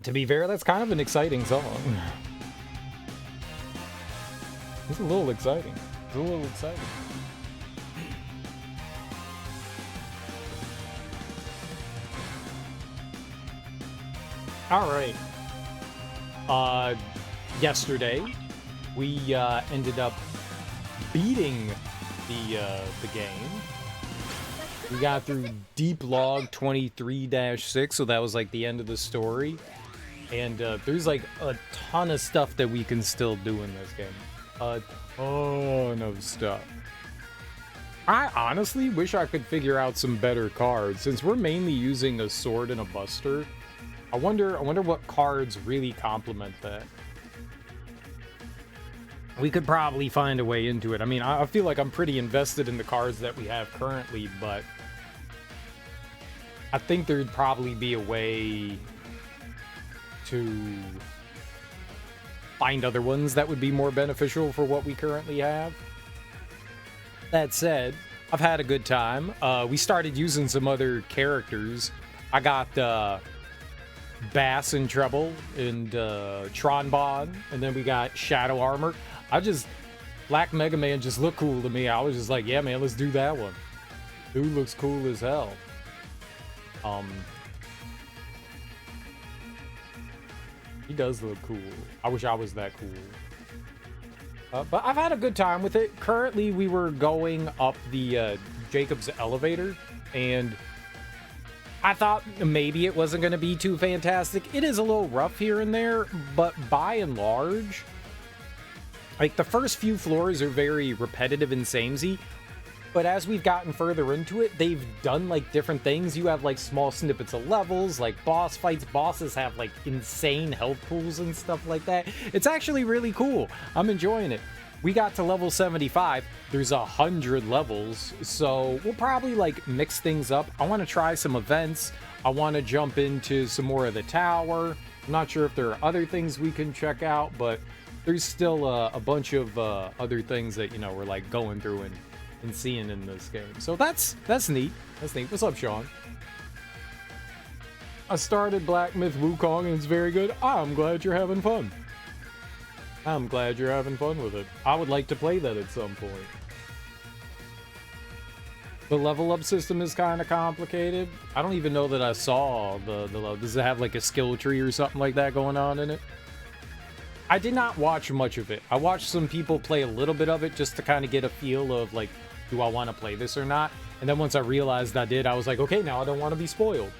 To be fair, that's kind of an exciting song. It's a little exciting. It's a little exciting. All right. Yesterday, we ended up beating the game. We got through Deep Log 23-6, so that was like the end of the story. And there's like a ton of stuff that we can still do in this game. A ton of stuff. I honestly wish I could figure out some better cards. Since we're mainly using a sword and a buster, I wonder what cards really complement that. We could probably find a way into it. I mean, I feel like I'm pretty invested in the cards that we have currently, but I think there'd probably be a way to find other ones that would be more beneficial for what we currently have. That said, I've had a good time. We started using some other characters. I got Bass and Treble and Tronbon, and then we got Shadow Armor. Black Mega Man just looked cool to me. I was just like, yeah, man, let's do that one. Dude looks cool as hell. He does look cool. I wish I was that cool. But I've had a good time with it. Currently, we were going up the Jacob's elevator, and I thought maybe it wasn't going to be too fantastic. It is a little rough here and there, but by and large, like the first few floors are very repetitive and samey. But as we've gotten further into it, they've done like different things. You have like small snippets of levels, like boss fights. Bosses have like insane health pools and stuff like that. It's actually really cool. I'm enjoying it. We got to level 75. There's 100 levels, so we'll probably like mix things up. I want to try some events. I want to jump into some more of the tower. I'm not sure if there are other things we can check out, but there's still a bunch of other things that, you know, we're like going through and seeing in this game. So that's neat. That's neat. What's up, Sean? I started Black Myth Wukong and it's very good. I'm glad you're having fun. I'm glad you're having fun with it. I would like to play that at some point. The level up system is kind of complicated. I don't even know that I saw the level. Does it have like a skill tree or something like that going on in it? I did not watch much of it. I watched some people play a little bit of it just to kind of get a feel of like, do I want to play this or not? And then once I realized I did, I was like, okay, now I don't want to be spoiled.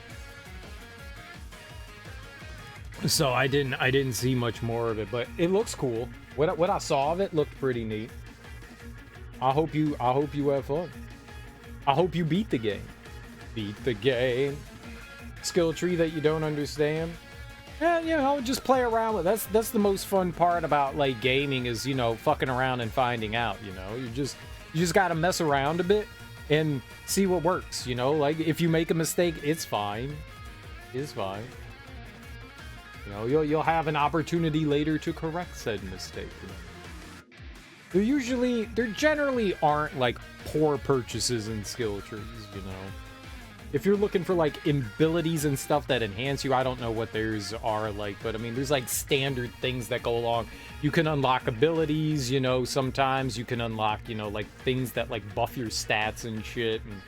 So I didn't see much more of it, but it looks cool. What I saw of it looked pretty neat. I hope you have fun. I hope you beat the game. Beat the game. Skill tree that you don't understand. Yeah, you know, just play around with it. That's the most fun part about like gaming is, you know, fucking around and finding out, you know. You just got to mess around a bit and see what works, you know? Like if you make a mistake, it's fine. It's fine. You know, you'll have an opportunity later to correct said mistake, you know. There generally aren't like poor purchases in skill trees, you know. If you're looking for like abilities and stuff that enhance you, I don't know what theirs are like, but I mean, there's like standard things that go along. You can unlock abilities, you know, sometimes you can unlock, you know, like things that like buff your stats and shit. And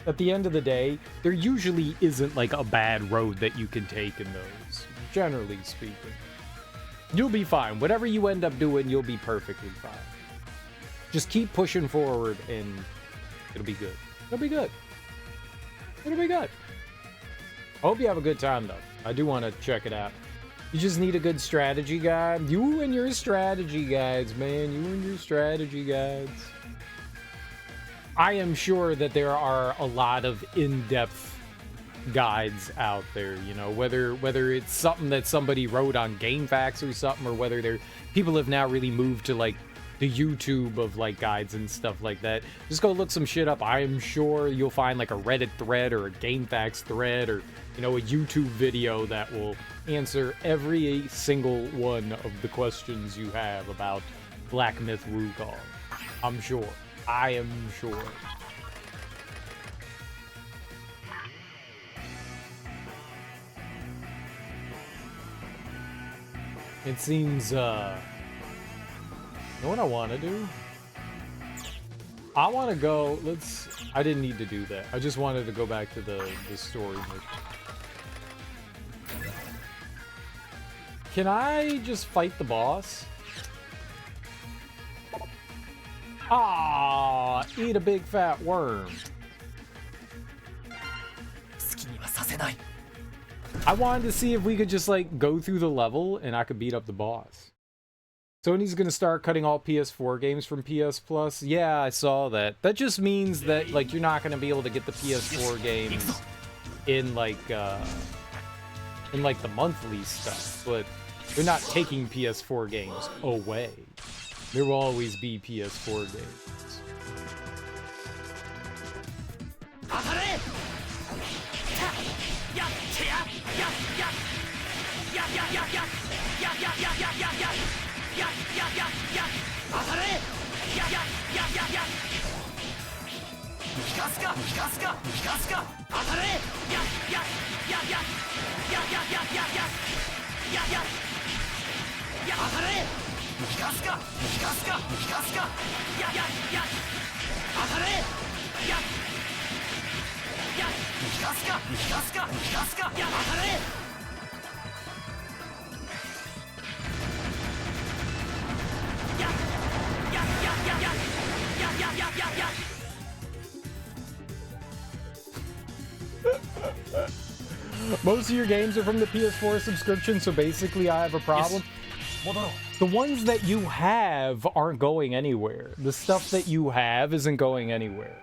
at the end of the day, there usually isn't like a bad road that you can take in those, generally speaking. You'll be fine. Whatever you end up doing, you'll be perfectly fine. Just keep pushing forward and it'll be good. It'll be good. It'll be good. I hope you have a good time, though. I do want to check it out. You just need a good strategy guide. You and your strategy guides, man. You and your strategy guides. I am sure that there are a lot of in-depth guides out there, you know, whether it's something that somebody wrote on GameFAQs or something, or whether people have now really moved to, like, the YouTube of like guides and stuff like that. Just go look some shit up. I am sure you'll find like a Reddit thread or a GameFAQs thread or, you know, a YouTube video that will answer every single one of the questions you have about Black Myth Wukong. I'm sure. I am sure. It seems, you know what I want to do? I want to go, I didn't need to do that. I just wanted to go back to the story mission. Can I just fight the boss? Ah, eat a big fat worm. I wanted to see if we could just like go through the level and I could beat up the boss. Sony's gonna start cutting all PS4 games from PS Plus. Yeah, I saw that. That just means that like you're not gonna be able to get the PS4 games in like the monthly stuff, but they're not taking PS4 games away. There will always be PS4 games. Most of your games are from the PS4 subscription, so basically I have a problem. Yes. The ones that you have aren't going anywhere. The stuff that you have isn't going anywhere.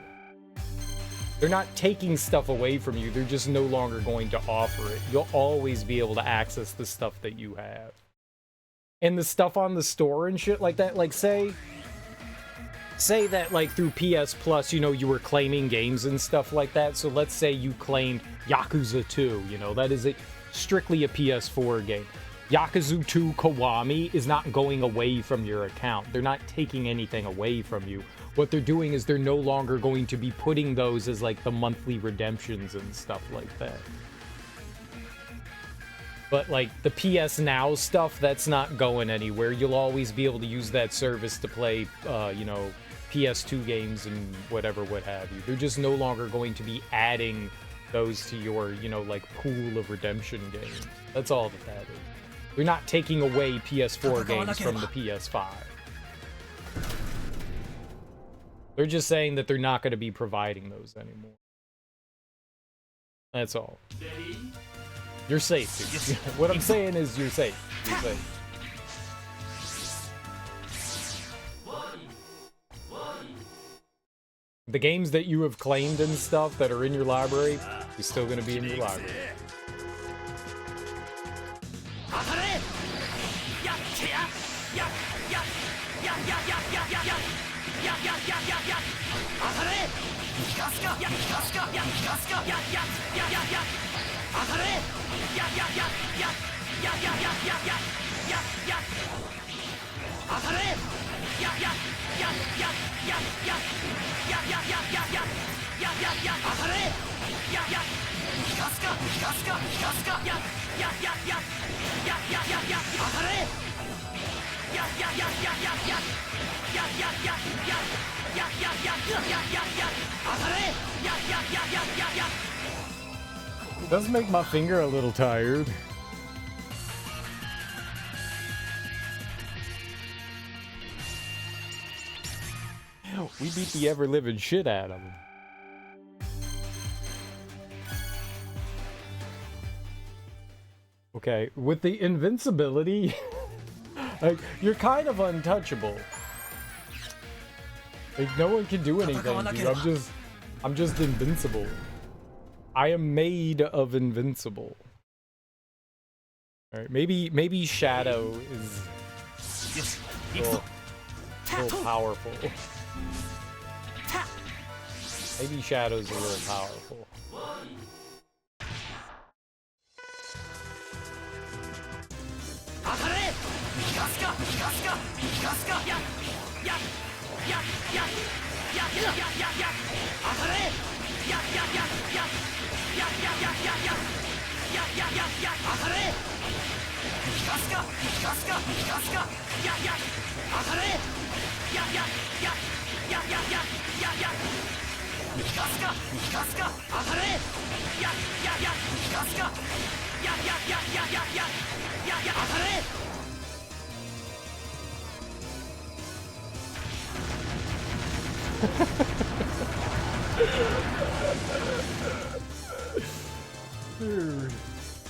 They're not taking stuff away from you, they're just no longer going to offer it. You'll always be able to access the stuff that you have. And the stuff on the store and shit like that, like say that like through PS Plus, you know, you were claiming games and stuff like that. So let's say you claimed Yakuza 2, you know, that is strictly a PS4 game. Yakuza 2 Kiwami is not going away from your account. They're not taking anything away from you. What they're doing is they're no longer going to be putting those as like the monthly redemptions and stuff like that. But like the PS Now stuff, that's not going anywhere. You'll always be able to use that service to play, you know, PS2 games and whatever, what have you. They're just no longer going to be adding those to your, you know, like pool of redemption games. That's all that is. They're not taking away PS4 games from the PS5. They're just saying that they're not going to be providing those anymore. That's all. You're safe, dude. What I'm saying is you're safe. You're safe. The games that you have claimed and stuff that are in your library, you're still going to be in your library. It does make my finger a little tired. We beat the ever-living shit out of him. Okay, with the invincibility, like, you're kind of untouchable. Like, no one can do anything, dude. I'm just invincible. I am made of invincible. Alright, maybe Shadow is a little powerful. Maybe Shadow's a little powerful.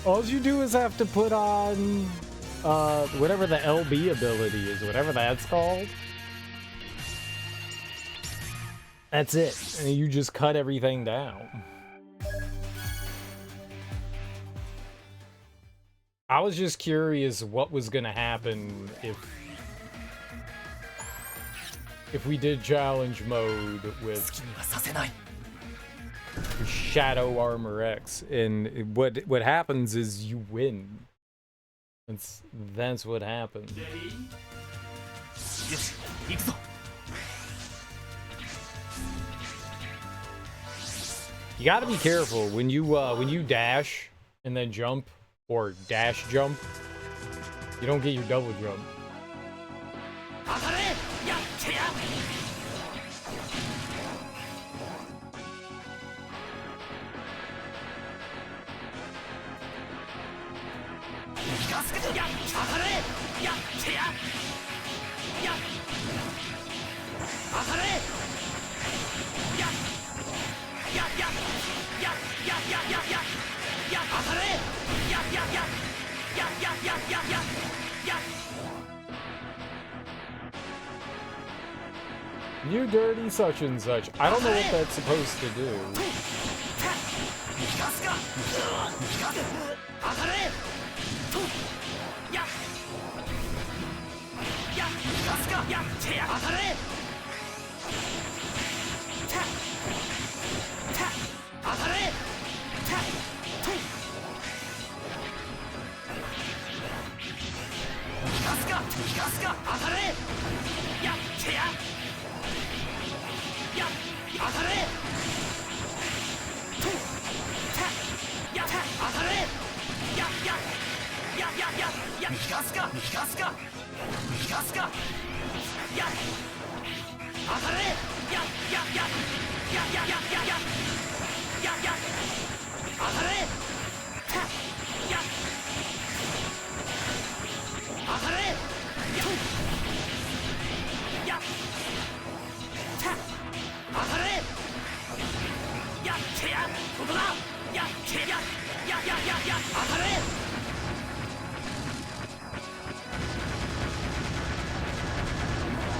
All you do is have to put on whatever the LB ability is, whatever that's called. That's it. And you just cut everything down. I was just curious what was gonna happen if we did challenge mode with Shadow Armor X, and what happens is you win. That's what happens. You gotta be careful when you dash and then jump, or dash jump. You don't get your double jump. You dirty such and such. I don't know what that's supposed to do.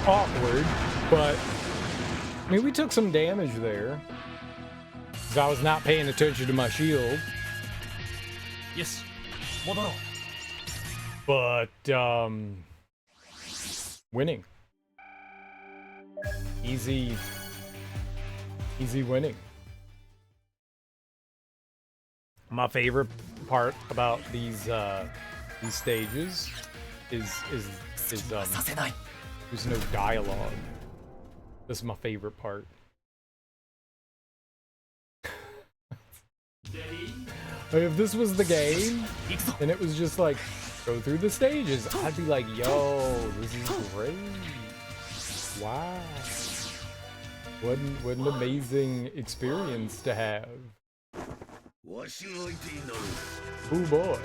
Awkward, but I mean, we took some damage there because I was not paying attention to my shield. Yes. But winning, easy winning. My favorite part about these stages is there's no dialogue. This is my favorite part. If this was the game and it was just like go through the stages, I'd be like, yo, this is great. Wow. What an amazing experience to have. Oh boy.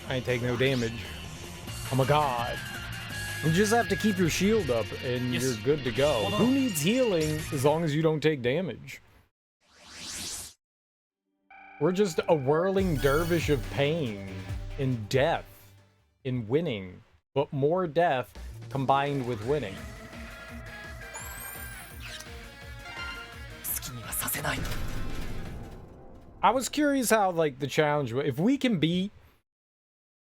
I ain't take no damage. Oh my god. You just have to keep your shield up and you're good to go. Who needs healing as long as you don't take damage? We're just a whirling dervish of pain and death in winning, but more death combined with winning. I was curious how, like, the challenge, if we can beat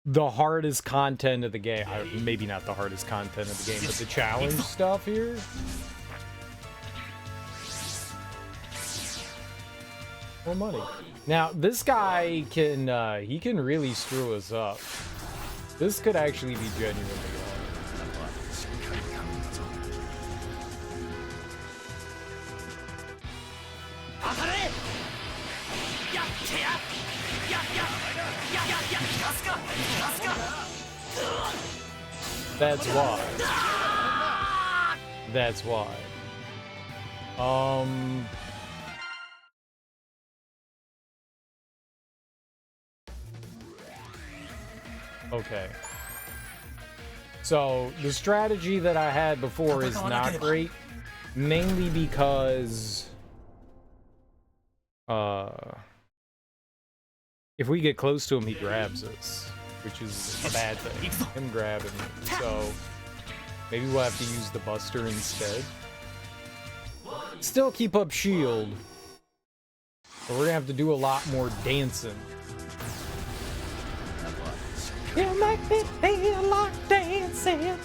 the hardest content of the game, maybe not the hardest content of the game, but the challenge stuff here. More money. Now, this guy can, he can really screw us up. This could actually be genuinely hard. That's why. That's why. Okay. So, the strategy that I had before is not great, mainly because if we get close to him, he grabs us, which is a bad thing. Him grabbing me. So, maybe we'll have to use the Buster instead. Still keep up shield, but we're gonna have to do a lot more dancing. You make me feel like dancing.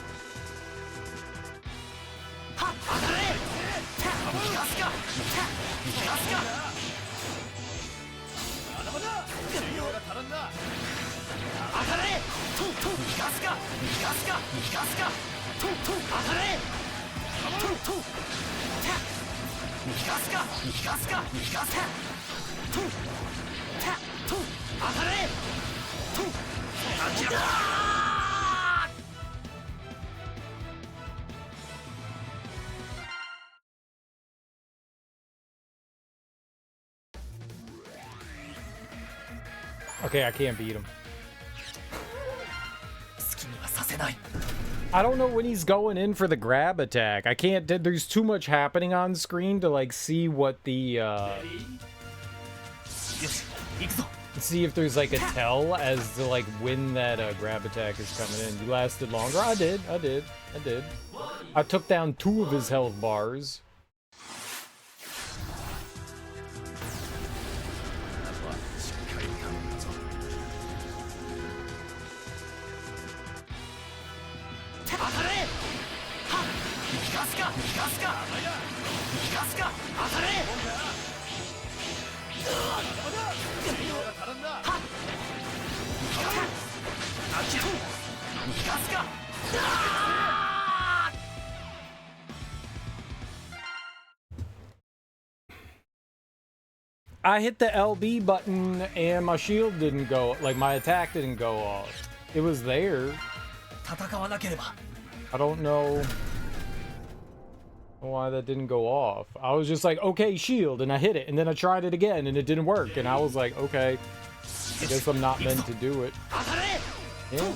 Okay, I can't beat him. I don't know when he's going in for the grab attack. I can't, there's too much happening on screen to like see what the see if there's like a tell as to like when that grab attack is coming in. You lasted longer. I did. I took down 2 of his health bars. I hit the LB button and my shield didn't go, like my attack didn't go off. It was there. I don't know why that didn't go off. I was just like, okay, shield, and I hit it, and then I tried it again, and it didn't work, and I was like, okay, I guess I'm not meant to do it. Yeah.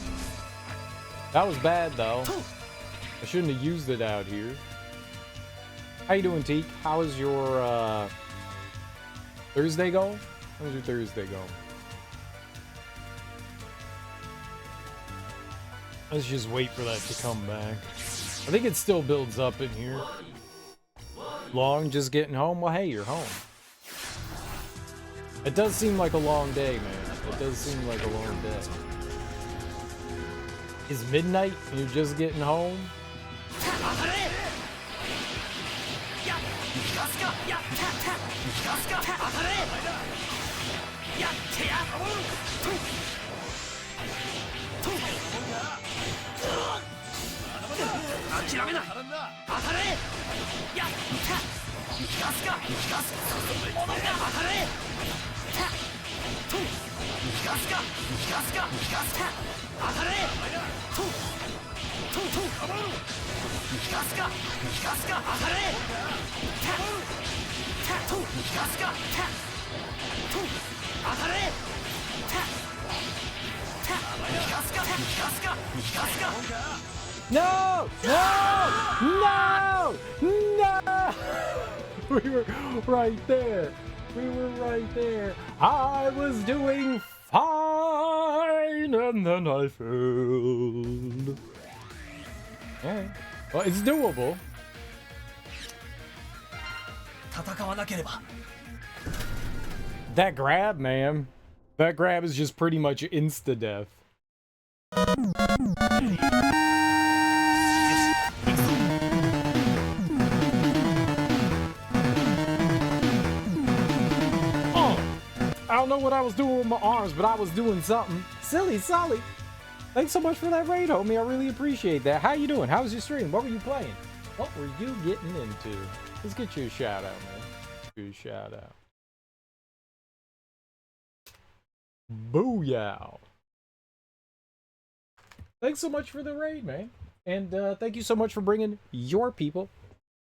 That was bad, though. I shouldn't have used it out here. How you doing, Teak? How is your, Thursday going? How's your Thursday going? Let's just wait for that to come back. I think it still builds up in here. Long just getting home? Well, hey, you're home. It does seem like a long day, man. It does seem like a long day. Is midnight and you're just getting home? No! No! No! No! We were right there. We were right there. I was doing fine. falling and then I failed. Alright. Well, it's doable. 戦わなければ That grab, man. That grab is just pretty much insta-death. I don't know what I was doing with my arms, but I was doing something. Silly Solly. Thanks so much for that raid, homie. I really appreciate that. How you doing? How was your stream? What were you playing? What were you getting into? Let's get you a shout out, man. Get you a shout out. Booyah. Thanks so much for the raid, man. And thank you so much for bringing your people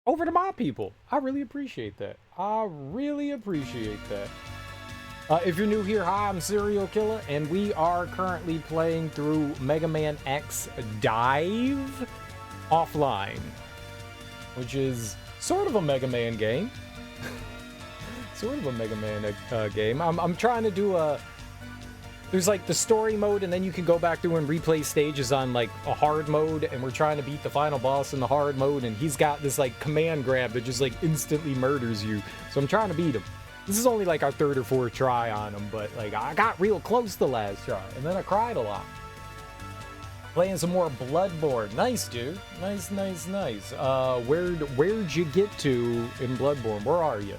over to my people. I really appreciate that. I really appreciate that. If you're new here, hi, I'm Serial Killer, and we are currently playing through Mega Man X Dive Offline, which is sort of a Mega Man game. Sort of a Mega Man game. I'm trying to do a... There's like the story mode, and then you can go back through and replay stages on like a hard mode, and we're trying to beat the final boss in the hard mode, and he's got this like command grab that just like instantly murders you. So I'm trying to beat him. This is only like our third or fourth try on him, but like I got real close the last try, and then I cried a lot. Playing some more Bloodborne. Nice, dude. Nice, nice, nice. Where'd you get to in Bloodborne? Where are you?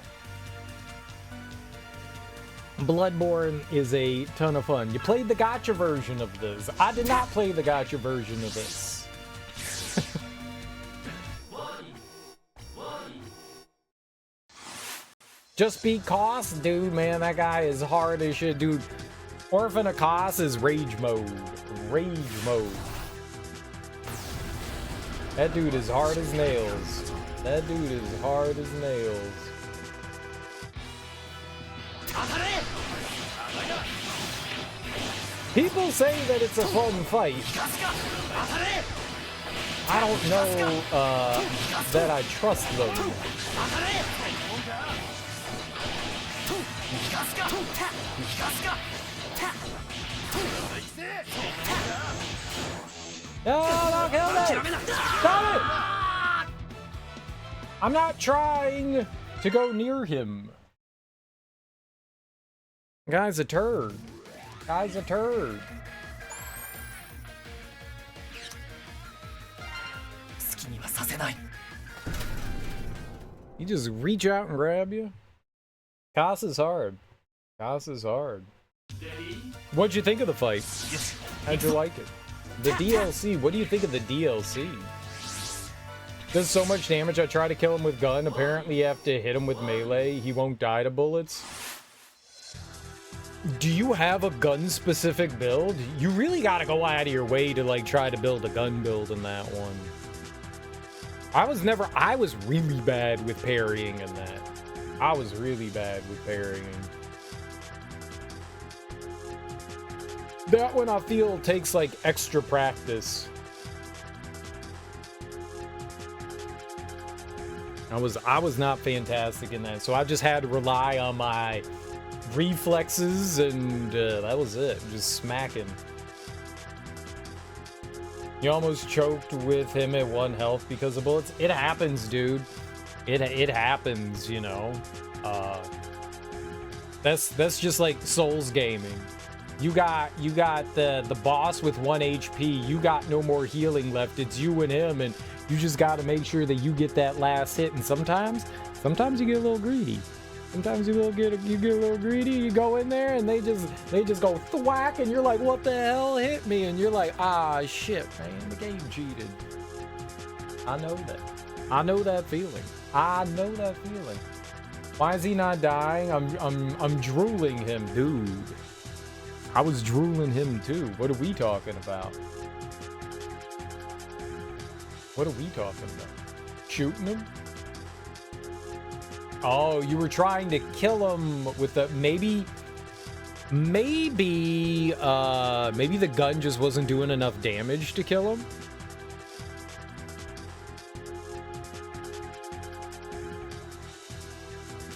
Bloodborne is a ton of fun. You played the gacha version of this. I did not play the gacha version of this. Just beat Koss, dude, man. That guy is hard as shit, dude. Orphan of Koss is rage mode. Rage mode. That dude is hard as nails. That dude is hard as nails. People say that it's a fun fight. I don't know that I trust them. No, don't kill me! Stop it! I'm not trying to go near him. Guy's a turd. Guy's a turd. You just reach out and grab you? Koss is hard. Koss is hard. What'd you think of the fight? How'd you like it? The DLC, what do you think of the DLC? Does so much damage. I try to kill him with gun. Apparently you have to hit him with melee. He won't die to bullets. Do you have a gun-specific build? You really gotta go out of your way to like try to build a gun build in that one. I was really bad with parrying in that. I was really bad with parrying. That one I feel takes like extra practice. I was not fantastic in that, so I just had to rely on my reflexes, and that was it. Just smacking. You almost choked with him at 1 health because of bullets. It happens, dude. It happens, you know. That's just like Souls gaming. You got the boss with 1 HP. You got no more healing left. It's you and him, and you just got to make sure that you get that last hit. And sometimes you get a little greedy. Sometimes you get a little greedy. You go in there and they just go thwack, and you're like, what the hell hit me? And you're like, ah, shit, man, the game cheated. I know that. I know that feeling. I know that feeling. Why is he not dying? I'm drooling him, dude. I was drooling him too. What are we talking about? What are we talking about? Shooting him? Oh, you were trying to kill him with the maybe the gun just wasn't doing enough damage to kill him.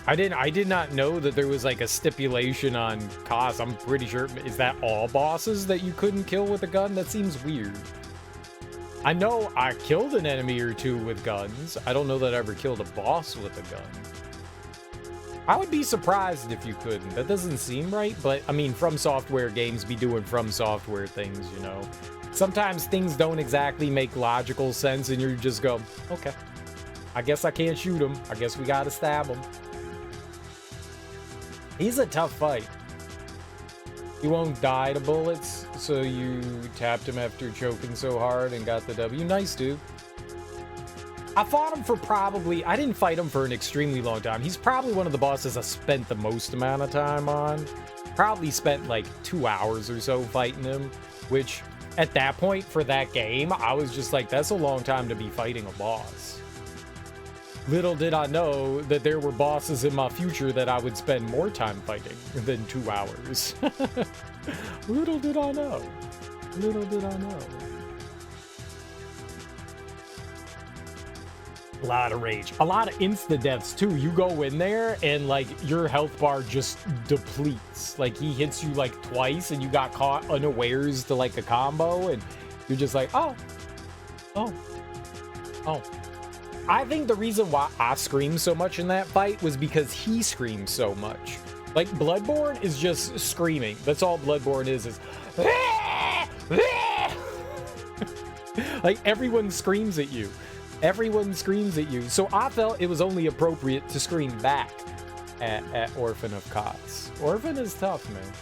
I did not know that there was like a stipulation on cost. I'm pretty sure, is that all bosses that you couldn't kill with a gun? That seems weird. I know I killed an enemy or two with guns. I don't know that I ever killed a boss with a gun. I would be surprised if you couldn't. That doesn't seem right, but I mean, From Software games be doing From Software things, you know. Sometimes things don't exactly make logical sense and you just go, okay, I guess I can't shoot him. I guess we gotta stab him. He's a tough fight. He won't die to bullets, so you tapped him after choking so hard and got the W. Nice, dude. I fought him for I didn't fight him for an extremely long time. He's probably one of the bosses I spent the most amount of time on. Probably spent like 2 hours or so fighting him, which at that point for that game, I was just like, that's a long time to be fighting a boss. Little did I know that there were bosses in my future that I would spend more time fighting than 2 hours. Little did I know. Little did I know. A lot of rage. A lot of insta-deaths, too. You go in there, and, like, your health bar just depletes. Like, he hits you, like, twice, and you got caught unawares to, like, a combo, and you're just like, oh. I think the reason why I screamed so much in that fight was because he screamed so much. Like, Bloodborne is just screaming. That's all Bloodborne is like, everyone screams at you. Everyone screams at you. So I felt it was only appropriate to scream back at Orphan of Kos. Orphan is tough, man.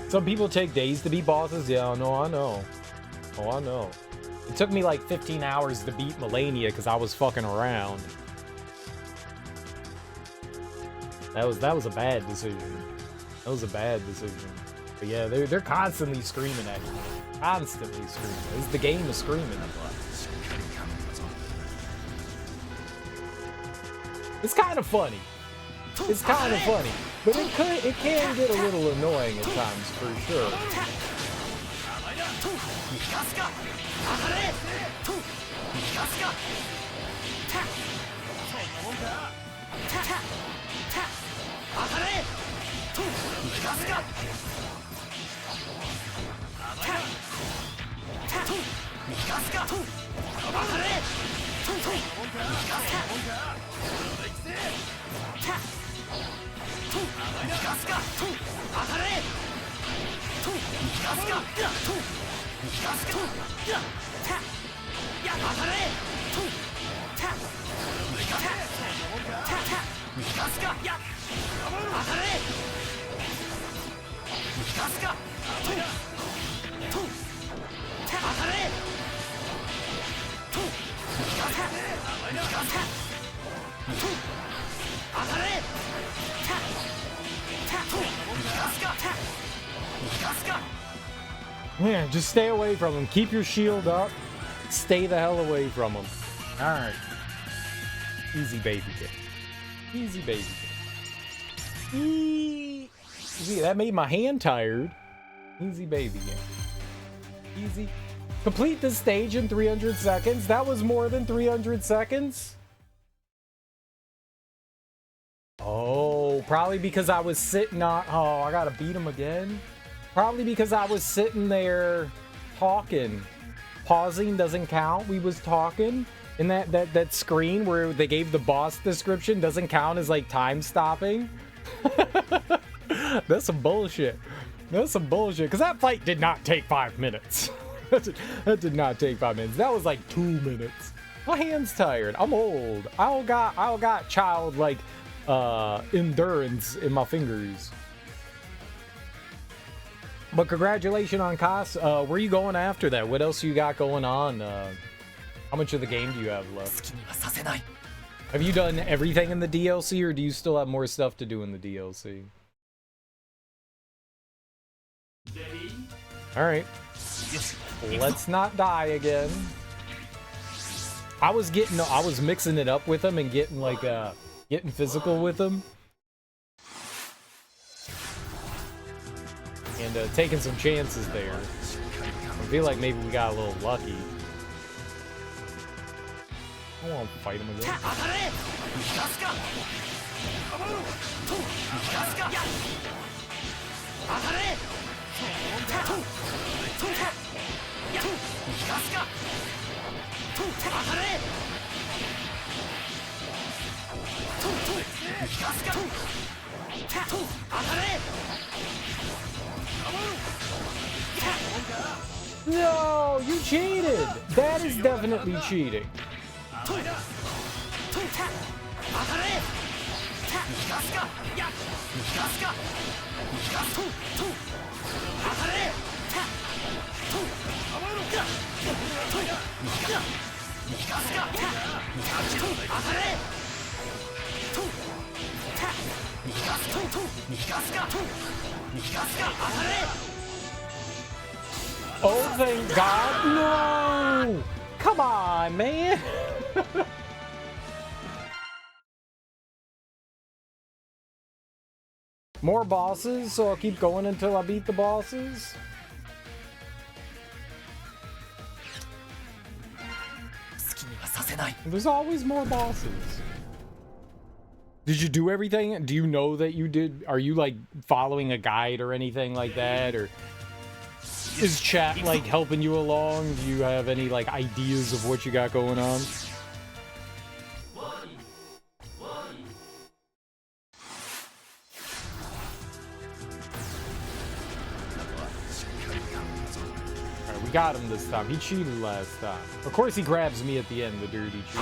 Some people take days to beat bosses. Yeah, no, I know. Oh, I know. It took me like 15 hours to beat Malenia because I was fucking around. That was a bad decision. That was a bad decision. But yeah, they're constantly screaming at you. Constantly screaming. The game is screaming. It's kind of funny. It's kind of funny. But it can get a little annoying at times, for sure. Yeah, just stay away from him. Keep your shield up. Stay the hell away from him. Alright. Easy baby game. Easy baby game. Easy. That made my hand tired. Easy baby game. Easy. Complete this stage in 300 seconds. That was more than 300 seconds. Oh, probably because I was sitting on... Oh, I gotta beat him again. Probably because I was sitting there talking. Pausing doesn't count. We was talking. And that screen where they gave the boss description doesn't count as like time stopping. That's some bullshit. That's some bullshit. Because that fight did not take 5 minutes. That did not take 5 minutes. That was like 2 minutes. My hand's tired. I'm old. I got childlike endurance in my fingers. But congratulations on Kos. Where are you going after that? What else you got going on? How much of the game do you have left? Have you done everything in the DLC, or do you still have more stuff to do in the DLC? Alright. Let's not die again. I was mixing it up with him and getting like getting physical with him. And taking some chances there. I feel like maybe we got a little lucky. I won't fight him again. 当たれ逃がすかと逃がすか当たれとやと逃がすかと当たれと逃がすかと当たれ No, you cheated. That is definitely cheating. 当たれ逃がすかや逃がすか逃がすと当たれとやと逃がすかと当たれと逃がすと逃がすかと逃がすか当たれ Oh, thank God. No. Come on, man. More bosses, so I'll keep going until I beat the bosses. There's always more bosses. Did you do everything? Do you know that you did? Are you like following a guide or anything like that? Or is chat like helping you along? Do you have any like ideas of what you got going on? Alright, we got him this time. He cheated last time. Of course he grabs me at the end, the dirty cheater.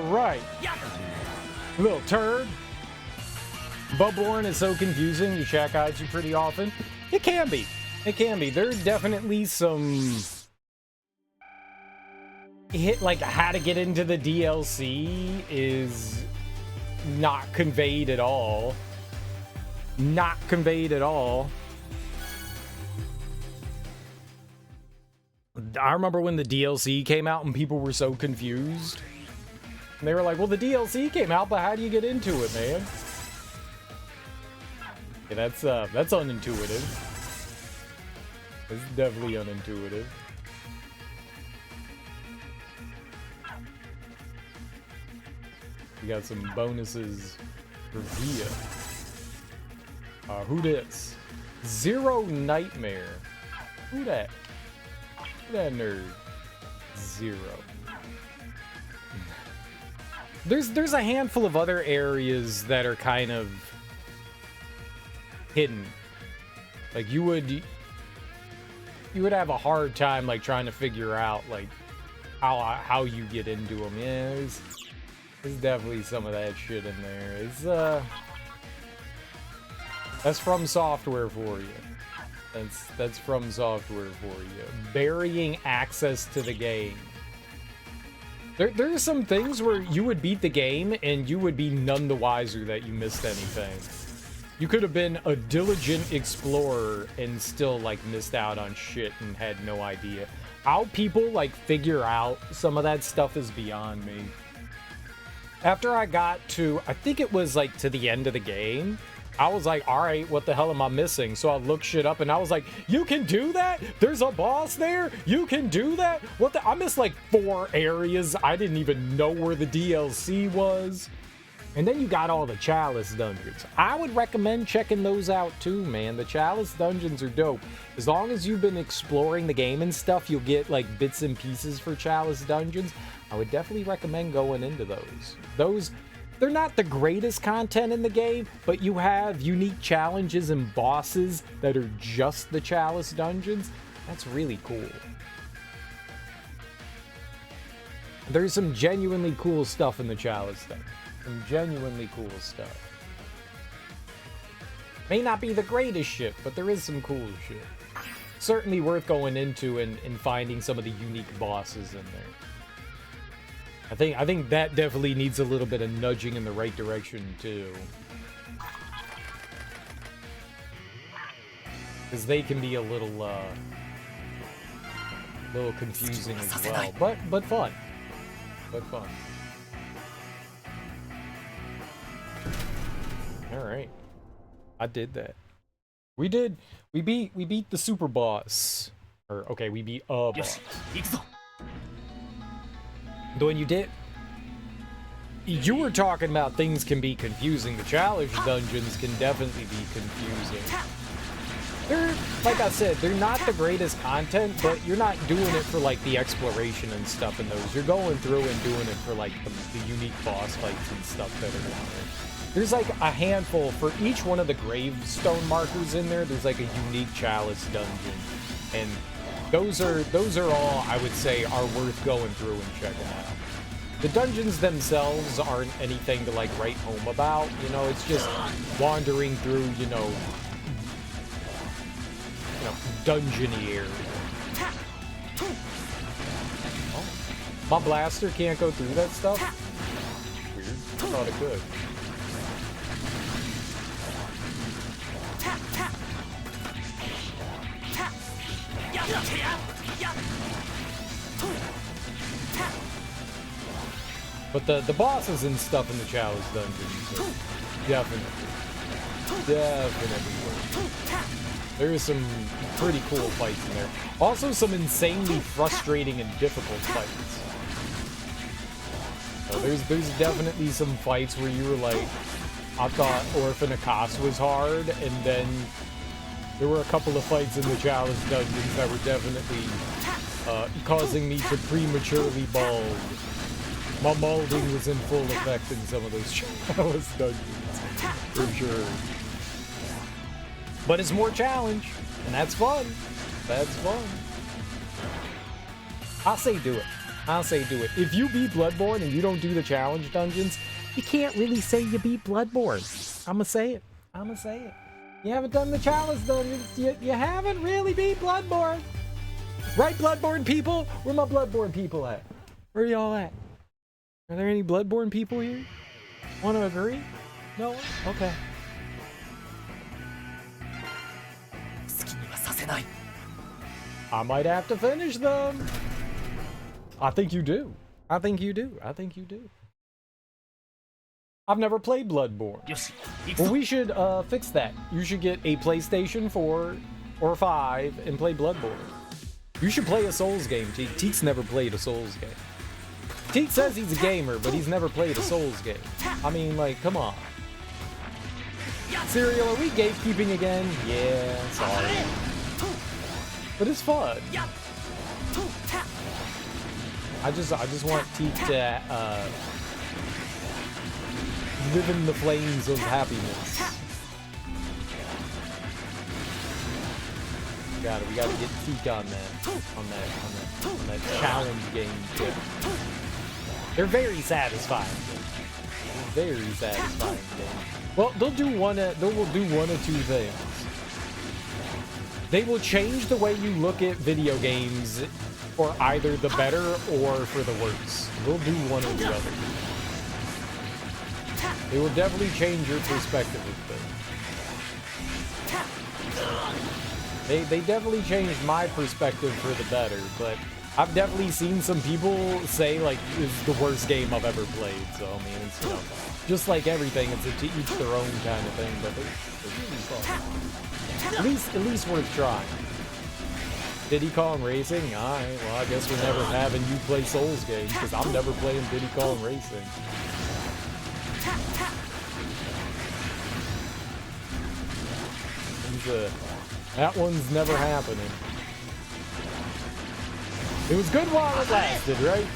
Right. Little turd. Bubborn is so confusing. You chat guides you pretty often. It can be. It can be. There are definitely some like how to get into the DLC is not conveyed at all. Not conveyed at all. I remember when the DLC came out and people were so confused. And they were like, well, the DLC came out, but how do you get into it, man? Yeah, that's unintuitive. It's definitely unintuitive. We got some bonuses for Via. Who this? Zero Nightmare. Who that? Who that nerd? Zero. There's a handful of other areas that are kind of hidden. Like you would have a hard time like trying to figure out like how you get into them. Yeah, there's definitely some of that shit in there. It's that's From Software for you. That's From Software for you. Burying access to the game. There are some things where you would beat the game and you would be none the wiser that you missed anything. You could have been a diligent explorer and still like missed out on shit and had no idea. How people like figure out some of that stuff is beyond me. After I got to, I think it was like to the end of the game, I was like, all right, what the hell am I missing? So I looked shit up and I was like, you can do that? There's a boss there? You can do that? What the? I missed like 4 areas. I didn't even know where the DLC was. And then you got all the Chalice dungeons. I would recommend checking those out too, man. The Chalice dungeons are dope. As long as you've been exploring the game and stuff, you'll get like bits and pieces for Chalice dungeons. I would definitely recommend going into those. They're not the greatest content in the game, but you have unique challenges and bosses that are just the Chalice dungeons. That's really cool. There's some genuinely cool stuff in the Chalice thing. Some genuinely cool stuff. May not be the greatest shit, but there is some cool shit. Certainly worth going into and finding some of the unique bosses in there. I think that definitely needs a little bit of nudging in the right direction too. Because they can be a little confusing as well. But fun. But fun. Alright. I did that. We beat the super boss. Or okay, we beat a boss. When you did, you were talking about things can be confusing. The challenge dungeons can definitely be confusing. They're, like I said, they're not the greatest content, but you're not doing it for like the exploration and stuff in those. You're going through and doing it for like the unique boss fights and stuff that are in there. There's like a handful for each one of the gravestone markers in there. There's like a unique chalice dungeon, and those are all I would say are worth going through and checking out. The dungeons themselves aren't anything to like write home about, you know, it's just wandering through, you know, dungeony area. Oh, my blaster can't go through that stuff? Weird. I thought it could. But the bosses and stuff in the Chalice dungeons are definitely worth. There is some pretty cool fights in there. Also some insanely frustrating and difficult fights. So there's definitely some fights where you were like, I thought Orphan Akass was hard, and then there were a couple of fights in the Chalice dungeons that were definitely causing me to prematurely bald. My malding was in full effect in some of those Chalice dungeons, for sure. But it's more challenge, and that's fun. That's fun. I'll say do it. I'll say do it. If you beat Bloodborne and you don't do the challenge dungeons, you can't really say you beat Bloodborne. I'ma say it. I'ma say it. You haven't done the Chalice dungeons. You haven't really beat Bloodborne. Right, Bloodborne people? Where my Bloodborne people at? Where y'all at? Are there any Bloodborne people here? Want to agree? No? Okay. I might have to finish them. I think you do. I think you do. I think you do. I've never played Bloodborne. Well, we should fix that. You should get a PlayStation 4 or 5 and play Bloodborne. You should play a Souls game, Teek. Teek's never played a Souls game. Teek says he's a gamer, but he's never played a Souls game. I mean, like, come on. Serial, are we gatekeeping again? Yeah, sorry. But it's fun. I just want Teek to live in the flames of happiness. We gotta get Teek on that challenge game tip. They're very satisfying. Very satisfying games. Well, they'll do one of two things. They will change the way you look at video games for either the better or for the worse. They'll do one or the other. They will definitely change your perspective of things. They definitely changed my perspective for the better, but I've definitely seen some people say, like, it's the worst game I've ever played, so, I mean, it's, you know, just like everything, it's a to each their own kind of thing, but they're really fun. At least worth trying. Diddy Kong Racing? Alright, well, I guess we're never having you play Souls games, because I'm never playing Diddy Kong Racing. That one's never happening. It was good while it lasted, right?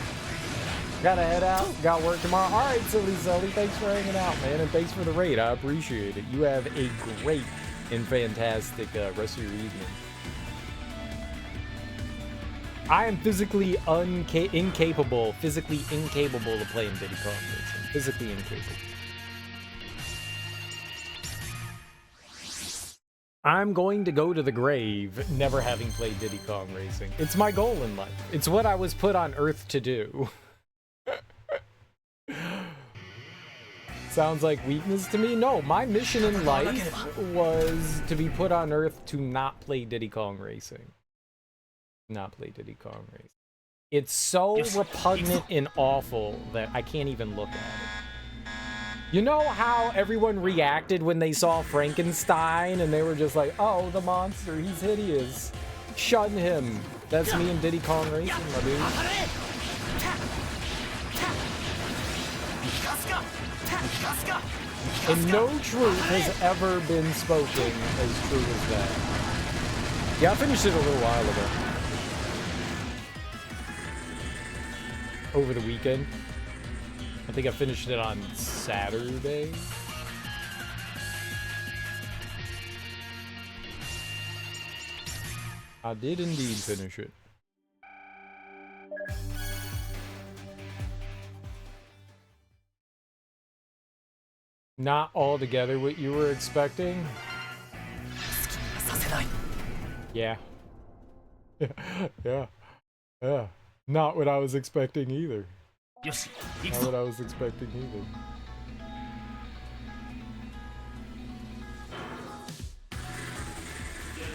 Gotta head out. Got work tomorrow. All right, Silly Sully. Thanks for hanging out, man, and thanks for the raid. I appreciate it. You have a great and fantastic rest of your evening. I am physically incapable of playing Diddy Kong Racing. Physically incapable. I'm going to go to the grave never having played Diddy Kong Racing. It's my goal in life. It's what I was put on Earth to do. Sounds like weakness to me? No, my mission in life was to be put on Earth to not play Diddy Kong Racing. Not play Diddy Kong Racing. It's so repugnant and awful that I can't even look at it. You know how everyone reacted when they saw Frankenstein and they were just like, oh, the monster, he's hideous. Shun him. That's me and Diddy Kong Racing, my dude. And no truth has ever been spoken as true as that. Yeah, I finished it a little while ago. Over the weekend. I think I finished it on Saturday. I did indeed finish it. Not altogether what you were expecting? Yeah. Yeah. Not what I was expecting either. Not what I was expecting either.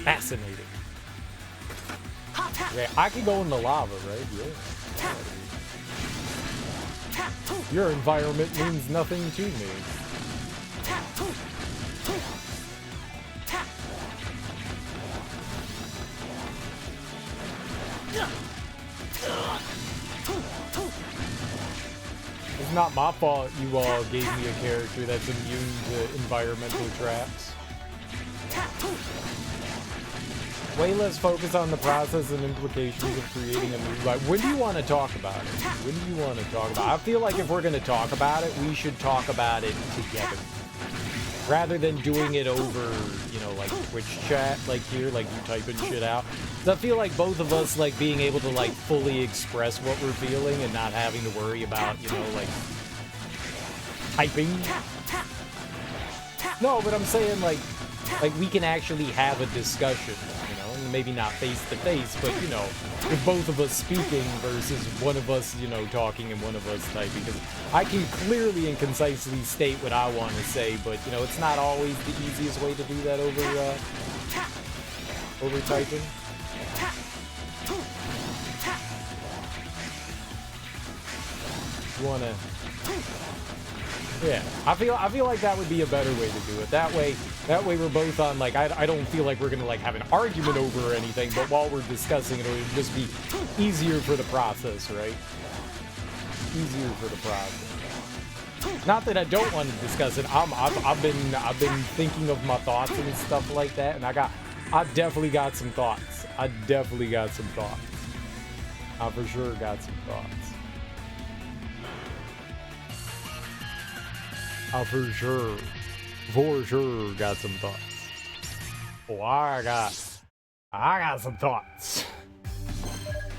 Fascinating. Okay, I can go in the lava, right? Yeah. Your environment means nothing to me. It's not my fault you all gave me a character that's immune to environmental traps. Way less focus on the process and implications of creating a new life. When do you want to talk about it? When do you want to talk about it? I feel like if we're going to talk about it, we should talk about it together. Rather than doing it over, you know, like Twitch chat, like here, like you typing shit out. So I feel like both of us, like, being able to, like, fully express what we're feeling and not having to worry about, you know, like, typing. No, but I'm saying, like we can actually have a discussion, you know, and maybe not face to face, but, you know, with both of us speaking versus one of us, you know, talking and one of us typing. Because I can clearly and concisely state what I want to say, but, you know, it's not always the easiest way to do that over typing. You wanna? Yeah, I feel like that would be a better way to do it. That way we're both on, like, I don't feel like we're gonna, like, have an argument over or anything, but while we're discussing it, it'll just be easier for the process, right? Easier for the process. Not that I don't want to discuss it. I've been thinking of my thoughts and stuff like that, and I definitely got some thoughts. I for sure got some thoughts. I for sure got some thoughts. Oh, I got some thoughts.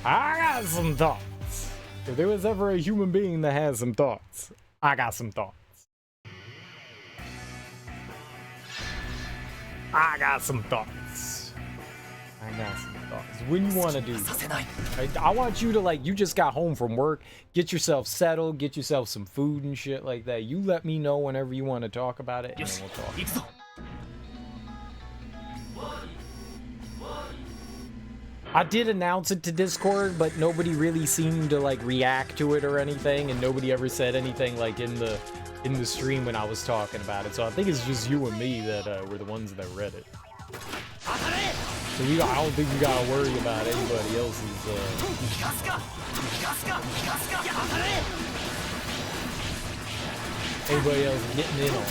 I got some thoughts. If there was ever a human being that has some thoughts, I got some thoughts. I got some thoughts. When you want to do, I want you to, like, you just got home from work, get yourself settled, get yourself some food and shit like that. You let me know whenever you want to talk about it, and then we'll talk. I did announce it to Discord, but nobody really seemed to, like, react to it or anything, and nobody ever said anything, like, in the stream when I was talking about it. So I think it's just you and me that were the ones that read it. So I don't think you gotta worry about anybody else's. Anybody else getting in on it?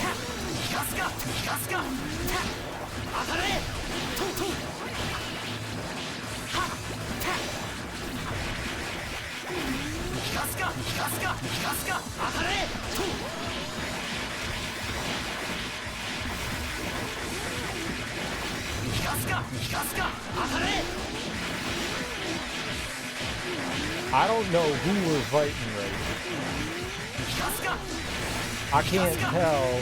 I don't know who we're fighting right now. I can't tell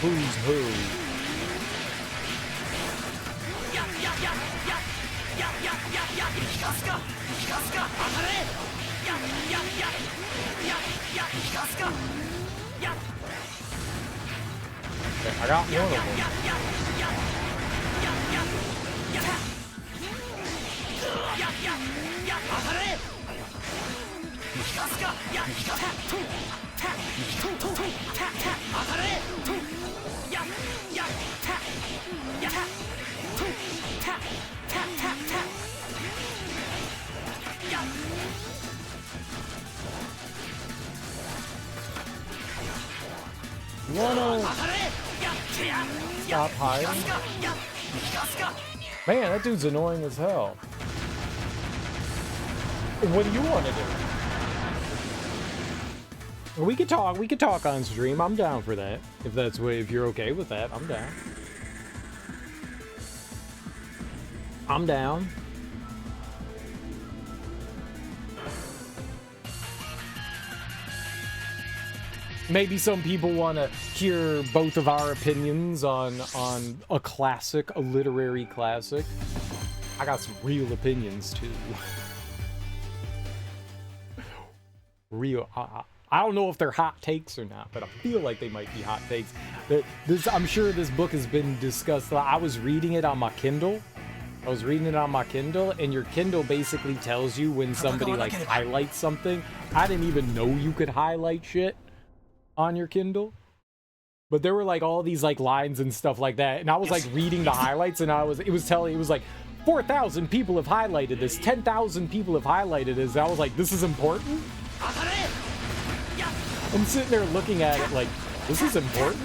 who's who. Okay, I got one of them. Wanna stop hiding? Man, that dude's annoying as hell. What do you want to do? We could talk on stream. I'm down for that. If you're okay with that, I'm down. I'm down. Maybe some people want to hear both of our opinions on a classic, a literary classic. I got some real opinions too. Real. I don't know if they're hot takes or not, but I feel like they might be hot takes. I'm sure this book has been discussed. I was reading it on my Kindle. And your Kindle basically tells you when somebody like highlights something. I didn't even know you could highlight shit on your Kindle, but there were like all these like lines and stuff like that, and I was like reading the highlights, and it was like 4,000 people have highlighted this, 10,000 people have highlighted this. I was like, this is important. I'm sitting there looking at it like, this is important.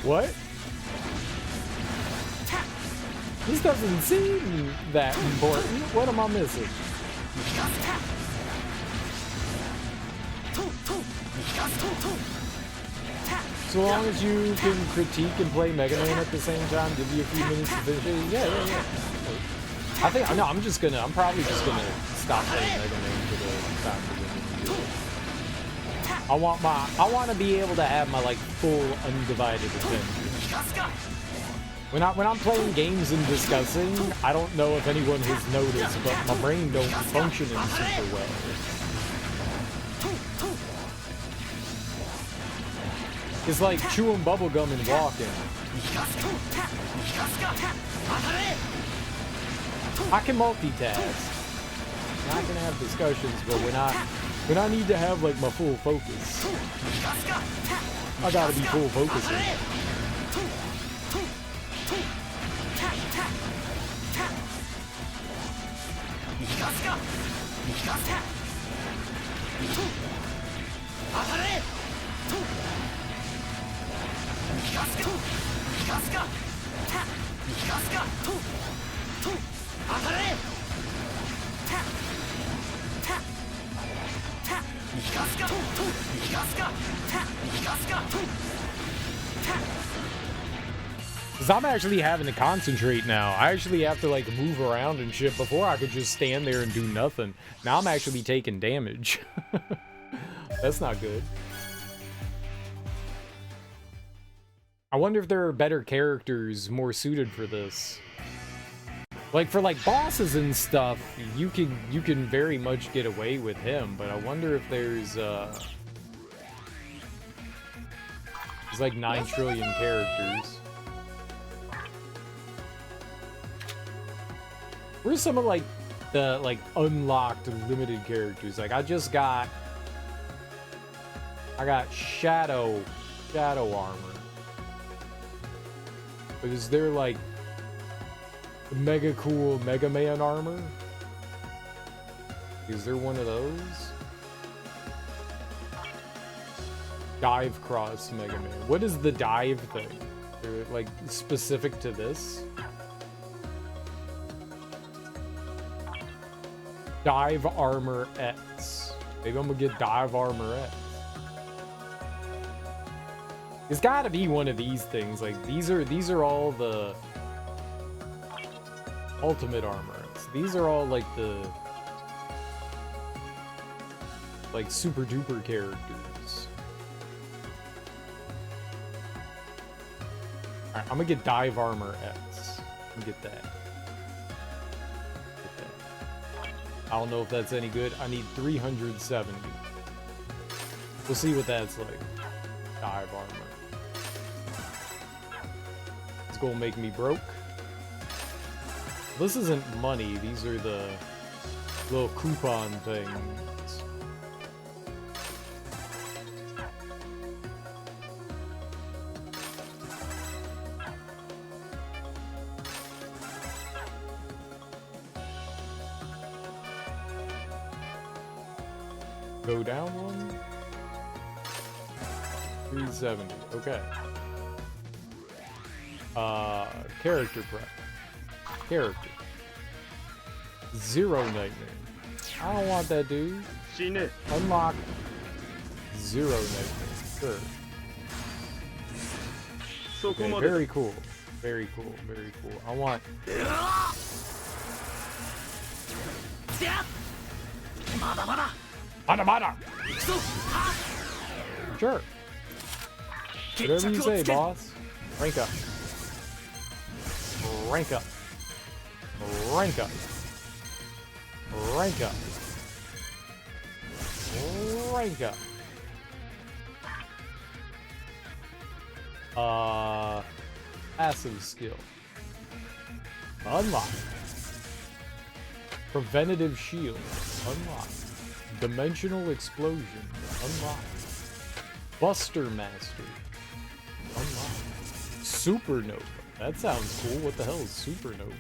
What? This doesn't seem that important. What am I missing? So long as you can critique and play Mega Man at the same time, give you a few minutes to finish. Yeah. I'm probably just gonna stop playing Mega Man for the time beginning. I want to be able to have my like full undivided attention. When I'm playing games and discussing, I don't know if anyone has noticed, but my brain don't function super well. It's like chewing bubblegum and walking. I can multitask. I can have discussions, but when I need to have like my full focus, I gotta be full focusing. Because I'm actually having to concentrate now. I actually have to like move around and shit. Before I could just stand there and do nothing. Now I'm actually taking damage. That's not good. I wonder if there are better characters more suited for this. Like for like bosses and stuff, you can very much get away with him, but I wonder if there's like 9 trillion characters. Where's some of like the like unlocked limited characters? Like I got shadow armor. But is there like mega cool Mega Man armor? Is there one of those? Dive Cross Mega Man. What is the dive thing? Or, like, specific to this? Dive Armor X. Maybe I'm gonna get Dive Armor X. It's gotta be one of these things. Like, these are all the Ultimate Armor X. These are all, like, the... like, super duper characters. Alright, I'm gonna get Dive Armor X. I'm gonna get that. I don't know if that's any good. I need 370. We'll see what that's like. Dive Armor. It's gonna make me broke. This isn't money. These are the little coupon things. Go down one. 370. Okay. Character prep. Character. Zero Nightmare. I don't want that, dude. Unlock Zero Nightmare. Sure. Okay, very cool. Very cool. Very cool. I want... Mada! Sure. Whatever you say, boss. Rank up. Rank up. Rank up. Rank up. Rank up. Passive skill. Unlock. Preventative shield. Unlock. Dimensional explosion. Unlock. Buster Master. Unlock. Supernova. That sounds cool. What the hell is Supernova?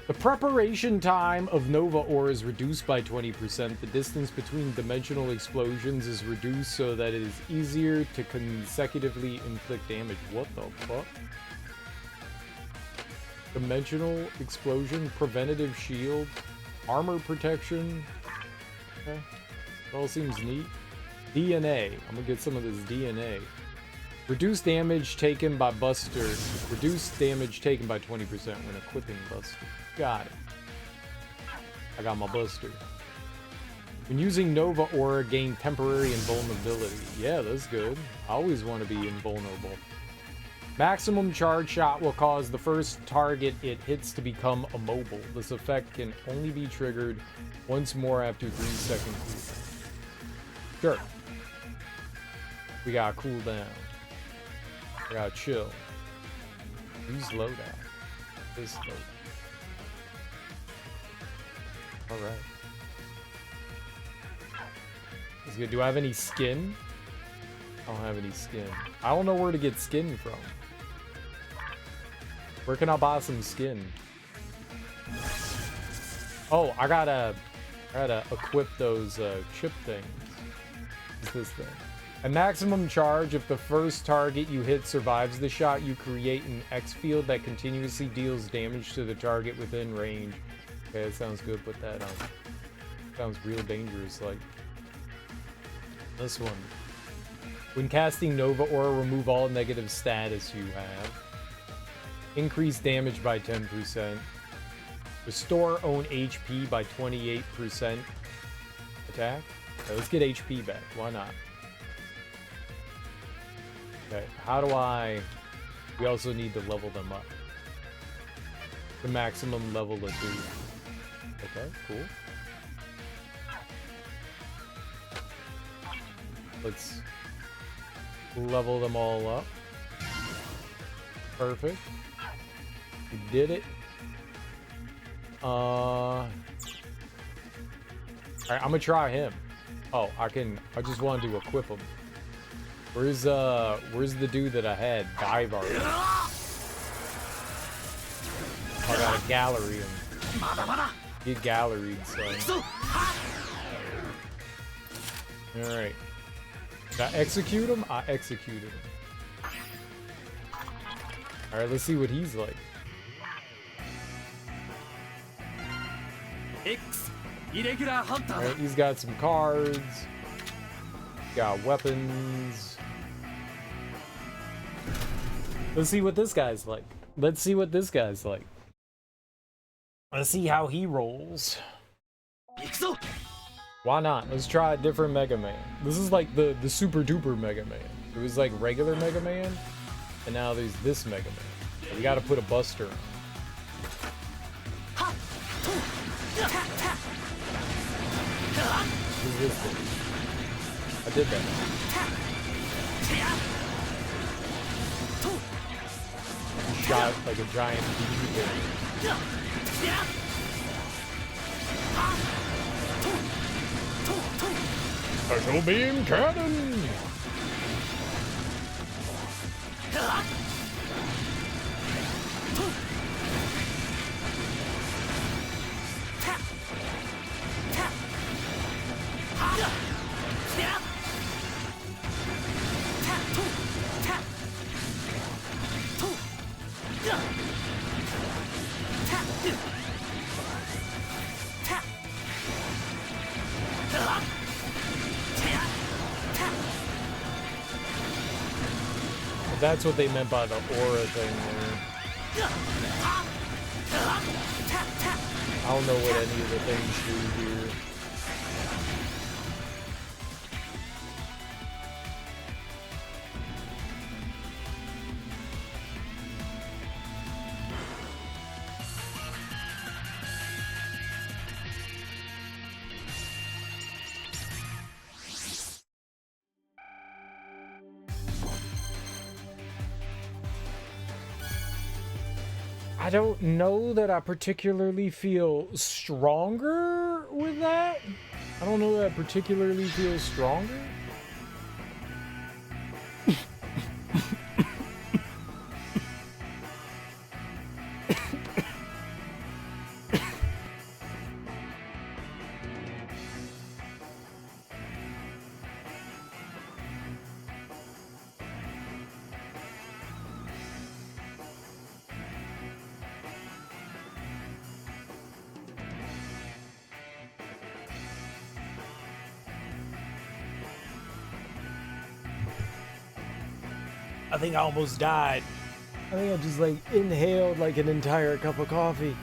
The preparation time of Nova Ore is reduced by 20%. The distance between dimensional explosions is reduced so that it is easier to consecutively inflict damage. What the fuck? Dimensional explosion, preventative shield, armor protection. Okay. It all seems neat. DNA. I'm gonna get some of this DNA. Reduce damage taken by Buster. Reduce damage taken by 20% when equipping Buster. Got it. I got my Buster. When using Nova Aura, gain temporary invulnerability. Yeah, that's good. I always want to be invulnerable. Maximum charge shot will cause the first target it hits to become immobile. This effect can only be triggered once more after 3 seconds. Sure. We gotta cool down. We gotta chill. Use loadout. This loadout. Alright. That's good. Do I have any skin? I don't have any skin. I don't know where to get skin from. Where can I buy some skin? Oh, I gotta equip those chip things. What's this thing? A maximum charge. If the first target you hit survives the shot, you create an X field that continuously deals damage to the target within range. Okay, that sounds good. Put that on. Sounds real dangerous, like this one. When casting Nova Aura, remove all negative status you have. Increase damage by 10%. Restore own HP by 28%. Attack. Okay, let's get HP back. Why not? Okay, how do I... We also need to level them up. The maximum level of 2. Okay, cool. Let's level them all up. Perfect. We did it. Alright, I'm gonna try him. Oh, I just wanted to equip him. Where's the dude that I had? Dive Armor. I got a gallery him. Get galleried, son. Alright. Did I execute him? I executed him. Alright, let's see what he's like. Alright, he's got some cards. Got weapons. Let's see what this guy's like. Let's see what this guy's like. Let's see how he rolls. Why not? Let's try a different Mega Man. This is like the super duper Mega Man. It was like regular Mega Man, and now there's this Mega Man. So we gotta put a buster on. What is this thing? I did that. Shot like a giant beam. Special beam cannon! That's what they meant by the aura thing there. I don't know what any of the things do here. I don't know that I particularly feel stronger with that. I don't know that I particularly feel stronger. I think I almost died. I think I just like inhaled like an entire cup of coffee.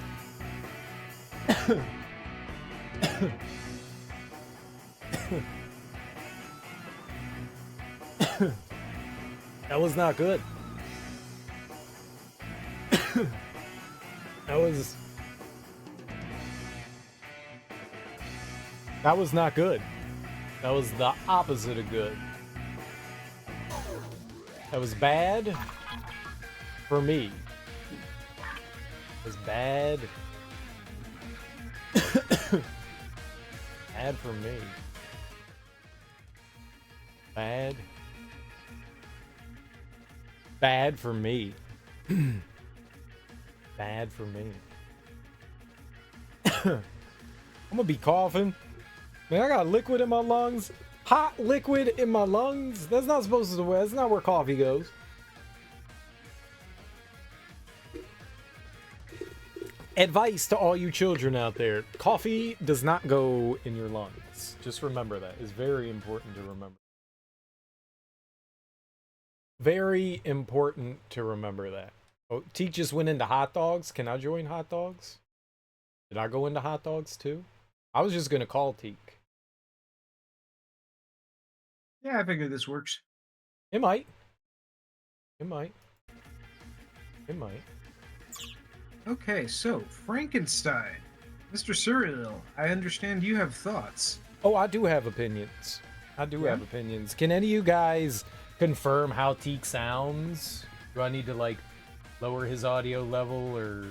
That was not good. That was not good. That was the opposite of good. That was bad for me. It was bad. Bad for me. Bad. Bad for me. Bad for me. I'm gonna be coughing. Man, I got liquid in my lungs. Hot liquid in my lungs. That's not supposed to wear. That's not where coffee goes. Advice to all you children out there. Coffee does not go in your lungs. Just remember that. It's very important to remember. Very important to remember that. Oh, Teak just went into hot dogs. Can I join hot dogs? Did I go into hot dogs too? I was just going to call Teak. Yeah, I figured this works. It might. It might. It might. Okay, so Frankenstein. Mr. Cereal, I understand you have thoughts. Oh, I do have opinions. I do have opinions. Can any of you guys confirm how Teak sounds? Do I need to, like, lower his audio level or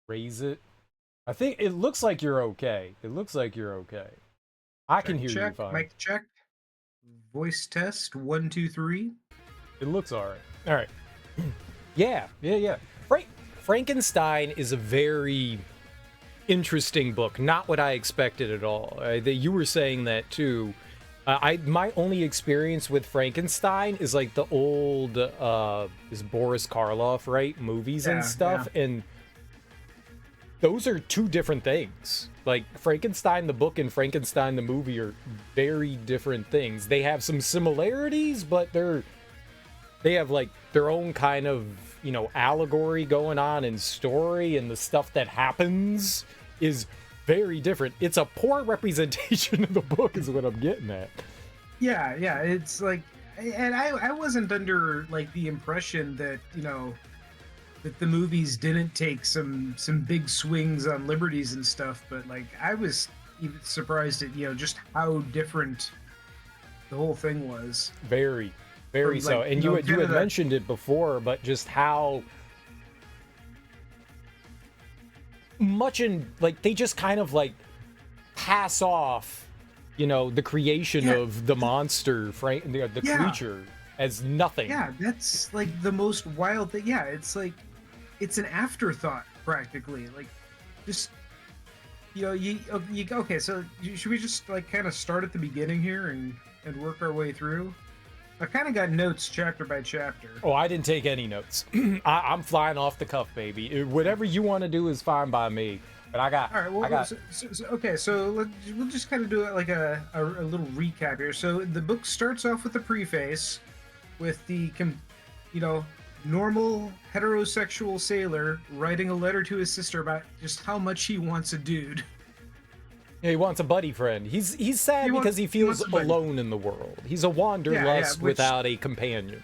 raise it? I think it looks like you're okay. It looks like you're okay. I can hear you fine. Mic check. Voice test. 1, 2, 3. It looks all right. All right. Yeah. Frankenstein is a very interesting book. Not what I expected at all. You were saying that too. I my only experience with Frankenstein is like the old is Boris Karloff, right? Movies and Yeah, stuff, and those are two different things. Like Frankenstein the book and Frankenstein the movie are very different things. They have some similarities, but they have like their own kind of, allegory going on and story, and the stuff that happens is very different. It's a poor representation of the book is what I'm getting at. Yeah, it's like, and I wasn't under like the impression that that the movies didn't take some big swings on liberties and stuff, but like I was even surprised at just how different the whole thing was. Very, very From, so. like, And you had Canada. mentioned it before, but just how much they just kind of like pass off, the creation Yeah. of the monster, the Yeah. creature as nothing. Yeah, that's like the most wild thing. Yeah, it's like it's an afterthought practically. Like just okay. So should we just like kind of start at the beginning here and work our way through? I kind of got notes chapter by chapter. Oh, I didn't take any notes. I'm flying off the cuff, baby. Whatever you want to do is fine by me. But I got. All right. Well, I got. okay. So we'll just kind of do it like a little recap here. So the book starts off with the preface, with the normal heterosexual sailor writing a letter to his sister about just how much he wants a dude. Yeah, he wants a buddy friend. He's sad because he feels wants a buddy. alone in the world. He's a wanderlust which- without a companion.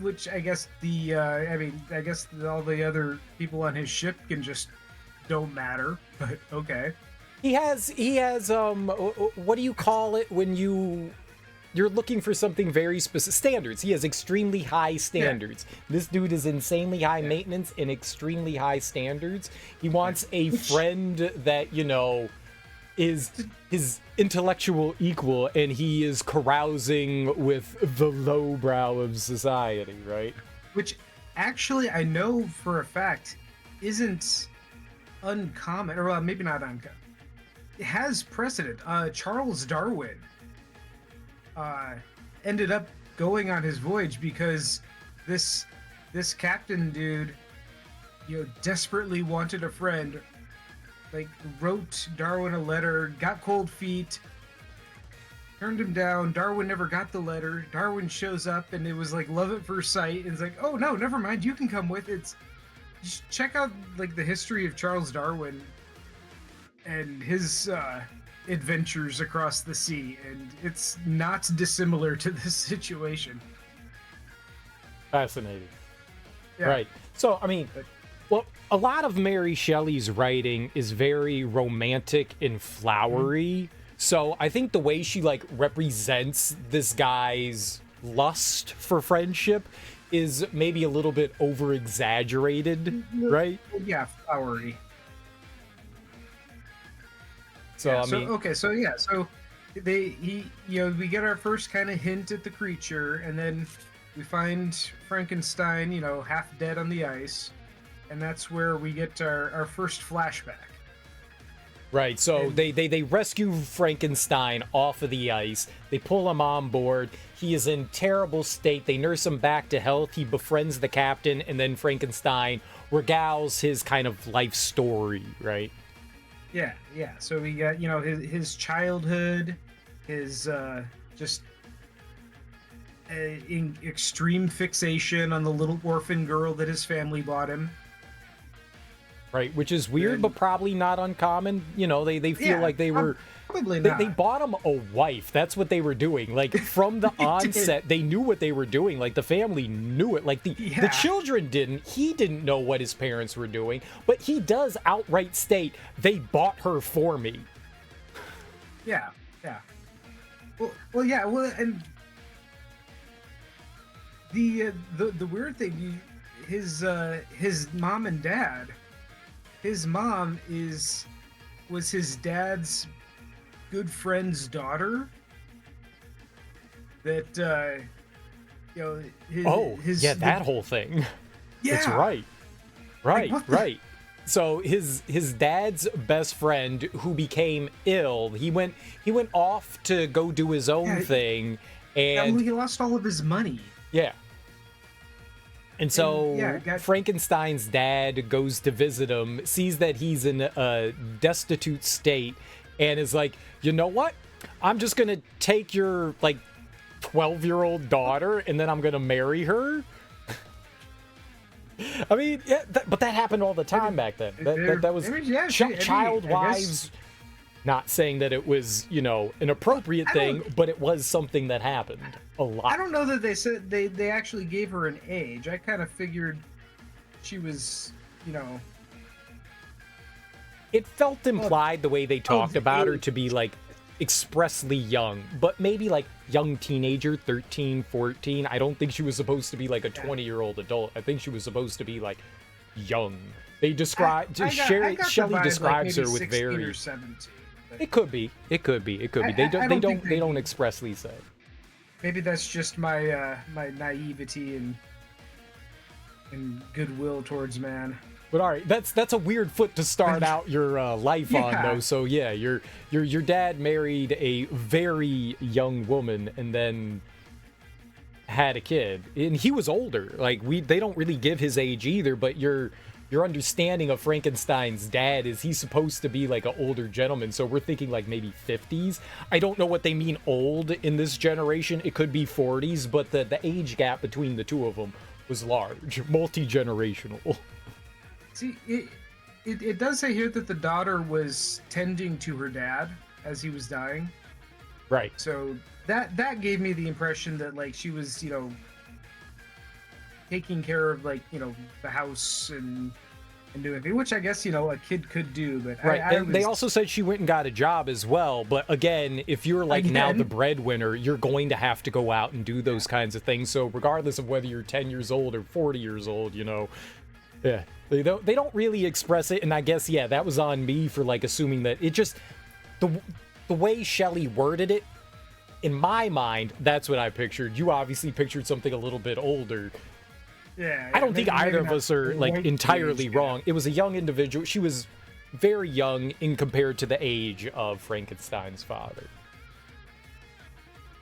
Which I guess I guess all the other people on his ship can just don't matter. But okay. He has what do you call it when you're looking for something very specific? Standards. He has extremely high standards. This dude is insanely high maintenance and extremely high standards. He wants a friend that, is his intellectual equal, and he is carousing with the lowbrow of society, right? Which actually I know for a fact isn't uncommon, or well, maybe not uncommon. It has precedent. Charles Darwin ended up going on his voyage because this captain dude, desperately wanted a friend. Like wrote Darwin a letter, got cold feet, turned him down. Darwin never got the letter. Darwin shows up, and it was like love at first sight. And it's like, oh no, never mind, you can come with. Just check out like the history of Charles Darwin and his adventures across the sea, and it's not dissimilar to this situation. Fascinating. Yeah. Right. So, I mean, well, a lot of Mary Shelley's writing is very romantic and flowery. So I think the way she like represents this guy's lust for friendship is maybe a little bit over exaggerated, right? Yeah, flowery. So Yeah, I mean, so we get our first kind of hint at the creature, and then we find Frankenstein, half dead on the ice, and that's where we get our first flashback. right. So they rescue Frankenstein off of the ice. They pull him on board. He is in terrible state. They nurse him back to health. He befriends the captain, and then Frankenstein regales his kind of life story, right? Yeah. So we got his childhood, his just in extreme fixation on the little orphan girl that his family bought him. Right, which is weird, but probably not uncommon. They feel like they were probably they, not. they bought him a wife. That's what they were doing. Like from the onset, they knew what they were doing. Like the family knew it. Like the children didn't. He didn't know what his parents were doing, but he does outright state they bought her for me. Yeah. Well, and the weird thing, his mom and dad. His mom was his dad's good friend's daughter. That That whole thing. Yeah. That's right. Right. Like, what the- Right. So his dad's best friend who became ill, he went off to go do his own thing, and he lost all of his money. yeah. And so yeah, Frankenstein's dad goes to visit him, sees that he's in a destitute state, and is like, you know what? I'm just gonna take your like 12-year-old daughter, and then I'm gonna marry her. I mean, yeah, but that happened all the time back then. That was child wives. Not saying that it was, you know, an appropriate thing, but it was something that happened a lot. I don't know that they said they actually gave her an age. I kind of figured she was, you know. It felt implied the way they talked about her to be like expressly young, but maybe like young teenager, 13, 14. I don't think she was supposed to be like a 20-year-old adult. I think she was supposed to be like young. They describe Shelley describes her with very. Or 17, it could be. They don't expressly say. Maybe that's just my my naivety and goodwill towards man. But all right, that's a weird foot to start out your life on, though. So yeah, your dad married a very young woman and then had a kid, and he was older. Like they don't really give his age either. But your understanding of Frankenstein's dad is he's supposed to be like an older gentleman. So we're thinking like maybe 50s. I don't know what they mean old in this generation. It could be 40s, but the age gap between the two of them was large, multi-generational. See, it does say here that the daughter was tending to her dad as he was dying. Right. So that gave me the impression that like she was, you know, taking care of like, you know, the house and doing things, which I guess, you know, a kid could do. But right. They also said she went and got a job as well. But again, if you're like now the breadwinner, you're going to have to go out and do those kinds of things. So regardless of whether you're 10 years old or 40 years old, you know, yeah. They don't really express it, and I guess that was on me for like assuming that it just the way Shelley worded it in my mind, that's what I pictured. You obviously pictured something a little bit older. Yeah, I don't think either of us are like entirely wrong. It was a young individual. She was very young in compared to the age of Frankenstein's father.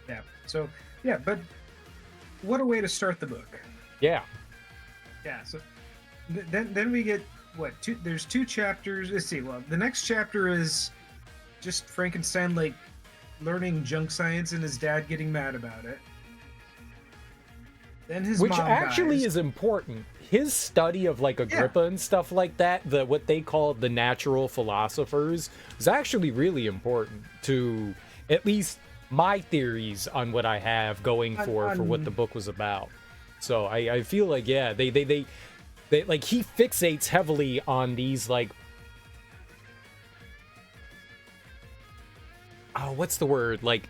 Yeah. So but what a way to start the book. Yeah. Yeah. So. Then we get there's 2 chapters. Let's see. Well, the next chapter is just Frankenstein like learning junk science and his dad getting mad about it. Then his which mom actually dies. is important. His study of like Agrippa and stuff like that, what they call the natural philosophers, is actually really important to at least my theories on what I have going for what the book was about. So I feel like they like he fixates heavily on these like what's the word, like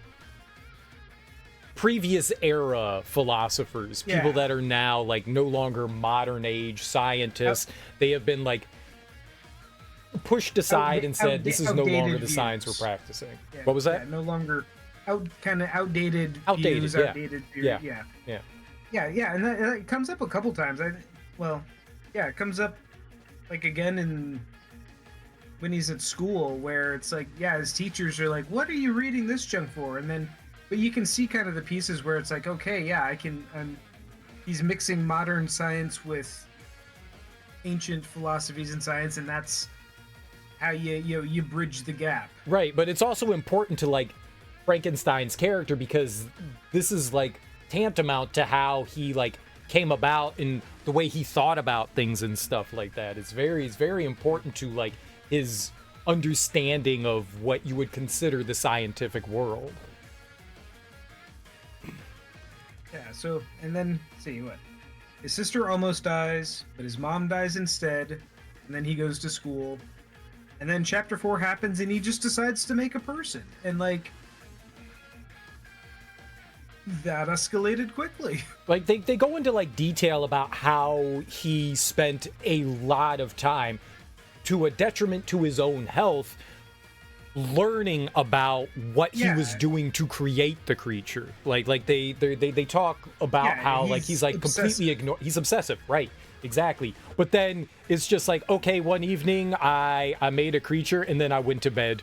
previous era philosophers, people that are now like no longer modern age scientists. They have been like pushed aside and said this is no longer the science we're practicing. What was that? No longer outdated views, outdated theory. Yeah, and that comes up a couple times. It comes up like again when he's at school, where it's like, his teachers are like, "What are you reading this junk for?" And then, but you can see kind of the pieces where it's like, okay, I can. He's mixing modern science with ancient philosophies and science, and that's how you bridge the gap. Right, but it's also important to like Frankenstein's character, because this is like tantamount to how he like came about and the way he thought about things and stuff like that. It's very important to like his understanding of what you would consider the scientific world. Yeah, so, and then, see what? His sister almost dies, but his mom dies instead, and then he goes to school. And then chapter 4 happens, and he just decides to make a person. And, like, that escalated quickly. Like, they go into, like, detail about how he spent a lot of time, to a detriment to his own health, learning about what he was doing to create the creature. Like they talk about how like he's like completely he's obsessive, right? exactly. But then it's just like, okay, one evening I made a creature and then I went to bed.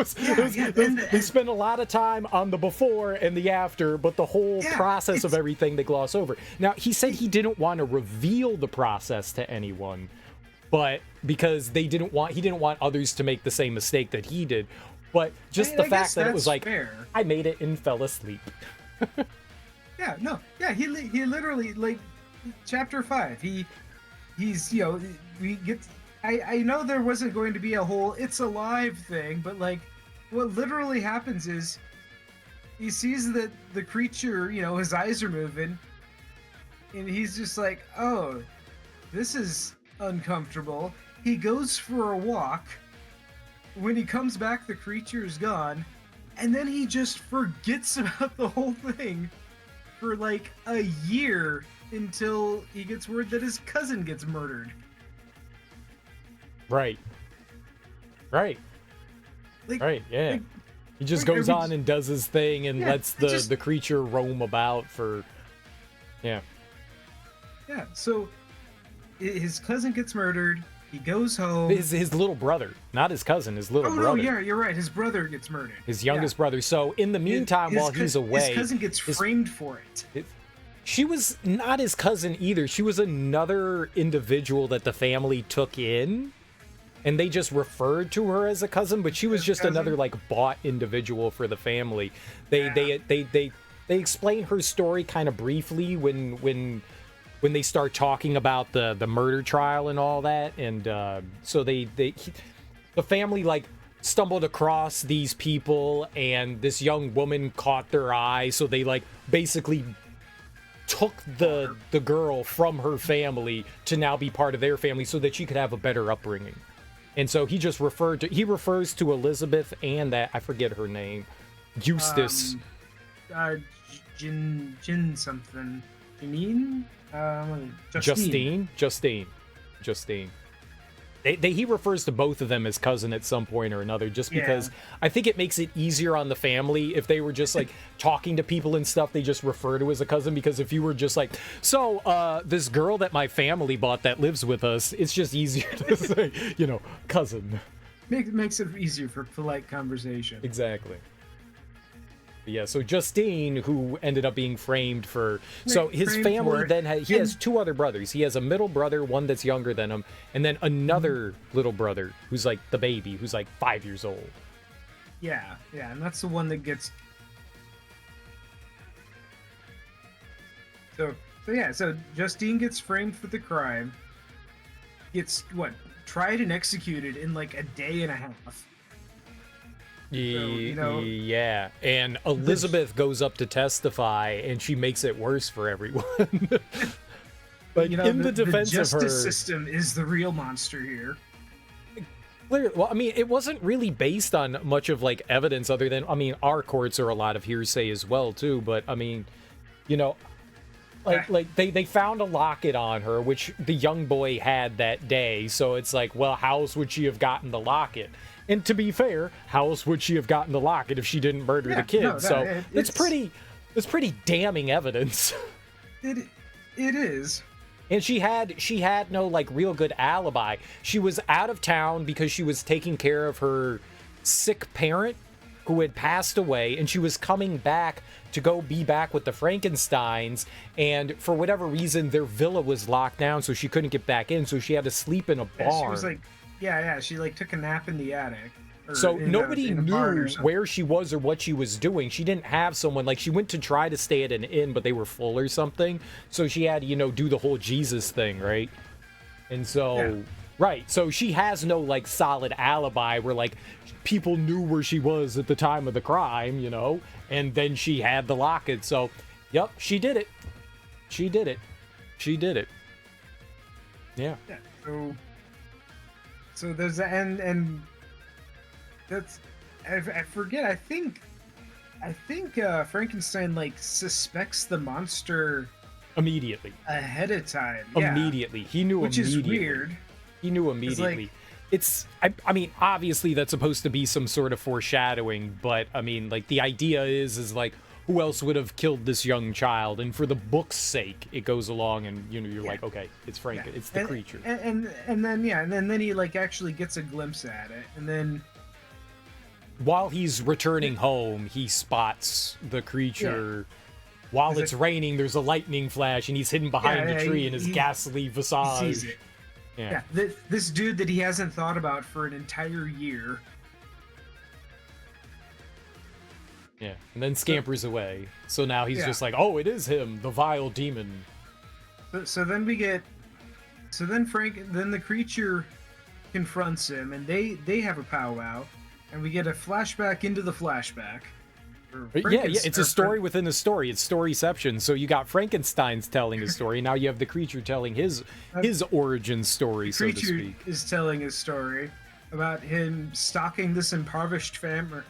They spend a lot of time on the before and the after, but the whole process of everything they gloss over. Now, he said he didn't want to reveal the process to anyone, but because he didn't want others to make the same mistake that he did. But just the fact that it was like, fair. I made it and fell asleep. He literally, like, chapter 5, he's, you know, we get... I know there wasn't going to be a whole it's alive thing, but like what literally happens is he sees that the creature, you know, his eyes are moving and he's just like, oh, this is uncomfortable. He goes for a walk. When he comes back, the creature is gone, and then he just forgets about the whole thing for like a year until he gets word that his cousin gets murdered. Right. Like, yeah. Like, he just goes on and does his thing and lets the creature roam about for... Yeah. Yeah, so his cousin gets murdered, he goes home... His little brother, not his cousin, his little brother. Oh, no, yeah, you're right, his brother gets murdered. His youngest brother. So, in the meantime, while he's away... His cousin gets framed for it. She was not his cousin either. She was another individual that the family took in. And they just referred to her as a cousin, but she was just another like bought individual for the family. They explain her story kind of briefly when they start talking about the murder trial and all that, and so the family like stumbled across these people, and this young woman caught their eye, so they like basically took the girl from her family to now be part of their family so that she could have a better upbringing. And so he refers to Elizabeth and that, I forget her name, Eustace. Jin something. Janine? Justine. He refers to both of them as cousin at some point or another, just because I think it makes it easier on the family if they were just like talking to people and stuff. They just refer to as a cousin, because if you were just like, so this girl that my family bought that lives with us, it's just easier to say, you know, cousin. Makes it easier for polite conversation. Exactly. Yeah, so Justine, who ended up being framed for... So his family then he has two other brothers. He has a middle brother, one that's younger than him, and then another little brother who's like the baby, who's like 5 years old. Yeah, and that's the one that gets... So Justine gets framed for the crime, gets, tried and executed in like a day and a half. Yeah, and Elizabeth goes up to testify, and she makes it worse for everyone. But in the defense of her, the justice system is the real monster here. Well, I mean, it wasn't really based on much of like evidence other than, I mean, our courts are a lot of hearsay as well too. But I mean, you know, like they found a locket on her, which the young boy had that day. So it's like, well, how else would she have gotten the locket? And to be fair, how else would she have gotten the locket if she didn't murder the kid? It's pretty damning evidence. It is. And she had no like real good alibi. She was out of town because she was taking care of her sick parent who had passed away, and she was coming back to go be back with the Frankensteins, and for whatever reason their villa was locked down, so she couldn't get back in, so she had to sleep in a barn. She was like, she like took a nap in the attic. So nobody knew where she was or what she was doing. She didn't have someone, like she went to try to stay at an inn, but they were full or something. So she had, do the whole Jesus thing, right? And so, so she has no like solid alibi where like people knew where she was at the time of the crime, and then she had the locket. So, yep, she did it. Yeah. So there's that, and that's, I forget. I think Frankenstein like suspects the monster immediately ahead of time. Immediately, he knew. Which immediately. Is weird. He knew immediately. I mean, obviously that's supposed to be some sort of foreshadowing, but I mean, like the idea is like, who else would have killed this young child? And for the book's sake, it goes along, and you're like, okay, it's Frank, it's the creature. And then he like actually gets a glimpse at it, and then while he's returning home, he spots the creature. While it's raining, there's a lightning flash, and he's hidden behind the tree in his ghastly visage. He sees it. Yeah. This dude that he hasn't thought about for an entire year. Yeah, and then scampers away. So now he's just like, oh, it is him, the vile demon. So then then the creature confronts him, and they have a powwow, and we get a flashback into the flashback. Yeah, it's a story within a story. It's storyception. So you got Frankenstein's telling his story. Now you have the creature telling his origin story, so to speak. The creature is telling his story about him stalking this impoverished family.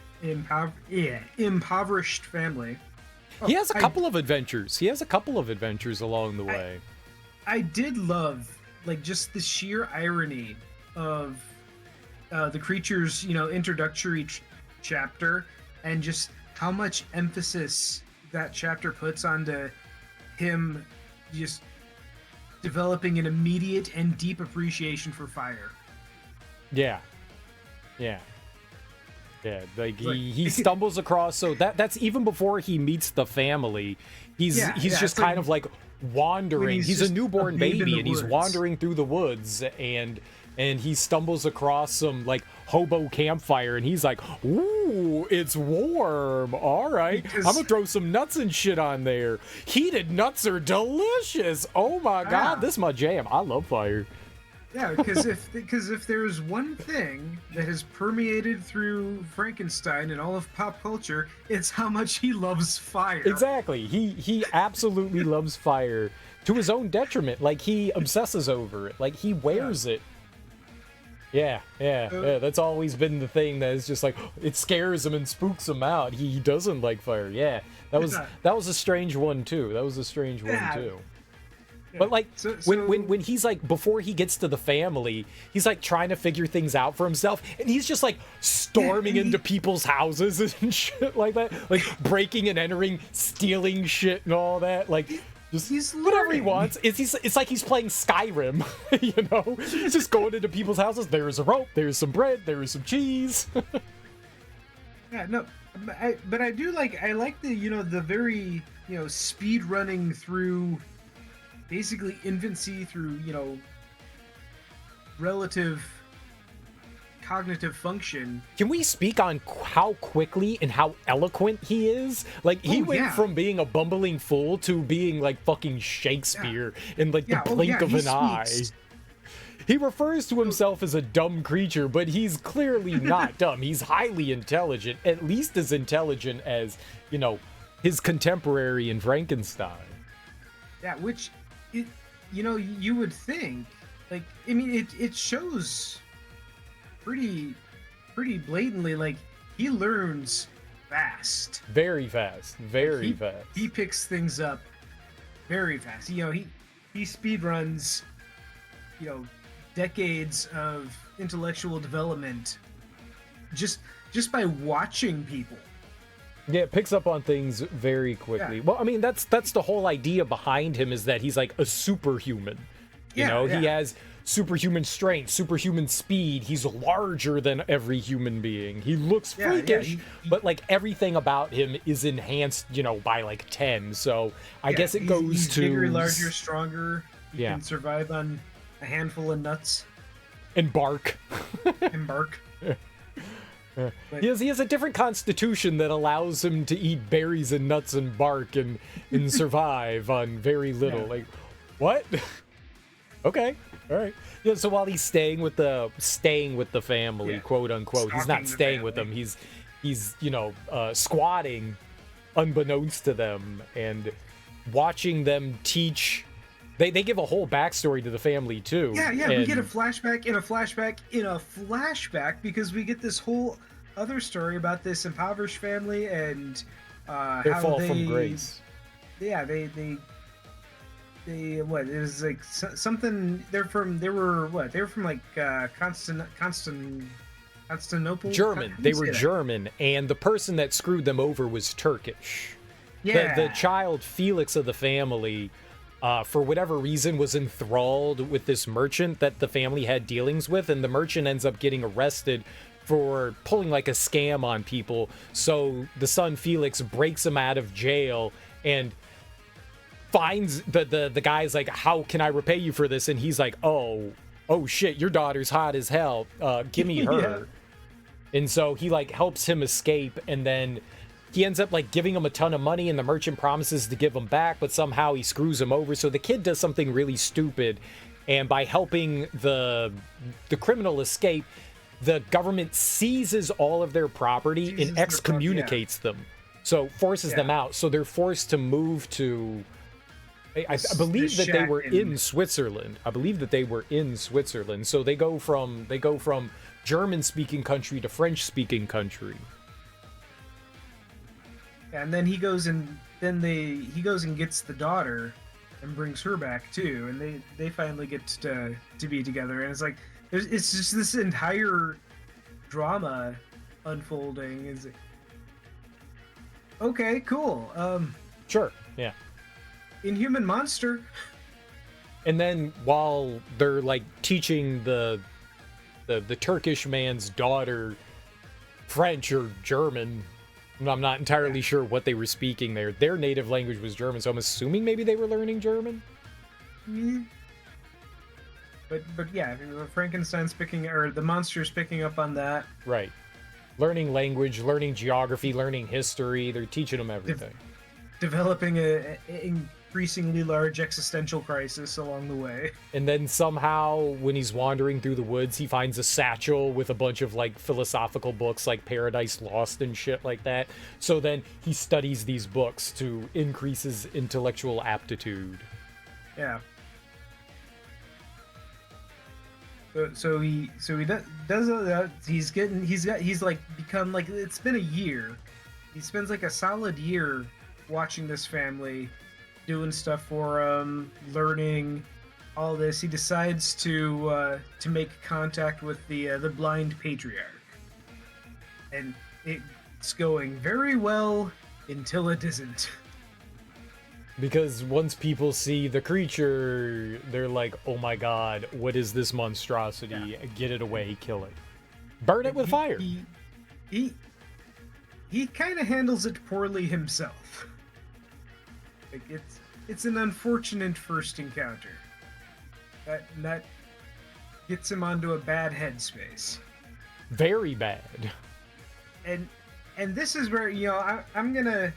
Impoverished family. He has a couple of adventures. He has a couple of adventures along the way. I did love, like, just the sheer irony of the creature's, introductory chapter, and just how much emphasis that chapter puts onto him just developing an immediate and deep appreciation for fire. Yeah. Like he stumbles across, so that's even before he meets the family. He's just kind of like wandering. He's a newborn baby, and he's wandering through the woods, and he stumbles across some like hobo campfire, and he's like, ooh, it's warm. All right, I'm gonna throw some nuts and shit on there. Heated nuts are delicious. Oh my god, this is my jam. I love fire. Yeah, because if there's one thing that has permeated through Frankenstein and all of pop culture, it's how much he loves fire. Exactly. He absolutely loves fire to his own detriment. Like, he obsesses over it. Like, he wears it. Yeah. That's always been the thing that is just like, it scares him and spooks him out. He doesn't like fire. Yeah. That was a strange one too. But like when he's like, before he gets to the family, he's like trying to figure things out for himself, and he's just like storming into people's houses and shit like that, like breaking and entering, stealing shit and all that, like just whatever he wants. It's like he's playing Skyrim, He's just going into people's houses. There's a rope, there's some bread, there's some cheese. Yeah, no, but I do like the the very speed running through. Basically infancy through, relative cognitive function. Can we speak on how quickly and how eloquent he is? Like, he went from being a bumbling fool to being like fucking Shakespeare in like the blink of an eye. He refers to himself as a dumb creature, but he's clearly not dumb. He's highly intelligent, at least as intelligent as, his contemporary in Frankenstein. Yeah, which... you would think, like, I mean, it shows pretty blatantly, like, he learns fast. Very fast. He picks things up very fast. He speed runs, decades of intellectual development just by watching people. Yeah, it picks up on things very quickly. Yeah. Well, I mean, that's the whole idea behind him, is that he's like a superhuman. He has superhuman strength, superhuman speed. He's larger than every human being. He looks freakish, but like everything about him is enhanced, by like 10. So I guess it goes he's to bigger, larger, stronger. He can survive on a handful of nuts and bark. He has a different constitution that allows him to eat berries and nuts and bark and survive on very little. Like, what? Okay, all right. Yeah. So while he's staying with the family, quote unquote, he's not staying with them. He's squatting, unbeknownst to them, and watching them teach. They give a whole backstory to the family too. Yeah. We get a flashback in a flashback in a flashback, because we get this whole other story about this impoverished family and their how fall from grace. Yeah, they what, it was like something. They were from like Constantinople. German. They were German, and the person that screwed them over was Turkish. Yeah. The child Felix of the family, for whatever reason, was enthralled with this merchant that the family had dealings with, and the merchant ends up getting arrested for pulling like a scam on people. So the son Felix breaks him out of jail and finds the guy's like, how can I repay you for this? And he's like, oh shit, your daughter's hot as hell. Give me her. Yeah. And so he like helps him escape, and then he ends up like giving him a ton of money, and the merchant promises to give him back, but somehow he screws him over. So the kid does something really stupid, and by helping the criminal escape, the government seizes all of their property and excommunicates them. So forces them out. So they're forced to move to I believe that they were in Switzerland. I believe that they were in Switzerland. So they go from German-speaking country to French-speaking country. And then he goes and gets the daughter and brings her back too, and they finally get to be together. And it's like it's just this entire drama unfolding. Is okay, cool. Sure, yeah. Inhuman monster. And then while they're like teaching the Turkish man's daughter French or German, I'm not entirely sure what they were speaking there. Their native language was German, so I'm assuming maybe they were learning German. Mm. But yeah, Frankenstein's the monster's picking up on that. Right. Learning language, learning geography, learning history. They're teaching them everything. Developing a increasingly large existential crisis along the way. And then somehow, when he's wandering through the woods, he finds a satchel with a bunch of like philosophical books like Paradise Lost and shit like that. So then he studies these books to increase his intellectual aptitude. Yeah. So he does that. He's like become like, it's been a year. He spends like a solid year watching this family, doing stuff for him, learning all this. He decides to make contact with the blind patriarch, and it's going very well until it isn't. Because once people see the creature, they're like, oh my god, what is this monstrosity? Yeah. Get it away, kill it. Burn it with fire. He kind of handles it poorly himself. Like it's an unfortunate first encounter. That gets him onto a bad headspace. Very bad. And this is where, you know, I'm gonna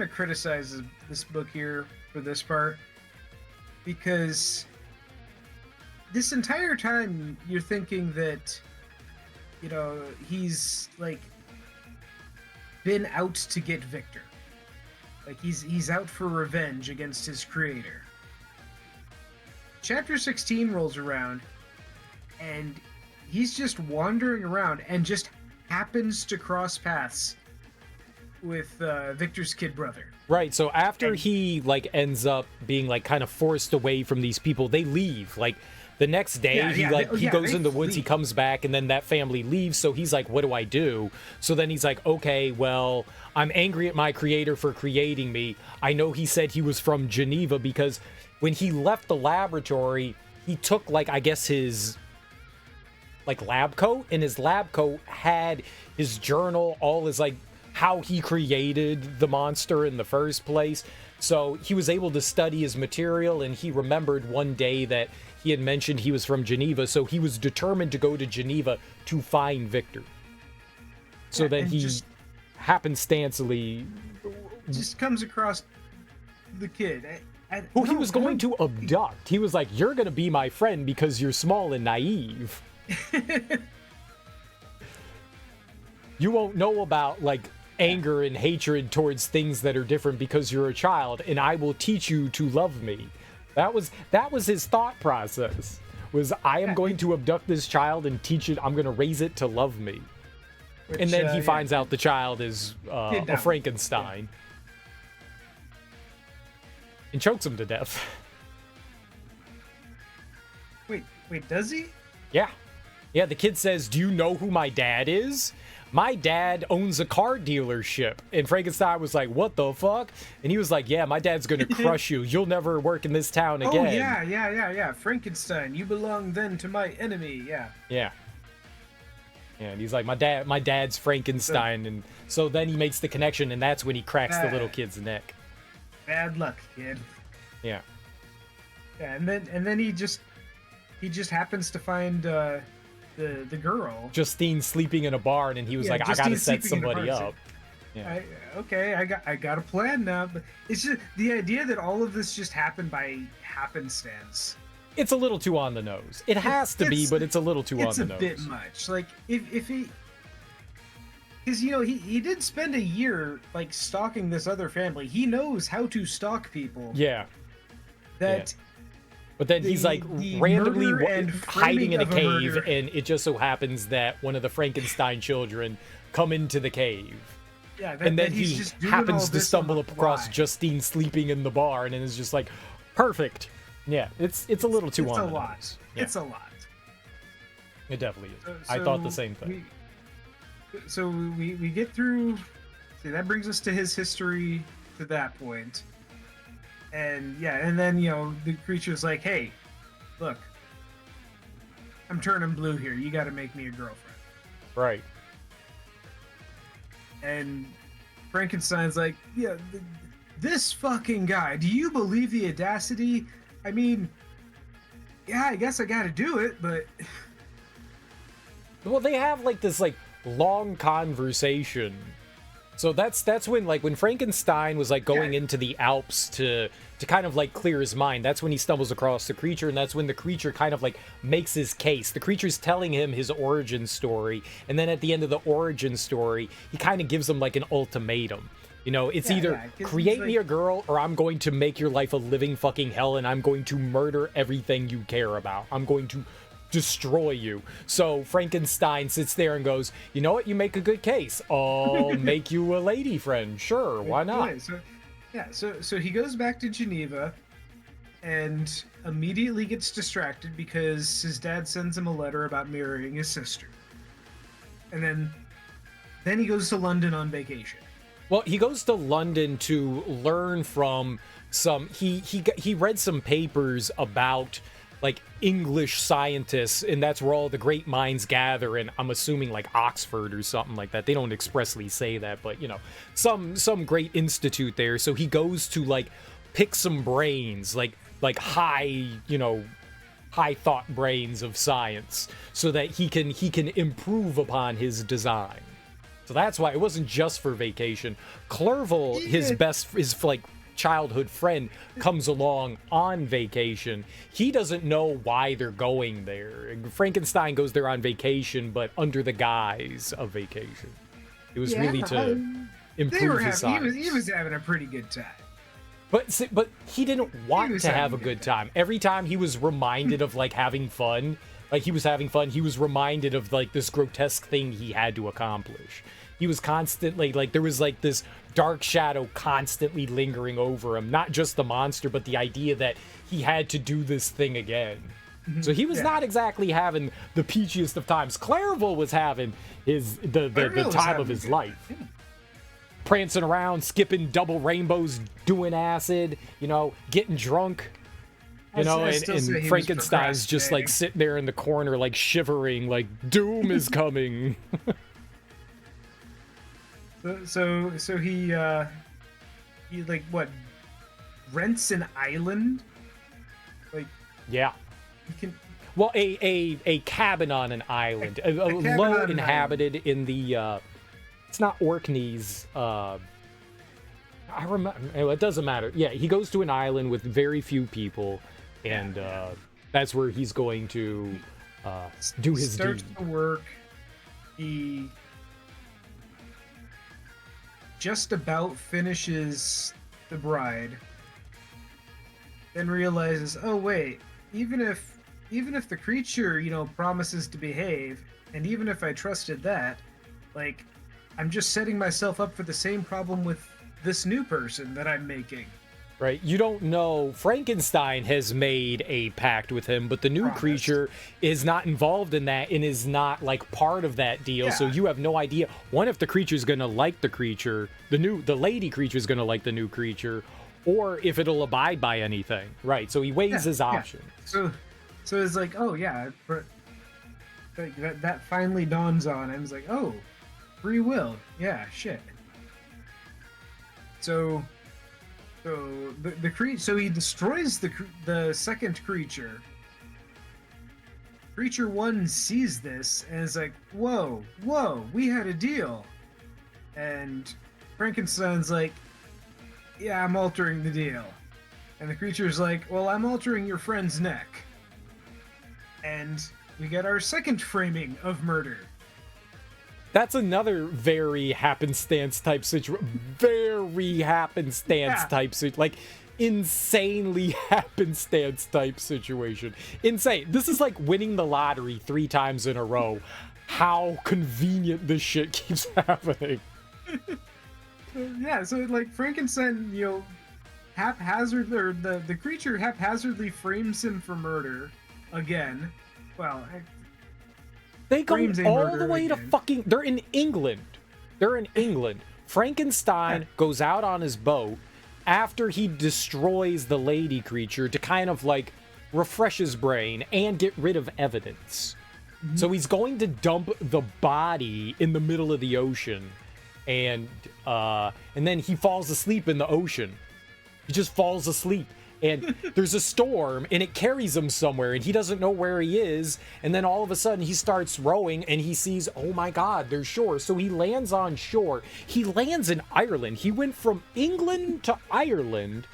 criticize this book here for this part, because this entire time you're thinking that, you know, he's like been out to get Victor. Like he's out for revenge against his creator. Chapter 16 rolls around, and he's just wandering around and just happens to cross paths with Victor's kid brother. Right, so after he like ends up being like kind of forced away from these people, they leave. Like the next day he goes in the woods, he comes back, and then that family leaves, so he's like, what do I do? So then he's like, okay, well, I'm angry at my creator for creating me. I know he said he was from Geneva, because when he left the laboratory, he took like, I guess his like lab coat, and his lab coat had his journal, all his like how he created the monster in the first place. So he was able to study his material, and he remembered one day that he had mentioned he was from Geneva, so he was determined to go to Geneva to find Victor. So then he just happenstancely just comes across the kid who he was going to abduct. He was like, you're going to be my friend because you're small and naive. You won't know about like anger and hatred towards things that are different because you're a child, and I will teach you to love me. That was his thought process. Was I am going to abduct this child and teach it. I'm going to raise it to love me. And then he finds out the child is a Frankenstein, and chokes him to death. Wait, does he? Yeah. The kid says, "Do you know who my dad is?" my dad owns a car dealership. And Frankenstein was like, what the fuck? And he was like, yeah, my dad's gonna crush you. You'll never work in this town again. Oh, yeah. Frankenstein, you belong then to my enemy, yeah. Yeah. Yeah, and he's like, my dad's Frankenstein. And so then he makes the connection, and that's when he cracks the little kid's neck. Bad luck, kid. Yeah. Yeah, and then he just happens to find the girl. Justine sleeping in a barn, and he was like, I gotta set somebody up. Yeah. I got a plan now. But it's just the idea that all of this just happened by happenstance. It's a little too on the nose. It has to be, but it's a little too on the nose. It's a bit much. Like if he, because he did spend a year like stalking this other family. He knows how to stalk people. Yeah. That. Yeah. But then he's like randomly hiding in a cave, murder. and it just so happens that one of the Frankenstein children come into the cave. Yeah, and then he's he just doing happens all to this stumble on the across fly. Justine sleeping in the barn, and is just like, perfect. Yeah, it's a little too on the nose. Yeah, It's a lot. it definitely is. I thought the same thing. We get through. See, that brings us to his history to that point. And then the creature's like, hey, look, I'm turning blue here. You got to make me a girlfriend. Right. And Frankenstein's like, yeah, this fucking guy. Do you believe the audacity? I mean, yeah, I guess I got to do it, but Well, they have like this like long conversation. So that's when Frankenstein was like going into the Alps to kind of like clear his mind. That's when he stumbles across the creature, and that's when the creature kind of like makes his case. The creature's telling him his origin story, and then at the end of the origin story, he kind of gives him like an ultimatum. It's either 'cause create he's me a girl, or I'm going to make your life a living fucking hell, and I'm going to murder everything you care about. I'm going to destroy you. So Frankenstein sits there and goes, you know what? You make a good case. I'll make you a lady friend. Sure, why not? So he goes back to Geneva and immediately gets distracted because his dad sends him a letter about marrying his sister. And then he goes to London on vacation. Well, he goes to London to learn from he read some papers about like English scientists, and that's where all the great minds gather, and I'm assuming like Oxford or something like that. They don't expressly say that, but some great institute there. So he goes to like pick some brains, like high thought brains of science, so that he can improve upon his design. So that's why it wasn't just for vacation. Clerval, his childhood friend, comes along on vacation. He doesn't know why they're going there. Frankenstein goes there on vacation, but under the guise of vacation. It was really to improve his science. He was having a pretty good time. But he didn't want to have a good time. Every time he was reminded of like having fun, like he was having fun, he was reminded of like this grotesque thing he had to accomplish. He was constantly like, there was like this dark shadow constantly lingering over him. Not just the monster, but the idea that he had to do this thing again. So he was not exactly having the peachiest of times. Clerval was having the time of his life. Prancing around, skipping double rainbows, doing acid, getting drunk. And Frankenstein's just like sitting there in the corner, like shivering, like doom is coming. So he like what, rents an island? Like, yeah. he can. Well, a cabin on an island, a low inhabited in the it's not Orkneys. I remember. It doesn't matter. Yeah, he goes to an island with very few people, and that's where he's going to do his starts deed. to work. He just about finishes the bride, then realizes, oh wait, even if the creature, promises to behave, and even if I trusted that, like, I'm just setting myself up for the same problem with this new person that I'm making. Right? You don't know. Frankenstein has made a pact with him, but the new Promised. creature is not involved in that and is not like part of that deal. So Yeah. you have no idea. One, if the creature's gonna like the creature, the lady creature's gonna like the new creature, or if it'll abide by anything. Right. So he weighs his options. So it's like, oh yeah, but like that finally dawns on him. It's like, oh, free will. Yeah, shit. So so he destroys the second creature. Creature one sees this and is like, whoa, we had a deal. And Frankenstein's like, yeah, I'm altering the deal. And the creature's like, well, I'm altering your friend's neck. And we get our second framing of murder. That's another very happenstance type situation. Very happenstance Yeah. type situation. Like, insanely happenstance type situation. Insane. This is like winning the lottery 3 times in a row. How convenient this shit keeps happening. Yeah, so like Frankenstein, the creature haphazardly frames him for murder again. Well, They go Frames a all murder the way to again. fucking. They're in England. Frankenstein goes out on his boat after he destroys the lady creature to kind of like refresh his brain and get rid of evidence. So he's going to dump the body in the middle of the ocean, and then he falls asleep in the ocean. He just falls asleep. And there's a storm, and it carries him somewhere, and he doesn't know where he is. And then all of a sudden, he starts rowing, and he sees, oh my God, there's shore. So he lands on shore. He lands in Ireland. He went from England to Ireland,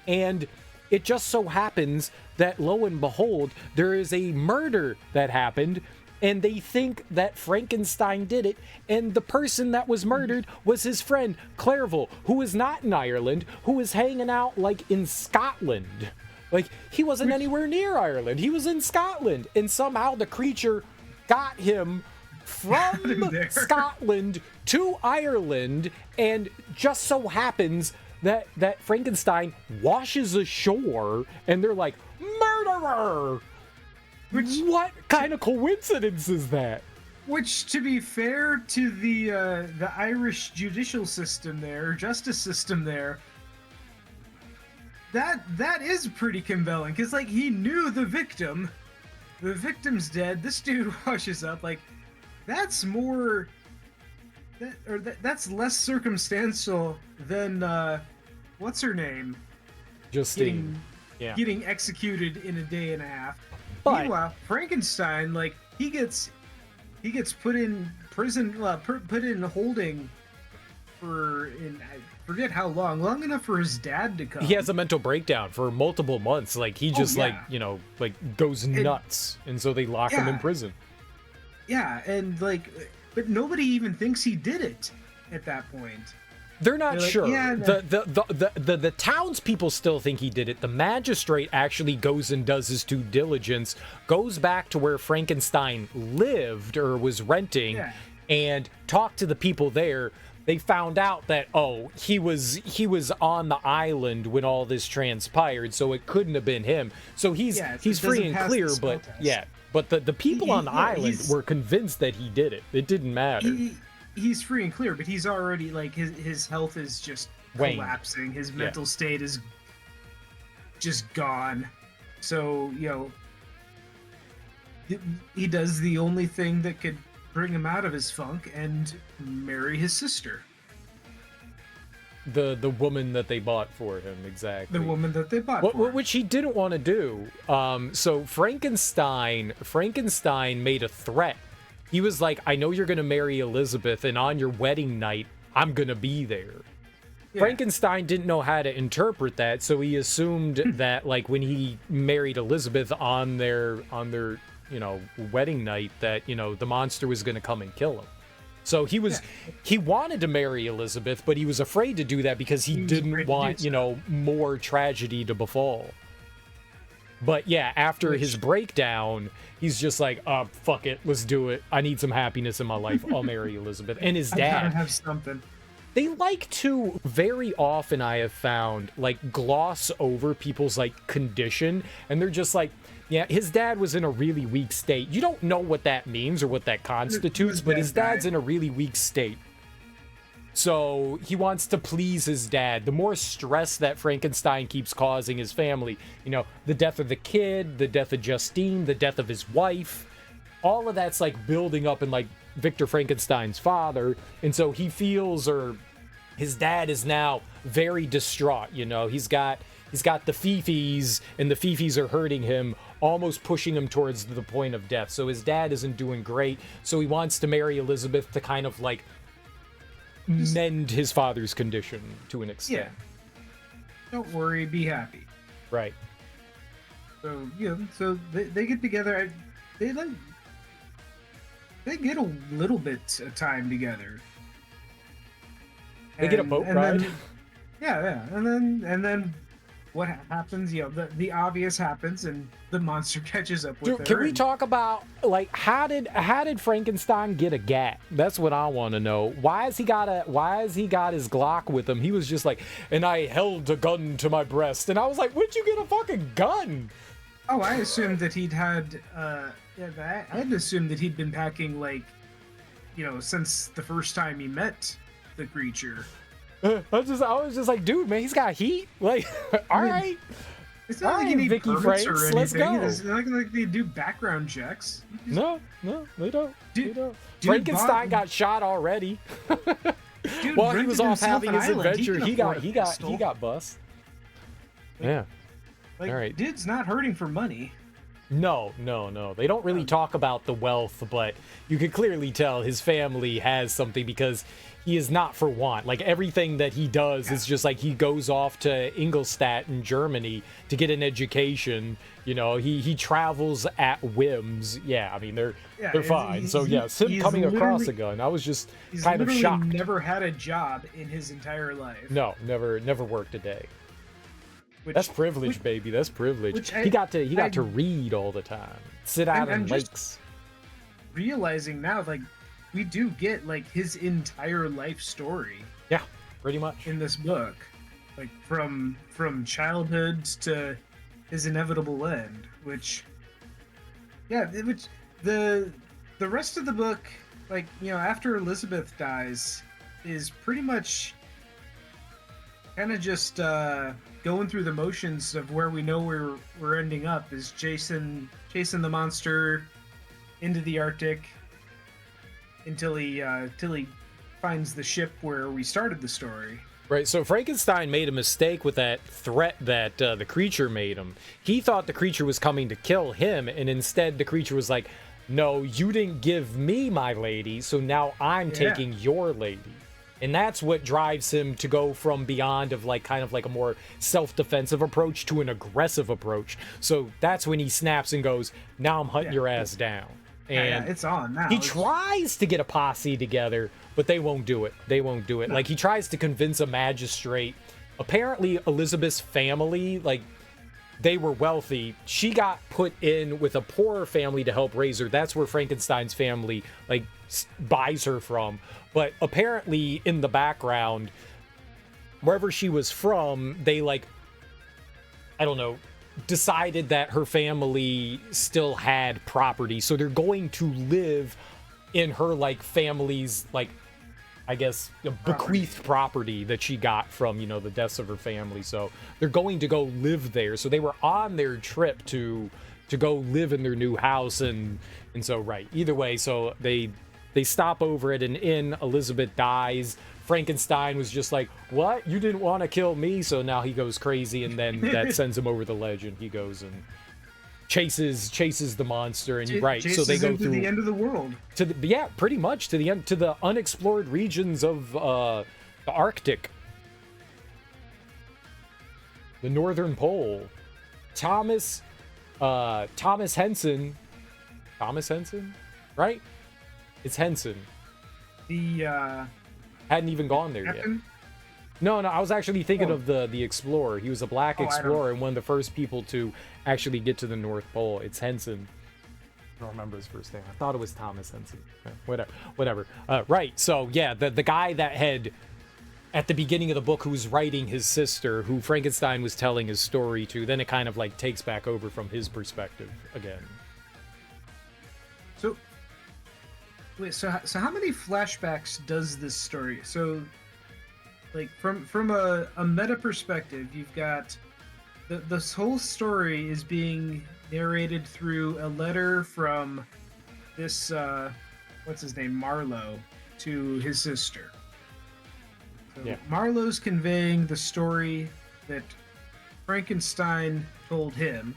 and it just so happens that, lo and behold, there is a murder that happened, and they think that Frankenstein did it, and the person that was murdered was his friend Clerval, who is not in Ireland, who was hanging out like in Scotland. Like, he wasn't anywhere near Ireland, he was in Scotland, and somehow the creature got him from there. Scotland to Ireland, and just so happens that Frankenstein washes ashore, and they're like, murderer! What kind of coincidence is that? which, to be fair to the Irish judicial system there, justice system there, that is pretty compelling, because like he knew the victim's dead. This dude washes up. Like, that's more. That's less circumstantial than what's her name Justine. getting executed in a day and a half. But- Meanwhile, Frankenstein, like, he gets put in prison, put in holding for I forget how long enough for his dad to come. He has a mental breakdown for multiple months. Like, he just yeah. goes nuts, and so they lock him in Yeah. prison. Yeah, and like, but nobody even thinks he did it at that point. They're not They're like, sure. yeah, no. The townspeople still think he did it. The magistrate actually goes and does his due diligence, goes back to where Frankenstein lived or was renting, Yeah. and talked to the people there. They found out that, oh, he was on the island when all this transpired, so it couldn't have been him. So he's Yeah, it free doesn't and pass clear, the smell but test. yeah. But the people on the island he's- were convinced that he did it. It didn't matter. He's free and clear, but he's already, like, his health is just Waned. collapsing. His mental state is just gone. So, he does the only thing that could bring him out of his funk and marry his sister, The woman that they bought for him, exactly. the woman that they bought for him. Which he didn't want to do. So Frankenstein made a threat. He was like, I know you're going to marry Elizabeth, and on your wedding night, I'm going to be there. Yeah. Frankenstein didn't know how to interpret that, so he assumed that, like, when he married Elizabeth on their wedding night, that, the monster was going to come and kill him. So he wanted to marry Elizabeth, but he was afraid to do that because he was didn't afraid to want, do so. more tragedy to befall. But yeah, after his breakdown, he's just like, fuck it, let's do it. I need some happiness in my life. I'll marry Elizabeth. And his I gotta dad, have something. they like to very often, I have found, like gloss over people's like condition, and they're just like, yeah, his dad was in a really weak state. You don't know what that means or what that constitutes, but his dad's in a really weak state. So he wants to please his dad. The more stress that Frankenstein keeps causing his family, you know, the death of the kid, the death of Justine, the death of his wife, all of that's like building up in like Victor Frankenstein's father. And so he feels, or his dad is now very distraught. You know, he's got the fifis, and the fifis are hurting him, almost pushing him towards the point of death. So his dad isn't doing great. So he wants to marry Elizabeth to kind of like mend his father's condition to an extent. Yeah. Don't worry, be happy. Right. So so they get together. They get a little bit of time together. They get a boat ride. Then, yeah, and then what happens? You know, the obvious happens, and the monster catches up with her. Dude, can we talk about like how did Frankenstein get a gat? That's what I want to know. Why has he got his Glock with him? He was just like, and I held a gun to my breast, and I was like, where'd you get a fucking gun? Oh, I assumed that he'd had I had assumed that he'd been packing, like, you know, since the first time he met the creature. I was just like, dude, man, he's got heat. Like, all right. It's not All like you right, need Vicky permits Franks, or anything. let's go. It's not like they do background checks. No, they don't. Dude, They don't. dude, Frankenstein Bob- got shot already. Dude While he rented was off himself having an his island. adventure, can he afford a got pistol. bust. Yeah. Like, all right. dude's not hurting for money. No. They don't really talk about the wealth, but you can clearly tell his family has something because he is not for want. Like, everything that he does is just like he goes off to Ingolstadt in Germany to get an education. You know, he travels at whims. Yeah, I mean, they're fine. So, yes, him coming across a gun, I was just kind of shocked. Never had a job in his entire life. No, never worked a day. Which, That's privilege, baby. That's privilege. He got to read all the time. Sit out in lakes. Realizing now, like, we do get like his entire life story. Yeah, pretty much. In this book, like from childhood to his inevitable end, which the rest of the book, like, you know, after Elizabeth dies, is pretty much kind of just going through the motions of where we know we're ending up, is chasing the monster into the Arctic until he finds the ship where we started the story. Right, so Frankenstein made a mistake with that threat that the creature made him. He thought the creature was coming to kill him, and instead the creature was like, no, you didn't give me my lady, so now I'm taking your lady. And that's what drives him to go from beyond of like kind of like a more self-defensive approach to an aggressive approach. So that's when he snaps and goes, now I'm hunting your ass down. And it's on now. He tries to get a posse together, but they won't do it. No. Like, he tries to convince a magistrate. Apparently, Elizabeth's family, like, they were wealthy. She got put in with a poorer family to help raise her. That's where Frankenstein's family, like, buys her from. But apparently, in the background, wherever she was from, they, like, I don't know, decided that her family still had property, so they're going to live in her like family's, like, I guess, bequeathed property that she got from, you know, the deaths of her family. So they're going to go live there. So they were on their trip to go live in their new house, and so right, either way, so they stop over at an inn. Elizabeth dies. Frankenstein was just like, what? You didn't want to kill me? So now he goes crazy, and then that sends him over the ledge, and he goes and chases the monster. And so they go through the end of the world. Pretty much to the end, to the unexplored regions of the Arctic, the Northern Pole. Thomas Henson, right? It's Henson. The hadn't even gone there yet. No, I was actually thinking of the explorer. He was a black explorer and one of the first people to actually get to the North Pole. It's Henson. I don't remember his first name. I thought it was Thomas Henson. Whatever. Right. So yeah, the guy that had at the beginning of the book who's writing his sister, who Frankenstein was telling his story to. Then it kind of like takes back over from his perspective again. So, wait, so how many flashbacks does this story? So, like from a meta perspective, you've got this whole story is being narrated through a letter from this what's his name, Marlowe, to his sister. So Yeah. Marlowe's conveying the story that Frankenstein told him.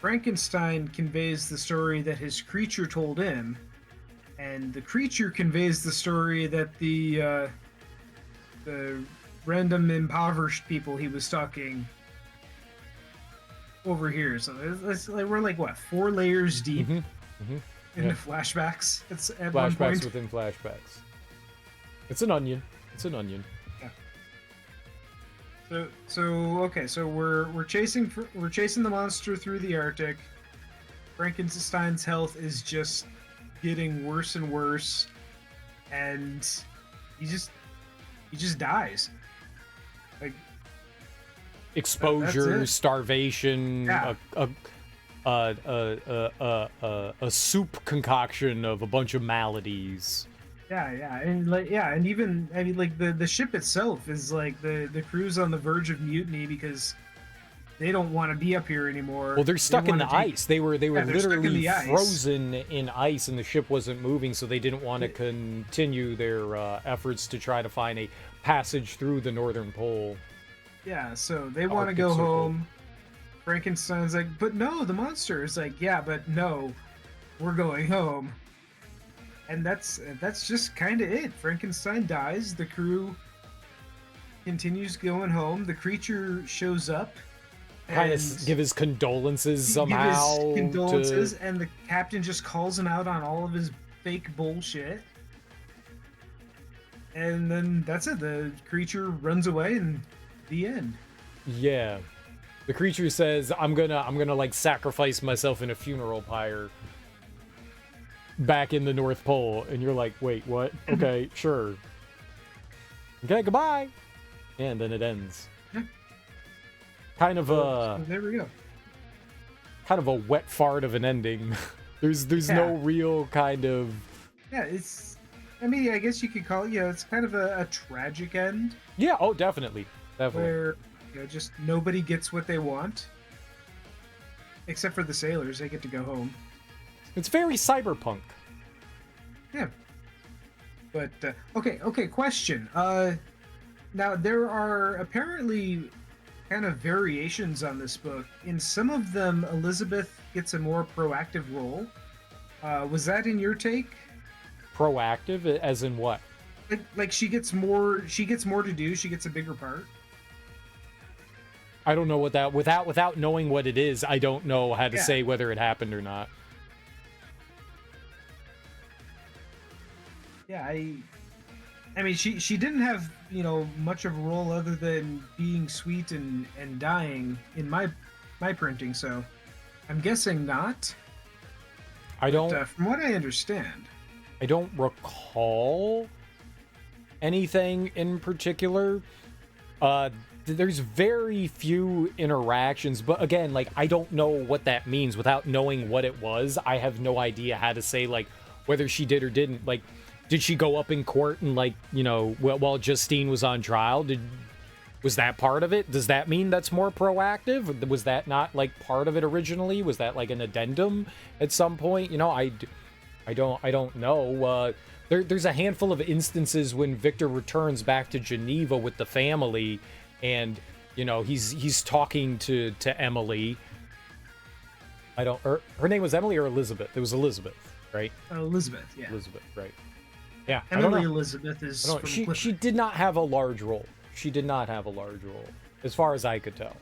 Frankenstein conveys the story that his creature told him, and the creature conveys the story that the random impoverished people he was stalking over here. So it's like, we're like what, 4 layers deep in Yeah. the flashbacks. It's at one Flashbacks point. within flashbacks. It's an onion. It's an onion. So okay, so we're chasing the monster through the Arctic. Frankenstein's health is just getting worse and worse, and he just dies. Like, Exposure, it. Yeah. a soup concoction of a bunch of maladies. and even I mean, like the ship itself is like the crew's on the verge of mutiny because they don't want to be up here anymore. Well, they're stuck in the wanna take- ice. They were they're stuck in literally the ice. frozen in ice, and the ship wasn't moving, so they didn't want to continue their efforts to try to find a passage through the northern pole. Yeah, so they want to Arctic go Circle. home. Frankenstein's like, but no, the monster is like, yeah, but no, we're going home. And that's just kind of it. Frankenstein dies. The crew continues going home. The creature shows up. Kind and of give his condolences give somehow. his condolences, and the captain just calls him out on all of his fake bullshit. And then that's it. The creature runs away, and the end. Yeah. The creature says, I'm gonna like sacrifice myself in a funeral pyre back in the North Pole. And you're like, wait, what? Okay, sure. Okay, goodbye. And then it ends. Yeah. Kind of So there we go. kind of a wet fart of an ending. there's no Yeah. real kind of Yeah, I mean, I guess you could call it, it's kind of a tragic end yeah, oh definitely. where, just nobody gets what they want. Except for the sailors, they get to go home. It's very cyberpunk. Yeah. But, okay, question. Now, there are apparently kind of variations on this book. In some of them, Elizabeth gets a more proactive role. Was that in your take? Proactive as in what? Like she gets more to do, she gets a bigger part. I don't know what that without knowing what it is, I don't know how to Yeah. say whether it happened or not. Yeah, I mean, she didn't have much of a role other than being sweet and dying in my printing, so I'm guessing not. I don't But, from what I understand, I don't recall anything in particular. There's very few interactions, but again, like, I don't know what that means. Without knowing what it was, I have no idea how to say, like, whether she did or didn't. Like, did she go up in court and, like, while Justine was on trial? Was that part of it? Does that mean that's more proactive? Was that not, like, part of it originally? Was that, like, an addendum at some point? I don't know. There's a handful of instances when Victor returns back to Geneva with the family, and he's talking to Emily. Her name was Emily or Elizabeth? It was Elizabeth, right? Elizabeth, yeah. Elizabeth, right? Yeah. I don't Emily know. Elizabeth is I don't know. from She Clifford. did not have a large role. She did not have a large role, as far as I could tell.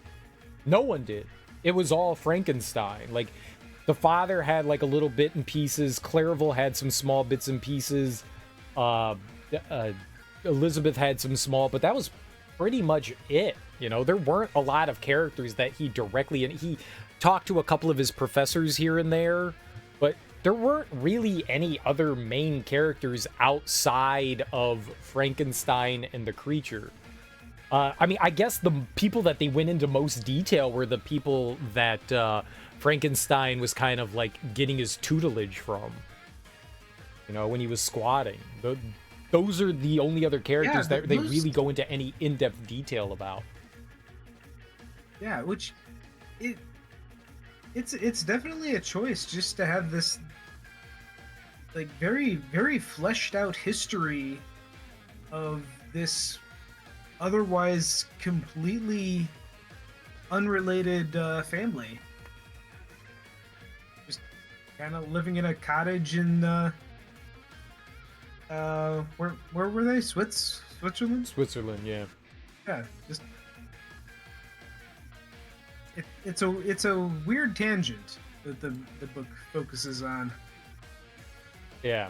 No one did. It was all Frankenstein. Like, the father had like a little bit in pieces. Clairville had some small bits and pieces. Elizabeth had some small, but that was pretty much it. There weren't a lot of characters that he directly, and he talked to a couple of his professors here and there, but there weren't really any other main characters outside of Frankenstein and the creature. I mean, I guess the people that they went into most detail were the people that Frankenstein was kind of like getting his tutelage from. You know, when he was squatting. Those are the only other characters that they really go into any in-depth detail about. Yeah, which it's definitely a choice just to have this like very, very fleshed out history of this otherwise completely unrelated family. Just kind of living in a cottage in where were they? Switzerland? Switzerland, yeah. Yeah, just it's a weird tangent that the book focuses on. Yeah.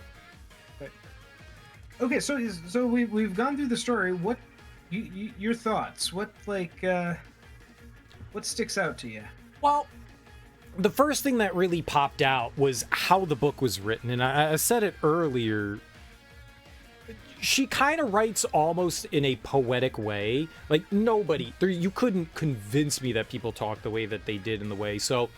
But, okay, so we've gone through the story. What your thoughts? What what sticks out to you? Well, the first thing that really popped out was how the book was written, and I said it earlier. She kind of writes almost in a poetic way. Like you couldn't convince me that people talk the way that they did in the way. So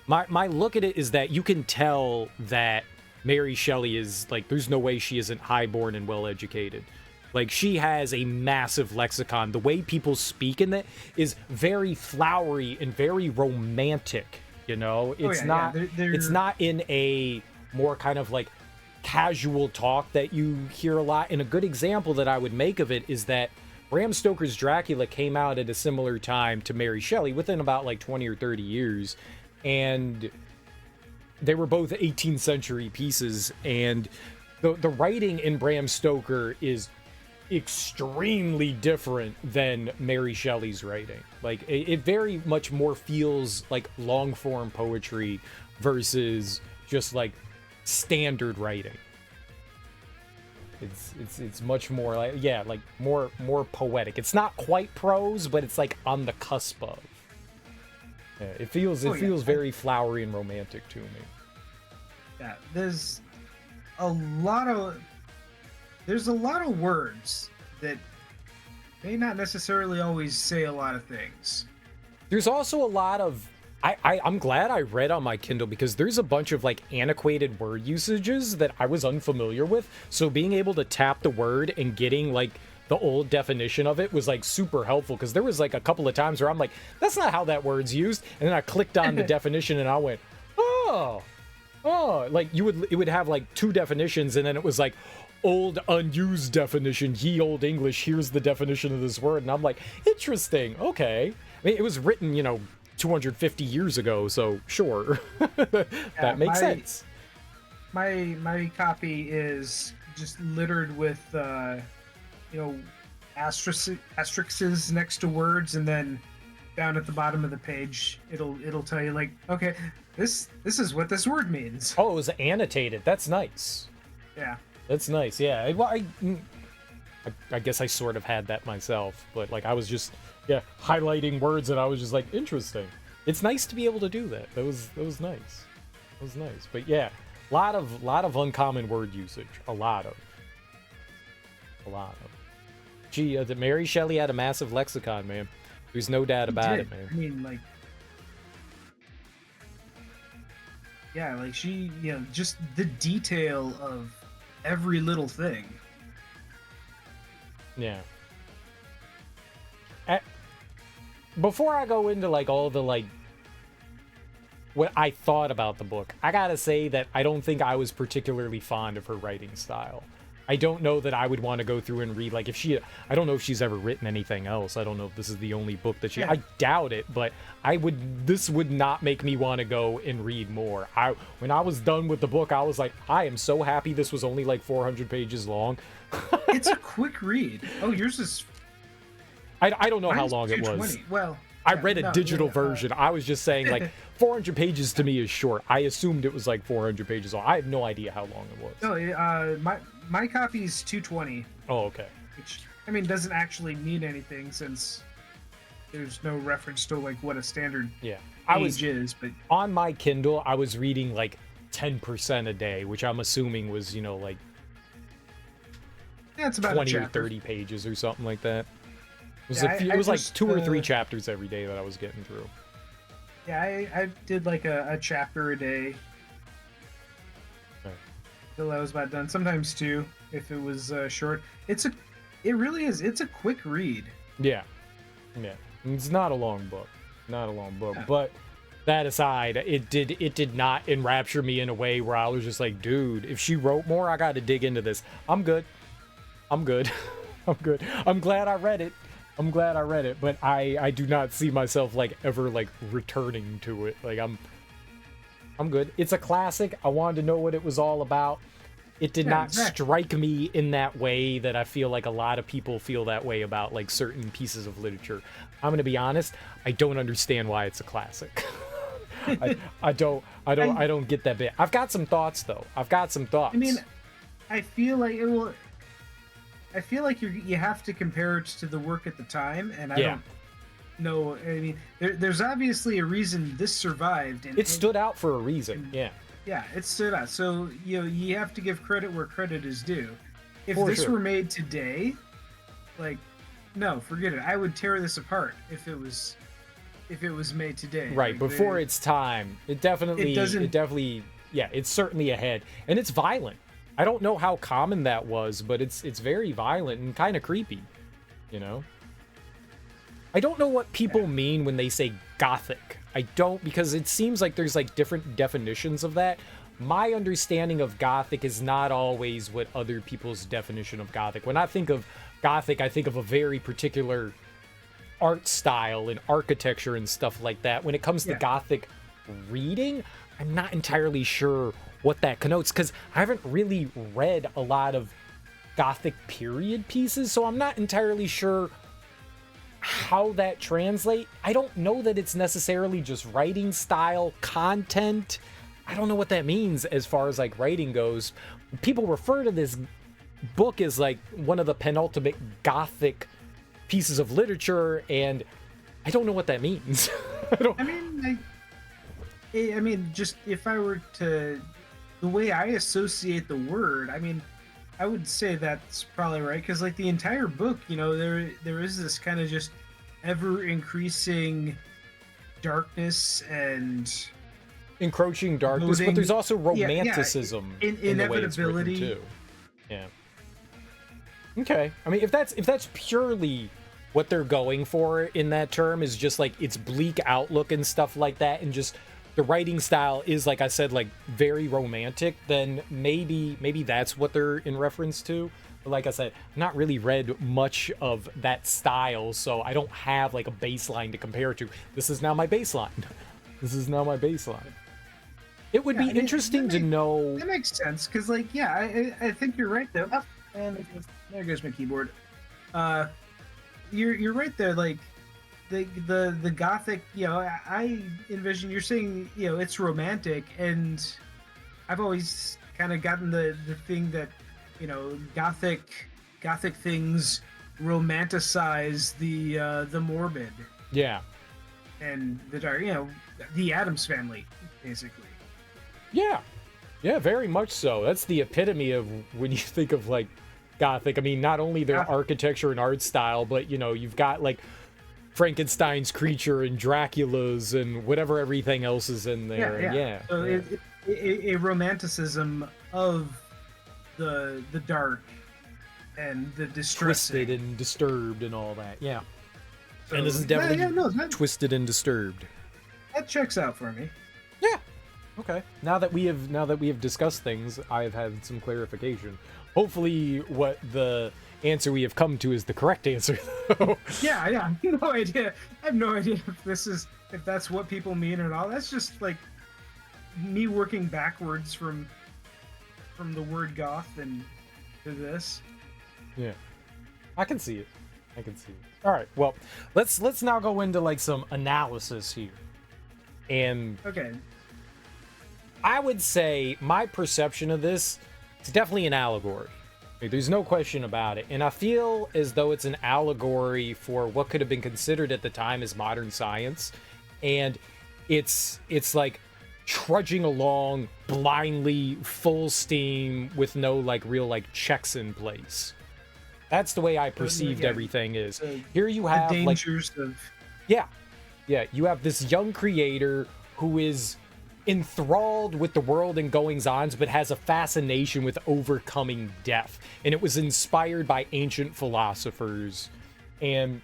my look at it is that you can tell that Mary Shelley is like, there's no way she isn't highborn and well educated. Like, she has a massive lexicon. The way people speak in it is very flowery and very romantic. You know, it's it's not in a more kind of like casual talk that you hear a lot. And a good example that I would make of it is that Bram Stoker's Dracula came out at a similar time to Mary Shelley, within about like 20 or 30 years. And they were both 18th century pieces. And the writing in Bram Stoker is extremely different than Mary Shelley's writing. Like, it very much more feels like long form poetry versus just like standard writing. It's much more like, yeah, like more poetic. It's not quite prose, but it's like on the cusp of. Yeah, it feels very flowery and romantic to me. Yeah, there's a lot of words that may not necessarily always say a lot of things. There's also a lot of I'm glad I read on my Kindle, because there's a bunch of like antiquated word usages that I was unfamiliar with. So being able to tap the word and getting like the old definition of it was like super helpful, because there was like a couple of times where I'm like, that's not how that word's used. And then I clicked on the definition and I went, oh, like it would have like two definitions, and then it was like old unused definition, ye old English, here's the definition of this word. And I'm like, interesting, okay. I mean, it was written, 250 years ago, so sure. That makes sense. My copy is just littered with asterisks next to words, and then down at the bottom of the page it'll tell you like, okay, this is what this word means. Oh, it was annotated. That's nice. Yeah. That's nice. Yeah. Well, I guess I sort of had that myself, but like I was just highlighting words, and I was just like, interesting. It's nice to be able to do that. That was nice. That was nice. But yeah, lot of uncommon word usage. A lot of. Gee, Mary Shelley had a massive lexicon, man. There's no doubt about it, man. I mean, like, yeah, like she, just the detail of every little thing. Yeah. Before I go into like all the like what I thought about the book, I gotta say that I don't think I was particularly fond of her writing style. I don't know that I would want to go through and read, like, I don't know if she's ever written anything else. I don't know if this is the only book that I doubt it, but this would not make me want to go and read more. When I was done with the book, I was like, I am so happy this was only like 400 pages long. It's a quick read. Oh, yours is... I don't know how long it was. Well, I read a digital version. I was just saying, like, 400 pages to me is short. I assumed it was like 400 pages long. I have no idea how long it was. No, my copy is 220. Oh, okay. Which, I mean, doesn't actually mean anything, since there's no reference to like what a standard age is. But on my Kindle, I was reading like 10% a day, which I'm assuming was, you know, like Yeah, it's about 20 a or chapter. 30 pages or something like that. It was, Yeah, it I was like just, 2 or 3 chapters every day that I was getting through. Yeah, I did like a chapter a day Okay. till I was about done. Sometimes two, if it was short. It really is. It's a quick read. Yeah. Yeah. It's not a long book. Not a long book. Yeah. But that aside, it did not enrapture me in a way where I was just like, dude, if she wrote more, I got to dig into this. I'm good. I'm good. I'm good. I'm glad I read it. I'm glad I read it, but I do not see myself like ever like returning to it. Like I'm good. It's a classic. I wanted to know what it was all about. It did Yeah, not exactly. strike me in that way that I feel like a lot of people feel that way about like certain pieces of literature. I'm going to be honest, I don't understand why it's a classic. I don't get that bit. I've got some thoughts though. I've got some thoughts. I mean, I feel like it will. I feel like you have to compare it to the work at the time, and I Yeah. don't know. I mean, there's obviously a reason this survived, and it stood out for a reason. Yeah. yeah, it stood out. So you have to give credit where credit is due. If For this sure. were made today, like, no, forget it. I would tear this apart if it was made today. Right, Like, before its time. It definitely yeah, it's certainly ahead. And it's violent. I don't know how common that was, but it's very violent and kind of creepy, you know? I don't know what people mean when they say gothic. I don't, because it seems like there's like different definitions of that. My understanding of gothic is not always what other people's definition of gothic. When I think of gothic, I think of a very particular art style and architecture and stuff like that. When it comes to Yeah. gothic reading, I'm not entirely sure what that connotes, because I haven't really read a lot of gothic period pieces, so I'm not entirely sure how that translate. I don't know that it's necessarily just writing style, content. I don't know what that means as far as like writing goes. People refer to this book as like one of the penultimate gothic pieces of literature, and I don't know what that means. I mean, just if I were to, the way I associate the word, I mean, I would say that's probably right, because like the entire book, there is this kind of just ever increasing darkness and Encroaching darkness, but Loading- there's also yeah, romanticism in the way it's written inevitability. too. Yeah. Okay. I mean, if that's purely what they're going for in that term, is just like its bleak outlook and stuff like that, and just the writing style is, like I said, like very romantic, then maybe that's what they're in reference to. But like I said, I've not really read much of that style, so I don't have like a baseline to compare to. This is now my baseline. This is now my baseline. It would Yeah, be I mean, interesting to know. That makes sense, because like, yeah, I think you're right though. Oh, and there goes my keyboard. You're right there. Like the gothic, I envision, you're saying, it's romantic, and I've always kind of gotten the thing that, gothic things romanticize the morbid Yeah. and the dark, the Addams Family, basically. Yeah. Yeah, very much so. That's the epitome of when you think of like gothic. I mean, not only their Yeah. architecture and art style, but you've got like Frankenstein's creature and Dracula's and whatever everything else is in there. Yeah. So yeah. a romanticism of the dark and the distressing. Twisted and disturbed and all that. Yeah. So, And this is definitely that twisted and disturbed. checks out for me. Yeah. Okay. Now that we have discussed things, I've had some clarification. Hopefully what the answer we have come to is the correct answer, though. Yeah, I have no idea. I have no idea if that's what people mean or not. That's just like me working backwards from the word goth and to this. Yeah. I can see it. All right. Well, let's now go into like some analysis here. And Okay. I would say my perception of this is definitely an allegory. Like, there's no question about it. And I feel as though it's an allegory for what could have been considered at the time as modern science. And it's like trudging along blindly, full steam, with no like real like checks in place. That's the way I perceived everything is. Here you have the dangers like, of yeah, you have this young creator who is enthralled with the world and goings-ons, but has a fascination with overcoming death. And it was inspired by ancient philosophers. And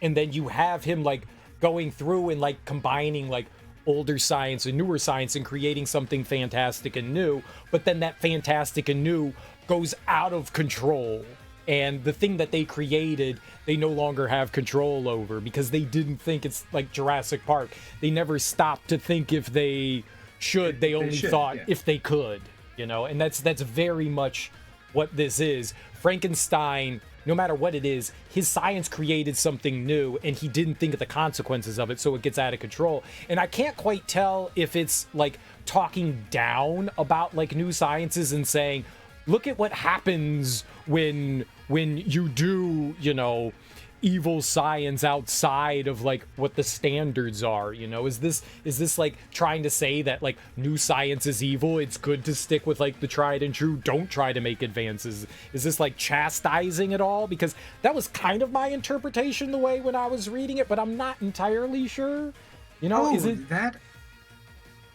then you have him like going through and like combining like older science and newer science and creating something fantastic and new, but then that fantastic and new goes out of control, and the thing that they created they no longer have control over because they didn't think. It's like Jurassic Park, they never stopped to think if they should. They only thought if they could, you know. And that's very much what this is. Frankenstein, no matter what it is, his science created something new and he didn't think of the consequences of it, so it gets out of control. And I can't quite tell if it's like talking down about like new sciences and saying, look at what happens when you do, you know, evil science outside of like what the standards are, you know. Is this like trying to say that like new science is evil, it's good to stick with like the tried and true, don't try to make advances? Is this like chastising it all? Because that was kind of my interpretation the way when I was reading it, but I'm not entirely sure, you know. Is it that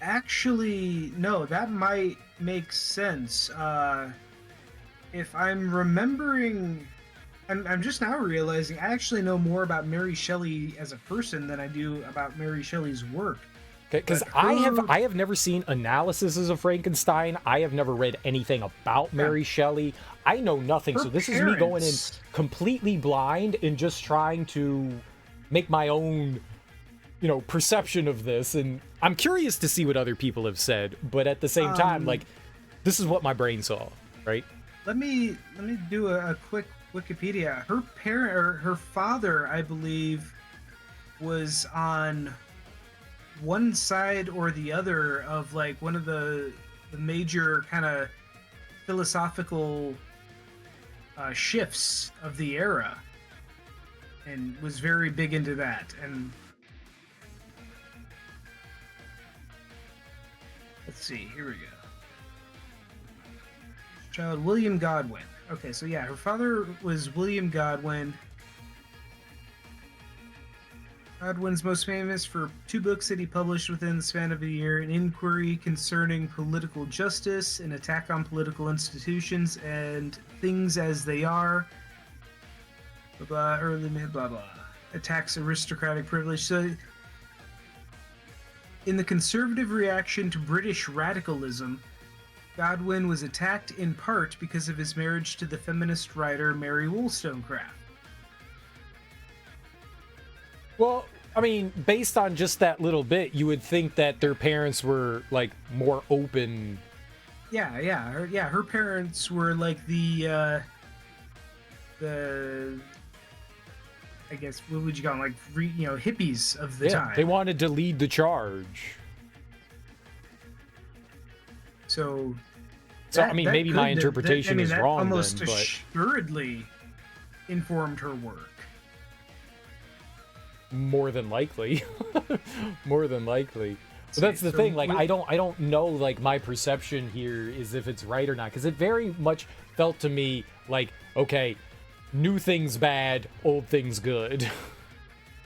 actually? No, that might make sense. If I'm remembering, I'm just now realizing I actually know more about Mary Shelley as a person than I do about Mary Shelley's work. Because I have never seen analyses of Frankenstein. I have never read anything about Mary Shelley. I know nothing. So this is me going in completely blind and just trying to make my own, you know, perception of this. And I'm curious to see what other people have said, but at the same time, like, this is what my brain saw, right? Let me do a quick Wikipedia. Her father, I believe, was on one side or the other of like one of the major kind of philosophical shifts of the era, and was very big into that. And let's see, here we go. Child William Godwin. Okay, so yeah, her father was William Godwin. Godwin's most famous for 2 books that he published within the span of a year: An Inquiry Concerning Political Justice, An Attack on Political Institutions, and Things as They Are. Blah, blah, early mid, blah, blah. Attacks aristocratic privilege. So, in the conservative reaction to British radicalism, Godwin was attacked in part because of his marriage to the feminist writer Mary Wollstonecraft. Well, I mean, based on just that little bit, you would think that their parents were like more open. Her parents were like the I guess, what would you call them? Like, hippies of the time. They wanted to lead the charge. So I mean, maybe my interpretation is wrong. Almost then, but assuredly informed her work. More than likely. More than likely. But that's the thing. Like, I don't know. Like, my perception here is if it's right or not, because it very much felt to me like, okay, new things bad, old things good.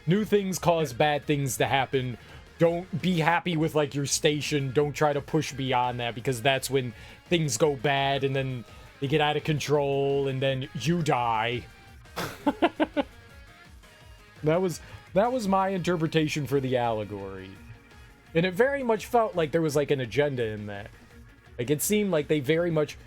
New things cause bad things to happen. Don't be happy with like your station. Don't try to push beyond that, because that's when things go bad and then they get out of control and then you die. That was my interpretation for the allegory. And it very much felt like there was like an agenda in that. Like, it seemed like they very much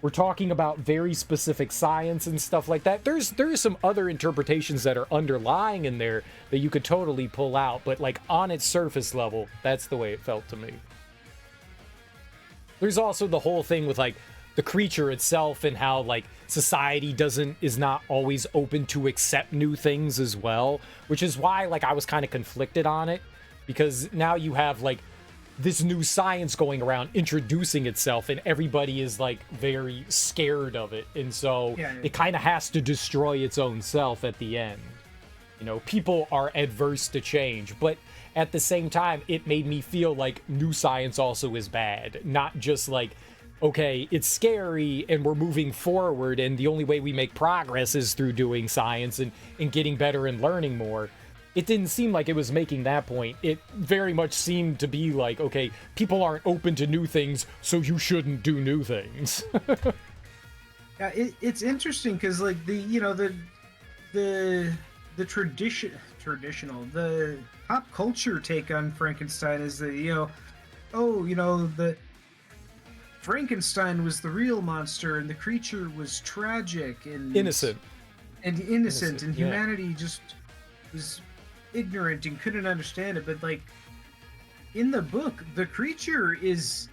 were talking about very specific science and stuff like that. There's some other interpretations that are underlying in there that you could totally pull out, but like on its surface level, that's the way it felt to me. There's also the whole thing with like the creature itself and how like society is not always open to accept new things as well, which is why like I was kind of conflicted on it, because now you have like this new science going around introducing itself and everybody is like very scared of it, and so it kind of has to destroy its own self at the end. You know, people are adverse to change, but at the same time, it made me feel like new science also is bad. Not just like, okay, it's scary and we're moving forward, and the only way we make progress is through doing science and getting better and learning more. It didn't seem like it was making that point. It very much seemed to be like, okay, people aren't open to new things, so you shouldn't do new things. Yeah, it's interesting because like the traditional the pop culture take on Frankenstein is that the Frankenstein was the real monster and the creature was tragic and Innocent. and innocent and yeah. humanity just was ignorant and couldn't understand it. But like in the book, the creature is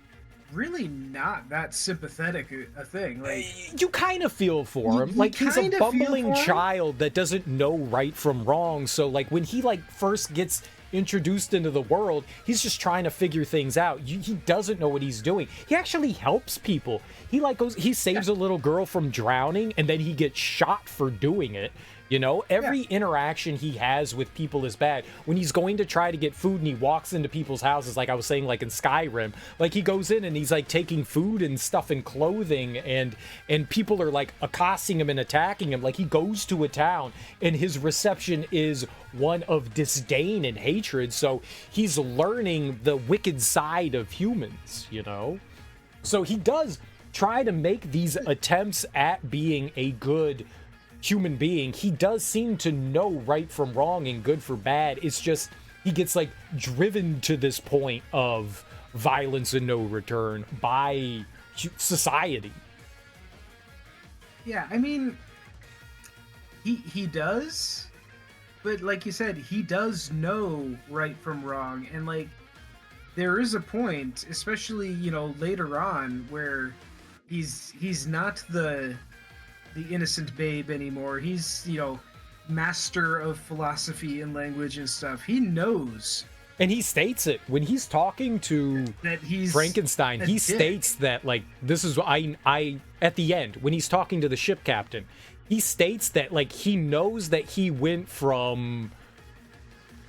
really not that sympathetic a thing. Like You kind of feel for him. You Like, he's a kinda feel bumbling for him. child that doesn't know right from wrong. So, like, when he, like, first gets introduced into the world, he's just trying to figure things out. He doesn't know what he's doing. He actually helps people. He, like, he saves a little girl from drowning, and then he gets shot for doing it. You know, every interaction he has with people is bad. When he's going to try to get food and he walks into people's houses, like I was saying, like in Skyrim, like he goes in and he's like taking food and stuff and clothing, and people are like accosting him and attacking him. Like, he goes to a town and his reception is one of disdain and hatred. So he's learning the wicked side of humans, you know? So he does try to make these attempts at being a good human being. He does seem to know right from wrong and good for bad. It's just he gets like driven to this point of violence and no return by society. Yeah, I mean, he does, but like you said, he does know right from wrong, and like there is a point, especially later on, where he's not the innocent babe anymore. He's master of philosophy and language and stuff. He knows. And he states it when he's talking to that he's Frankenstein. He states that, like, this is I at the end when he's talking to the ship captain. He states that, like, he knows that he went from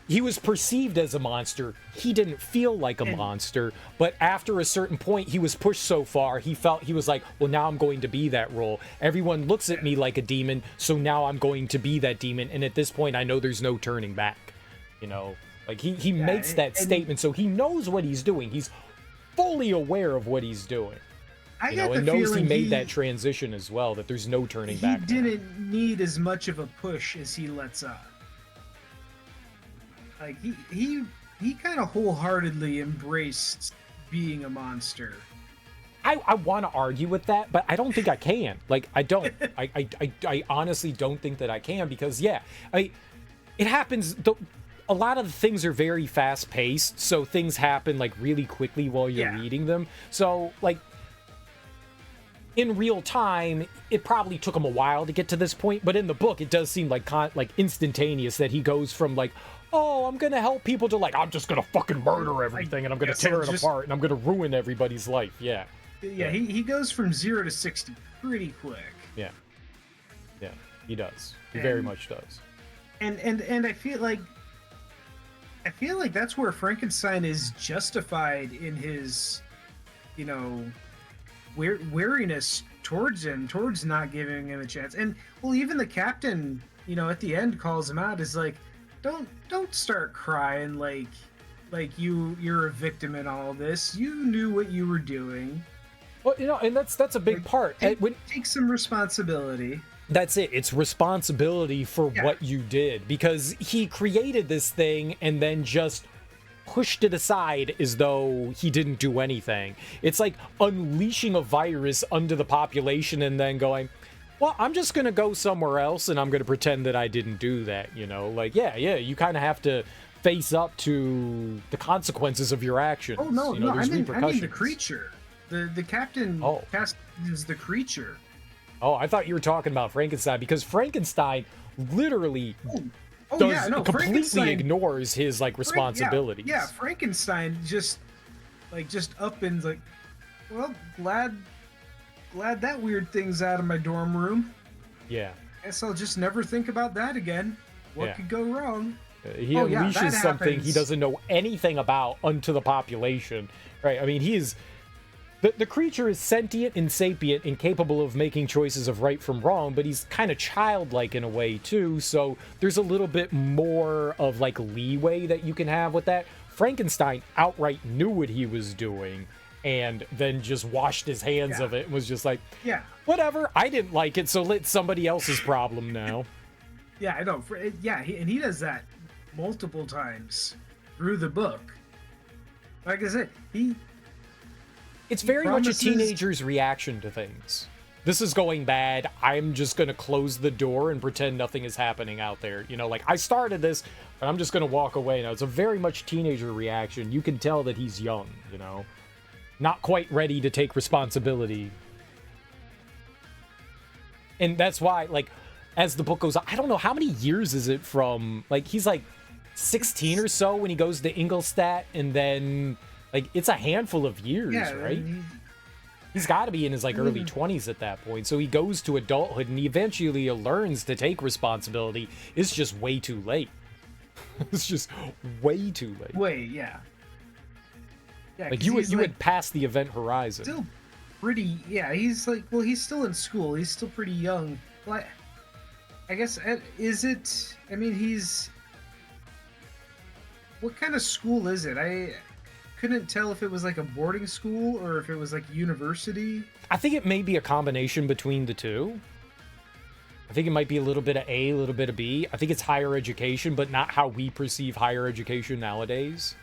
he was perceived as a monster. He didn't feel like a monster, but after a certain point, he was pushed so far, he was like, well, now I'm going to be that role. Everyone looks at me like a demon, so now I'm going to be that demon. And at this point, I know there's no turning back. Like, he makes that statement, so he knows what he's doing. He's fully aware of what he's doing. And knows he made that transition as well, that there's no turning back. He didn't need as much of a push as he lets up. Like, he kind of wholeheartedly embraced being a monster. I want to argue with that, but I don't think I can. Like, I don't. I honestly don't think that I can, because it happens. A lot of the things are very fast paced, so things happen like really quickly while you're reading them. So, like, in real time, it probably took him a while to get to this point, but in the book, it does seem like instantaneous, that he goes from like, oh, I'm gonna help people, to like, I'm just gonna fucking murder everything and I'm gonna tear it apart and I'm gonna ruin everybody's life. Yeah, he goes from 0 to 60 pretty quick. Yeah, he does. He very much does. And I feel like that's where Frankenstein is justified in his, wariness towards him, towards not giving him a chance. And well, even the captain, at the end calls him out, is like, don't start crying like you're a victim in all this. You knew what you were doing. Well, and that's a big part. Take some responsibility. That's it. It's responsibility for what you did, because he created this thing and then just pushed it aside as though he didn't do anything. It's like unleashing a virus onto the population and then going, well, I'm just going to go somewhere else and I'm going to pretend that I didn't do that, Like, you kind of have to face up to the consequences of your actions. Oh, no, there's I mean repercussions. the creature. The captain cast is the creature. Oh, I thought you were talking about Frankenstein, because Frankenstein literally completely ignores his, like, responsibilities. Yeah, Frankenstein just up and like, well, glad that weird thing's out of my dorm room. Yeah. Guess I'll just never think about that again. What Yeah. could go wrong? He Oh, yeah, unleashes that something he happens. doesn't know anything about onto the population, right? I mean, he is the creature is sentient and sapient and capable of making choices of right from wrong, but he's kind of childlike in a way too. So there's a little bit more of like leeway that you can have with that. Frankenstein outright knew what he was doing and then just washed his hands Yeah. of it and was just like, Yeah. whatever, I didn't like it, so it's somebody else's problem now. Yeah, I know. Yeah, and he does that multiple times through the book. Like I said, It's very much a promises- teenager's reaction to things. This is going bad. I'm just going to close the door and pretend nothing is happening out there. You know, like, I started this, but I'm just going to walk away now. It's a very much teenager reaction. You can tell that he's young, you know, not quite ready to take responsibility. And that's why, like, as the book goes on, I don't know how many years is it from, like, he's like 16 or so when he goes to Ingolstadt, and then, like, it's a handful of years, yeah, right? and He's got to be in his like early 20s at that point. So he goes to adulthood and he eventually learns to take responsibility. It's just way too late. It's just way too late. wait, yeah. Yeah, Like 'cause you he's, would pass the event horizon. still pretty. Yeah, he's like, well, he's still in school. He's still pretty young. Like, I guess is it? I mean, he's. What kind of school is it? I couldn't tell if it was like a boarding school or if it was like university. I think it may be a combination between the two. I think it might be a little bit of A, a little bit of B. I think it's higher education, but not how we perceive higher education nowadays.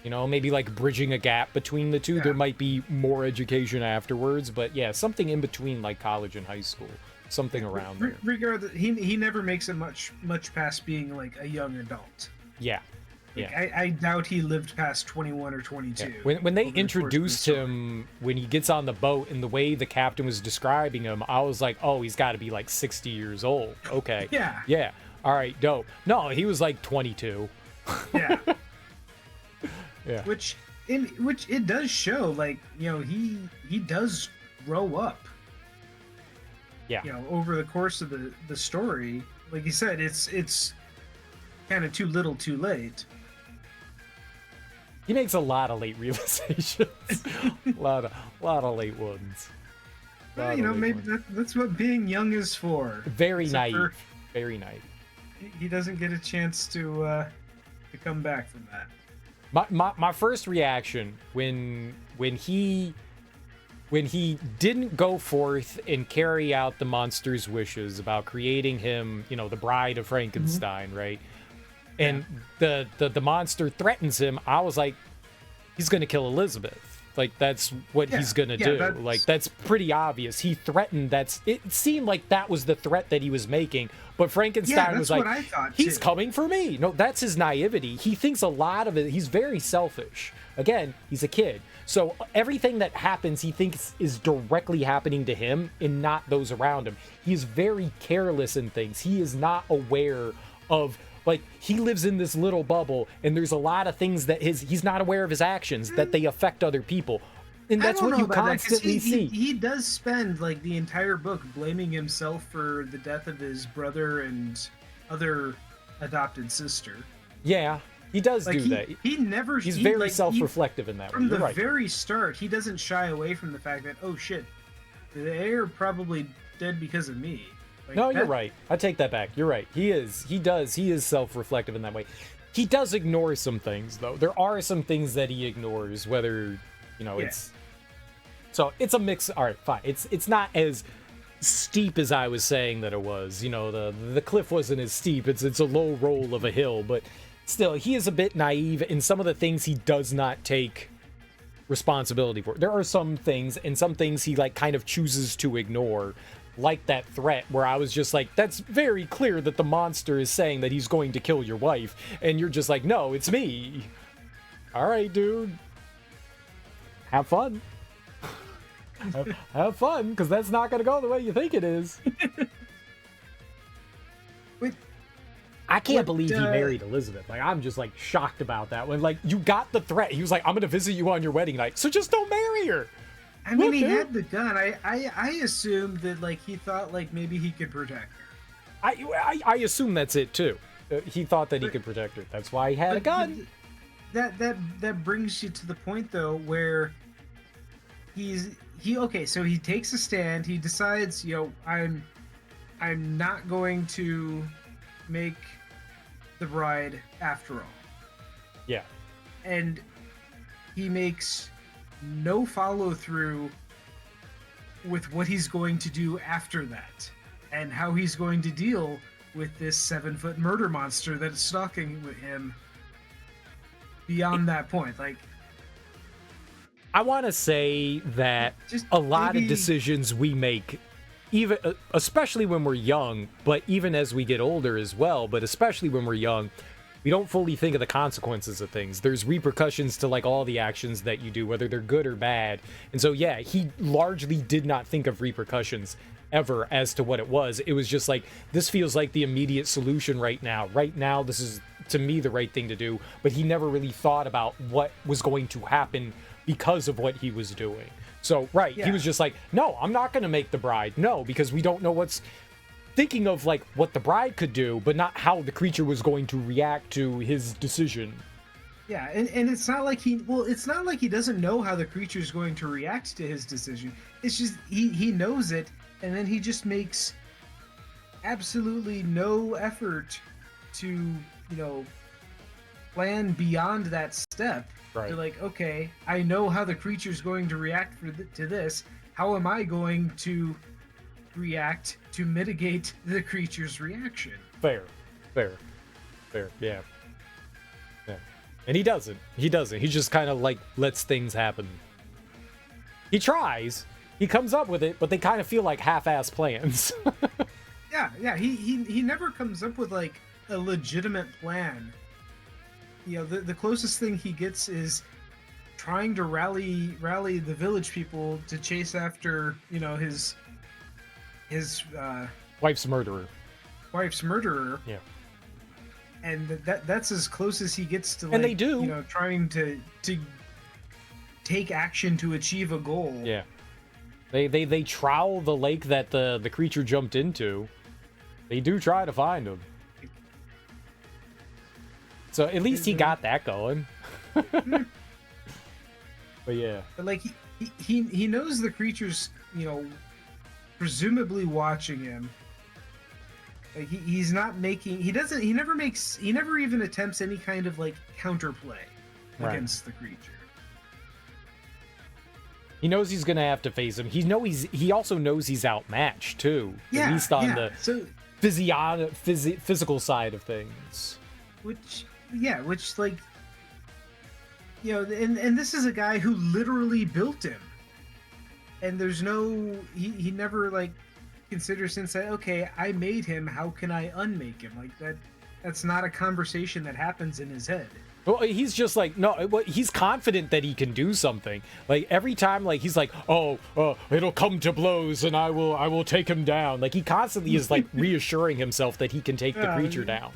You know, maybe like bridging a gap between the two. Yeah. There might be more education afterwards, but yeah, something in between like college and high school. Something around there. Regardless, he never makes it much past being like a young adult. Yeah. Like, Yeah. I doubt he lived past 21 or 22. Yeah. When they over the course of the introduced story. him, when he gets on the boat and the way the captain was describing him, I was like, oh, he's got to be like 60 years old. Okay. Yeah. Yeah. All right. Dope. No, he was like 22. Yeah. Yeah. which it does show, like, you know, he does grow up, Yeah. you know, over the course of the story. Like you said, it's kind of too little too late. He makes a lot of late realizations. a lot of late ones. But, you know, maybe that's what being young is for. Very Except naive. for Very naive. he doesn't get a chance to come back from that. My first reaction when he didn't go forth and carry out the monster's wishes about creating him, you know, the bride of Frankenstein, right? And the monster threatens him, I was like, he's gonna kill Elizabeth. Like, that's what he's gonna do. Like, that's pretty obvious. He threatened. It seemed like that was the threat that he was making. But Frankenstein was like, what I thought, he's too. coming for me. No, that's his naivety. He thinks a lot of it. He's very selfish. Again, he's a kid. So everything that happens, he thinks is directly happening to him and not those around him. He's very careless in things. He is not aware of, like, he lives in this little bubble, and there's a lot of things that he's not aware of his actions, that they affect other people. And that's I don't what know you about that, 'cause constantly see. He does spend like the entire book blaming himself for the death of his brother and other adopted sister. Yeah, he does Like do that. he never. He's he, very like, self-reflective in that way. From You're the right. very start, he doesn't shy away from the fact that, oh shit, they're probably dead because of me. Like, No, you're that- right. I take that back. You're right. He is self-reflective in that way. He does ignore some things, though. There are some things that he ignores, whether, you know, Yeah. so it's a mix. All right, fine. It's not as steep as I was saying that it was. You know, the cliff wasn't as steep. It's a low roll of a hill, but still, he is a bit naive in some of the things he does not take responsibility for. There are some things, and some things he like kind of chooses to ignore, like that threat where I was just like, that's very clear that the monster is saying that he's going to kill your wife, and you're just like, no, it's me. All right, dude, have fun. have fun, because that's not going to go the way you think it is. Wait, I can't What, believe he married Elizabeth. Like, I'm just like shocked about that. When like you got the threat, he was like, I'm gonna visit you on your wedding night, so just don't marry her. I mean, What, he dude? had the gun. I assumed that like he thought like maybe he could protect her. I assume that's it too. He thought that he could protect her. That's why he had a gun. That brings you to the point though where okay, so he takes a stand. He decides, I'm not going to make the bride after all. Yeah. And he makes no follow through with what he's going to do after that and how he's going to deal with this 7-foot murder monster that's stalking him beyond that point. Like, I want to say that Just a lot maybe- of decisions we make, even especially when we're young, but even as we get older as well, but especially when we're young, we don't fully think of the consequences of things. There's repercussions to like all the actions that you do, whether they're good or bad. And so, yeah, he largely did not think of repercussions ever as to what it was. It was just like, this feels like the immediate solution right now. Right now, this is, to me, the right thing to do. But he never really thought about what was going to happen because of what he was doing. So, right, he Yeah. was just like, no, I'm not going to make the bride. No, because we don't know what's... Thinking of like what the bride could do, but not how the creature was going to react to his decision. Yeah, and it's not like it's not like he doesn't know how the creature's going to react to his decision. It's just he knows it, and then he just makes absolutely no effort to, plan beyond that step. Right. They're like, okay, I know how the creature's going to react to this. How am I going to react to mitigate the creature's reaction? Fair. Yeah. And he doesn't. He just kind of like lets things happen. He tries. He comes up with it, but they kind of feel like half-ass plans. Yeah. He never comes up with like a legitimate plan. The closest thing he gets is trying to rally the village people to chase after his Wife's murderer. wife's murderer. Yeah. And that's as close as he gets to, like, And they do. Trying to take action to achieve a goal. Yeah. They trowel the lake that the creature jumped into. They do try to find him. So at least he got that going. But yeah. But like he knows the creature's presumably watching him. Like he's not making he never even attempts any kind of like counterplay Right. against the creature. He knows he's gonna have to face him. He also knows he's outmatched too. Yeah, At least on yeah. the So physical side of things. which like and this is a guy who literally built him. And there's no he never like considers and say, okay, I made him, how can I unmake him? Like that's not a conversation that happens in his head. Well, he's just like, no, he's confident that he can do something. Like every time, like he's like, oh, it'll come to blows and I will take him down. Like he constantly is like reassuring himself that he can take the Yeah, creature down.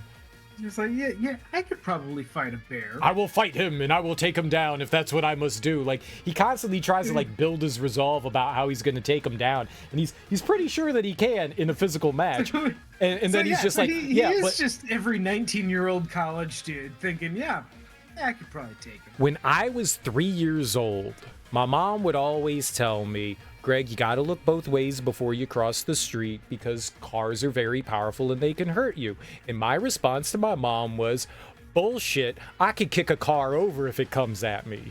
He's like, yeah, I could probably fight a bear. I will fight him and I will take him down if that's what I must do. Like he constantly tries to like build his resolve about how he's going to take him down, and he's pretty sure that he can in a physical match. And then he's just like, he is but just every 19-year-old college dude thinking, yeah, I could probably take him. when I was 3 years old, my mom would always tell me, Greg, you gotta look both ways before you cross the street because cars are very powerful and they can hurt you. And my response to my mom was, bullshit, I could kick a car over if it comes at me.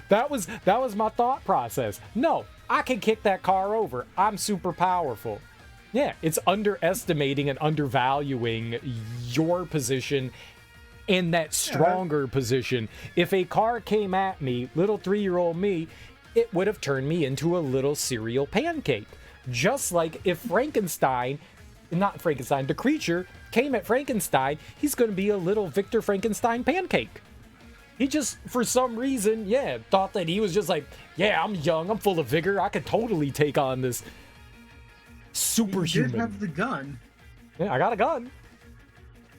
That was my thought process. No, I can kick that car over. I'm super powerful. Yeah, it's underestimating and undervaluing your position in that stronger position. If a car came at me, little 3-year-old me, it would have turned me into a little cereal pancake. Just like if the creature came at Frankenstein, he's going to be a little Victor Frankenstein pancake. He just, for some reason, thought that he was just like, yeah, I'm young, I'm full of vigor, I could totally take on this superhuman. He did have the gun. Yeah, I got a gun.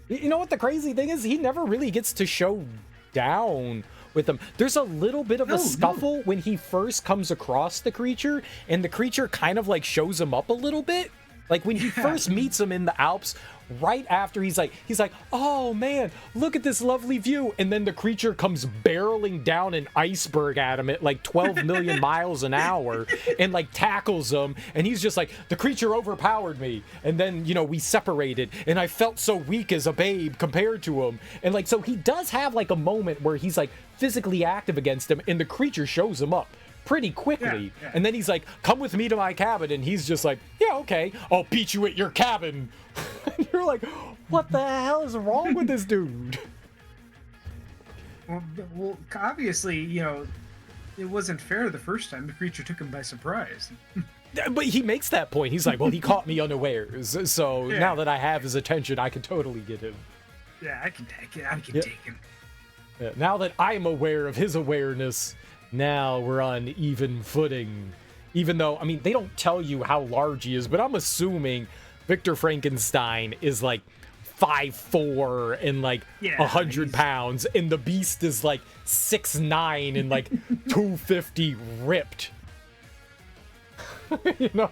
You know what the crazy thing is? He never really gets to show down with them. There's a little bit of a scuffle when he first comes across the creature, and the creature kind of like shows him up a little bit. Like when he first meets him in the Alps, right after he's like, oh man, look at this lovely view. And then the creature comes barreling down an iceberg at him at like 12 million miles an hour and like tackles him. And he's just like, the creature overpowered me. And then, you know, we separated and I felt so weak as a babe compared to him. And like, so he does have like a moment where he's like physically active against him and the creature shows him up pretty quickly. Yeah. And then he's like, come with me to my cabin. And he's just like, yeah, okay, I'll beat you at your cabin. And you're like, what the hell is wrong with this dude? Well, obviously, you know, it wasn't fair the first time. The creature took him by surprise. But he makes that point. He's like, well, he caught me unawares. So now that I have his attention, I can totally get him. Yeah, I can take it. I can take him. Yeah, now that I'm aware of his awareness, now we're on even footing. Even though, I mean, they don't tell you how large he is, but I'm assuming Victor Frankenstein is like 5'4" and like 100 pounds, and the Beast is like 6'9" and like 250 ripped. You know,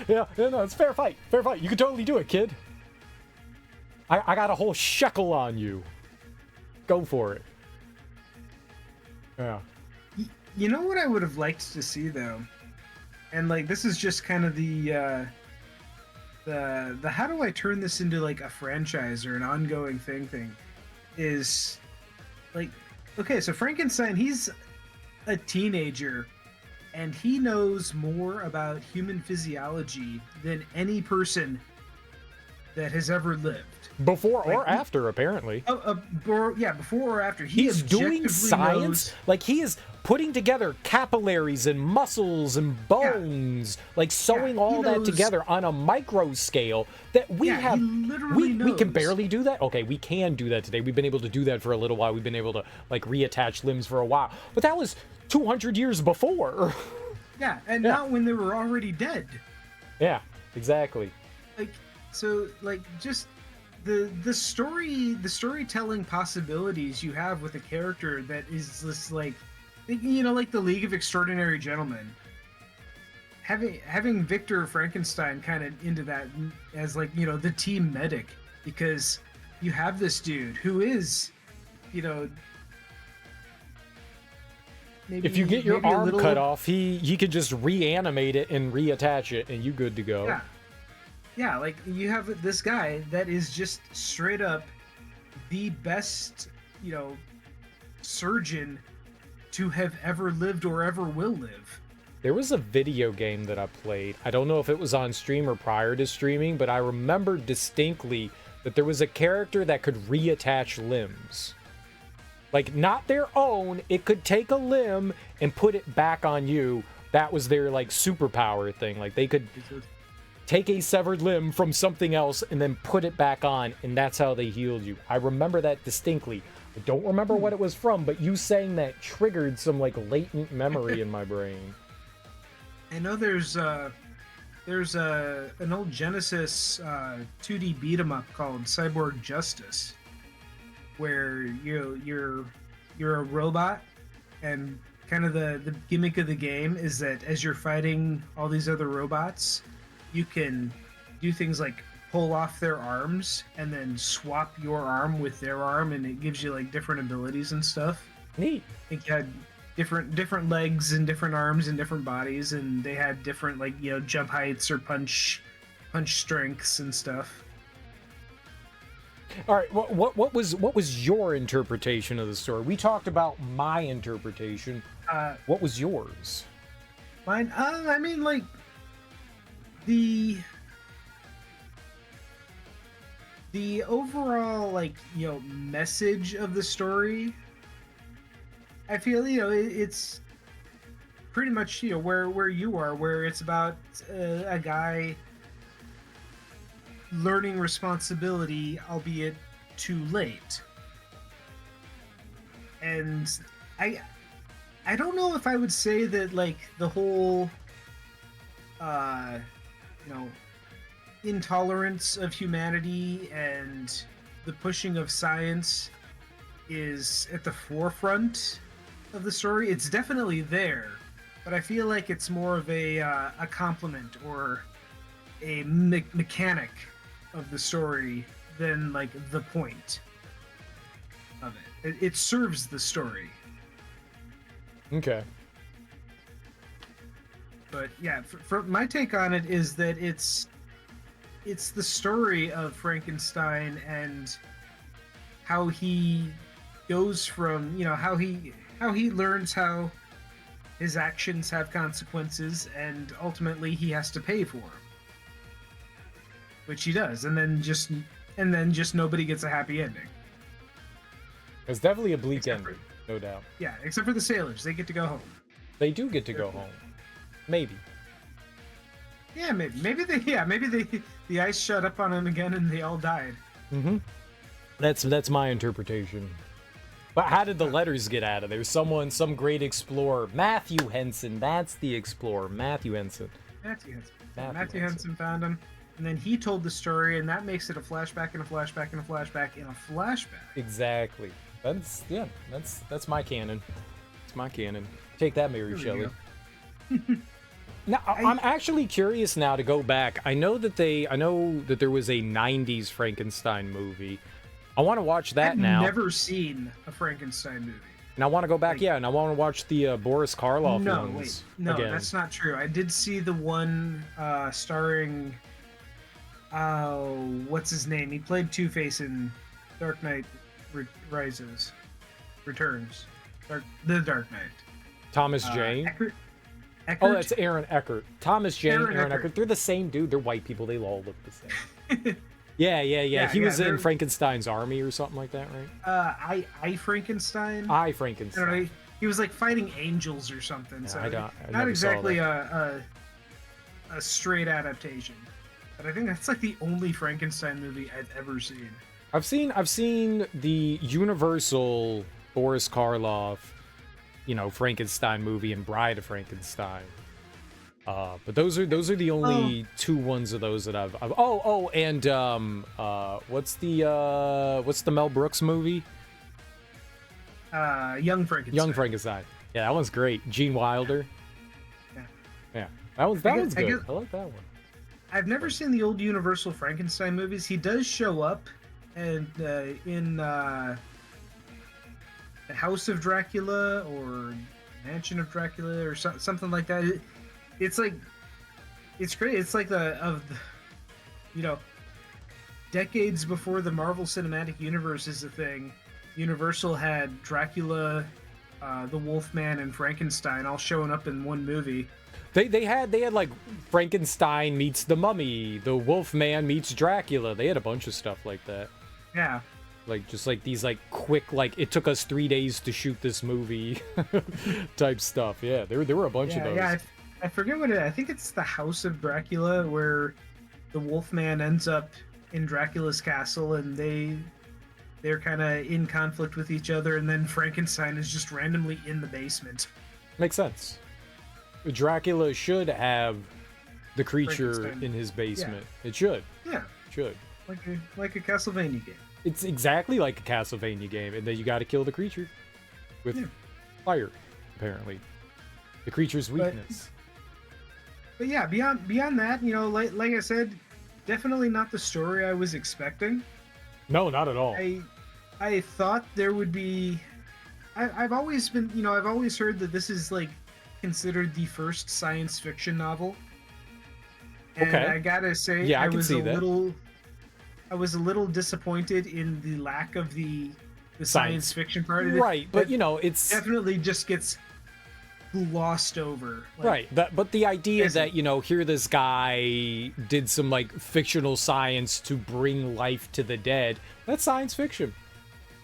yeah, no, it's fair fight. Fair fight. You can totally do it, kid. I got a whole shekel on you. Go for it. Yeah. You know what I would have liked to see though, and like this is just kind of the how do I turn this into like a franchise or an ongoing thing is like, okay, so Frankenstein, he's a teenager and he knows more about human physiology than any person that has ever lived. Before Like, or after, apparently. Before or after. He's doing objectively science. knows- Like, he is putting together capillaries and muscles and bones, like sewing he all that knows- together on a micro scale that we Yeah, have. he literally We can knows. barely do that. Okay, we can do that today. We've been able to do that for a little while. We've been able to, like, reattach limbs for a while. But that was 200 years before. Yeah, and not when they were already dead. Yeah, exactly. Like, so, like, just the storytelling possibilities you have with a character that is this, like, you know, like the League of Extraordinary Gentlemen. Having Victor Frankenstein kind of into that as, like, you know, the team medic, because you have this dude who is, you know, maybe, If you get your maybe a arm little- cut off, he can just reanimate it and reattach it, and you good to go. Yeah, like you have this guy that is just straight up the best, you know, surgeon to have ever lived or ever will live. There was a video game that I played. I don't know if it was on stream or prior to streaming, but I remember distinctly that there was a character that could reattach limbs. Like, not their own, it could take a limb and put it back on you. That was their, like, superpower thing. Like, they could take a severed limb from something else and then put it back on, and that's how they healed you. I remember that distinctly. I don't remember what it was from, but you saying that triggered some, like, latent memory in my brain. I know there's an old Genesis 2D beat 'em up called Cyborg Justice, where you're a robot, and kind of the gimmick of the game is that as you're fighting all these other robots, you can do things like pull off their arms and then swap your arm with their arm, and it gives you like different abilities and stuff. Neat. I think you had different legs and different arms and different bodies, and they had different, like, you know, jump heights or punch strengths and stuff. All right, what was your interpretation of the story? We talked about my interpretation. What was yours? Mine, I mean, like, the overall, like, you know, message of the story, I feel, you know, it's pretty much, you know, where you are, where it's about a guy learning responsibility, albeit too late. And I don't know if I would say that, like, the whole you know, intolerance of humanity and the pushing of science is at the forefront of the story. It's definitely there, but I feel like it's more of a compliment, or a mechanic of the story than like the point of it. It serves the story. Okay. But yeah, for my take on it is that it's the story of Frankenstein and how he goes from, you know, how he learns how his actions have consequences and ultimately he has to pay for them. Which he does, and then just nobody gets a happy ending. It's definitely a bleak Except ending, no doubt. Yeah, except for the sailors, they get to go home. They do get to go home. Maybe. Yeah, maybe the ice shut up on them again and they all died. Mm-hmm. That's my interpretation. But how did the letters get out of there? Some great explorer, Matthew Henson. That's the explorer, Matthew Henson. Matthew Henson found him, and then he told the story, and that makes it a flashback and a flashback and a flashback and a flashback. Exactly. That's my canon. It's my canon. Take that, Mary Shelley. Now, I'm actually curious now to go back. I know that there was a 90s Frankenstein movie. I want to watch that now. I've never seen a Frankenstein movie. And I want to go back, and I want to watch the Boris Karloff ones again. That's not true. I did see the one starring, what's his name? He played Two-Face in Dark Knight Returns. The Dark Knight. Thomas Jane? Eckert? Oh, that's Aaron Eckert. Thomas Jane, Aaron Eckert. Eckert. They're the same dude. They're white people. They all look the same. Yeah. He was in Frankenstein's Army or something like that, right? I Frankenstein. I I Frankenstein. don't know, he was like fighting angels or something. Yeah, So I not never saw exactly that. a straight adaptation. But I think that's like the only Frankenstein movie I've ever seen. I've seen the Universal Boris Karloff, Frankenstein movie and Bride of Frankenstein. But those are the only two ones of those that I've and what's the Mel Brooks movie? Young Frankenstein. Young Frankenstein. Yeah, that one's great. Gene Wilder. Yeah. That one's good. I like that one. I've never seen the old Universal Frankenstein movies. He does show up and in the House of Dracula or Mansion of Dracula or something like that. It's like, it's great. It's like decades before the Marvel Cinematic Universe is a thing. Universal had Dracula, the Wolfman, and Frankenstein all showing up in one movie. They had like Frankenstein meets the Mummy, the Wolfman meets Dracula. They had a bunch of stuff like that. Yeah. Just like these like quick, like it took us 3 days to shoot this movie type stuff. Yeah, there were a bunch of those. Yeah, I forget what I think it's the House of Dracula where the Wolfman ends up in Dracula's castle and they're kind of in conflict with each other, and then Frankenstein is just randomly in the basement. Makes sense. Dracula should have the creature in his basement. Yeah. It should. Yeah. It should. Like a Castlevania game. It's exactly like a Castlevania game, and then you got to kill the creature with fire, apparently. The creature's weakness. But yeah, beyond that, like I said, definitely not the story I was expecting. No, not at all. I thought there would be. I've always been, I've always heard that this is like considered the first science fiction novel. And okay. I gotta say, yeah, I was a little disappointed in the lack of the science fiction part of it. Right, but it's definitely just gets glossed over. Right, but the idea that here this guy did some like fictional science to bring life to the dead, that's science fiction.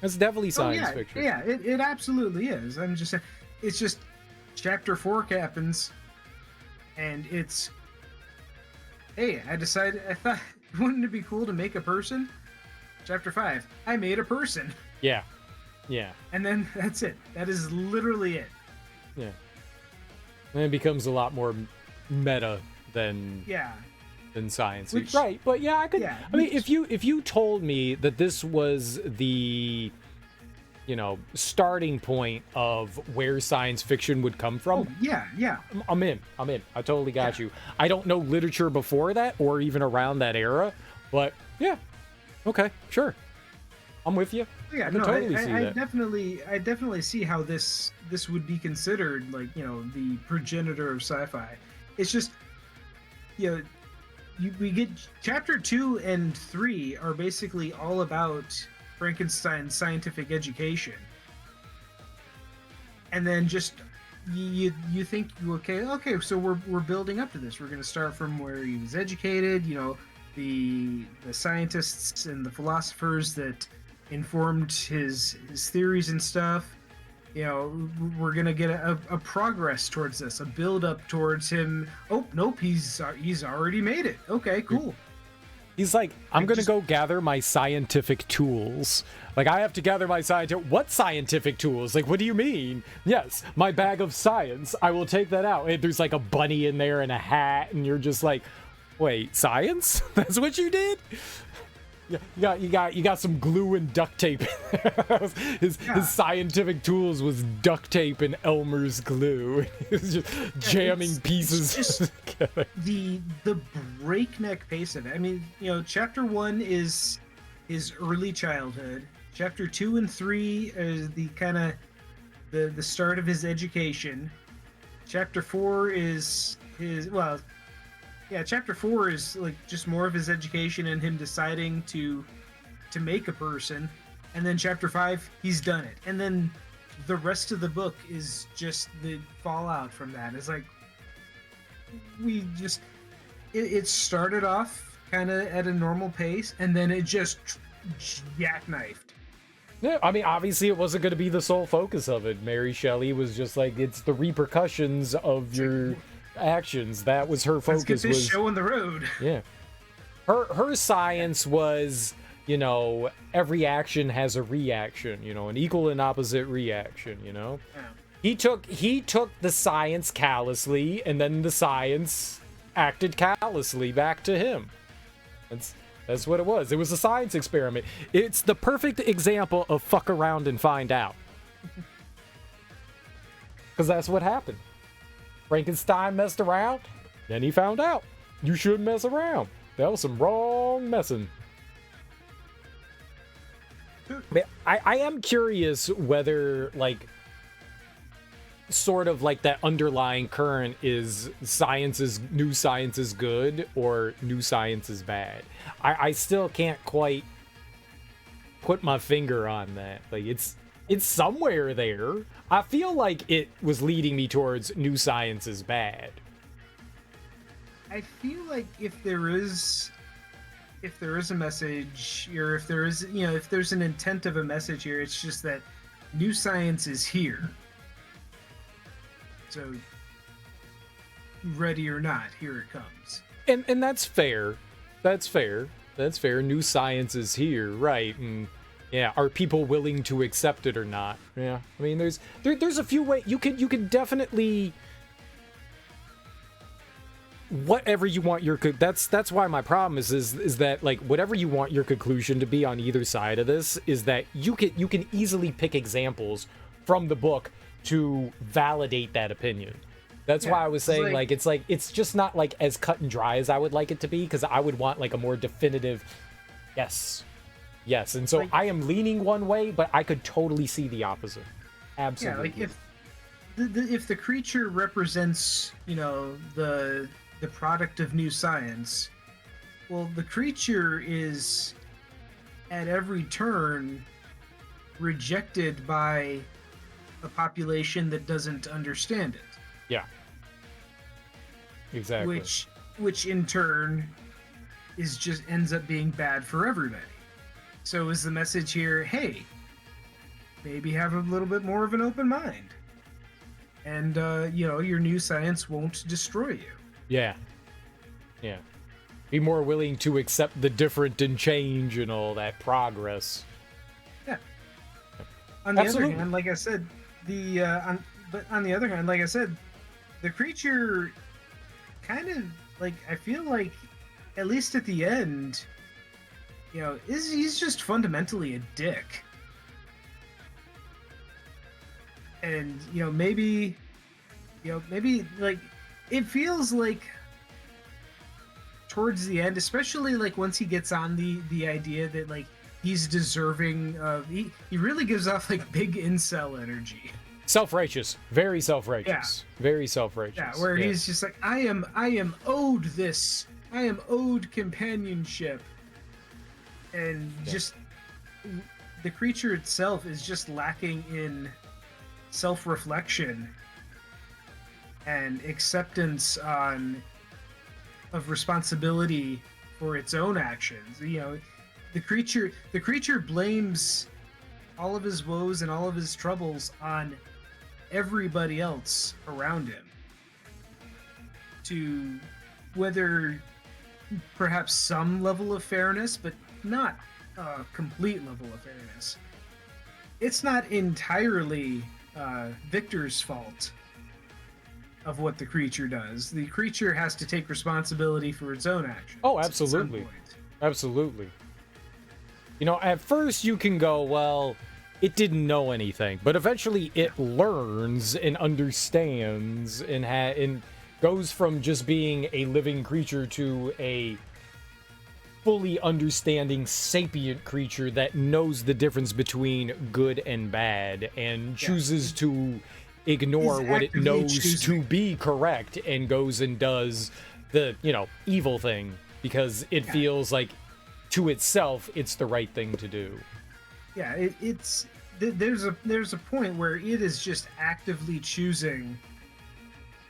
That's definitely science fiction. Yeah, it absolutely is. I'm just saying, it's just chapter 4 happens, and it's, hey, I thought, wouldn't it be cool to make a person? Chapter 5, I made a person. Yeah. And then that's it. That is literally it. Yeah. And it becomes a lot more meta than science. Right, but yeah, I could. Yeah, I mean, if you told me that this was the starting point of where science fiction would come from. Oh, yeah, yeah. I'm in. I totally got you. I don't know literature before that or even around that era, but yeah. Okay, sure. I'm with you. Yeah, I can no, totally I, see I that. definitely see how this would be considered like, the progenitor of sci-fi. It's just, we get chapter 2 and 3 are basically all about Frankenstein's scientific education, and then just you think, okay, so we're building up to this. We're going to start from where he was educated, the scientists and the philosophers that informed his theories and stuff. We're gonna get a progress towards this, a build up towards him. Oh nope, he's already made it. Okay, cool. He's like, I'm going to go gather my scientific tools. Like, I have to gather my scientific... What scientific tools? Like, what do you mean? Yes, my bag of science. I will take that out. And there's like a bunny in there and a hat, and you're just like, wait, science? That's what you did? Yeah, you got some glue and duct tape. His scientific tools was duct tape and Elmer's glue. He was just jamming pieces together. The breakneck pace of it. I mean, chapter 1 is his early childhood. Chapter 2 and 3 is the kind of the start of his education. Chapter 4 is chapter 4 is like just more of his education and him deciding to make a person. And then chapter 5, he's done it. And then the rest of the book is just the fallout from that. It's like, it started off kind of at a normal pace, and then it just jackknifed. Yeah, I mean, obviously it wasn't going to be the sole focus of it. Mary Shelley was just like, it's the repercussions of your actions. That was her focus. Let's get this show on the road. Yeah. Her science was, every action has a reaction, an equal and opposite reaction, Yeah. He took the science callously, and then the science acted callously back to him. That's what it was. It was a science experiment. It's the perfect example of fuck around and find out. Because that's what happened. Frankenstein messed around, then he found out. You shouldn't mess around. That was some wrong messing. I am curious whether, like, sort of like that underlying current is new science is good or new science is bad. I still can't quite put my finger on that. Like, it's somewhere there. I feel like it was leading me towards new science is bad. I feel like if there is a message, or if there is, if there's an intent of a message here, it's just that new science is here. So, ready or not, here it comes. And that's fair. That's fair. New science is here, right? And yeah, are people willing to accept it or not? Yeah, I mean, there's a few ways you could definitely whatever you want your that's why my problem is that, like, whatever you want your conclusion to be on either side of this is that you can easily pick examples from the book to validate that opinion. That's why I was saying, it's just not like as cut and dry as I would like it to be, because I would want like a more definitive yes. And so I am leaning one way, but I could totally see the opposite. Absolutely. Yeah, like if the creature represents, the product of new science, well, the creature is at every turn rejected by a population that doesn't understand it. Yeah. Exactly. Which in turn ends up being bad for everybody. So is the message here, hey, maybe have a little bit more of an open mind. And your new science won't destroy you. Yeah. Be more willing to accept the different and change and all that progress. Yeah. On the other hand, like I said, on the other hand, like I said, the creature kind of, like, I feel like, at least at the end, he's just fundamentally a dick. And maybe like it feels like towards the end, especially like once he gets on the idea that like he's deserving of he really gives off like big incel energy. Self-righteous, very self-righteous, very self-righteous. Yeah, where he's just like, I am owed this. I am owed companionship. And just the creature itself is just lacking in self-reflection and acceptance of responsibility for its own actions. The creature blames all of his woes and all of his troubles on everybody else around him, to whether perhaps some level of fairness, but not a complete level of fairness. It's not entirely Victor's fault of what the creature does. The creature has to take responsibility for its own actions. Oh, absolutely. Absolutely. At first you can go, well, it didn't know anything, but eventually it learns and understands and goes from just being a living creature to a fully understanding sapient creature that knows the difference between good and bad and chooses to ignore what it knows to be correct and goes and does the, evil thing because it feels like to itself it's the right thing to do. Yeah, there's a point where it is just actively choosing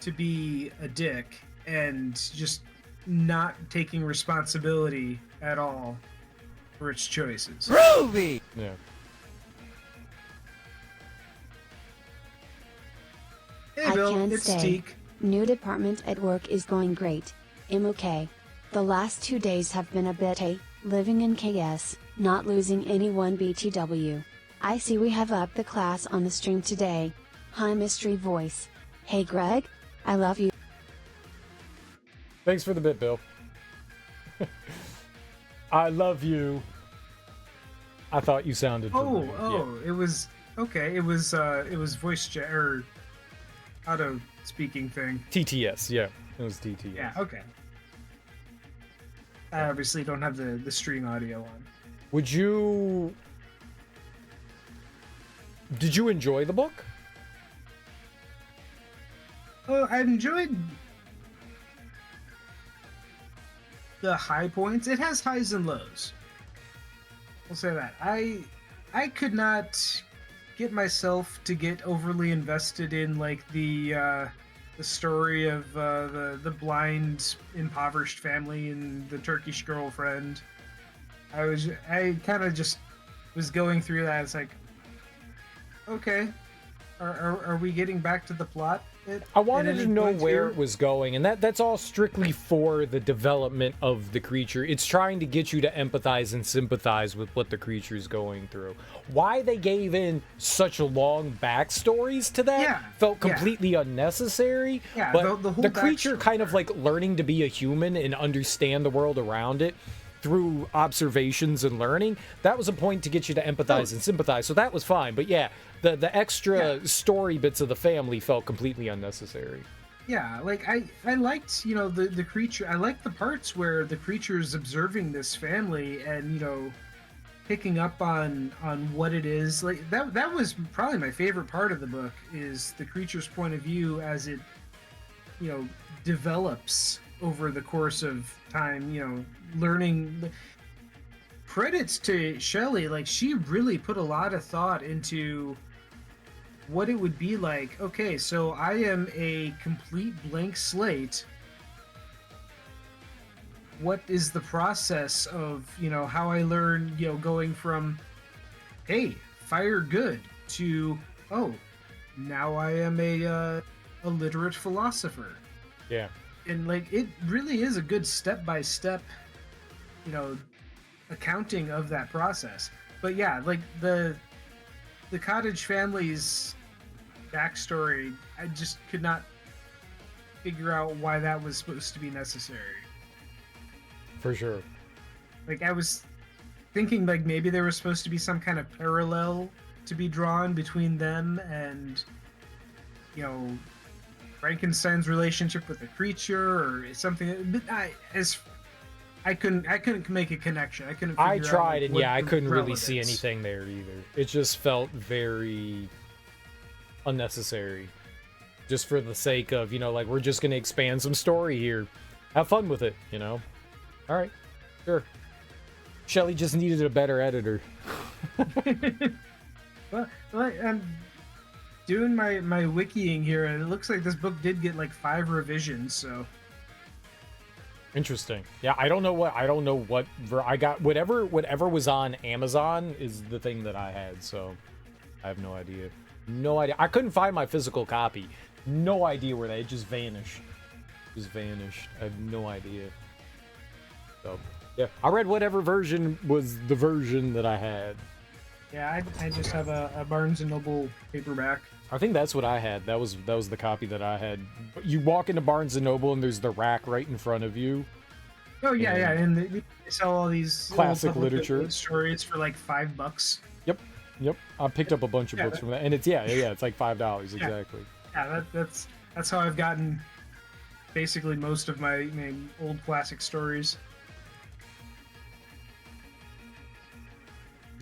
to be a dick and just not taking responsibility at all for its choices. Groovy! Yeah. Hey, I Bill, can't it's stay. Teak. New department at work is going great. I'm okay. The last 2 days have been a bit living in KS, not losing anyone BTW. I see we have upped the class on the stream today. Hi mystery voice. Hey Greg, I love you. Thanks for the bit, Bill. I love you. I thought you sounded familiar. It was okay. It was voice or auto speaking thing. TTS, yeah. It was TTS. Yeah, okay. I obviously don't have the stream audio on. Did you enjoy the book? Oh, I enjoyed the high points. It has highs and lows. We'll say that. I could not get myself to get overly invested in like the story of the blind impoverished family and the Turkish girlfriend. I kind of just was going through that. It's like, okay, are we getting back to the plot? I wanted to know where it was going, and that's all strictly for the development of the creature. It's trying to get you to empathize and sympathize with what the creature's going through. Why they gave in such long backstories to that felt completely unnecessary. Yeah, but the whole the creature kind of like learning to be a human and understand the world around it through observations and learning, that was a point to get you to empathize and sympathize, so that was fine. But yeah, the extra story bits of the family felt completely unnecessary. Yeah, like I liked, the creature. I liked the parts where the creature is observing this family and, picking up on what it is. Like that was probably my favorite part of the book, is the creature's point of view as it, develops over the course of time, learning. Credits to Shelley, like she really put a lot of thought into what it would be like. Okay, so I am a complete blank slate. What is the process of, how I learn, going from, hey, fire good, to, oh, now I am a literate philosopher. Yeah. And like it really is a good step-by-step, accounting of that process. But yeah, like the cottage family's backstory, I just could not figure out why that was supposed to be necessary. For sure. Like I was thinking like maybe there was supposed to be some kind of parallel to be drawn between them and you know, Frankenstein's relationship with the creature or something. But I couldn't make a connection. I couldn't. I Figure tried, out, like, and what yeah, I the couldn't really see relevance. anything there either. It just felt very unnecessary. Just for the sake of, you know, like, we're just gonna expand some story here. Have fun with it, you know? Alright, sure. Shelley just needed a better editor. Well, I'm doing my wikiing here, and it looks like this book did get like 5 revisions. So Interesting. Yeah, I don't know what I got. Whatever was on Amazon is the thing that I had, so I have no idea. No idea. I couldn't find my physical copy. No idea where it just vanished. Just vanished. I have no idea. So yeah, I read whatever version was the version that I had. yeah, I just have a Barnes and Noble paperback. I think that's what I had. That was the copy that I had. You walk into Barnes and Noble and there's the rack right in front of you. Oh yeah, Yeah. yeah, and they sell all these old Classic public literature. stories for like $5. Yep. I picked up a bunch of Yeah, books from that, and it's it's like $5 exactly. Yeah, that's how I've gotten basically most of my old classic stories.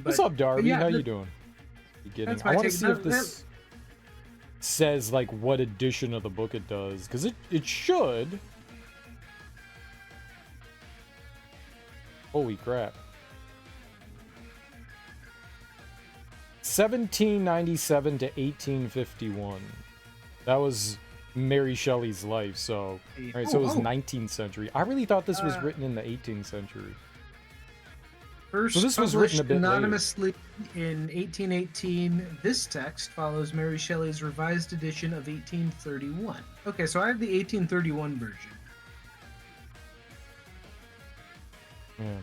What's But- up, Darby? but yeah, How you doing? You getting? that's I my want to take. see if this says like what edition of the book it does, because it should. Holy crap! 1797 to 1851. That was Mary Shelley's life. So, all right, so it was 19th century. I really thought this was written in the 18th century. First So this was written a published bit later. anonymously in 1818, this text follows Mary Shelley's revised edition of 1831. Okay, so I have the 1831 version. Yeah.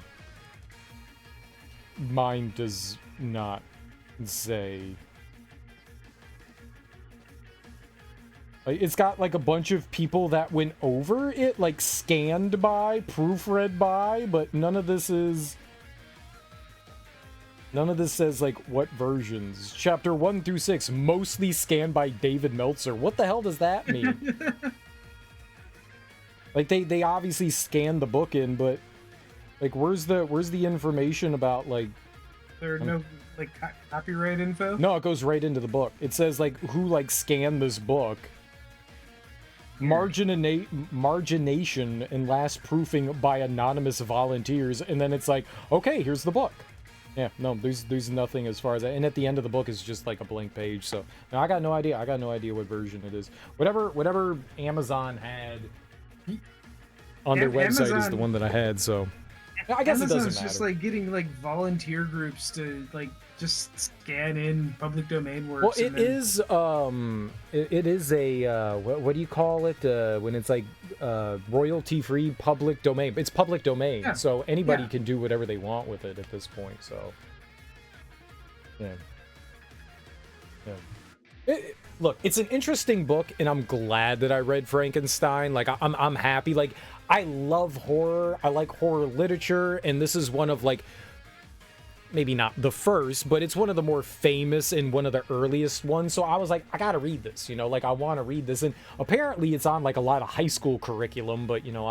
Mine does not say. Like, it's got like a bunch of people that went over it, like scanned by, proofread by, but none of this is. None of this says like what versions. Chapter 1 through 6, mostly scanned by David Meltzer. What the hell does that mean? Like they obviously scanned the book in, but like where's the information about like There are no like copyright info. no, it goes right into the book. It says like who like scanned this book. Margination and last proofing by anonymous volunteers, and then it's like, okay, here's the book. Yeah, no, there's nothing as far as that. And at the end of the book is just like a blank page. So no, I got no idea. I got no idea what version it is. Whatever Amazon had on their website is the Amazon- one that I had. So I guess it Amazon's doesn't matter. just like getting like volunteer groups to like just scan in public domain works. Well, and then- it is a what do you call it when it's like royalty free public domain? It's public domain, Yeah. so anybody Yeah. can do whatever they want with it at this point. So yeah. Look, it's an interesting book, and I'm glad that I read Frankenstein. Like I'm happy. Like I love horror. I like horror literature, and this is one of like maybe not the first, but it's one of the more famous and one of the earliest ones. So I was like, I gotta read this, you know, like I want to read this. And apparently it's on like a lot of high school curriculum, but you know,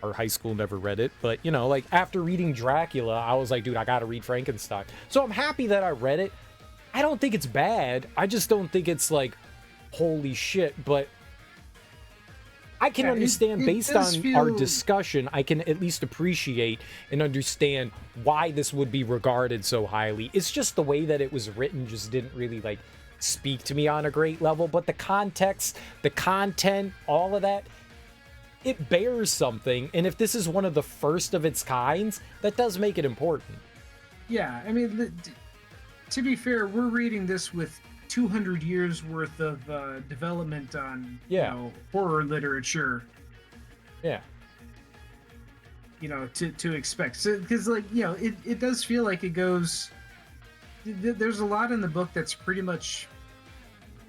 our high school never read it. But you know, like after reading Dracula, I was like, dude, I gotta read Frankenstein. So I'm happy that I read it. I don't think it's bad. I just don't think it's like, holy shit. But I can Yeah, understand it based does on our feel- discussion, I can at least appreciate and understand why this would be regarded so highly. It's just the way that it was written just didn't really like speak to me on a great level, but the context, the content, all of that, it bears something. And if this is one of the first of its kinds, that does make it important. Yeah, I mean, to be fair, we're reading this with 200 years worth of development on Yeah. horror literature. Yeah. To expect. So because like it does feel like it goes. There's a lot in the book that's pretty much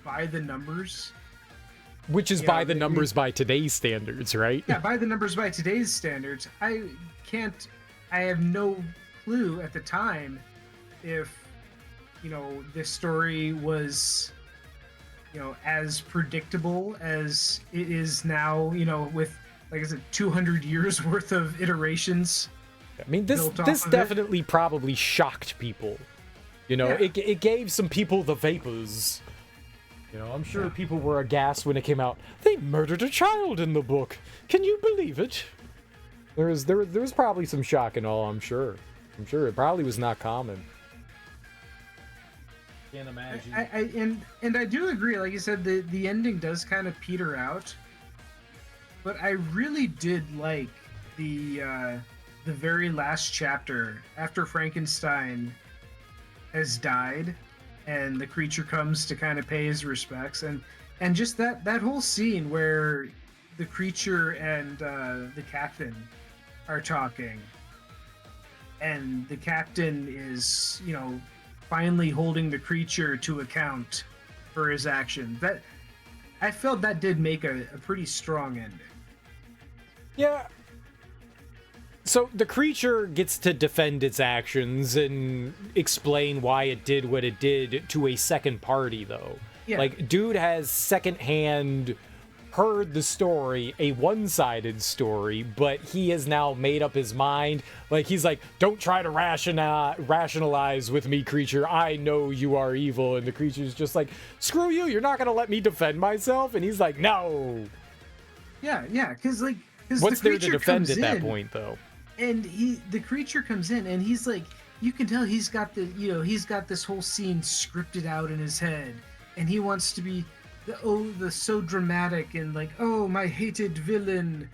by the numbers. Which is Yeah, by the they- numbers by today's standards, right? Yeah, by the numbers by today's standards. I have no clue at the time if this story was as predictable as it is now, with, like I said, 200 years worth of iterations. I mean, this built off this of definitely probably shocked people. Yeah. It gave some people the vapors. I'm sure people were aghast when it came out. They murdered a child in the book. Can you believe it? There was probably some shock and all, I'm sure. I'm sure it probably was not common. Can't imagine. And I do agree, like you said, the ending does kind of peter out. But I really did like the very last chapter after Frankenstein has died and the creature comes to kind of pay his respects, and just that whole scene where the creature and the captain are talking, and the captain is finally holding the creature to account for his action. That I felt that did make a pretty strong ending. Yeah. So the creature gets to defend its actions and explain why it did what it did to a second party, though. Yeah. Like, dude has secondhand heard the story, a one-sided story, but he has now made up his mind. Like, he's like, don't try to rationalize with me, creature. I know you are evil. And the creature's just like, screw you. You're not going to let me defend myself? And he's like, no. Yeah, because What's the there to defend at that point, though? And the creature comes in, and he's like, you can tell he's got he's got this whole scene scripted out in his head, and he wants to be the so dramatic and like, oh, my hated villain,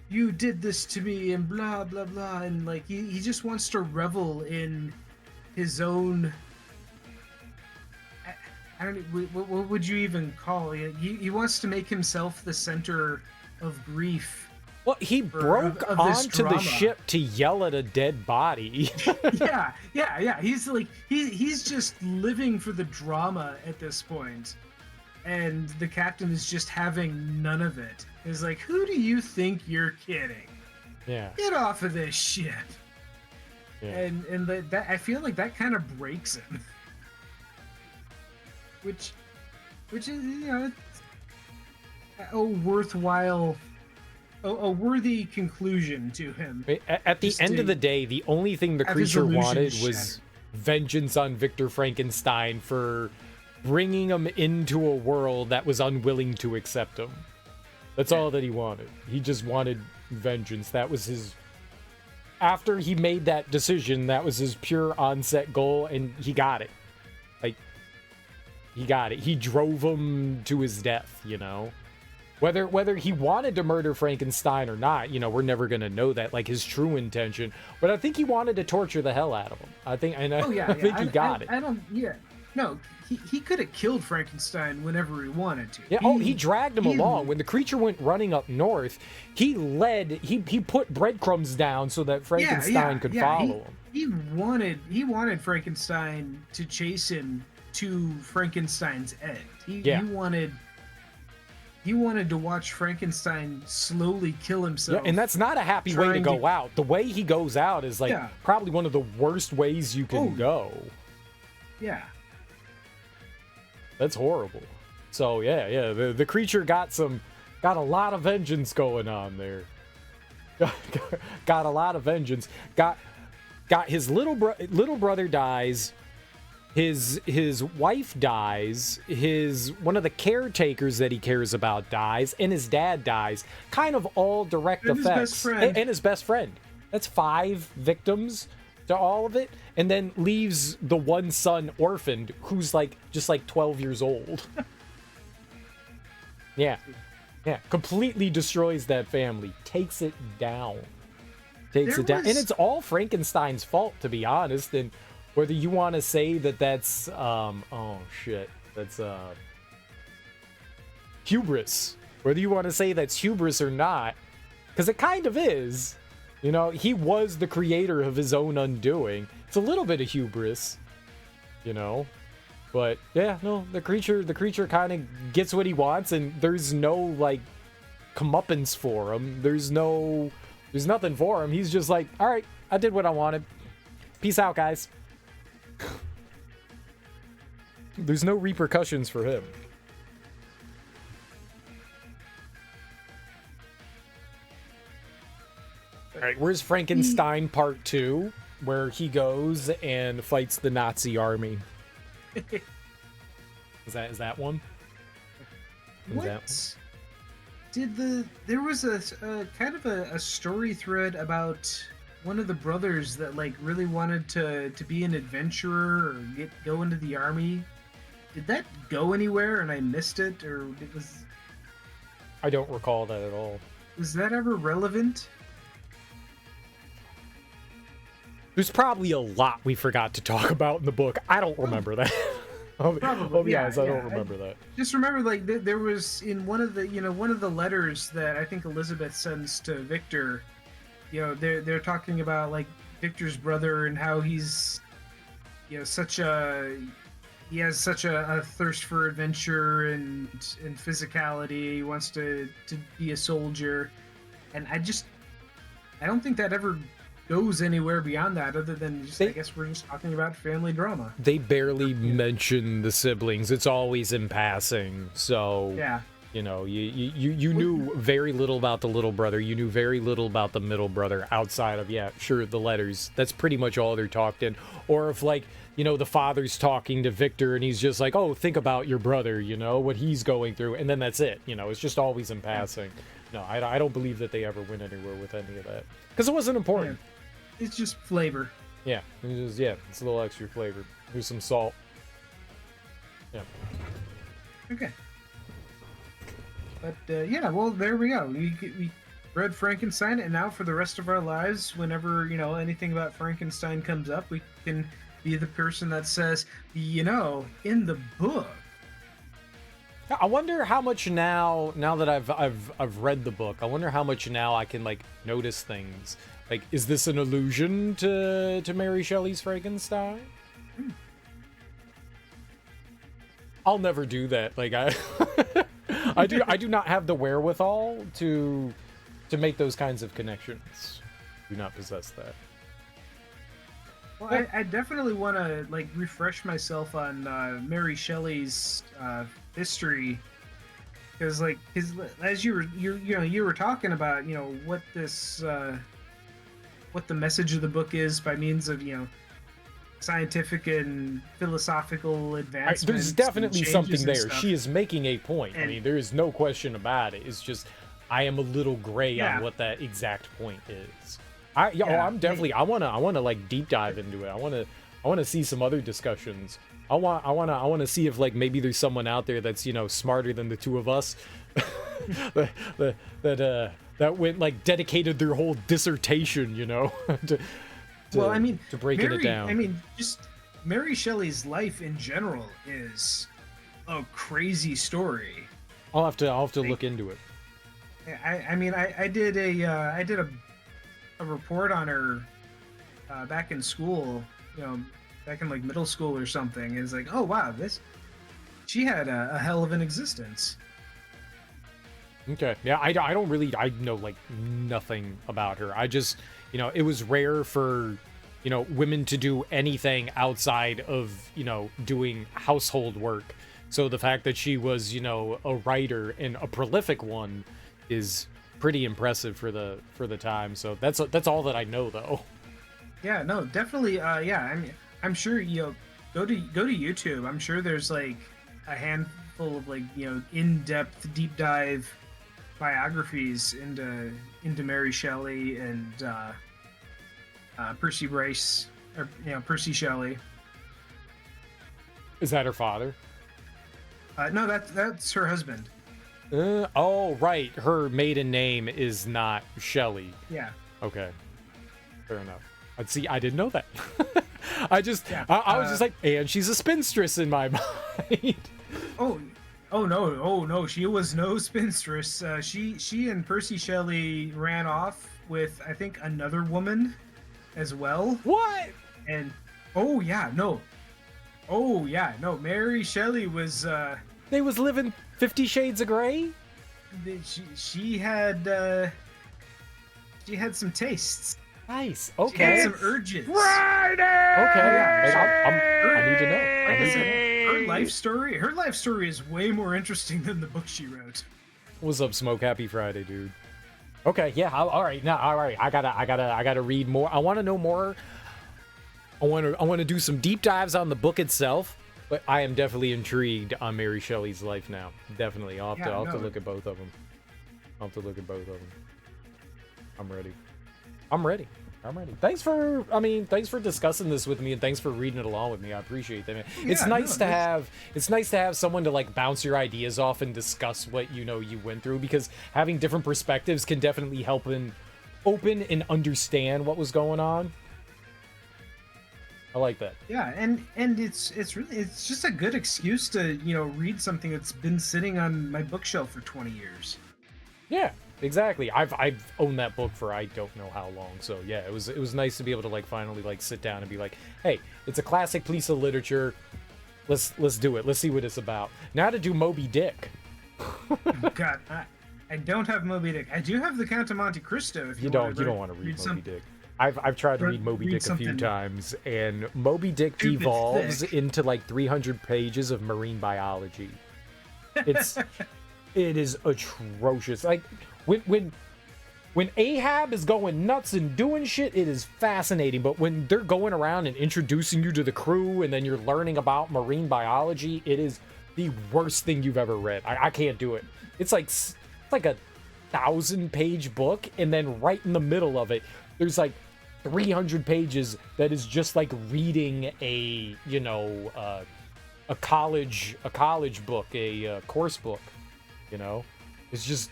you did this to me and blah blah blah, and like he just wants to revel in his own. I don't know, what would you even call it? He wants to make himself the center of grief. Well, he broke of this onto the drama. ship to yell at a dead body. yeah. He's like he's just living for the drama at this point, and the captain is just having none of it. He's like, who do you think you're kidding? Yeah. Get off of this ship. Yeah. And that I feel like that kind of breaks him. Which is it's a worthwhile. A worthy conclusion to him. At the end of the day, the only thing the creature wanted was shattered. vengeance on Victor Frankenstein for bringing him into a world that was unwilling to accept him. That's all that he wanted. He just wanted vengeance. That was his... After he made that decision, that was his pure onset goal, and he got it. Like, he got it. He drove him to his death, Whether he wanted to murder Frankenstein or not, we're never gonna know that, like his true intention. But I think he wanted to torture the hell out of him. I think he got it. I don't. Yeah, no, he could have killed Frankenstein whenever he wanted to. Yeah. He dragged him along when the creature went running up north. He put breadcrumbs down so that Frankenstein could follow him. He wanted Frankenstein to chase him to Frankenstein's end. He wanted to watch Frankenstein slowly kill himself. Yeah, and that's not a happy way to go out. The way he goes out is probably one of the worst ways you can go. Yeah. That's horrible. So yeah, the creature got a lot of vengeance going on there. Got a lot of vengeance. Got his little brother dies. His wife dies, one of the caretakers that he cares about dies, and his dad dies. Kind of all direct effects. His best friend. And his best friend. That's 5 victims to all of it, and then leaves the one son orphaned, who's just 12 years old. Yeah, completely destroys that family, takes it down, and it's all Frankenstein's fault, to be honest. And whether you want to say that's that's hubris, whether you want to say that's hubris or not, because it kind of is. He was the creator of his own undoing. It's a little bit of hubris, but yeah, no, the creature kind of gets what he wants, and there's no comeuppance for him. There's nothing for him. He's just like, all right, I did what I wanted. Peace out, guys. There's no repercussions for him. All right, where's Frankenstein Part 2, where he goes and fights the Nazi army? Is that one? What? There was a kind of a story thread about one of the brothers that like really wanted to be an adventurer or go into the army. Did that go anywhere and I missed it, or I don't recall that at all. was that ever relevant? There's probably a lot we forgot to talk about in the book. I don't remember that. Probably, yeah, I don't remember that. Just remember, like there was in one of the letters that I think Elizabeth sends to Victor. They're talking about like Victor's brother and how he's, he has such a thirst for adventure and physicality. He wants to be a soldier, and I don't think that ever goes anywhere beyond that, other than I guess we're just talking about family drama. They barely mention the siblings. It's always in passing. So yeah, you knew very little about the little brother. You knew very little about the middle brother outside of the letters. That's pretty much all they're talked in. Or if the father's talking to Victor and he's just like, oh, think about your brother, what he's going through, and then that's it. It's just always in passing. No, I don't believe that they ever went anywhere with any of that because it wasn't important. Yeah. It's just flavor. Yeah, it's a little extra flavor. Here's some salt. Yeah. Okay. But well, there we go. We read Frankenstein, and now for the rest of our lives, whenever anything about Frankenstein comes up, we can be the person that says, in the book. I wonder how much now that I've read the book. I wonder how much now I can notice things. Is this an allusion to Mary Shelley's Frankenstein? I'll never do that. I do not have the wherewithal to make those kinds of connections. Do not possess that. Well, I definitely want to refresh myself on Mary Shelley's history, because as you were talking about what the message of the book is by means of scientific and philosophical advancements. There's definitely something there. Stuff. She is making a point. I mean, there is no question about it. It's just I am a little gray on what that exact point is. I'm definitely I want to deep dive into it. I want to see some other discussions. I want to see if maybe there's someone out there that's smarter than the two of us that went dedicated their whole dissertation to breaking it down. I mean, just Mary Shelley's life in general is a crazy story. I'll have to look into it. I did a report on her back in school, back in middle school or something. It's oh wow, she had a hell of an existence. Okay, yeah, I know nothing about her. I just it was rare for women to do anything outside of doing household work. So the fact that she was a writer and a prolific one is pretty impressive for the time. So that's all that I know though. Yeah, no, definitely. I'm sure go to YouTube. I'm sure there's a handful of in-depth deep dive biographies into Mary Shelley and Percy Bryce, or Percy Shelley. Is that her father? No, that's her husband. Oh, right. Her maiden name is not Shelley. Yeah. Okay. Fair enough. See, I didn't know that. I was just and she's a spinstress in my mind. Oh no! She was no spinstress. She and Percy Shelley ran off with, I think, another woman as well. What? And Mary Shelley was. They was living 50 Shades of Grey. She had some tastes. Nice. Okay. She had some urges. Friday. Okay. Yeah. I need to know. Like I said, her her life story is way more interesting than the book she wrote. What's up, Smoke? Happy Friday, dude. Okay, yeah, all right. Now, all right. I gotta read more. I want to know more. I want to do some deep dives on the book itself. But I am definitely intrigued on Mary Shelley's life now. Definitely. I'll have to look at both of them. I'm ready. Thanks for discussing this with me, and thanks for reading it along with me. I appreciate that, man. It's nice to have someone to like bounce your ideas off and discuss what you went through, because having different perspectives can definitely help open and understand what was going on. I like that. Yeah, and it's just a good excuse to read something that's been sitting on my bookshelf for 20 years. Yeah, exactly. I've owned that book for I don't know how long. So yeah, it was nice to be able to like finally like sit down and be like, hey, it's a classic piece of literature. Let's do it. Let's see what it's about. Now to do Moby Dick. God, I don't have Moby Dick. I do have the Count of Monte Cristo. If you don't want to read Moby Dick. I've tried to read Moby Dick a few times, and Moby Dick devolves into like 300 pages of marine biology. It is atrocious. Like when Ahab is going nuts and doing shit, it is fascinating. But when they're going around and introducing you to the crew, and then you're learning about marine biology, it is the worst thing you've ever read. I can't do it. It's like a 1,000-page book, and then right in the middle of it, there's like 300 pages that is just like reading a college book, a course book. It's just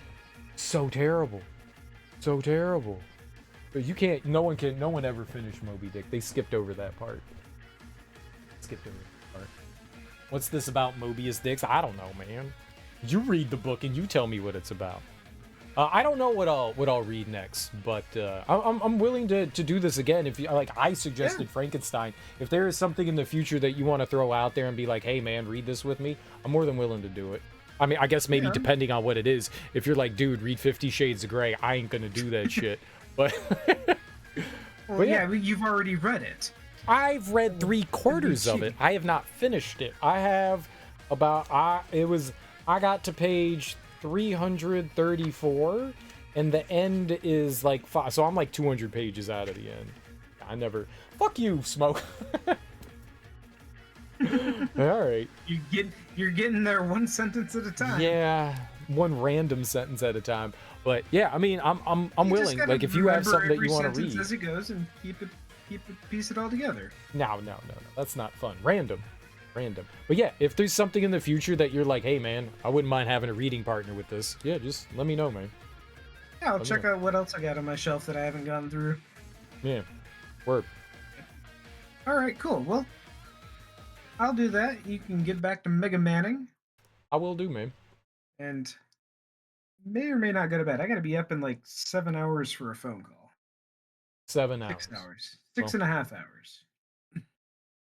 so terrible. But no one ever finished Moby Dick. They skipped over that part. What's this about Mobius Dicks? I don't know, man. You read the book and you tell me what it's about. I don't know what I'll read next, but I'm willing to do this again. If you like, I suggested Frankenstein. If there is something in the future that you want to throw out there and be like, hey man, read this with me, I'm more than willing to do it. I mean, I guess maybe depending on what it is. If you're like, dude, read 50 Shades of Grey, I ain't gonna do that shit. But, well, yeah, you've already read it. I've read 3/4 of it. I have not finished it. I have I got to page 334, and the end is like 5, so I'm like 200 pages out of the end. Fuck you, Smoke. All right, you're getting there one sentence at a time. Yeah, one random sentence at a time. But yeah, I mean, I'm willing. Like, if you have something that you want to read as it goes, and piece it all together. No, that's not fun. Random. But yeah, if there's something in the future that you're like, hey man, I wouldn't mind having a reading partner with this, yeah, just let me know, man. Yeah, I'll check out what else I got on my shelf that I haven't gone through. Yeah, word. All right, cool. Well, I'll do that. You can get back to Mega Manning. I will do, man. And may or may not go to bed. I got to be up in like 7 hours for a phone call. 7 hours. 6 hours. 6.5 hours.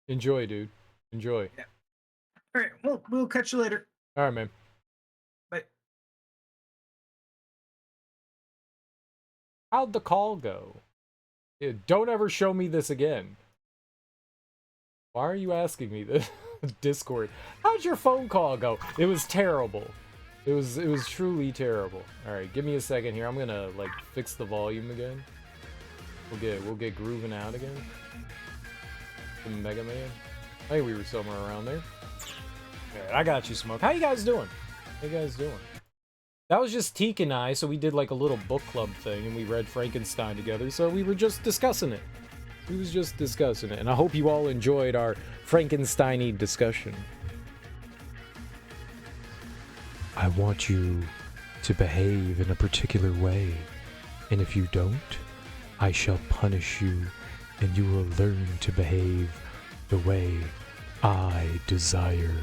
Enjoy, dude. Enjoy. Yeah. All right. Well, we'll catch you later. All right, man. Bye. How'd the call go? Dude, don't ever show me this again. Why are you asking me this? Discord. How'd your phone call go? It was terrible. It was truly terrible. All right, give me a second here. I'm gonna like fix the volume again. We'll get grooving out again. The Mega Man. I think we were somewhere around there. Alright, I got you, Smoke. How you guys doing? That was just Teak and I, so we did like a little book club thing, and we read Frankenstein together, so we were just discussing it. And I hope you all enjoyed our Frankenstein-y discussion. I want you to behave in a particular way, and if you don't, I shall punish you, and you will learn to behave the way I desire.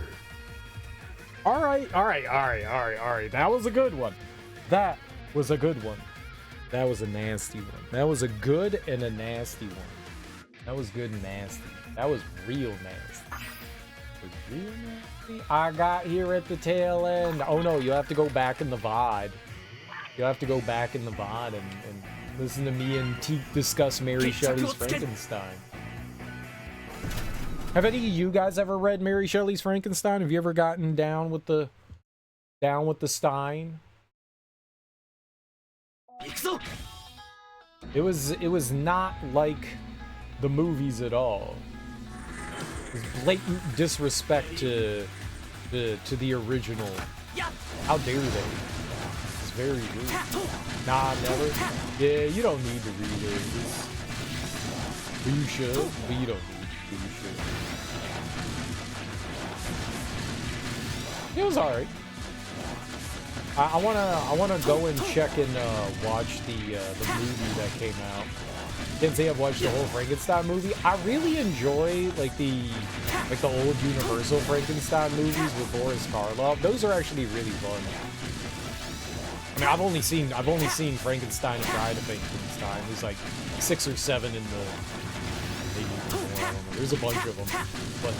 All right. That was a good one. That was a nasty one. That was a good and a nasty one. That was good and nasty. That was real nasty. I got here at the tail end. Oh no, you have to go back in the VOD. And listen to me and Teak discuss Mary Shelley's Frankenstein. Have any of you guys ever read Mary Shelley's Frankenstein? Have you ever gotten down with the Stein? It was not like the movies at all. It was blatant disrespect to the original. How dare they? It's very rude. Nah, never. Yeah, you don't need to read it. But you should, but you don't need to. You should. It was alright. I wanna go and check and watch the movie that came out. Can't say I've watched the whole Frankenstein movie. I really enjoy like the old Universal Frankenstein movies with Boris Karloff. Those are actually really fun. I mean, I've only seen Frankenstein and Bride of Frankenstein. There's like 6 or 7 in the. Maybe more, I don't know. There's a bunch of them, but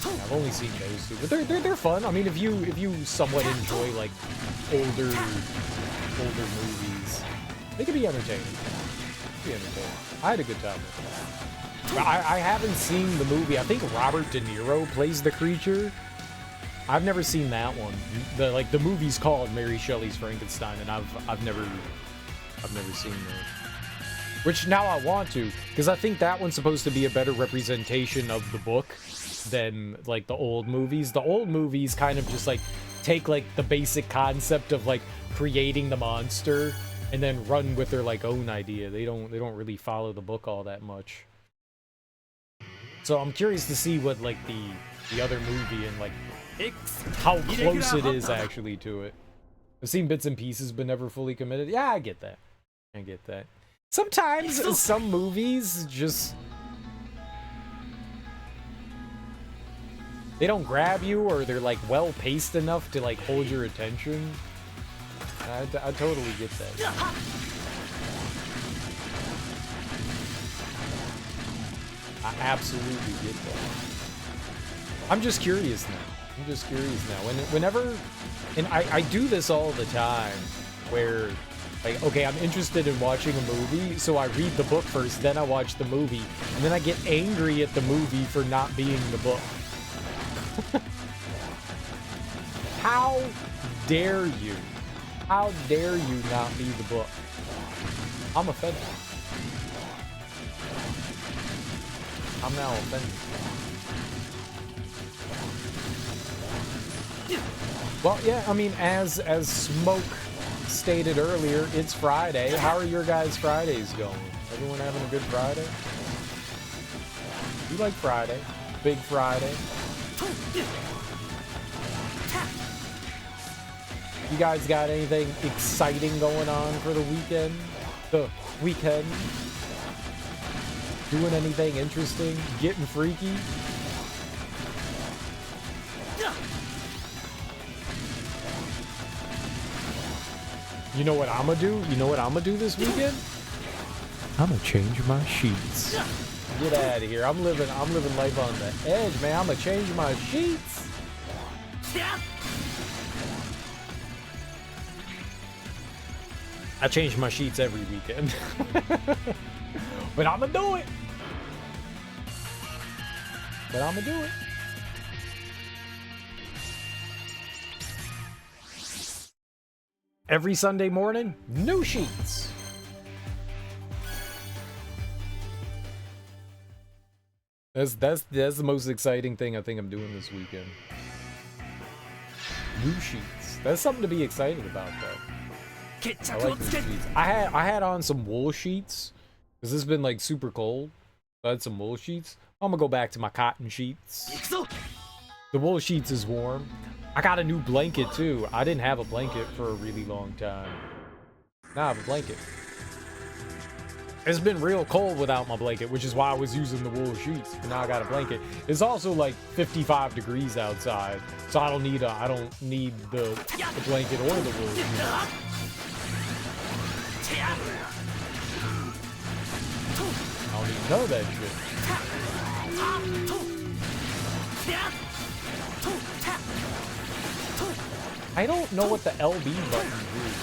I've only seen those 2. But they're fun. I mean, if you somewhat enjoy like older movies, they can be entertaining. I had a good time with it. I haven't seen the movie. I think Robert De Niro plays the creature. I've never seen that one. The movie's called Mary Shelley's Frankenstein, and I've never seen that. Which now I want to, because I think that one's supposed to be a better representation of the book than like the old movies. The old movies kind of just like take like the basic concept of like creating the monster and then run with their like own idea. They don't really follow the book all that much. So I'm curious to see what like the other movie and like how close it is actually to it. I've seen bits and pieces but never fully committed. Yeah, I get that. Sometimes some movies just they don't grab you, or they're like well paced enough to like hold your attention. I totally get that. I absolutely get that. I'm just curious now. Whenever, and I do this all the time, where like, okay, I'm interested in watching a movie, so I read the book first, then I watch the movie, and then I get angry at the movie for not being the book. How dare you? How dare you not be the book? I'm offended. I'm now offended. Well, yeah, I mean, as Smoke stated earlier, it's Friday. How are your guys' Fridays going? Everyone having a good Friday? You like Friday? Big Friday? You guys got anything exciting going on for the weekend? Doing anything interesting? Getting freaky? You know what I'm gonna do? You know what I'm gonna do this weekend? I'm gonna change my sheets. Get out of here. I'm living life on the edge, man. I'm gonna change my sheets. I change my sheets every weekend. But I'm gonna do it. Every Sunday morning, new sheets. That's the most exciting thing I think I'm doing this weekend. New sheets. That's something to be excited about, though. I like new sheets. I had on some wool sheets because it's been like super cold. So I had some wool sheets. I'm gonna go back to my cotton sheets. The wool sheets is warm. I got a new blanket too. I didn't have a blanket for a really long time. Now I have a blanket. It's been real cold without my blanket, which is why I was using the wool sheets. But now I got a blanket. It's also like 55 degrees outside, so I don't need the blanket or the wool sheets. I don't even know that shit. I don't know what the LB button is,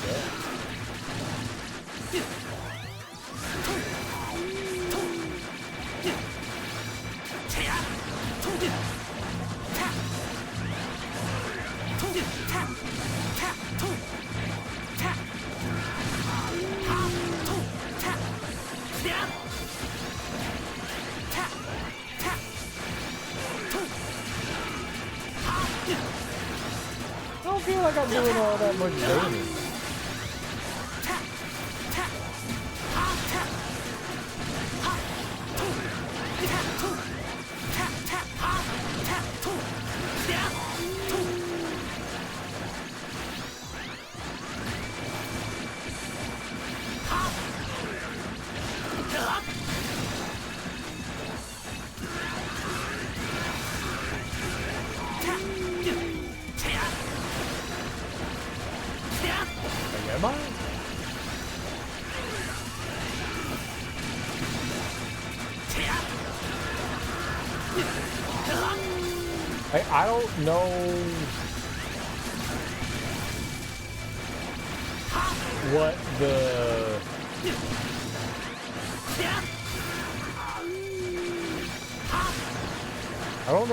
I don't feel like I'm doing all that much damage. Am I? I don't know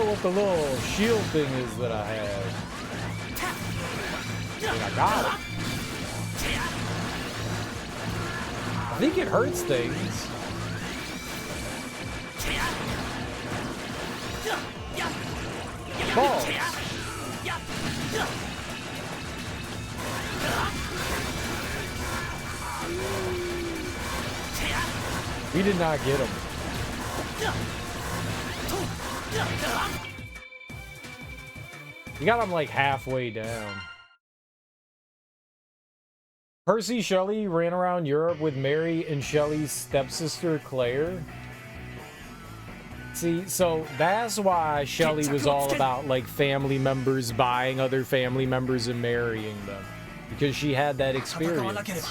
what the little shield thing is that I have. I mean, I got it. I think it hurts things. Balls. We did not get him. We got him like halfway down. Percy Shelley ran around Europe with Mary and Shelley's stepsister Claire. See, so that's why Shelley was all about like family members buying other family members and marrying them. Because she had that experience.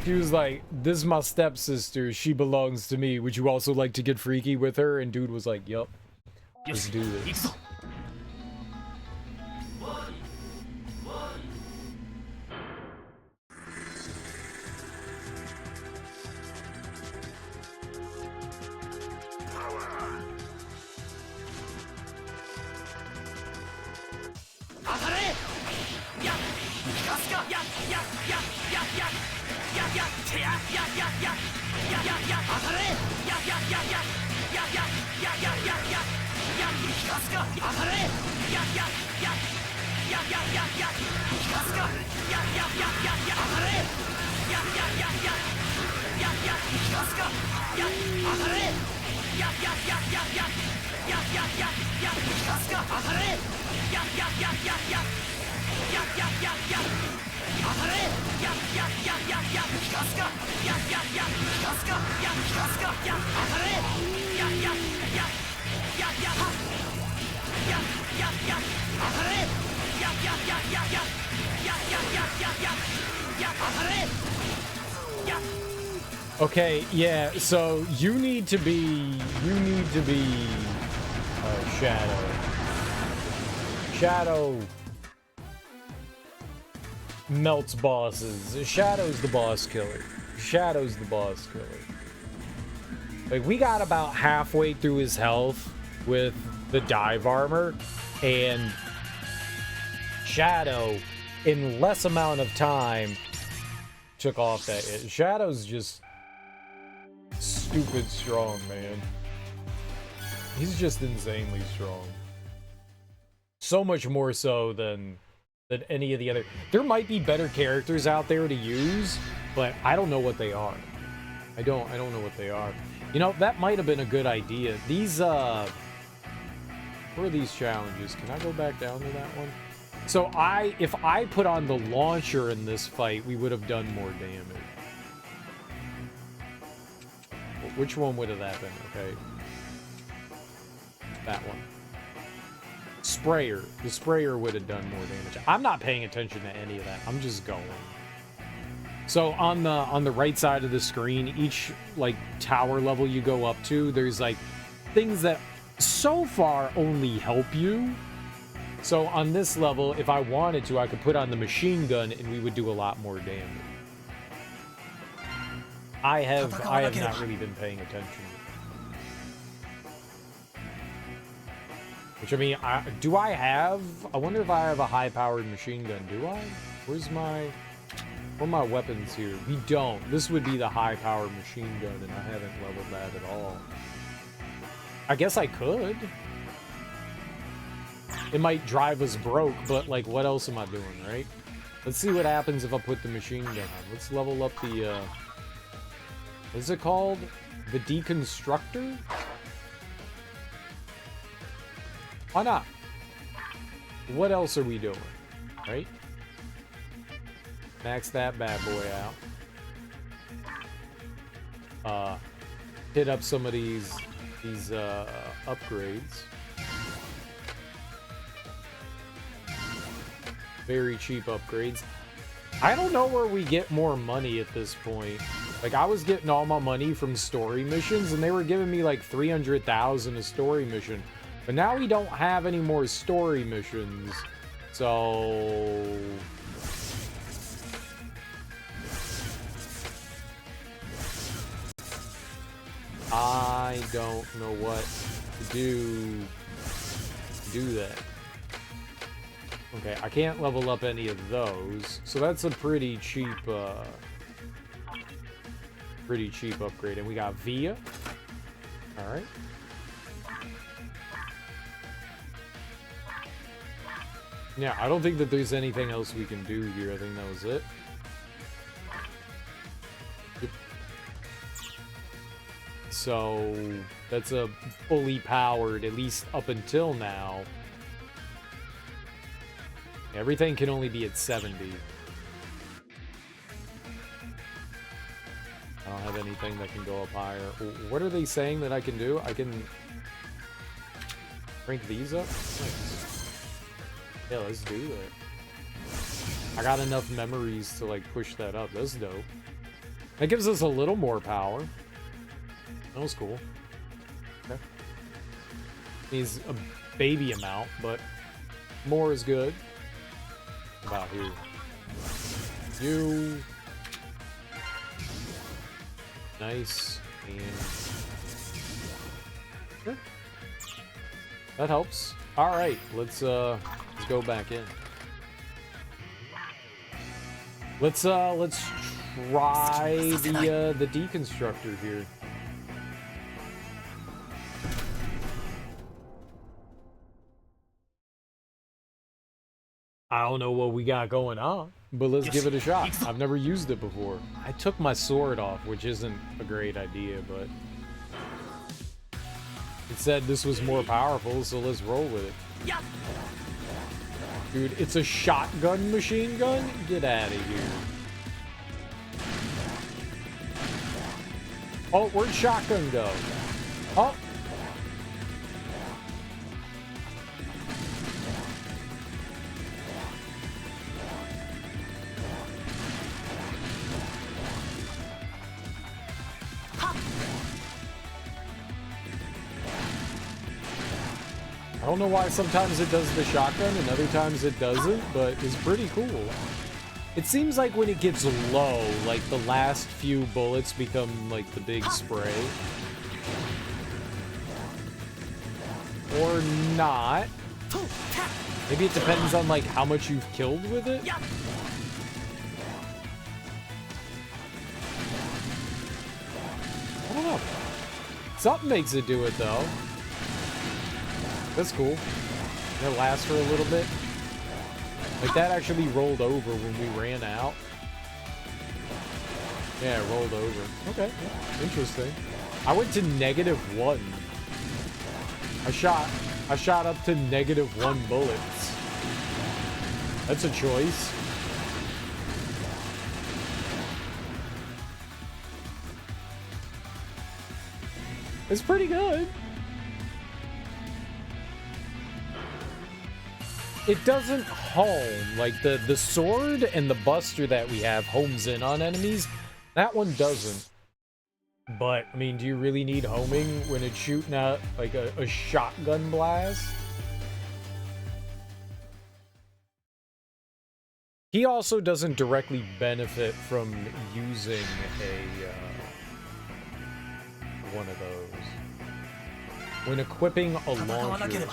She was like, this is my stepsister, she belongs to me. Would you also like to get freaky with her? And dude was like, yup. Let's do this. Okay, yeah, so you need to be Shadow. Shadow melts bosses. Shadow's the boss killer. Shadow's the boss killer. Like, we got about halfway through his health with the dive armor, and Shadow, in less amount of time, took off that. Shadow's just stupid strong, man. He's just insanely strong. So much more so than any of the other. There might be better characters out there to use, but I don't know what they are. I don't know what they are. You know, that might have been a good idea. These where are these challenges? Can I go back down to that one? So if I put on the launcher in this fight, we would have done more damage. Which one would have that been? Okay. That one. Sprayer. The sprayer would have done more damage. I'm not paying attention to any of that. I'm just going. So on the right side of the screen, each like tower level you go up to, there's like things that so far only help you. So on this level, if I wanted to, I could put on the machine gun and we would do a lot more damage. I have not really been paying attention. Which, I mean, do I have... I wonder if I have a high-powered machine gun. Do I? Where are my weapons here? We don't. This would be the high-powered machine gun, and I haven't leveled that at all. I guess I could. It might drive us broke, but, like, what else am I doing, right? Let's see what happens if I put the machine gun on. Let's level up the, what is it called? The Deconstructor? Why not? What else are we doing? Right? Max that bad boy out. Hit up some of these upgrades. Very cheap upgrades. I don't know where we get more money at this point. Like, I was getting all my money from story missions, and they were giving me like 300,000 a story mission. But now we don't have any more story missions, so... I don't know what to do that. Okay, I can't level up any of those, so that's a pretty cheap upgrade. And we got Via. All right. Yeah, I don't think that there's anything else we can do here. I think that was it. Yep. So that's a fully powered, at least up until now. Everything can only be at 70. I don't have anything that can go up higher. What are they saying that I can do? I can crank these up? Nice. Yeah, let's do it. I got enough memories to, like, push that up. That's dope. That gives us a little more power. That was cool. Okay. Needs a baby amount, but more is good. About here. You. Nice. And sure. That helps. Alright, let's go back in. Let's try the deconstructor here. I don't know what we got going on, but let's give it a shot. I've never used it before. I took my sword off, which isn't a great idea, but it said this was more powerful, so let's roll with it. Dude, it's a shotgun machine gun? Get out of here. Oh, where'd shotgun go? Oh. I don't know why sometimes it does the shotgun and other times it doesn't, but it's pretty cool. It seems like when it gets low, like the last few bullets become like the big spray. Or not. Maybe it depends on like how much you've killed with it. I don't know. Something makes it do it though. That's cool. It lasts for a little bit. Like that actually rolled over when we ran out. Yeah, it rolled over. Okay, yeah, interesting. I went to -1. I shot up to -1 bullets. That's a choice. It's pretty good. It doesn't home, like the sword and the buster that we have homes in on enemies. That one doesn't. But, I mean, do you really need homing when it's shooting out like a shotgun blast? He also doesn't directly benefit from using one of those. When equipping a launcher...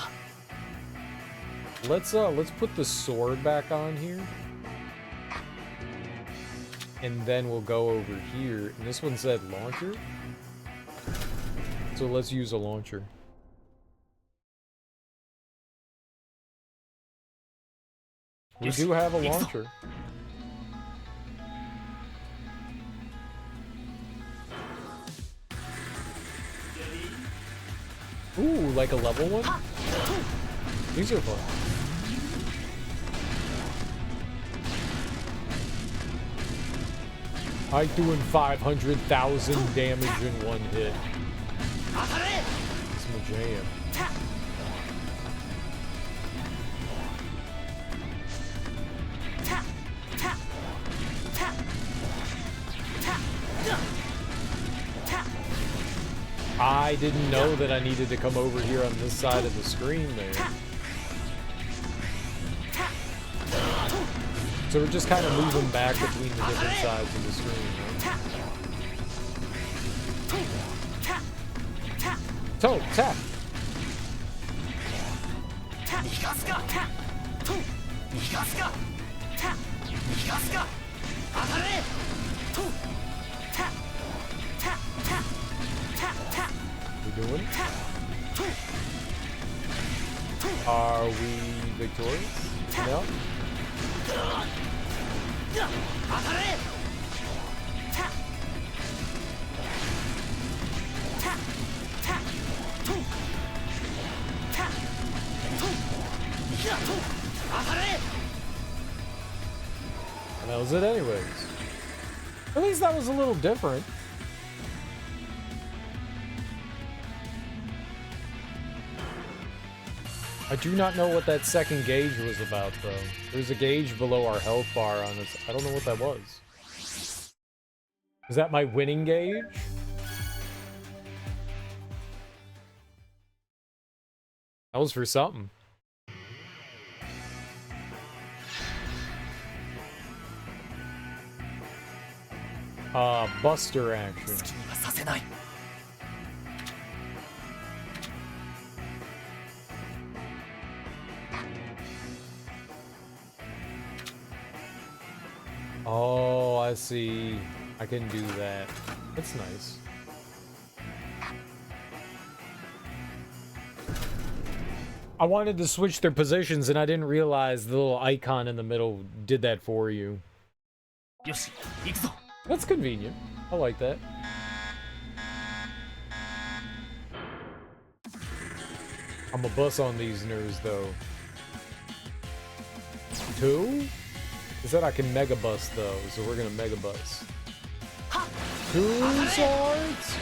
Let's put the sword back on here. And then we'll go over here. And this one said launcher. So let's use a launcher. We do have a launcher. Ooh, like a level one? These are fun. I'm doing 500,000 damage in one hit. It's my jam. I didn't know that I needed to come over here on this side of the screen there. So we're just kind of moving back between the different sides of the screen, right? Toe, tap! We doing it? Are we victorious? No? And that was it anyways. At least that was a little different. I do not know what that second gauge was about, though. There's a gauge below our health bar on this. I don't know what that was. Is that my winning gauge? That was for something. Buster action. Oh, I see. I can do that. That's nice. I wanted to switch their positions and I didn't realize the little icon in the middle did that for you. That's convenient. I like that. I'm a bus on these nerds though. 2? It said I can mega bust though, so we're gonna mega bust. 2 swords?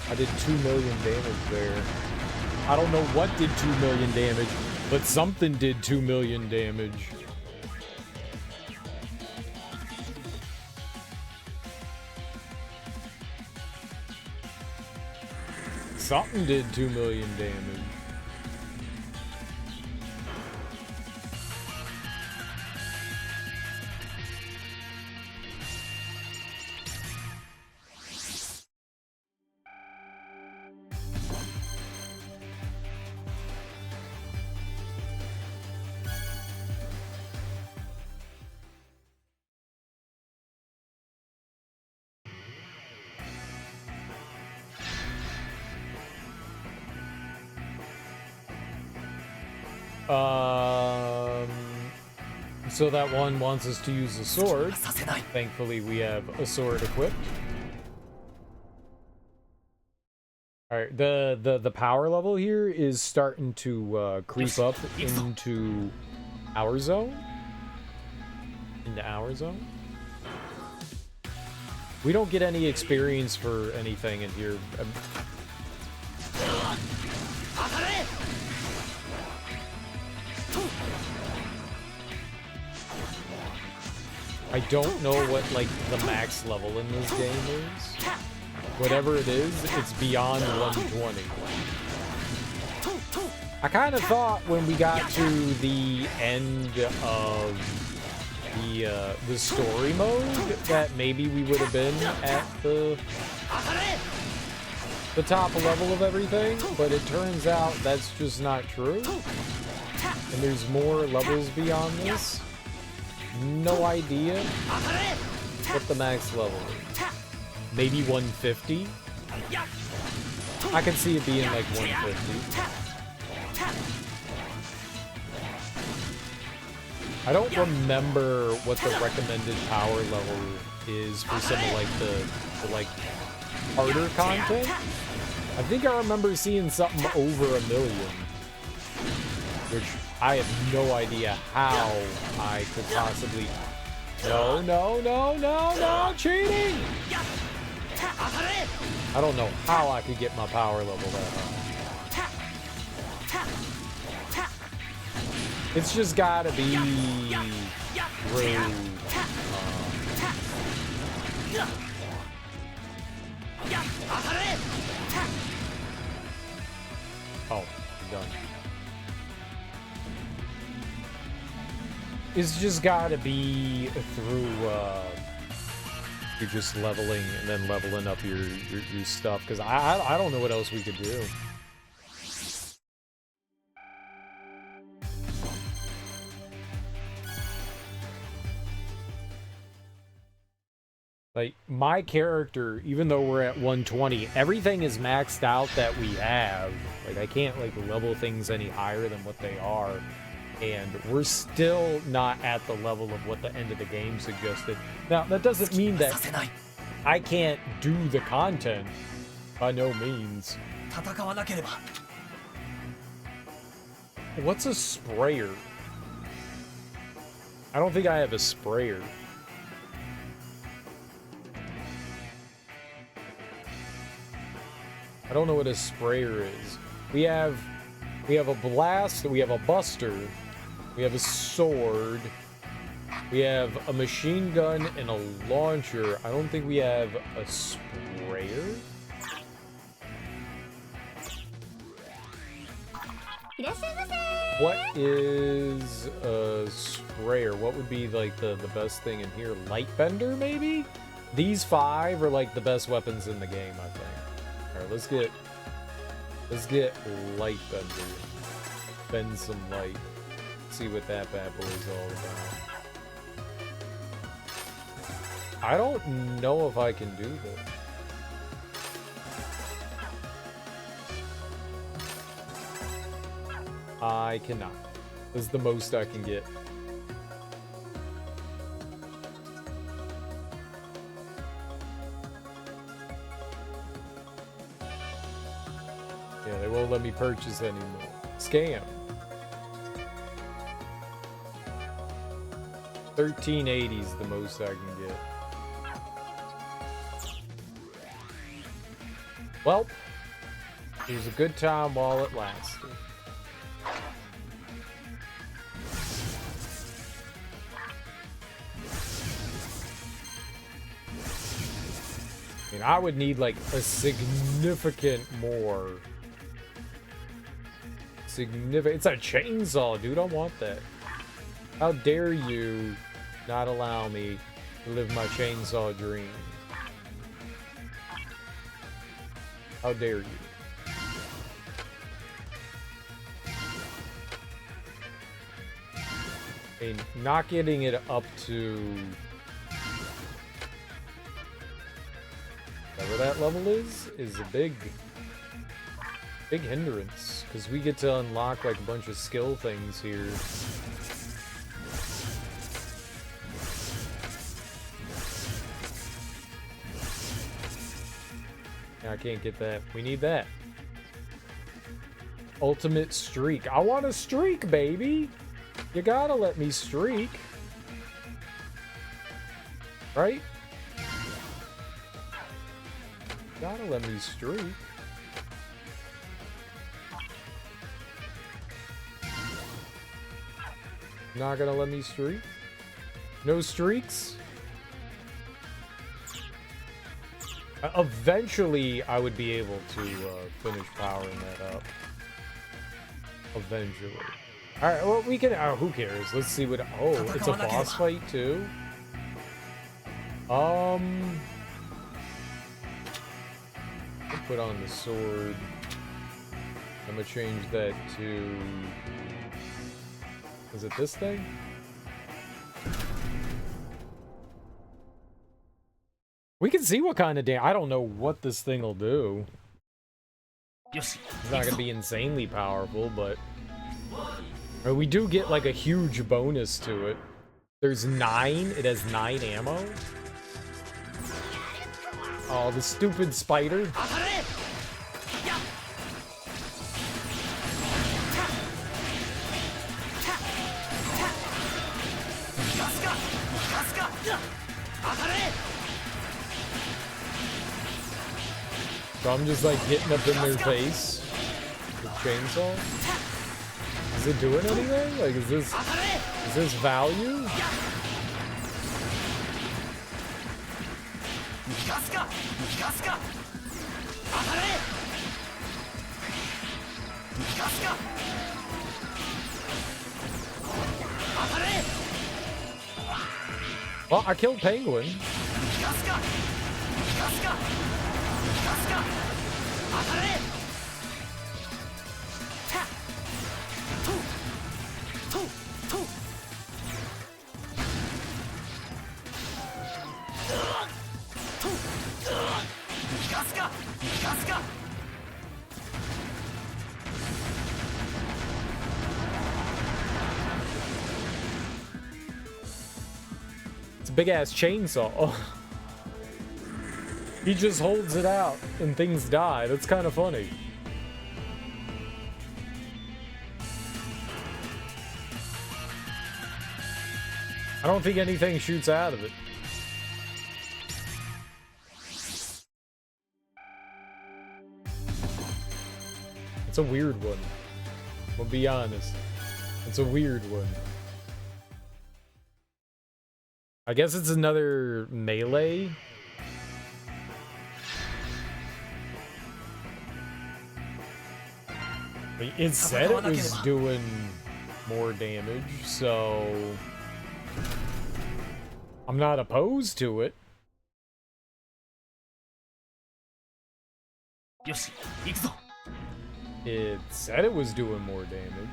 I did 2 million damage there. I don't know what did 2 million damage, but something did 2 million damage. Something did 2 million damage. So that one wants us to use a sword. Thankfully, we have a sword equipped. All right, the power level here is starting to creep up into our zone. We don't get any experience for anything in here. I don't know what, like, the max level in this game is. Whatever it is, it's beyond 120. I kind of thought when we got to the end of the story mode that maybe we would have been at the top level of everything, but it turns out that's just not true. And there's more levels beyond this. No idea what the max level is. Maybe 150? I can see it being like 150. I don't remember what the recommended power level is for some of like the like harder content. I think I remember seeing something over 1 million, which I have no idea how I could possibly. No, cheating! I don't know how I could get my power level that high. It's just gotta be rude. Oh, I'm done. It's just gotta be through, you're just leveling and then leveling up your stuff, because I don't know what else we could do. Like, my character, even though we're at 120, everything is maxed out that we have. Like, I can't, like, level things any higher than what they are. And we're still not at the level of what the end of the game suggested. Now, that doesn't mean that I can't do the content. By no means. What's a sprayer? I don't think I have a sprayer. I don't know what a sprayer is. We have a blast, we have a buster, we have a sword, we have a machine gun and a launcher. I don't think we have a sprayer. What is a sprayer? What would be like the best thing in here? Lightbender, maybe? These 5 are like the best weapons in the game, I think. Alright, let's get Lightbender. Bend some light. See what that bad boy is all about. I don't know if I can do this. I cannot. This is the most I can get. Yeah, they won't let me purchase anymore. Scam. 1380 is the most I can get. Well, it was a good time while it lasted. I mean, I would need like a significant more. It's a chainsaw, dude. I want that. How dare you not allow me to live my chainsaw dream? How dare you? I mean, not getting it up to whatever that level is a big hindrance, because we get to unlock like a bunch of skill things here. I can't get that. We need that. Ultimate streak. I want a streak, baby. You gotta let me streak. Right? Gotta let me streak. Not gonna let me streak? No streaks? Eventually, I would be able to finish powering that up. eventually. All right, well, we can. Who cares? Let's see what. Oh, it's a boss fight too. I'll put on the sword. I'm gonna change that to. Is it this thing? We can see what kind of damage. I don't know what this thing will do. It's not gonna be insanely powerful, but we do get like a huge bonus to it. There's 9. It has 9 ammo. Oh, the stupid spider. So I'm just like hitting up in their face with chainsaw. Is it doing anything? Like, is this value? Well, I killed Penguin. It's a big ass chainsaw. He just holds it out and things die. That's kind of funny. I don't think anything shoots out of it. It's a weird one. I'll be honest. It's a weird one. I guess it's another melee. It said it was doing more damage, so I'm not opposed to it. It said it was doing more damage.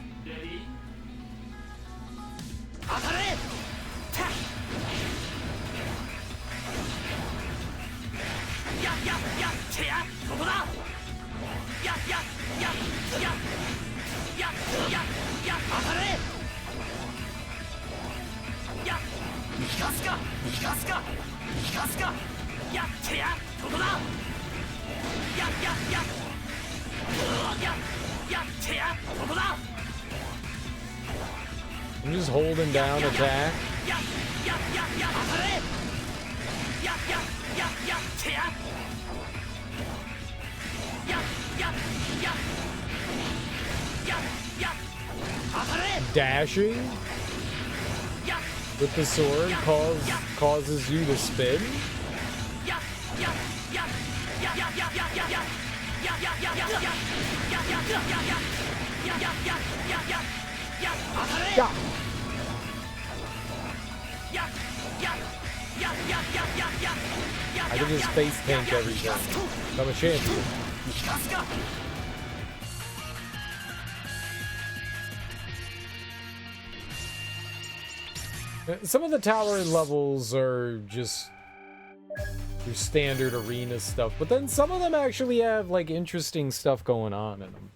I'm just holding down attack. Dashing with the sword causes you to spin. Yeah. I can just face tank everything. I'm a champion. Some of the tower levels are just your standard arena stuff, but then some of them actually have like interesting stuff going on in them.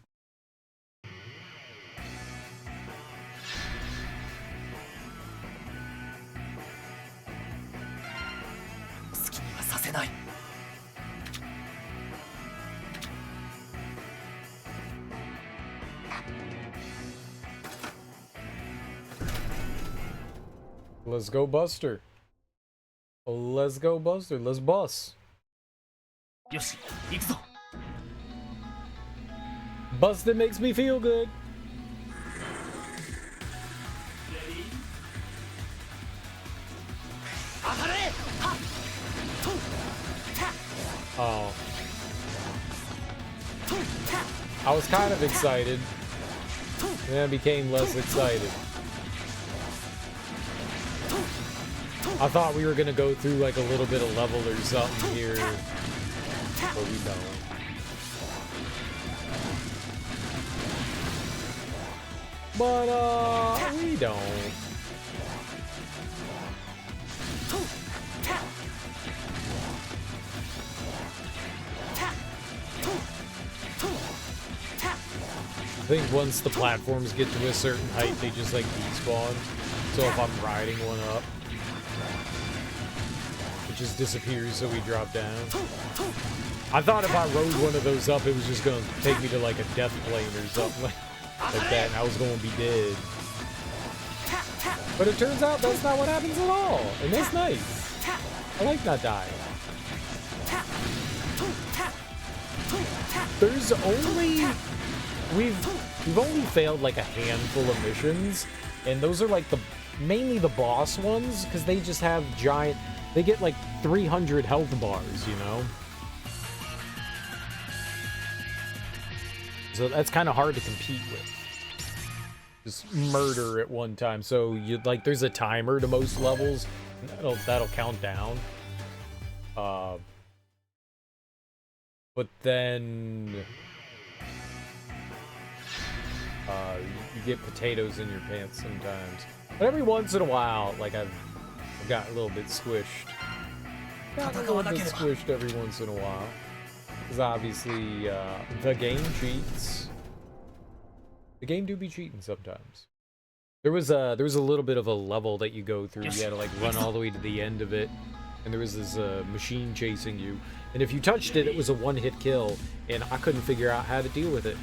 Let's go, Buster. Let's go, Buster. Let's bust. Busted makes me feel good. Oh. I was kind of excited. And I became less excited. I thought we were gonna go through like a little bit of level or something here, but we don't. But we don't. I think once the platforms get to a certain height, they just like despawn. So if I'm riding one up, it just disappears, so we drop down. I thought if I rode one of those up, it was just gonna take me to like a death plane or something like that, and I was gonna be dead. But it turns out that's not what happens at all, and that's nice. I like not dying. There's only... We've only failed like a handful of missions, and those are like mainly the boss ones, because they just have giant... They get like 300 health bars, you know? So that's kind of hard to compete with. Just murder at one time. So you like, there's a timer to most levels. That'll count down. But then you get potatoes in your pants sometimes. But every once in a while, like I've got a little bit squished. Every once in a while. Because obviously the game cheats. The game do be cheating sometimes. There was a little bit of a level that you go through. You had to like run all the way to the end of it, and there was this machine chasing you. And if you touched it, it was a one-hit kill, and I couldn't figure out how to deal with it.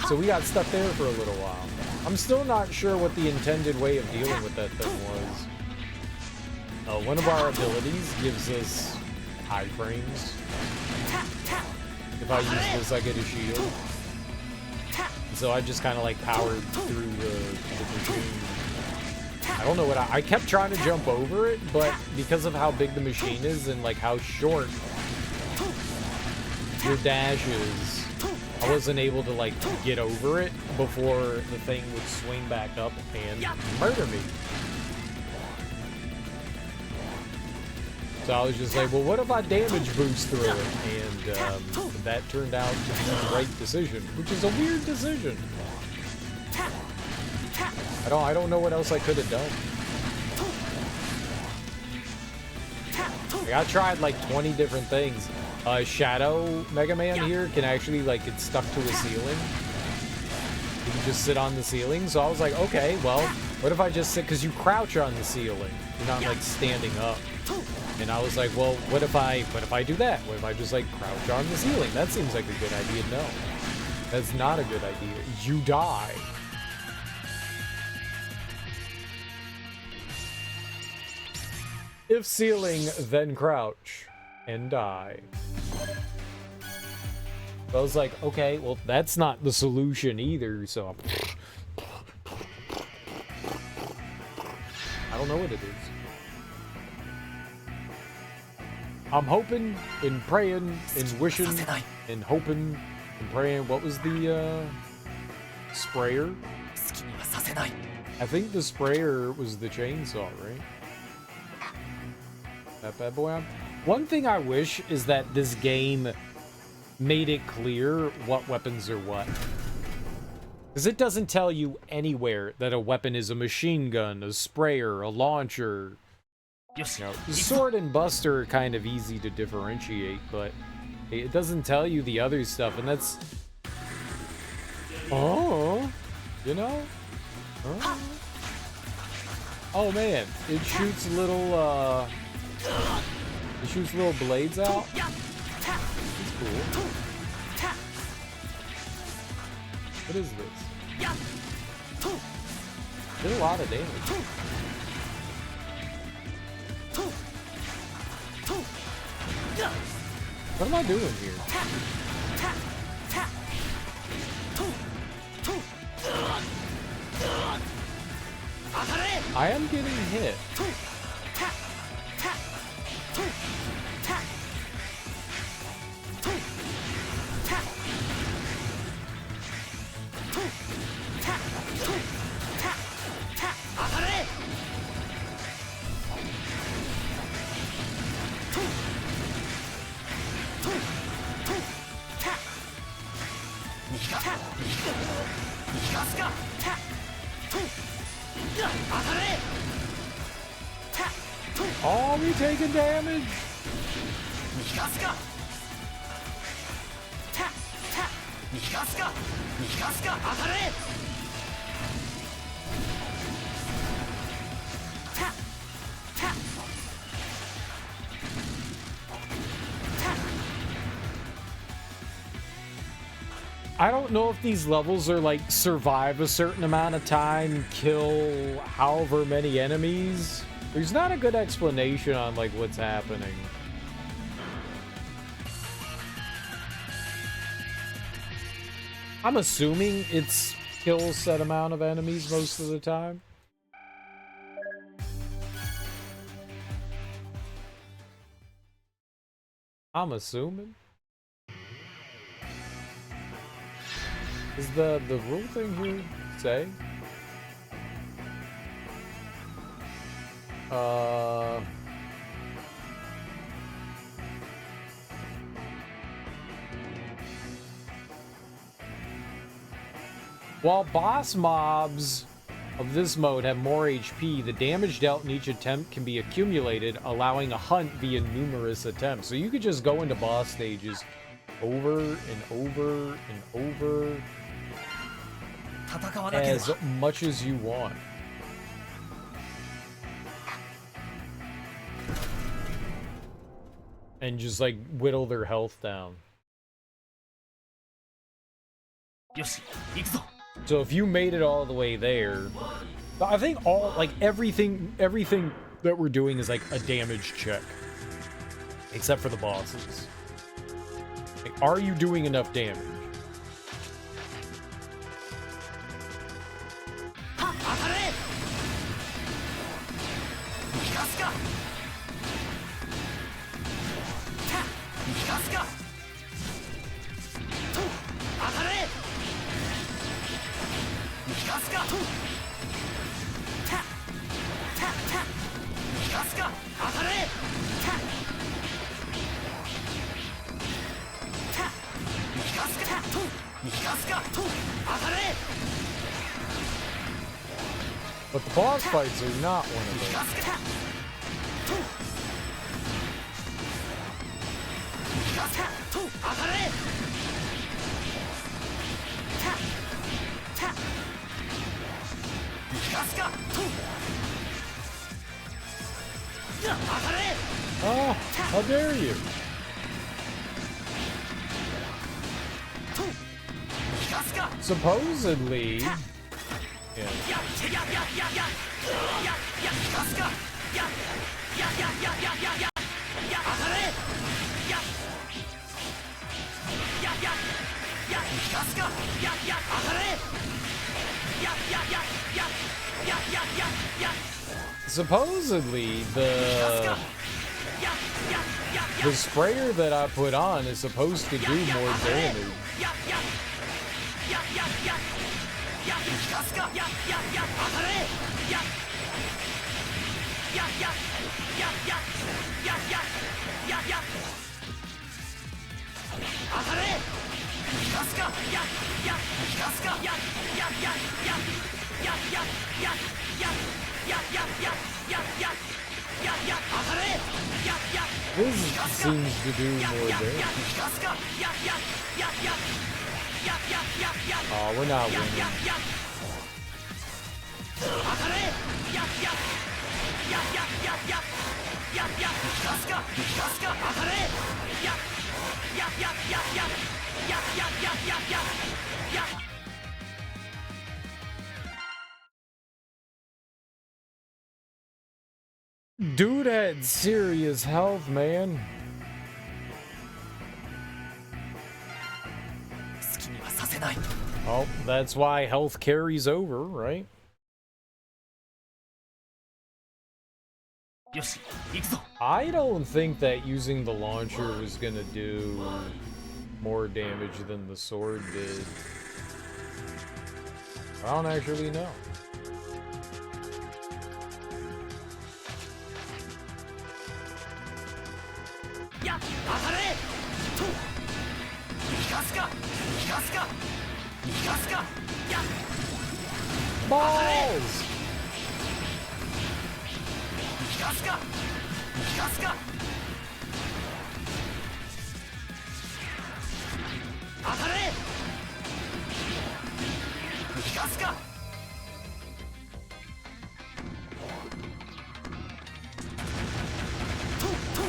So we got stuck there for a little while. I'm still not sure what the intended way of dealing with that thing was. One of our abilities gives us iframes. If I use this, I get a shield. So I just kind of like powered through the machine. I don't know what I kept trying to jump over it, but because of how big the machine is and like how short your dash is, I wasn't able to like get over it before the thing would swing back up and murder me. So I was just like, well, what if I damage boost through it? And that turned out to be the right decision, which is a weird decision. I don't know what else I could have done. Like, I tried like 20 different things. Shadow Mega Man here can actually like get stuck to a ceiling. You can just sit on the ceiling. So I was like, okay, well, what if I just sit? Because you crouch on the ceiling. You're not like standing up. And I was like, well, what if I do that? What if I just like crouch on the ceiling? That seems like a good idea. No, that's not a good idea. You die. If ceiling, then crouch and die. So I was like, okay, well, that's not the solution either. So I don't know what it is. I'm hoping and praying and wishing and hoping and praying. What was the sprayer? I think the sprayer was the chainsaw, right? That bad boy. One thing I wish is that this game made it clear what weapons are what. Because it doesn't tell you anywhere that a weapon is a machine gun, a sprayer, a launcher. You know, sword and buster are kind of easy to differentiate, but it doesn't tell you the other stuff, and that's... Oh, you know? Oh, oh man, it shoots little, it shoots little blades out. That's cool. What is this? Did a lot of damage. What am I doing here? I am getting hit. 逃がすかタトゥ当たれタトゥ Oh, we taking damage. 逃がすかタタ逃がすか逃がすか当たれタタタ I don't know if these levels are like survive a certain amount of time, kill however many enemies. There's not a good explanation on like what's happening. I'm assuming it's kill set amount of enemies most of the time. I'm assuming. Is the rule thing here say? While boss mobs of this mode have more HP, the damage dealt in each attempt can be accumulated, allowing a hunt via numerous attempts. So you could just go into boss stages over and over and over as much as you want. And just like whittle their health down. So if you made it all the way there, I think everything that we're doing is like a damage check. Except for the bosses. Like, are you doing enough damage? But the boss fights are not one of those. Oh, how dare you! Supposedly, yeah. Supposedly, the sprayer that I put on is supposed to do more damage. This seems to do more damage. Oh, we're not winning. Dude had serious health, man. Oh, that's why health carries over, right? I don't think that using the launcher was gonna do more damage than the sword did. I don't actually know. Balls!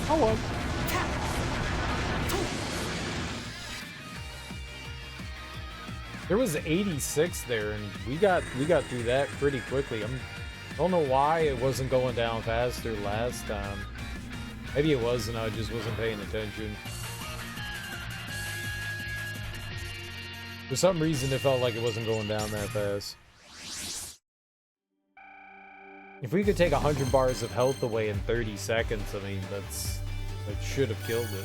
Oh well. There was 86 there, and we got through that pretty quickly. I don't know why it wasn't going down faster last time. Maybe it was, and I just wasn't paying attention. For some reason, it felt like it wasn't going down that fast. If we could take 100 bars of health away in 30 seconds, I mean, that should have killed it.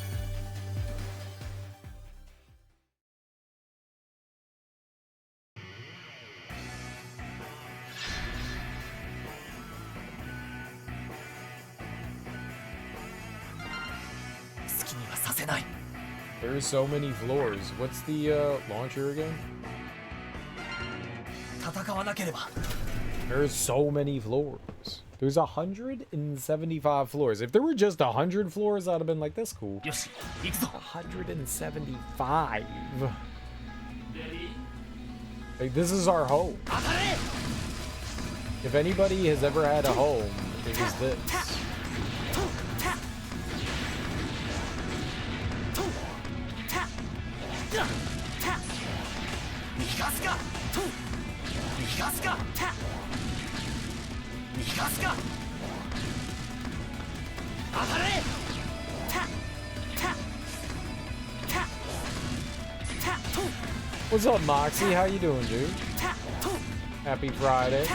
There's so many floors. What's the launcher again? There's so many floors. There's 175 floors. If there were just 100 floors, I'd have been like, that's cool. 175. Like, this is our home. If anybody has ever had a home, it was this. What's up, Moxie? How you doing, dude? Happy Friday.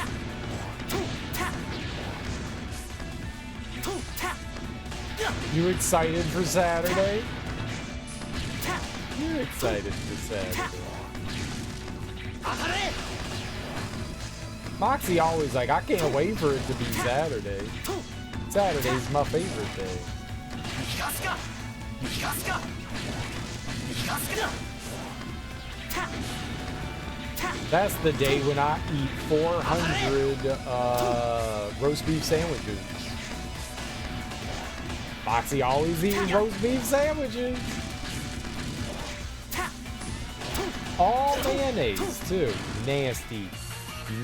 You excited for Saturday? You're excited for Saturday. Moxie always like, I can't wait for it to be Saturday. Saturday's my favorite day. That's the day when I eat 400 roast beef sandwiches. Moxie always eating roast beef sandwiches. All mayonnaise, too. Nasty.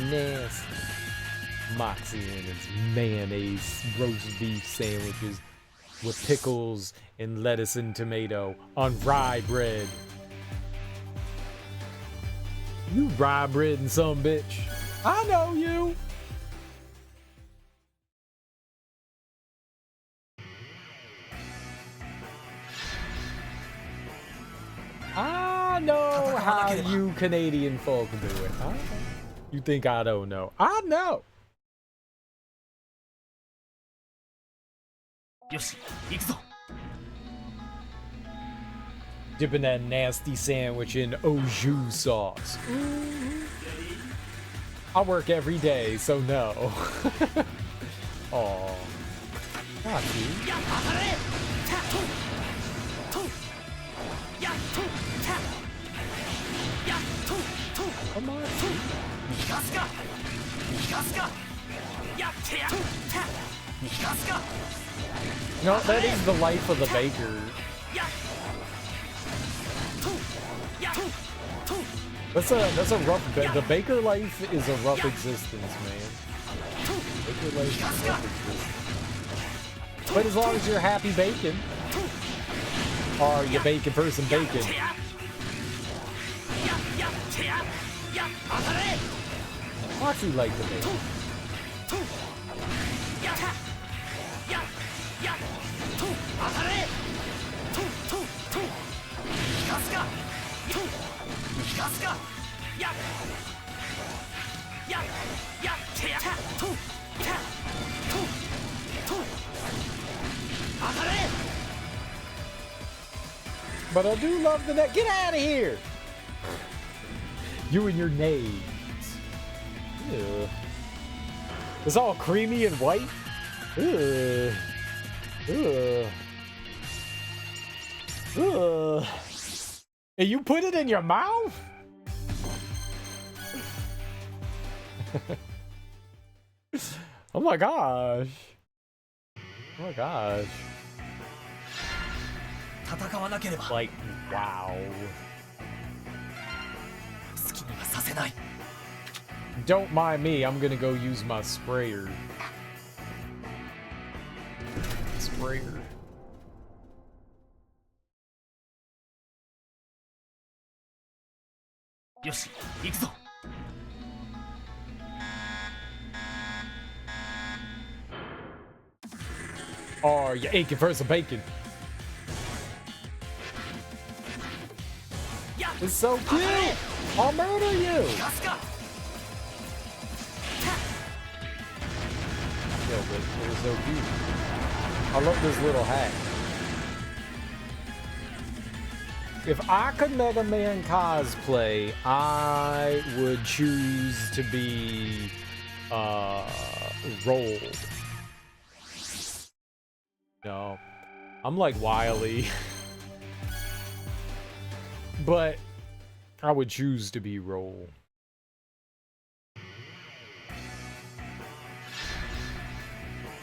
Nasty. Moxie and his mayonnaise roast beef sandwiches with pickles and lettuce and tomato on rye bread. You rye bread and some bitch. I know you. I know how you Canadian folk do it. Huh? You think I don't know? I know. Dipping that nasty sandwich in au jus sauce. I work every day, so no. Aw. Not you. Come on. No, that is the life of the baker. That's a rough. The baker life is a rough existence, man. Baker life is a rough existence. But as long as you're happy baking, or you bacon person bacon. I actually like the bacon. But I do love the net. Get out of here! You and your nades. Ew. It's all creamy and white. Ugh. Ugh. Ugh. And you put it in your mouth? Oh my gosh. Oh my gosh. 戦わなければ Like, wow. 好きにはさせない Don't mind me, I'm gonna go use my sprayer. Sprayer. よし行くぞ Oh, you're aching for some bacon. It's so cute! I'll murder you! ガスか Yo, but it was so cute. I love this little hat. If I could Mega Man cosplay, I would choose to be Rolled. No, I'm like Wily, but I would choose to be Roll.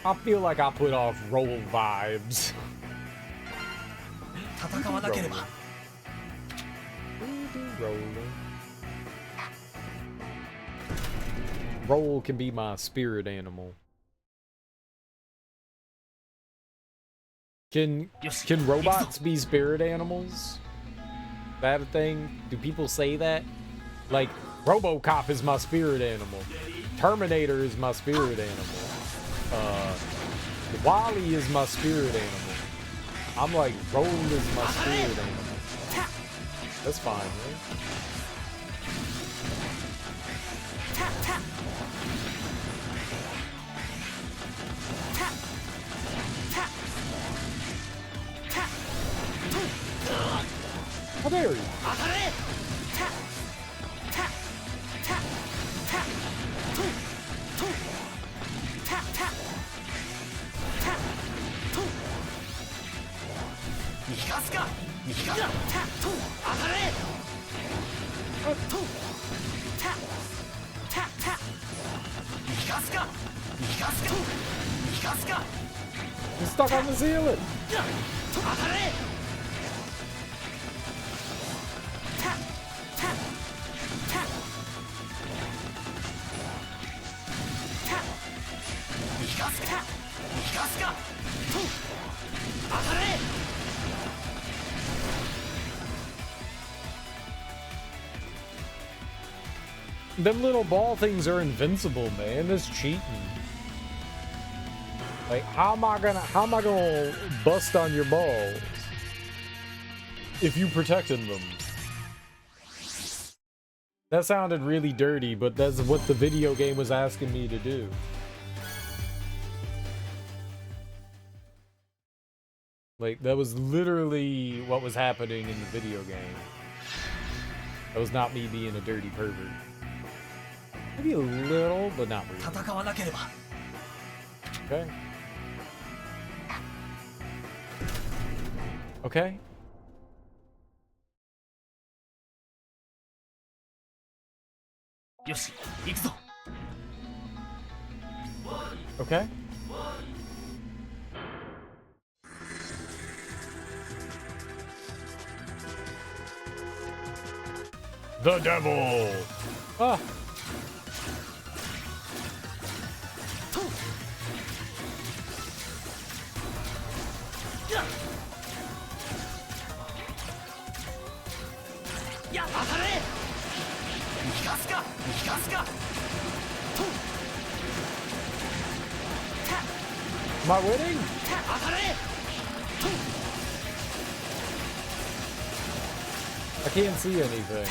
I feel like I put off Roll vibes. 戦わなければ Roll can be my spirit animal. Can robots be spirit animals? That a thing? Do people say that? Like, RoboCop is my spirit animal. Terminator is my spirit animal. Wally is my spirit animal. I'm like, Roll is my spirit animal. That's fine, right? How dare you? 当たれ 逃がすか逃がす当たれ 逃がすか逃がすか逃がすか You're stuck on the ceiling. 当たれ 逃がすか逃がすか当たれ Them little ball things are invincible, man. That's cheating. Like, how am I gonna bust on your balls if you protected them? That sounded really dirty, but that's what the video game was asking me to do. Like, that was literally what was happening in the video game. That was not me being a dirty pervert. Maybe a little, but not really. 戦わなければ Okay. Okay.よし行くぞ Okay. The devil. Ah. や当たれ逃がすか逃がすか Am I winning? 当たれ I can't see anything.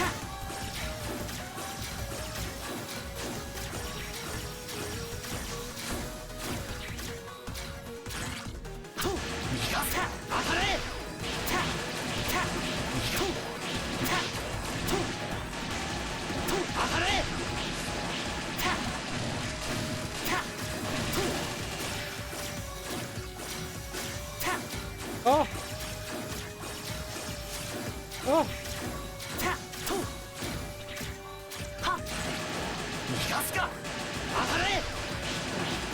Oh. Oh. 逃がすか当たれ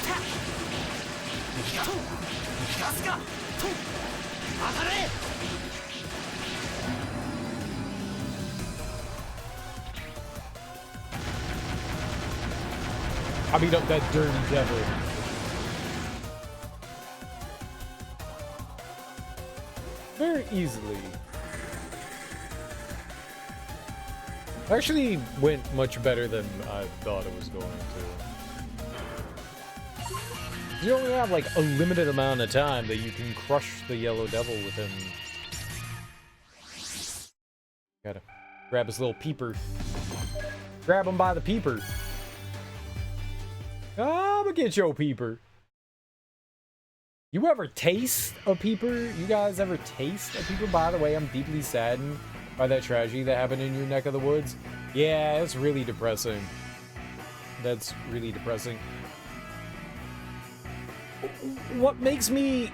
た逃がすかと当たれ I beat up that dirty devil. Very easily. Actually went much better than I thought it was going to. You only have like a limited amount of time that you can crush the yellow devil with him. Gotta grab his little peeper. Grab him by the peeper. I'ma get your peeper. You ever taste a peeper? You guys ever taste a peeper? By the way, I'm deeply saddened by that tragedy that happened in your neck of the woods. Yeah, it's really depressing. That's really depressing. What makes me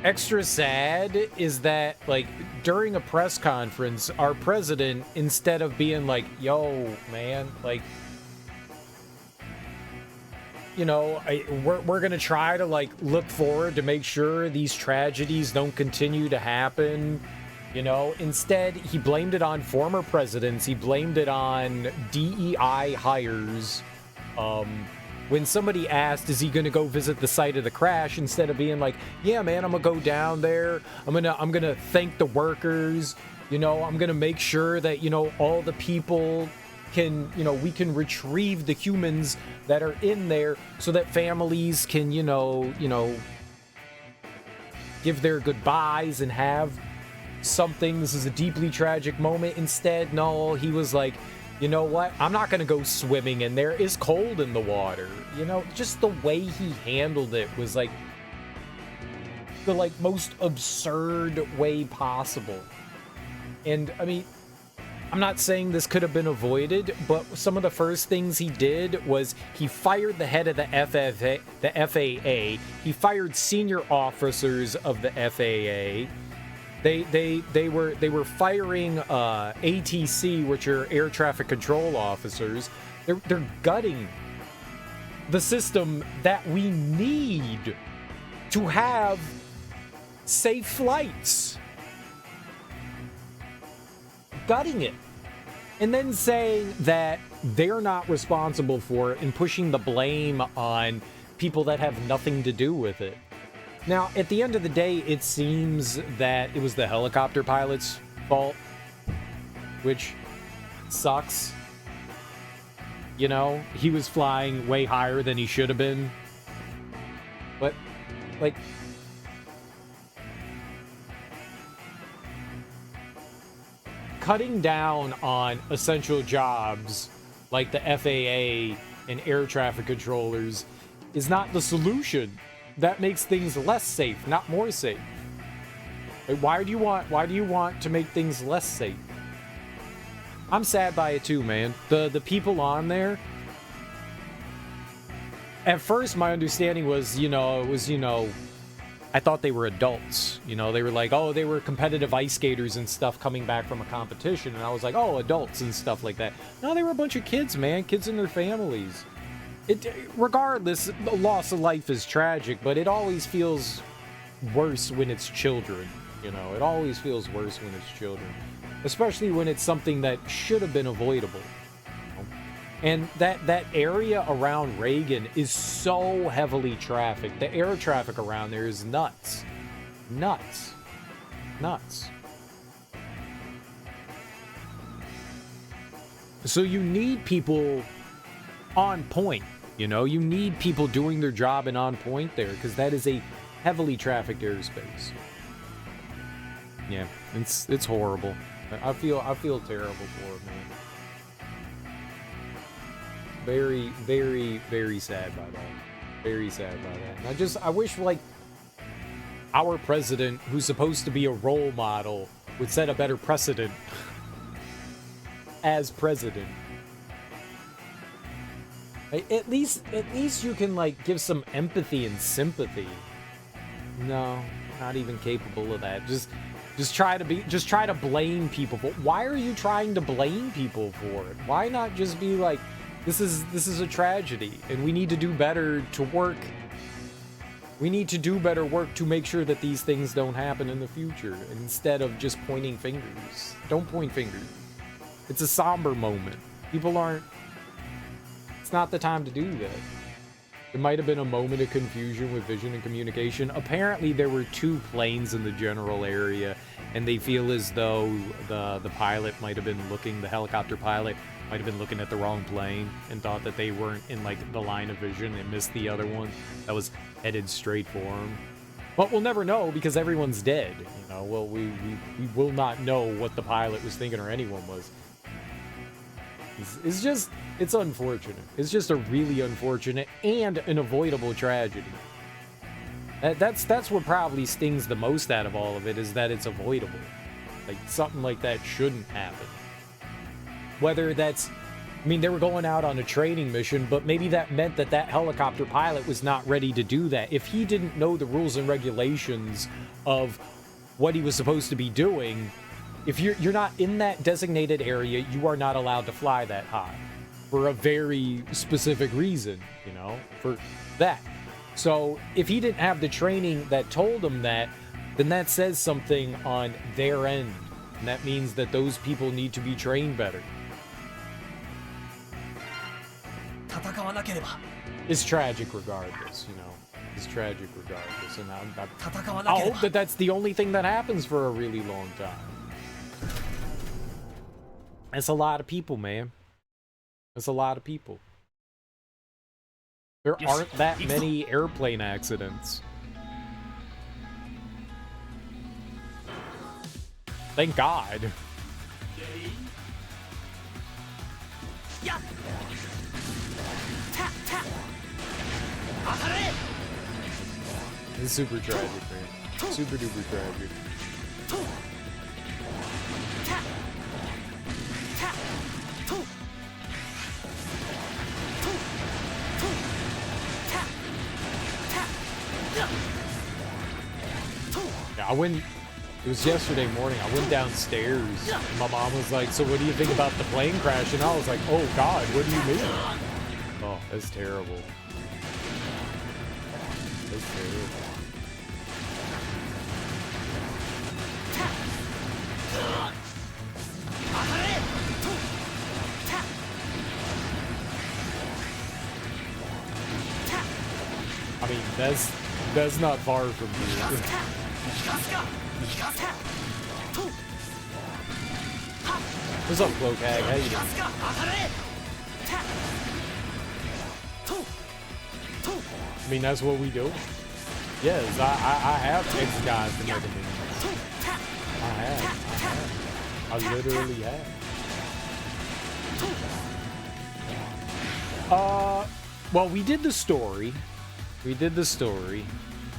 extra sad is that, like, during a press conference, our president, instead of being like, yo, man, like, you know, we're gonna try to, like, look forward to make sure these tragedies don't continue to happen. You know, instead, he blamed it on former presidents. He blamed it on DEI hires. When somebody asked, is he gonna go visit the site of the crash, instead of being like, yeah, man, I'm gonna go down there. I'm gonna thank the workers. You know, I'm gonna make sure that, you know, all the people can, you know, we can retrieve the humans that are in there so that families can, you know, give their goodbyes and have something. This is a deeply tragic moment. Instead, no, he was like, you know what? I'm not going to go swimming in there. It's cold in the water. You know, just the way he handled it was like the, like, most absurd way possible. And I mean, I'm not saying this could have been avoided, but some of the first things he did was he fired the head of the FAA. He fired senior officers of the FAA. They were firing ATC, which are air traffic control officers. They're gutting the system that we need to have safe flights. Gutting it, and then saying that they're not responsible for it and pushing the blame on people that have nothing to do with it. Now, at the end of the day, it seems that it was the helicopter pilot's fault, which sucks. You know, he was flying way higher than he should have been. But, like, cutting down on essential jobs like the FAA and air traffic controllers is not the solution. That makes things less safe, not more safe. Like, why do you want to make things less safe? I'm sad by it too, man. The people on there, at first my understanding was, I thought they were adults. You know, they were like, oh, they were competitive ice skaters and stuff coming back from a competition. And I was like, oh, adults and stuff like that. No, they were a bunch of kids, man. Kids and their families. Regardless, the loss of life is tragic, but it always feels worse when it's children. You know, it always feels worse when it's children. Especially when it's something that should have been avoidable. And that area around Reagan is so heavily trafficked. The air traffic around there is nuts. Nuts. So you need people on point, you know? You need people doing their job and on point there, because that is a heavily trafficked airspace. Yeah, it's horrible. I feel terrible for it, man. Very, very, very sad by that. Very sad by that. And I wish, like, our president, who's supposed to be a role model, would set a better precedent as president. Like, at least you can, like, give some empathy and sympathy. No, not even capable of that. Just try to blame people. But why are you trying to blame people for it? Why not just be like, This is a tragedy, and we need to do better to work. We need to do better work to make sure that these things don't happen in the future, instead of just pointing fingers. Don't point fingers. It's a somber moment. People aren't... It's not the time to do that. There might have been a moment of confusion with vision and communication. Apparently, there were 2 planes in the general area, and they feel as though the pilot might have been looking, the helicopter pilot might have been looking at the wrong plane and thought that they weren't in, like, the line of vision and missed the other one that was headed straight for him. But we'll never know because everyone's dead. You know, well, we will not know what the pilot was thinking or anyone was. It's just, it's unfortunate. It's just a really unfortunate and an avoidable tragedy. That's what probably stings the most out of all of it, is that it's avoidable. Like, something like that shouldn't happen. Whether that's, I mean, they were going out on a training mission, but maybe that meant that that helicopter pilot was not ready to do that. If he didn't know the rules and regulations of what he was supposed to be doing, if you're not in that designated area, you are not allowed to fly that high for a very specific reason, you know, for that. So if he didn't have the training that told him that, then that says something on their end. And that means that those people need to be trained better. It's tragic regardless, you know. It's tragic regardless. And I hope that that's the only thing that happens for a really long time. That's a lot of people, man. That's a lot of people. There aren't that many airplane accidents. Thank God. It's super tragic, man. Super duper tragic. Yeah, it was yesterday morning, I went downstairs, and my mom was like, so what do you think about the plane crash? And I was like, oh God, what do you mean? Oh, that's terrible. That's terrible. I mean, that's not far from here. What's up, Cloak-Hag? How you doing? I mean, that's what we do. Yes, I have X guys to make a I literally have. Well, we did the story.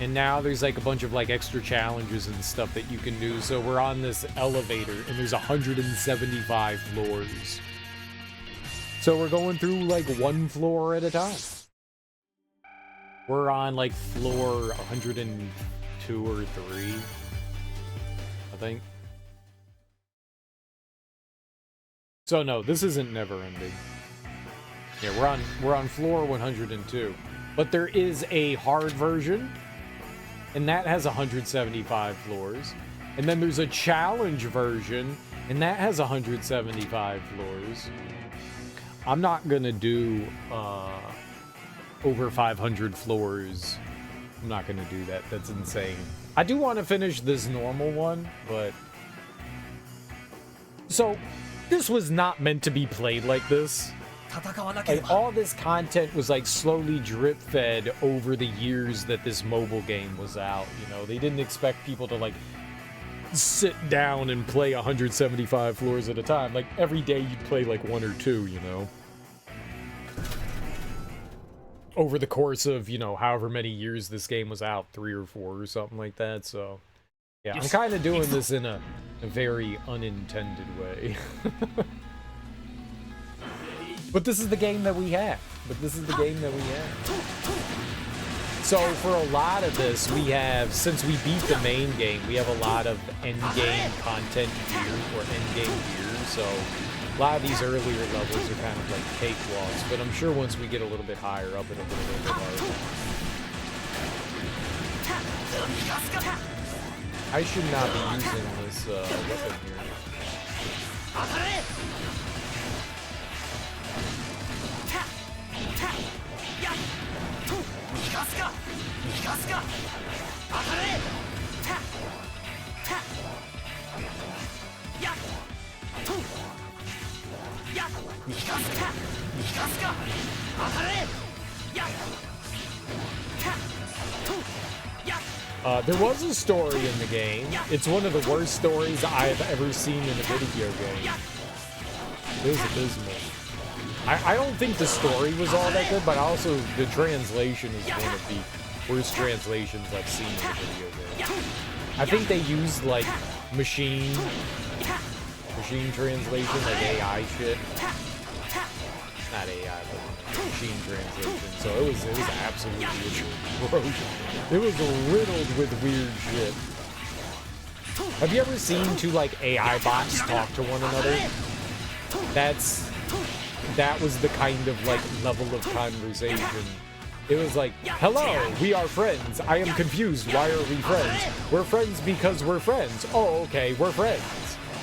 And now there's like a bunch of like extra challenges and stuff that you can do. So we're on this elevator and there's 175 floors. So we're going through like one floor at a time. We're on like floor 102 or 3, I think. So no, this isn't never ending. Yeah, we're on floor 102. But there is a hard version, and that has 175 floors. And then there's a challenge version, and that has 175 floors. I'm not gonna do over 500 floors. I'm not gonna do that. That's insane. I do want to finish this normal one, but... So, this was not meant to be played like this. Like, all this content was like slowly drip fed over the years that this mobile game was out. You know, they didn't expect people to like sit down and play 175 floors at a time. Like, every day you'd play like 1 or 2, you know, over the course of, you know, however many years this game was out, 3 or 4 or something like that. So yeah, I'm kind of doing this in a very unintended way. But this is the game that we have. So for a lot of this, we have, since we beat the main game, we have a lot of end game content gear or end game gear. So A lot of these earlier levels are kind of like cakewalks, but I'm sure once we get a little bit higher up, it'll get a little bit harder. I should not be using this weapon here. There was a story in the game. It's one of the worst stories I've ever seen in a video game. It was abysmal. I don't think the story was all that good, but also the translation is one of the worst translations I've seen in a video game. I think they used like machine translation, like AI shit. Not AI, but machine translation. So it was absolutely atrocious. It was riddled with weird shit. Have you ever seen two like AI bots talk to one another? That was the kind of like level of conversation. It was like, hello, we are friends. I am confused. Why are we friends? We're friends because we're friends. Oh, okay, we're friends.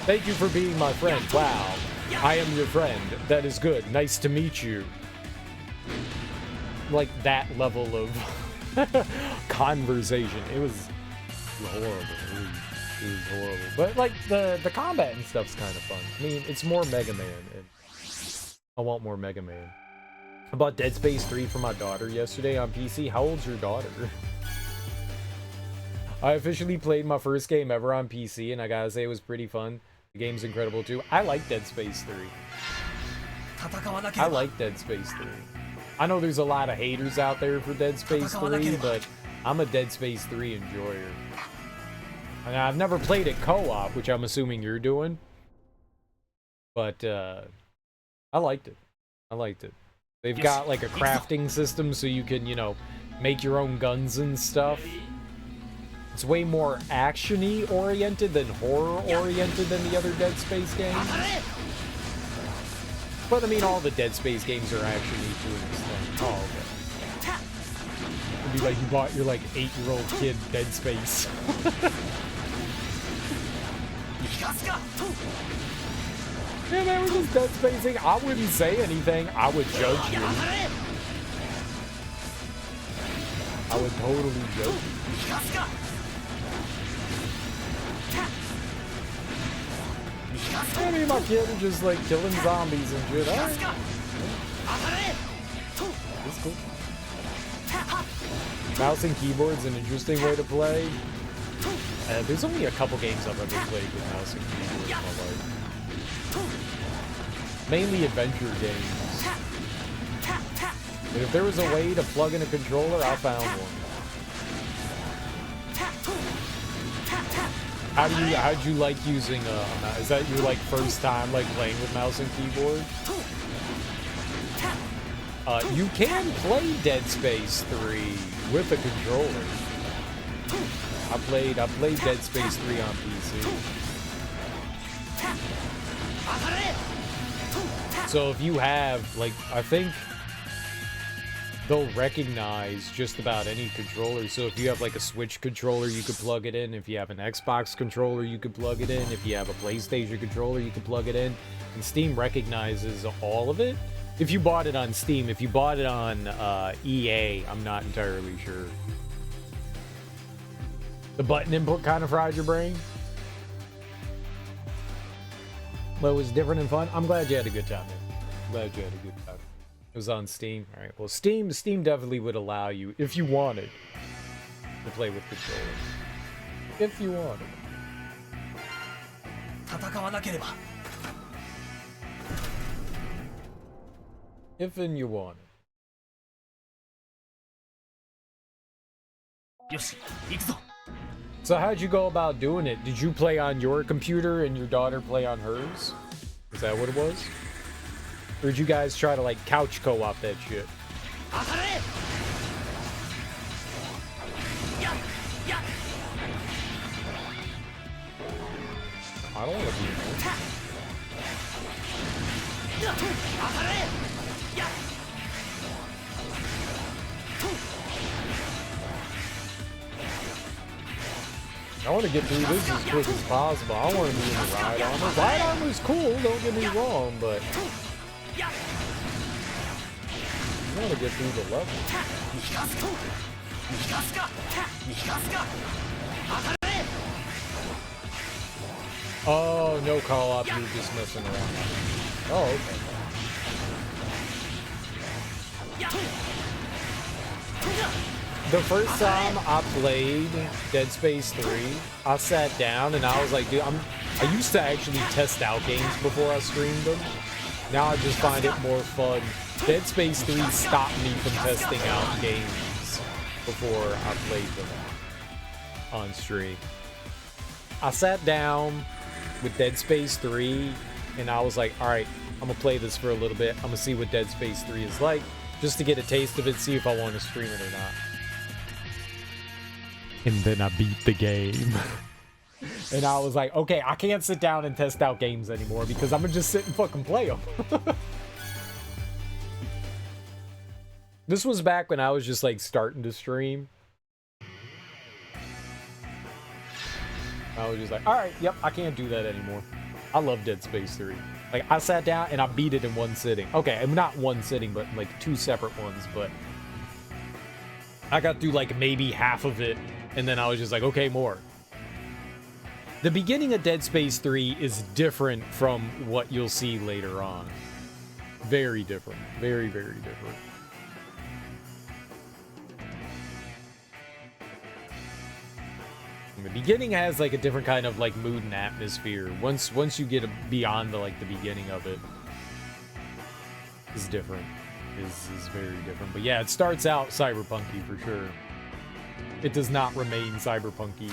Thank you for being my friend. Wow. I am your friend. That is good. Nice to meet you. Like that level of conversation. It was horrible. It was horrible. But like the combat and stuff's kind of fun. I mean, it's more Mega Man, and I want more Mega Man. I bought Dead Space 3 for my daughter yesterday on PC. How old's your daughter? I officially played my first game ever on PC, and I gotta say it was pretty fun. The game's incredible too. I like Dead Space 3. I like Dead Space 3. I know there's a lot of haters out there for Dead Space 3, but I'm a Dead Space 3 enjoyer. I mean, I've never played it co-op, which I'm assuming you're doing. But I liked it. I liked it. They've got like a crafting system so you can, you know, make your own guns and stuff. It's way more action-y oriented than horror-oriented than the other Dead Space games. But I mean, all the Dead Space games are action-y to an extent. Oh, okay. It'd be like you bought your like 8-year-old kid Dead Space. Yeah, man, we're just Dead Spacing. I wouldn't say anything. I would judge you. I would totally judge you. I mean, my kid is just like killing zombies and shit. All right. That's cool. Mouse and keyboard's an interesting way to play. There's only a couple games I've ever played with mouse and keyboard in my life. Mainly adventure games. And if there was a way to plug in a controller, I found one. How'd you like using is that your like first time like playing with mouse and keyboard? You can play Dead Space 3 with a controller. I played Dead Space 3 on PC. So if you have, like, I think they'll recognize just about any controller. So if you have like a Switch controller, you could plug it in. If you have an Xbox controller, you could plug it in. If you have a PlayStation controller, you could plug it in. And Steam recognizes all of it. If you bought it on Steam, if you bought it on EA, I'm not entirely sure. The button input kind of fried your brain. But it was different and fun. I'm glad you had a good time, man. I'm glad you had a good time. It was on Steam. All right. Well, Steam definitely would allow you, if you wanted, to play with controllers. If you wanted. If and you wanted. So how'd you go about doing it? Did you play on your computer and your daughter play on hers? Is that what it was? Or did you guys try to like couch co-op that shit? I don't want to be in there. I want to get through this as quick as possible. I want to be in the ride armor. Ride armor's cool, don't get me wrong, but I want to get through the level. Oh, no call-op, you're just messing around. Oh, okay. The first time I played Dead Space 3, I sat down and I was like, dude, I used to actually test out games before I streamed them. Now I just find it more fun. Dead Space 3 stopped me from testing out games before I played them on stream. I sat down with Dead Space 3 and I was like, alright, I'm gonna play this for a little bit. I'm gonna see what Dead Space 3 is like, just to get a taste of it, see if I want to stream it or not. And then I beat the game. And I was like, okay, I can't sit down and test out games anymore because I'm gonna just sit and fucking play them. This was back when I was just like starting to stream. I was just like, alright, yep, I can't do that anymore. I love Dead Space 3. Like, I sat down and I beat it in one sitting. Okay, not one sitting, but like 2 separate ones, but I got through like maybe half of it, and then I was just like, okay, more. The beginning of Dead Space 3 is different from what you'll see later on. Very different. Very, very different. The beginning has like a different kind of like mood and atmosphere. Once you get beyond the like the beginning of it, is different. Is very different. But yeah, it starts out cyberpunky for sure. It does not remain cyberpunky.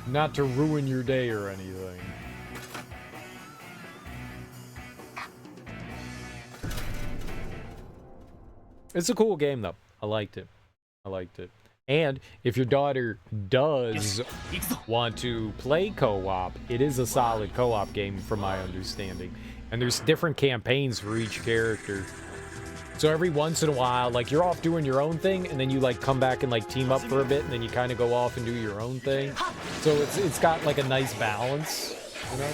Not to ruin your day or anything. It's a cool game though. I liked it. And if your daughter does want to play co-op, it is a solid co-op game from my understanding. And there's different campaigns for each character. So every once in a while, like you're off doing your own thing, and then you like come back and like team up for a bit, and then you kind of go off and do your own thing. So it's got like a nice balance, you know?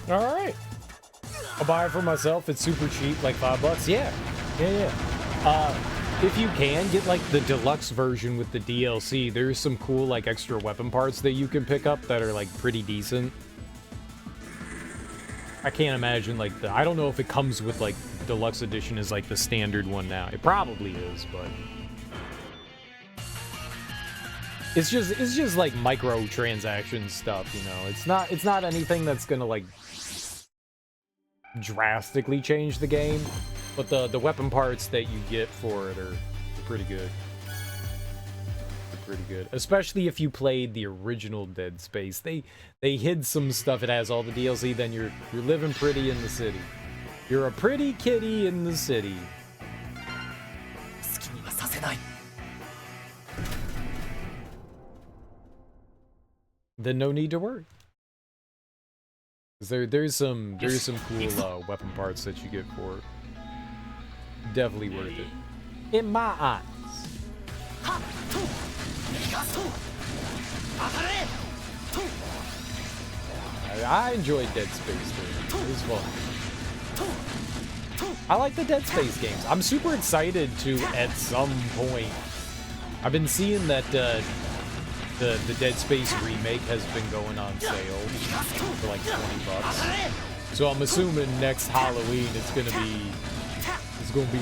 Alright. I'll buy it for myself. It's super cheap, like $5. Yeah. If you can, get like the deluxe version with the DLC. There's some cool like extra weapon parts that you can pick up that are like pretty decent. I can't imagine like I don't know if it comes with like deluxe edition is like the standard one now. It probably is, but it's just like microtransaction stuff, you know. It's not anything that's gonna like drastically change the game, but the weapon parts that you get for it are pretty good. pretty good, especially if you played the original Dead Space. They hid some stuff. It has all the DLC. Then you're living pretty in the city. You're a pretty kitty in the city. 好きにはさせない。 Then no need to worry. 'Cause there's some cool weapon parts that you get for it. Definitely worth it. In my eyes. はっと逃がすと当たれと I enjoyed Dead Space 3. It was fun. とと I like the Dead Space games. I'm super excited to, at some point, I've been seeing that the Dead Space remake has been going on sale for like $20. So I'm assuming next Halloween it's gonna be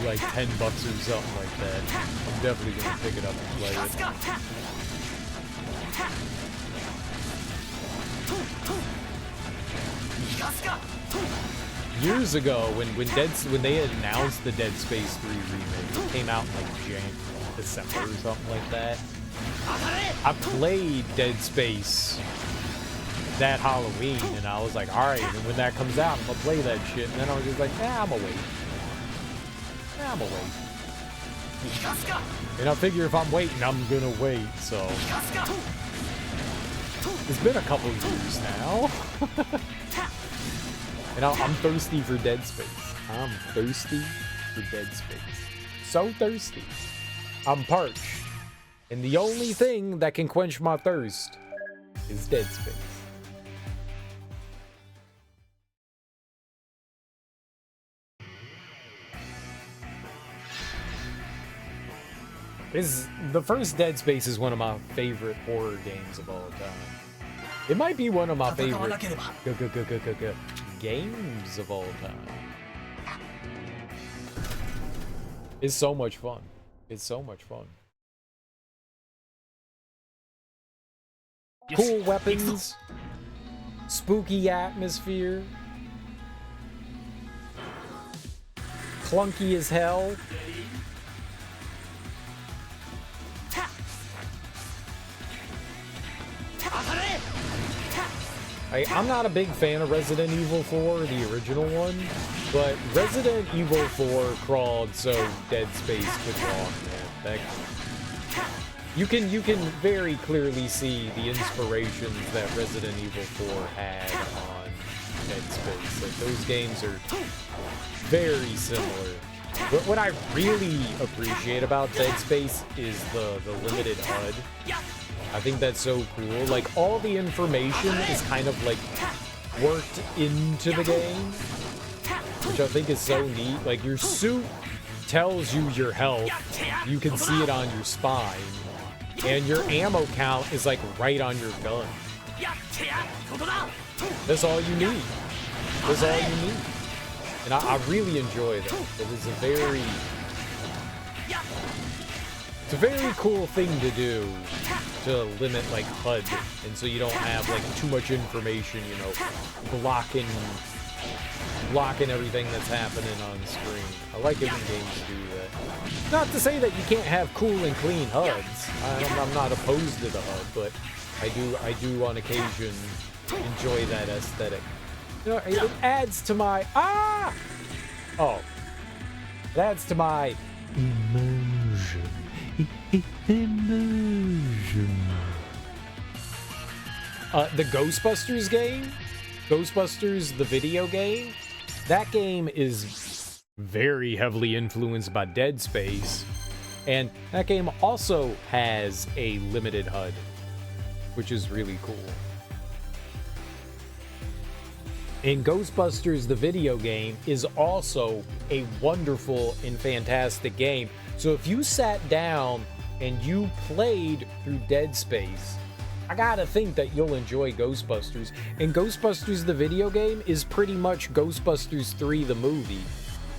like $10 or something like that. I'm definitely gonna pick it up and play 逃がす it. かとと逃がすかと Years ago, when they had announced the Dead Space 3 remake, it came out in like December or something like that. 当たれ I played Dead Space that Halloween, and I was like, alright, and when that comes out, I'm gonna play that shit. And then I was just like, I'm gonna wait. I'm gonna wait. 逃がすか And I figure if I'm waiting, I'm gonna wait, so. 逃がすかと It's been a couple years now. And I'm thirsty for Dead Space. I'm thirsty for Dead Space. So thirsty. I'm parched. And the only thing that can quench my thirst is Dead Space. The first Dead Space is one of my favorite horror games of all time. It might be one of my 戦わ favorite なければ games of all time. It's so much fun. It's so much fun. Cool weapons, spooky atmosphere, clunky as hell. I'm not a big fan of Resident Evil 4, the original one, but Resident Evil 4 crawled so Dead Space could walk, man. You can very clearly see the inspirations that Resident Evil 4 had on Dead Space. Like, those games are very similar. But what I really appreciate about Dead Space is the limited HUD. I think that's so cool. Like, all the information is kind of like worked into the game, which I think is so neat. Like, your suit tells you your health. You can see it on your spine. And your ammo count is like right on your gun. That's all you need. That's all you need. And I really enjoy that. It is a very cool thing to do, to limit like HUD, and so you don't have like too much information, you know, blocking everything that's happening on the screen. I like it when games do that. Not to say that you can't have cool and clean HUDs. I'm not opposed to the HUD, but I do on occasion enjoy that aesthetic. You know, it adds to my it adds to my immersion. The Ghostbusters game, Ghostbusters the video game, that game is very heavily influenced by Dead Space, and that game also has a limited HUD, which is really cool. And Ghostbusters the video game is also a wonderful and fantastic game. So if you sat down and you played through Dead Space, I gotta think that you'll enjoy Ghostbusters. And Ghostbusters the video game is pretty much Ghostbusters 3 the movie.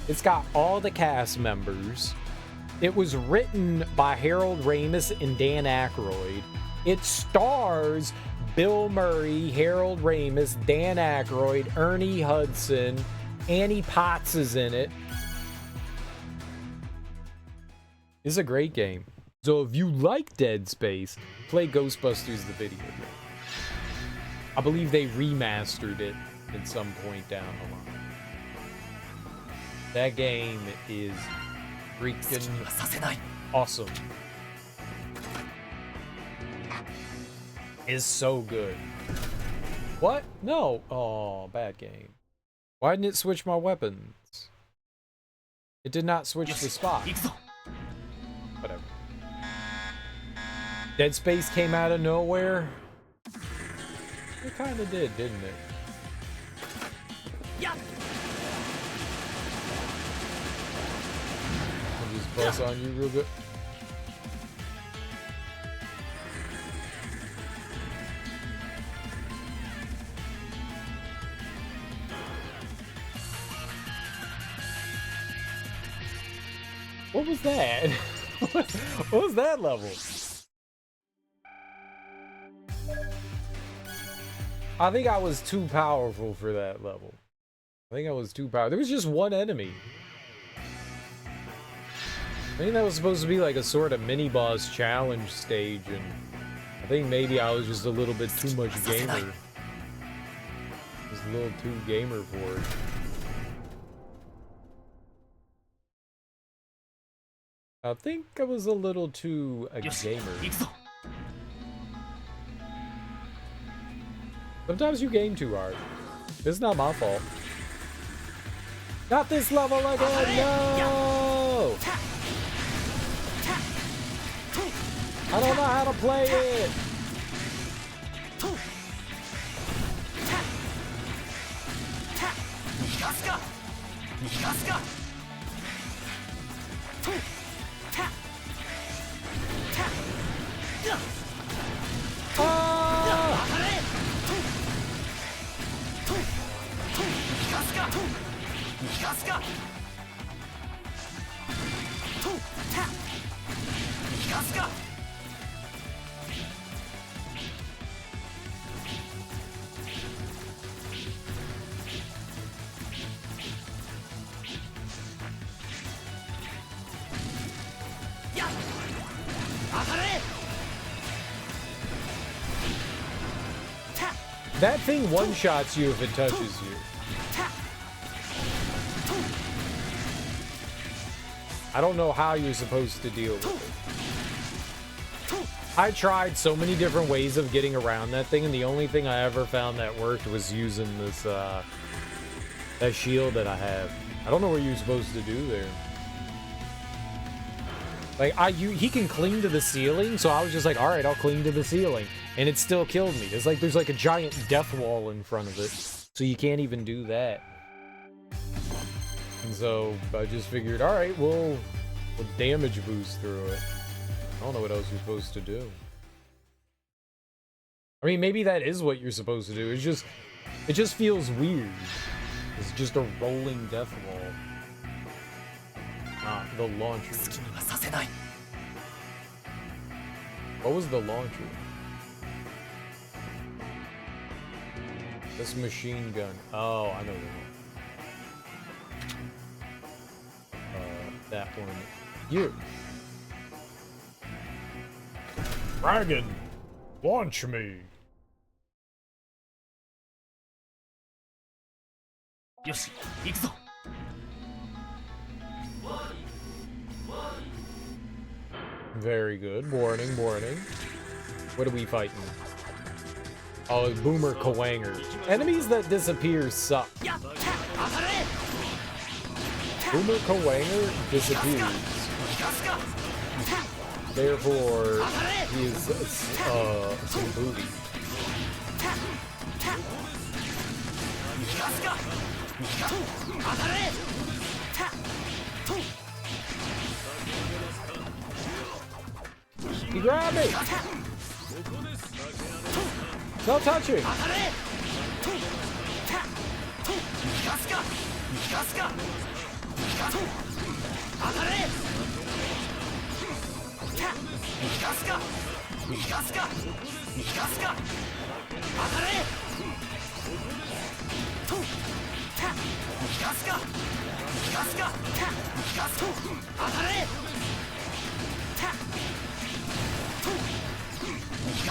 It's got all the cast members. It was written by Harold Ramis and Dan Aykroyd. It stars Bill Murray, Harold Ramis, Dan Aykroyd, Ernie Hudson, Annie Potts is in it. It's a great game. So if you like Dead Space, play Ghostbusters the video game. I believe they remastered it at some point down the line. That game is freaking awesome. Is so good. What? No. Oh, bad game. Why didn't it switch my weapons? It did not switch the spot. Whatever. Dead Space came out of nowhere. It kind of did, didn't it? I'll just bust on you real good. What was that? What was that level? I think I was too powerful for that level. I think I was too powerful. There was just one enemy. I think that was supposed to be like a sort of mini-boss challenge stage, and I think maybe I was just a little bit too much gamer. Just a little too gamer for it. I think I was a little too a gamer. Sometimes you game too hard. It's not my fault. Not this level again, no! I don't know how to play it! That thing one-shots you if it touches you. I don't know how you're supposed to deal with it. I tried so many different ways of getting around that thing, and the only thing I ever found that worked was using this, that shield that I have. I don't know what you're supposed to do there. Like, he can cling to the ceiling, so I was just like, alright, I'll cling to the ceiling. And it still killed me. It's like there's like a giant death wall in front of it, so you can't even do that. And so I just figured, alright, we'll damage boost through it. I don't know what else you're supposed to do. I mean, maybe that is what you're supposed to do. It just feels weird. It's just a rolling death wall. Ah, the launcher. What was the launcher? This machine gun. Oh, I know the one. That one. You. Dragon, launch me. Yoshi, ikuzo. Very good. Warning, warning. What are we fighting? Oh, Boomer Kawanger. Enemies that disappear suck. Boomer Kawanger disappears. Therefore, he is some booty. He grabbed me! Don't touch it!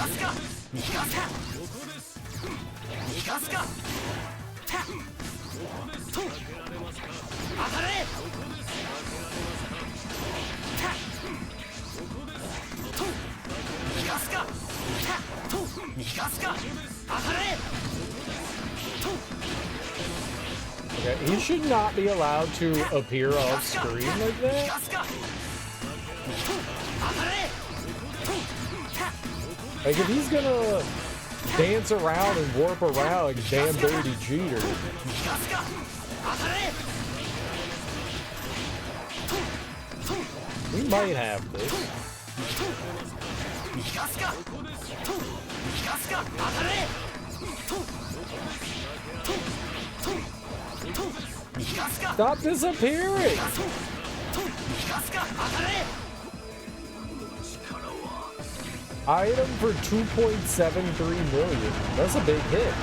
すか逃がすか逃がすかたと当たれたと逃がすかたと逃がすか当たれと Yeah, he should not be allowed to appear off screen like that. Like, if he's gonna dance around and warp around like a damn dirty cheater. We might have this. Stop disappearing! Item for 2.73 million. That's a big hit.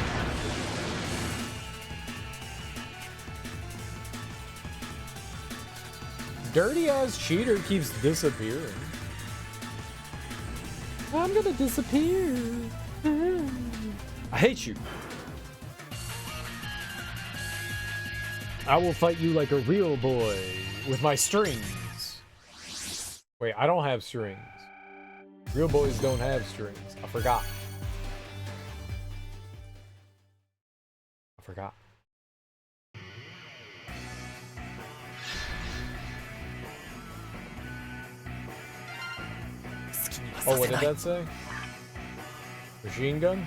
Dirty ass cheater keeps disappearing. I'm gonna disappear. I hate you. I will fight you like a real boy with my strings. Wait, I don't have strings. Real boys don't have strings. I forgot. Oh, what did that say? Machine gun?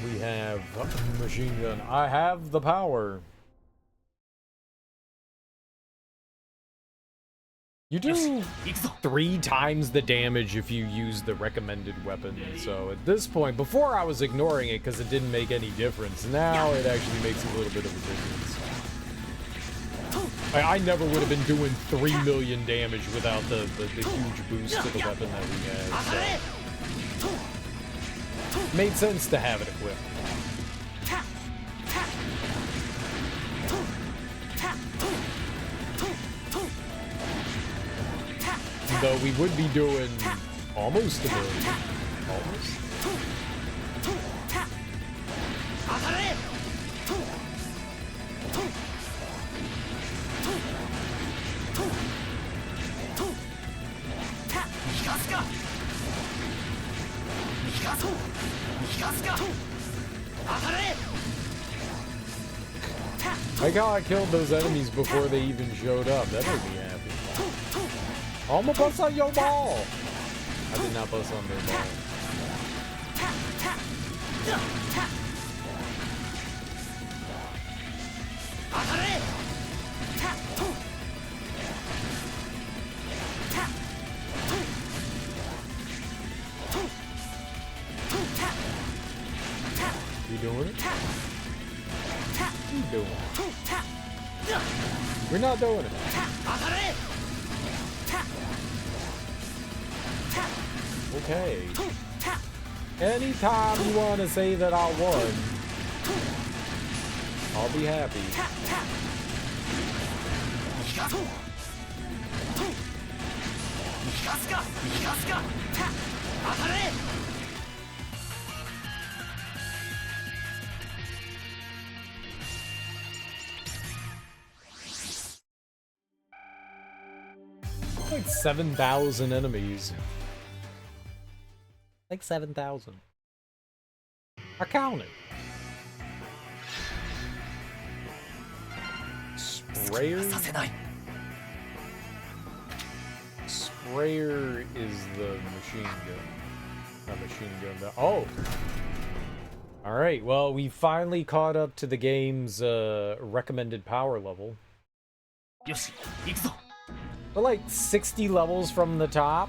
We have a machine gun. I have the power. You do 3 times the damage if you use the recommended weapon. So at this point, before I was ignoring it because it didn't make any difference. Now it actually makes a little bit of a difference. I never would have been doing 3 million damage without the huge boost to the weapon that we had. So. Made sense to have it equipped. Though we would be doing almost a million. Almost. I like how I killed those enemies before they even showed up. That made me happy. Oh, I'm gonna bust on your ball! I did not bust on their ball. You doing it? You doing it? We're not doing it. Okay. Anytime you want to say that I won, I'll be happy. Like 7,000 enemies. Like 7,000. I counted. Sprayer? Sprayer is the machine gun. Not machine gun, but oh! Alright, well, we finally caught up to the game's recommended power level. We're like 60 levels from the top.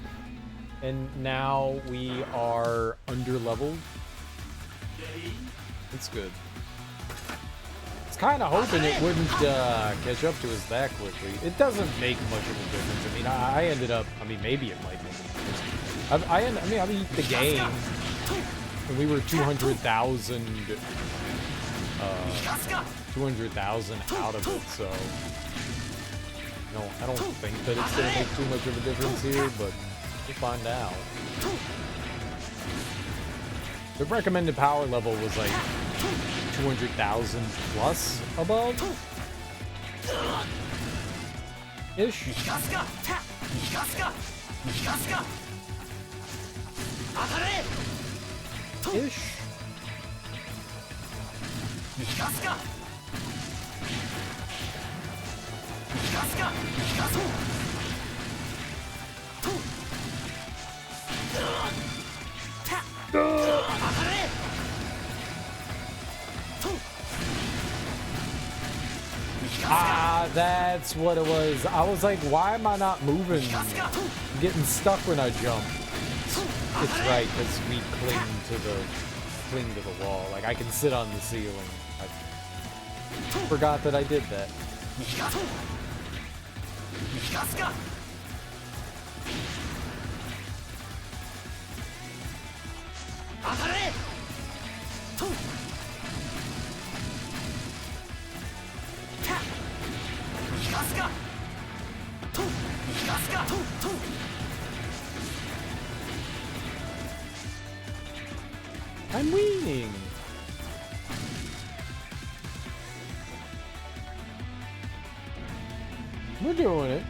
And now we are under-leveled. It's good. It's kind of hoping it wouldn't catch up to us that quickly. It doesn't make much of a difference. I mean, I ended up... I mean, maybe it might make a difference. I beat the game, and we were 200,000... 200,000 out of it, so... No, I don't think that it's gonna make too much of a difference here, but we'll find out. The recommended power level was like 200,000 plus above. Ish. Ish. Ah, that's what it was. I was like, why am I not moving? I'm getting stuck when I jump. It's right, because we cling to the wall. Like, I can sit on the ceiling. I forgot that I did that. I'm weaning. We're doing it.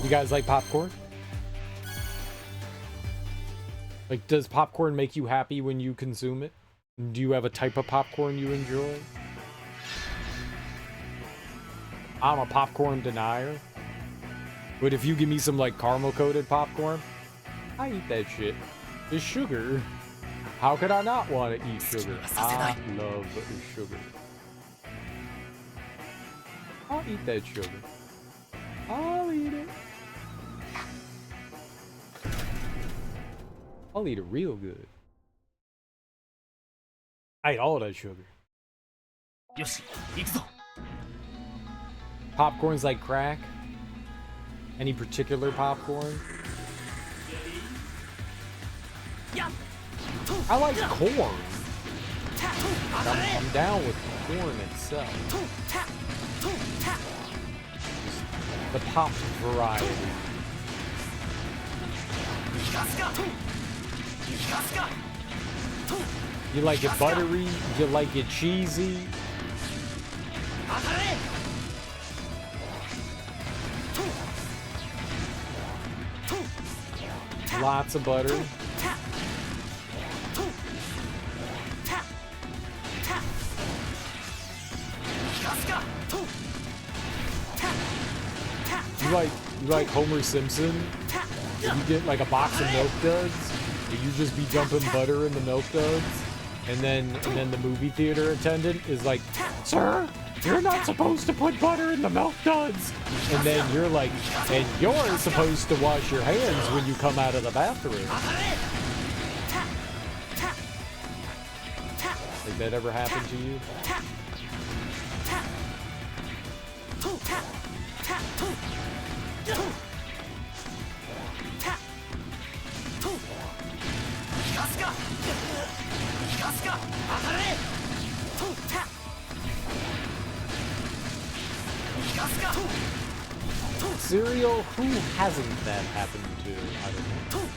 You guys like popcorn? Like, does popcorn make you happy when you consume it? Do you have a type of popcorn you enjoy? I'm a popcorn denier. But if you give me some, like, caramel-coated popcorn, I eat that shit. It's sugar. How could I not want to eat sugar? I love sugar. I'll eat that sugar. I'll eat it. I'll eat it real good. I ate all that sugar. Popcorn's like crack. Any particular popcorn? I like corn. I'm down with corn itself. The popped variety. You like it buttery? You like it cheesy? Lots of butter. You like Homer Simpson? You get like a box of Milk Duds, and you just be dumping butter in the Milk Duds, and then the movie theater attendant is like, "Sir, you're not supposed to put butter in the Milk Duds." And then you're like, "And you're supposed to wash your hands when you come out of the bathroom." Has that ever happened to you? Cereal? Who hasn't that happened to? I don't know.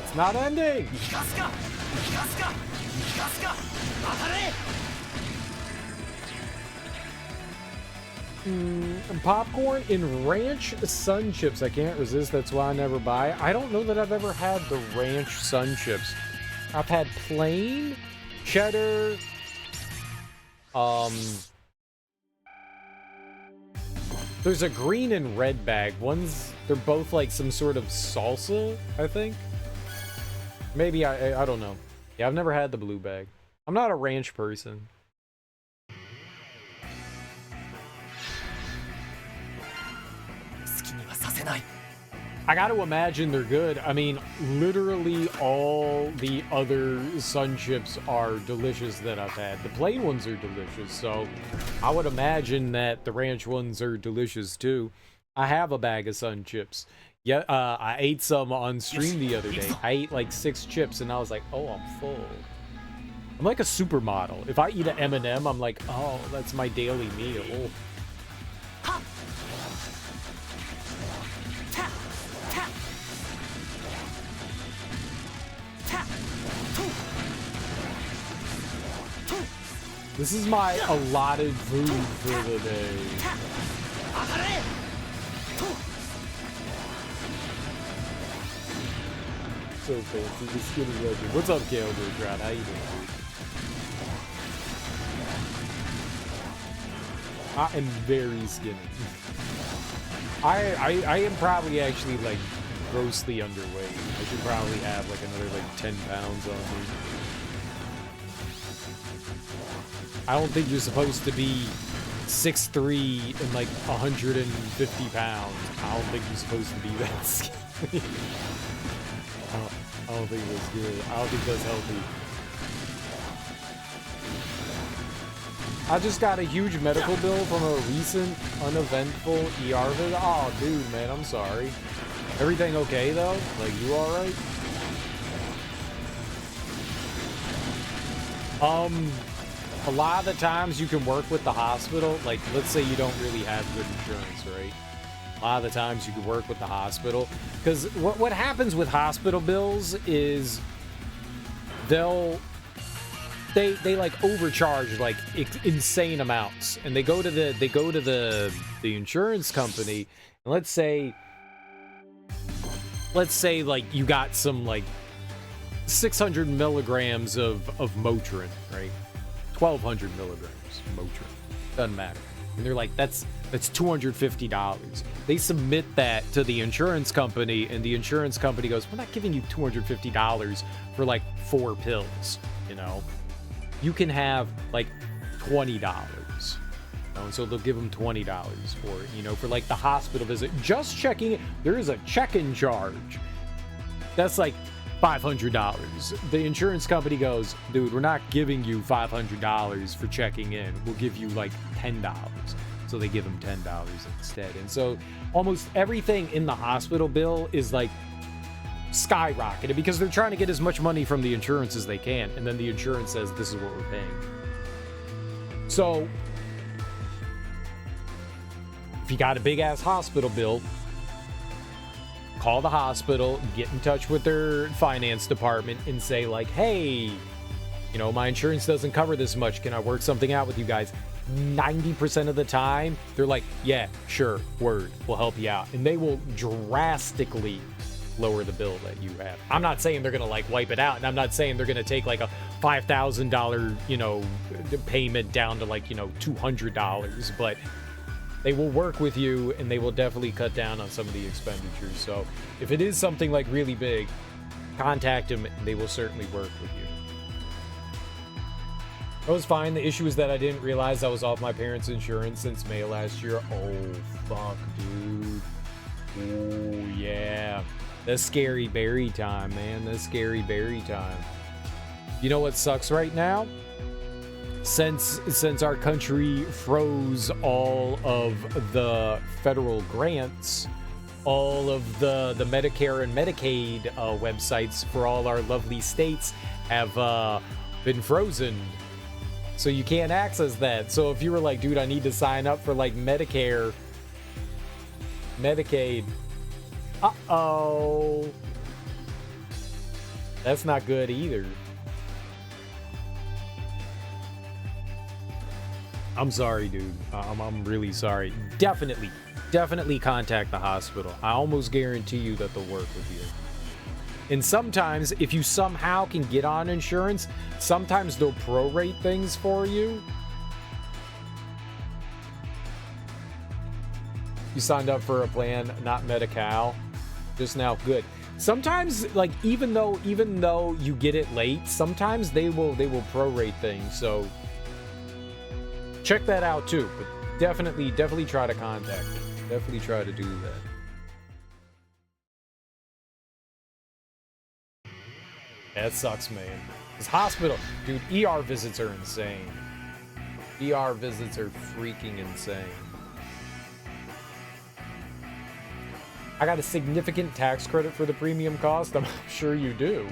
It's not ending! Popcorn in ranch sun chips. I can't resist. That's why I never buy. I don't know that I've ever had the ranch sun chips. I've had plain cheddar. There's a green and red bag. They're both like some sort of salsa, I think. Maybe I don't know. Yeah, I've never had the blue bag. I'm not a ranch person. I got to imagine they're good. I mean, literally all the other Sun chips are delicious that I've had. The plain ones are delicious, so I would imagine that the ranch ones are delicious too. I have a bag of Sun chips. Yeah, I ate some on stream the other day. I ate like 6 chips, and I was like, oh, I'm full. I'm like a supermodel. If I eat an M&M, I'm like, oh, that's my daily meal. This is my allotted food for the day. So fancy, the skinny legend. What's up, Kale Bertrand? How you doing, dude? I am very skinny. I am probably actually like grossly underweight. I should probably have like another like 10 pounds on me. I don't think you're supposed to be 6'3" and like 150 pounds. I don't think you're supposed to be that skinny. I don't think that's good. I don't think that's healthy. I just got a huge medical bill from a recent uneventful ER visit. Oh, dude, man, I'm sorry. Everything okay, though? Like, you alright? A lot of the times you can work with the hospital. Like, let's say you don't really have good insurance, right? A lot of the times you can work with the hospital. Because what happens with hospital bills is they like overcharge like insane amounts, and they go to the insurance company, and let's say like you got some like 600 milligrams of Motrin, right? 1,200 milligrams Motrin, doesn't matter, and they're like, that's $250. They submit that to the insurance company, and the insurance company goes, we're not giving you $250 for like 4 pills, you know. You can have like $20, you know, and so they'll give them $20 for it, you know, for like the hospital visit. Just checking it, there is a check-in charge. That's like $500. The insurance company goes, dude, we're not giving you $500 for checking in. We'll give you like $10. So they give them $10 instead. And so almost everything in the hospital bill is like skyrocketed because they're trying to get as much money from the insurance as they can, and then the insurance says this is what we're paying. So if you got a big ass hospital bill, call the hospital, get in touch with their finance department and say like, hey, you know, my insurance doesn't cover this much, can I work something out with you guys? 90% of the time they're like, yeah, sure, word, we'll help you out, and they will drastically lower the bill that you have. I'm not saying they're gonna like wipe it out, and I'm not saying they're gonna take like a $5,000, you know, payment down to like, you know, $200, but they will work with you, and they will definitely cut down on some of the expenditures. So if it is something like really big, contact them, and they will certainly work with you. That was fine. The issue is that I didn't realize I was off my parents' insurance since May last year. Oh, fuck, dude. Oh, yeah. That's scary berry time, man. That's scary berry time. You know what sucks right now? Since our country froze all of the federal grants, all of the Medicare and Medicaid websites for all our lovely states have been frozen. So you can't access that. So if you were like, dude, I need to sign up for like Medicare, Medicaid, uh-oh. That's not good either. I'm sorry, dude. I'm really sorry. Definitely contact the hospital. I almost guarantee you that they'll work with you. And sometimes, if you somehow can get on insurance, sometimes they'll prorate things for you. You signed up for a plan, not Medi-Cal, just now. Good. Sometimes, like, even though you get it late, sometimes they will prorate things. So check that out too. But definitely try to contact them. Definitely try to do that. That sucks, man. This hospital, dude, ER visits are insane. ER visits are freaking insane. I got a significant tax credit for the premium cost. I'm sure you do.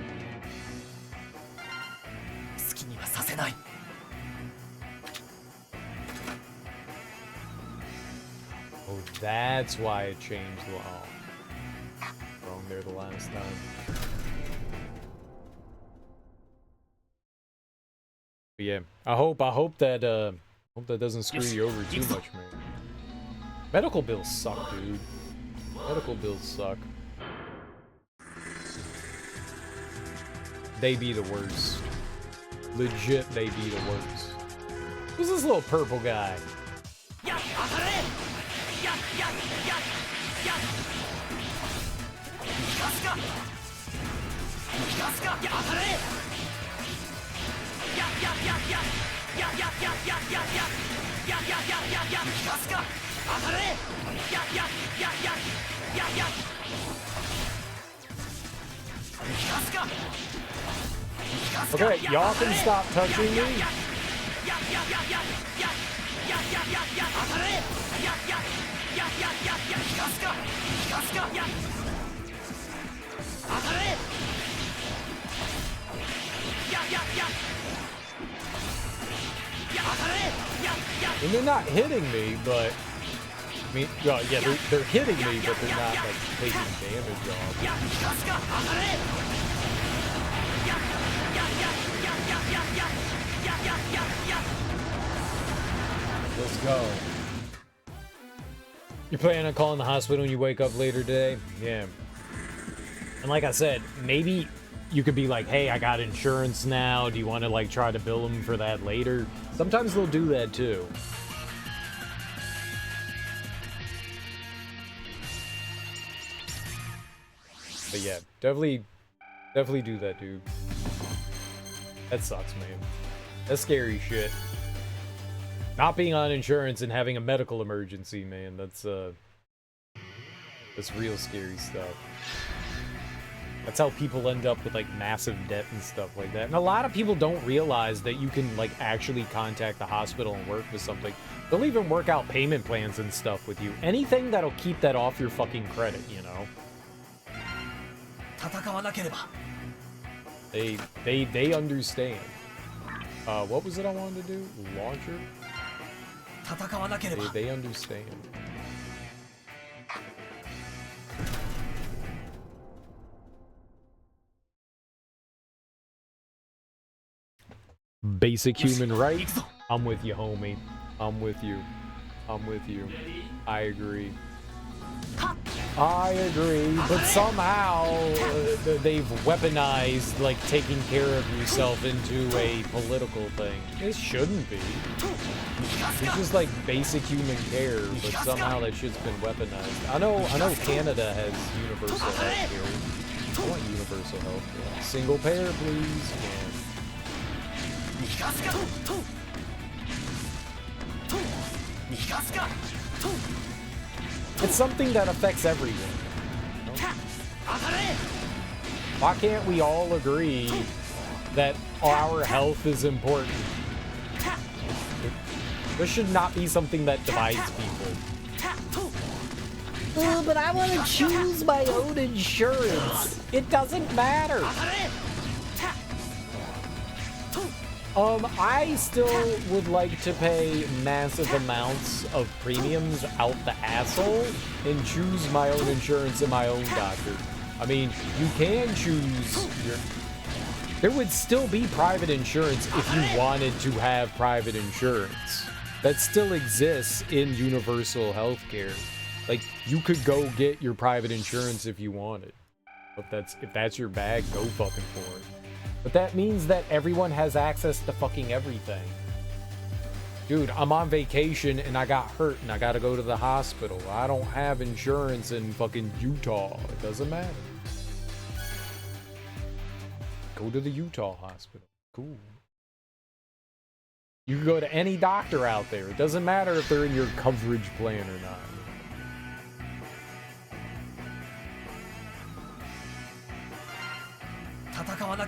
好きにはさせない。 Oh, that's why it changed the law. Wrong there the last time. But yeah, I hope that doesn't screw you over too much, man. Medical bills suck, dude. Medical bills suck. They be the worst. Legit, they be the worst. Who's this little purple guy? やっ当たれ。やっやっやっやっ。逃がすか。逃がすか。やっ当たれ。やっやっやっやっ。やっやっやっやっやっやっ。やっやっやっやっやっ。逃がすか。当たれ。やっやっやっやっ。やっやっ。逃がすか。 Okay, y'all can stop touching me. And they're not hitting me, but I mean, yeah, they're hitting me, but they're not like taking damage off. Let's go. You planning on calling the hospital when you wake up later today? Yeah. And like I said, maybe you could be like, hey, I got insurance now. Do you want to like try to bill them for that later? Sometimes they'll do that too. But yeah, definitely do that, dude. That sucks, man. That's scary shit. Not being on insurance and having a medical emergency, man, that's real scary stuff. That's how people end up with like massive debt and stuff like that. And a lot of people don't realize that you can like actually contact the hospital and work with something. They'll even work out payment plans and stuff with you. Anything that'll keep that off your fucking credit, you know? They understand. What was it I wanted to do? Launcher? They understand. Basic human rights? I'm with you, homie. I'm with you. I'm with you. I agree. I agree, but somehow they've weaponized like taking care of yourself into a political thing. It shouldn't be. It's just like basic human care, but somehow that shit's been weaponized. I know Canada has universal health care. I want universal health care. Single payer, please. It's something that affects everyone. You know? Why can't we all agree that our health is important? This should not be something that divides people. But I want to choose my own insurance. It doesn't matter. I still would like to pay massive amounts of premiums out the asshole and choose my own insurance and my own doctor. I mean, you can choose your... There would still be private insurance if you wanted to have private insurance. That still exists in universal healthcare. Like, you could go get your private insurance if you wanted. If that's your bag, go fucking for it. But that means that everyone has access to fucking everything. Dude, I'm on vacation and I got hurt and I gotta go to the hospital. I don't have insurance in fucking Utah. It doesn't matter. Go to the Utah hospital. Cool. You can go to any doctor out there. It doesn't matter if they're in your coverage plan or not.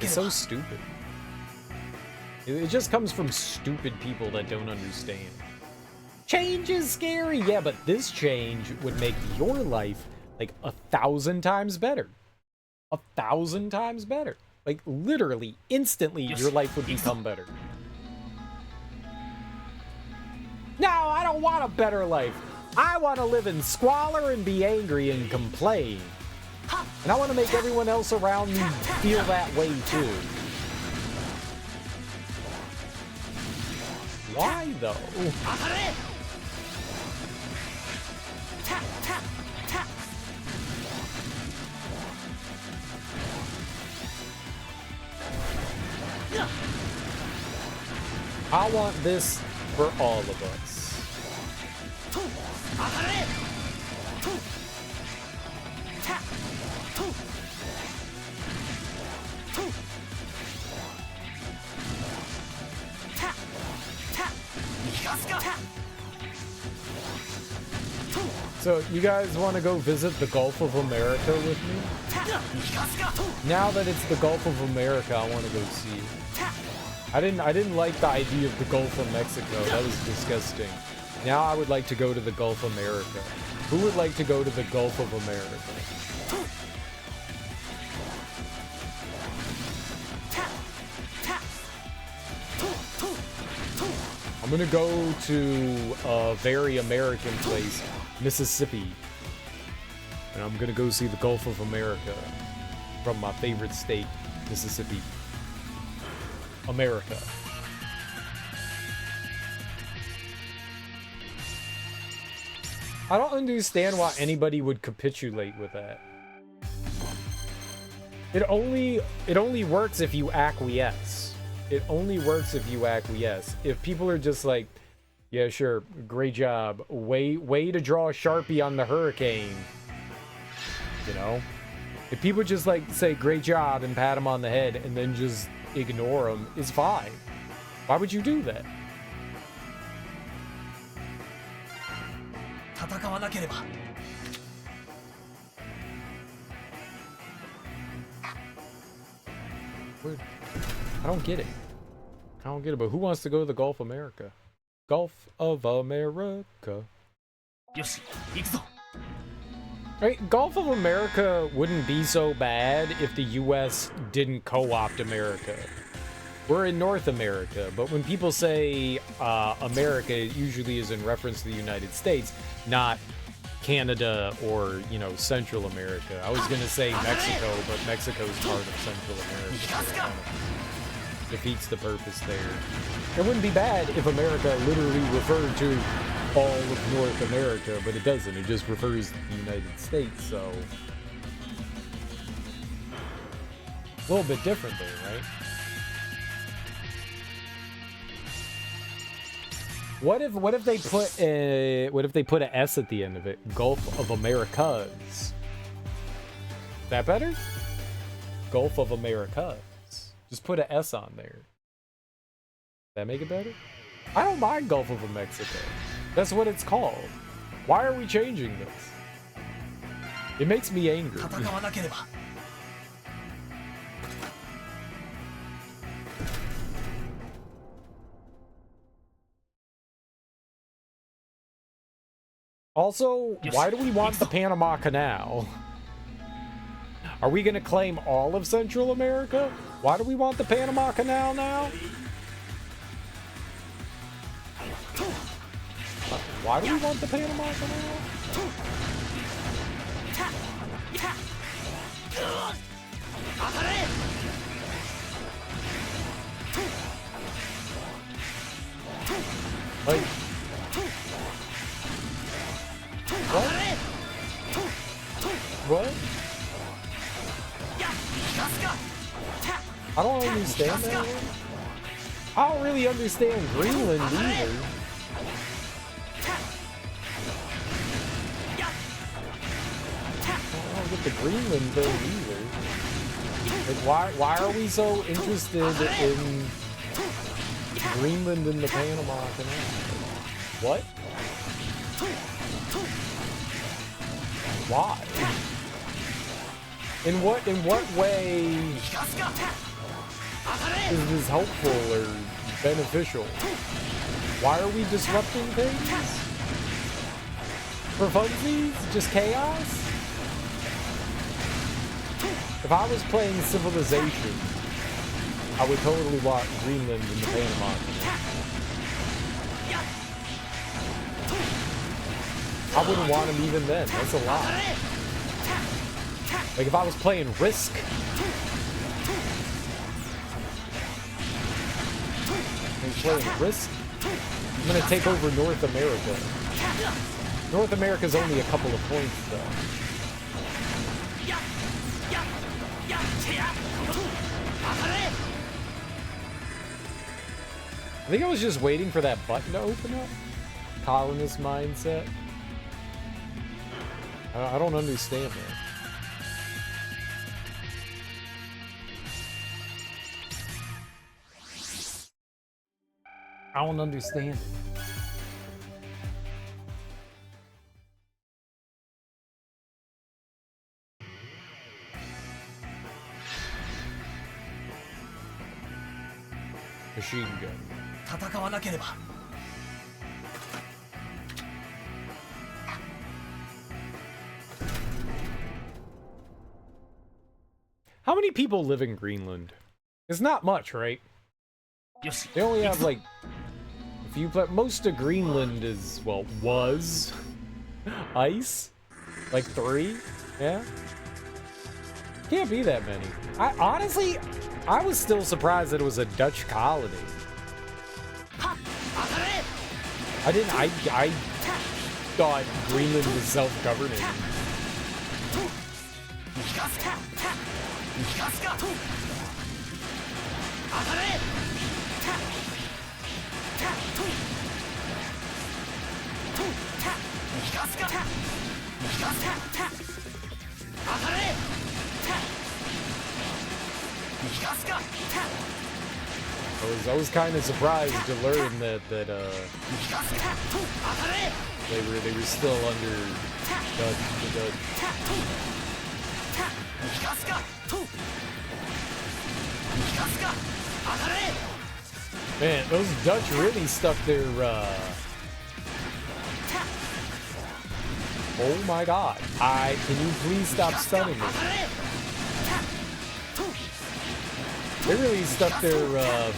It's so stupid. It just comes from stupid people that don't understand. Change is scary, yeah, but this change would make your life like 1,000 times better. 1,000 times better. Like literally, instantly, your life would become better. No, I don't want a better life. I want to live in squalor and be angry and complain. And I want to make everyone else around me feel that way too. Why though? I want this for all of us. So, you guys want to go visit the Gulf of America with me? Now that it's the Gulf of America, I want to go see it. I didn't like the idea of the Gulf of Mexico. That was disgusting. Now I would like to go to the Gulf of America. Who would like to go to the Gulf of America? I'm gonna go to a very American place, Mississippi. And I'm gonna go see the Gulf of America from my favorite state, Mississippi. America. I don't understand why anybody would capitulate with that. It only works if you acquiesce. It only works if you acquiesce. If people are just like, yeah, sure, great job. Way to draw a Sharpie on the hurricane. You know? If people just like say great job and pat them on the head and then just ignore them, is fine. Why would you do that? Weird. I don't get it. I don't get it, but who wants to go to the Gulf of America? Gulf of America. Right, Gulf of America wouldn't be so bad if the US didn't co-opt America. We're in North America, but when people say America, it usually is in reference to the United States, not Canada or, you know, Central America. I was gonna say Mexico, but Mexico's part of Central America, so it kind of defeats the purpose there. It wouldn't be bad if America literally referred to all of North America, but it doesn't. It just refers to the United States, so a little bit different there, right? What if they put an S at the end of it? Gulf of Americas. Is that better? Gulf of Americas. Just put an S on there. That make it better? I don't mind Gulf of Mexico. That's what it's called. Why are we changing this? It makes me angry. Also, why do we want the Panama Canal? Are we gonna claim all of Central America? Why do we want the Panama Canal now? Why do we want the Panama Canal? Like, what? I don't understand that one. I don't really understand Greenland either. I don't get the Greenland thing either. Like, why are we so interested in Greenland and the Panama Canal? What? Why? In what way Is this helpful or beneficial? Why are we disrupting things? For funsies? Just chaos? If I was playing Civilization, I would totally want Greenland in the Panama Canal. I wouldn't want him even then. That's a lot. Like if I was playing Risk, I'm gonna take over North America. North America's only a couple of points though. I think I was just waiting for that button to open up. Colonist mindset. I don't understand that. I don't understand it. Machine gun. 戦わなければ How many people live in Greenland? It's not much, right? よし They only have like a few, but most of Greenland is, well, was ice. Like 3, yeah. Can't be that many. I honestly, I was still surprised that it was a Dutch colony. I thought Greenland was self-governing. I was kind of surprised to learn that they were still under the Dutch. Man, those Dutch really stuck their oh my god. Can you please stop stunning me? They really stuck their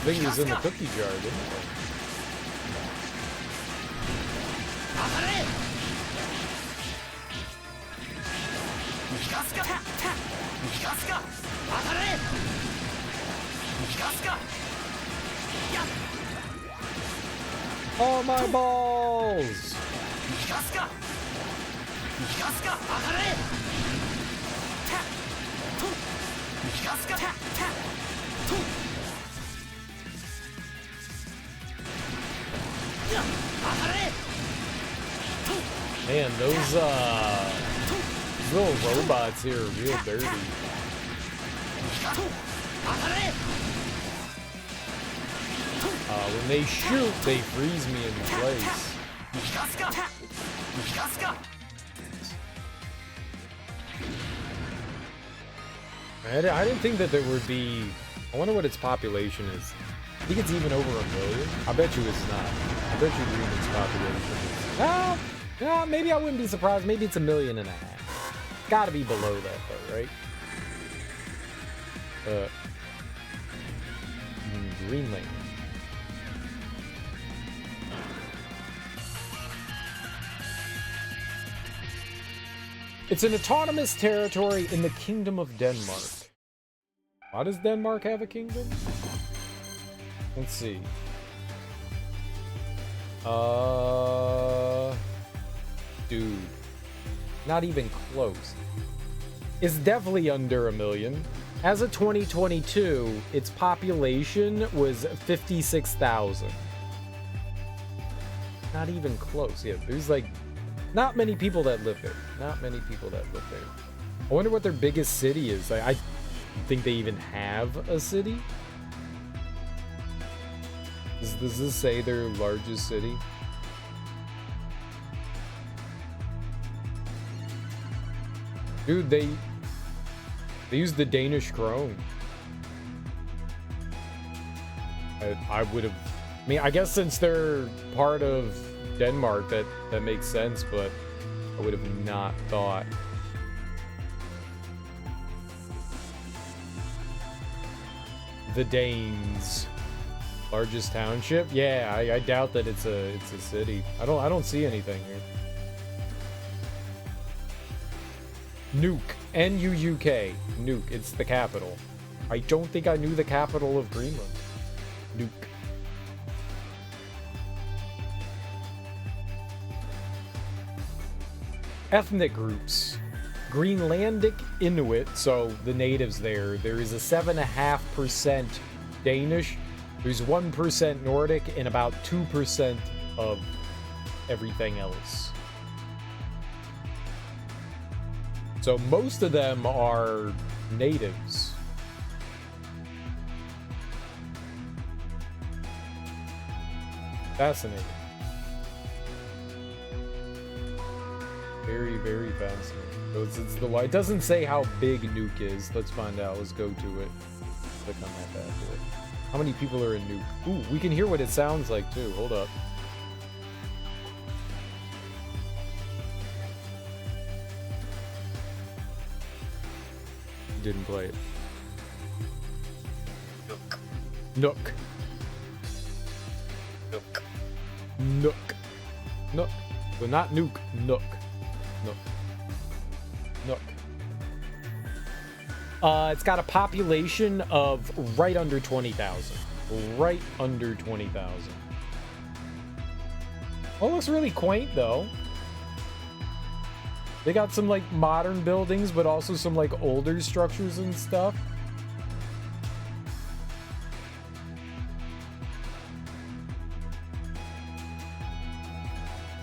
fingers in the cookie jar, didn't they? Oh my balls! Man, those little robots here are real dirty. When they shoot, they freeze me in place. I didn't think that there would be... I wonder what its population is. I think it's even over 1 million. I bet you it's not. I bet you Greenland's population is... maybe I wouldn't be surprised. Maybe it's 1.5 million. Gotta be below that though, right? Greenland. It's an autonomous territory in the Kingdom of Denmark. Why does Denmark have a kingdom? Let's see. Dude. Not even close. It's definitely under 1 million. As of 2022, its population was 56,000. Not even close. Yeah, there's like not many people that live there. Not many people that live there. I wonder what their biggest city is. I think they even have a city. Does this say their largest city? Dude, they use the Danish krone. I would have. I mean, I guess since they're part of Denmark, that makes sense. But I would have not thought. The Danes, largest township. Yeah, I doubt that it's a city. I don't see anything here. Nuuk, N-U-U-K, Nuuk. It's the capital. I don't think I knew the capital of Greenland. Nuuk. Ethnic groups. Greenlandic Inuit, so the natives there. There is a 7.5% Danish. There's 1% Nordic and about 2% of everything else. So most of them are natives. Fascinating. Very, very fascinating. So it's the it doesn't say how big Nuuk is. Let's find out. Let's go to it. Click on that bad boy. How many people are in Nuuk? Ooh, we can hear what it sounds like too. Hold up. Didn't play it. Nook. Nook. Nook. Nook. So not Nuke. Nook. Nook. Nook. It's got a population of right under 20,000. Right under 20,000. Oh, looks really quaint though. They got some like modern buildings, but also some like older structures and stuff.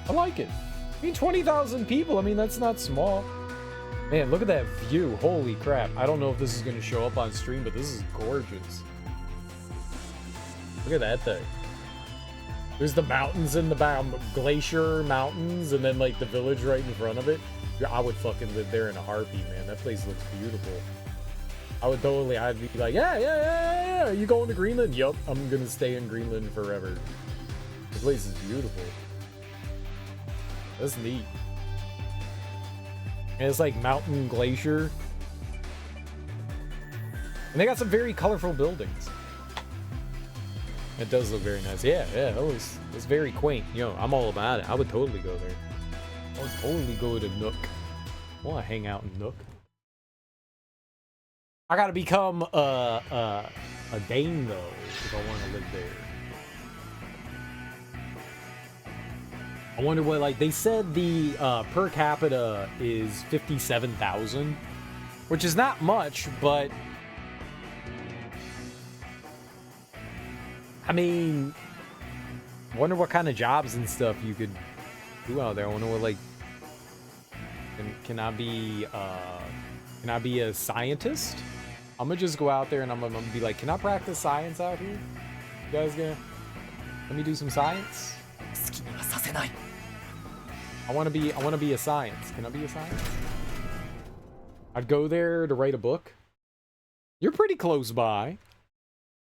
I like it. I mean, 20,000 people. I mean, that's not small. Man, look at that view. Holy crap. I don't know if this is going to show up on stream, but this is gorgeous. Look at that thing. There's the mountains in the back, Glacier Mountains, and then like the village right in front of it. I would fucking live there in a heartbeat, man. That place looks beautiful. I'd be like, yeah. You going to Greenland? Yup, I'm gonna stay in Greenland forever. The place is beautiful. That's neat. And it's like mountain glacier. And they got some very colorful buildings. It does look very nice. Yeah, it's very quaint. You know, I'm all about it. I would totally go there. I would totally go to Nook. I want to hang out in Nook. I gotta become a Dane though if I want to live there. I wonder what, like, they said the per capita is 57,000, which is not much, but I mean, I wonder what kind of jobs and stuff you could do out there. I wonder what, like, can I be a scientist? I'm gonna just go out there and I'm gonna be like, can I practice science out here? You guys gonna let me do some science? I want to be a science. Can I be a science? I'd go there to write a book. You're pretty close by.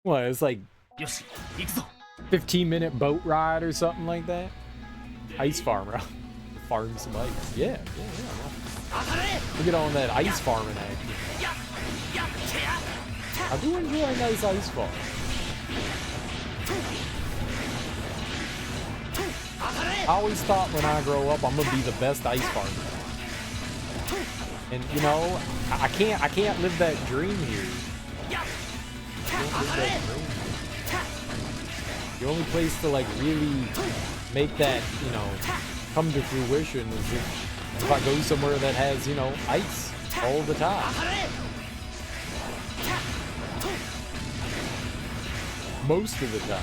What, it's like 15-minute boat ride or something like that. Ice farm route. Farm some ice. Yeah. We get on that ice farming action. I do enjoy a nice ice farm. I always thought when I grow up I'm gonna be the best ice farmer. And you know, I can't live that dream here. The only place to like really make that, you know, come to fruition is if I go somewhere that has, you know, ice all the time. Most of the time.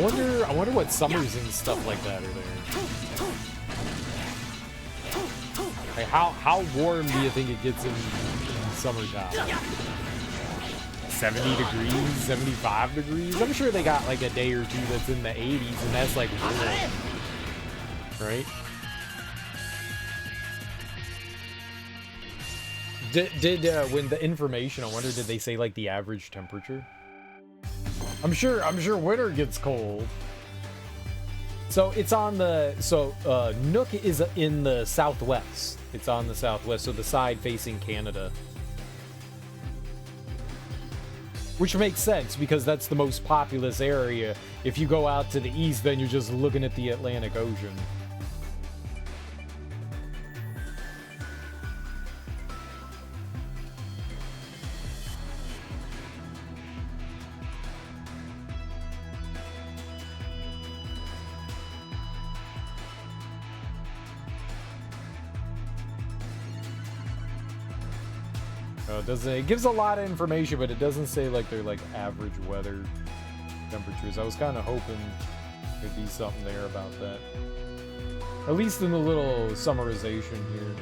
I wonder what summers and stuff like that are there. Like how warm do you think it gets in summertime? 70 degrees, 75 degrees? I'm sure they got like a day or two that's in the 80s and that's like warm. right? Did when the information, I wonder, did they say like the average temperature? I'm sure winter gets cold. So it's on the, Nook is in the southwest. It's on the southwest, so the side facing Canada. Which makes sense, because that's the most populous area. If you go out to the east, then you're just looking at the Atlantic Ocean. It gives a lot of information, but it doesn't say like they're like average weather temperatures. I was kind of hoping there'd be something there about that. At least in the little summarization here.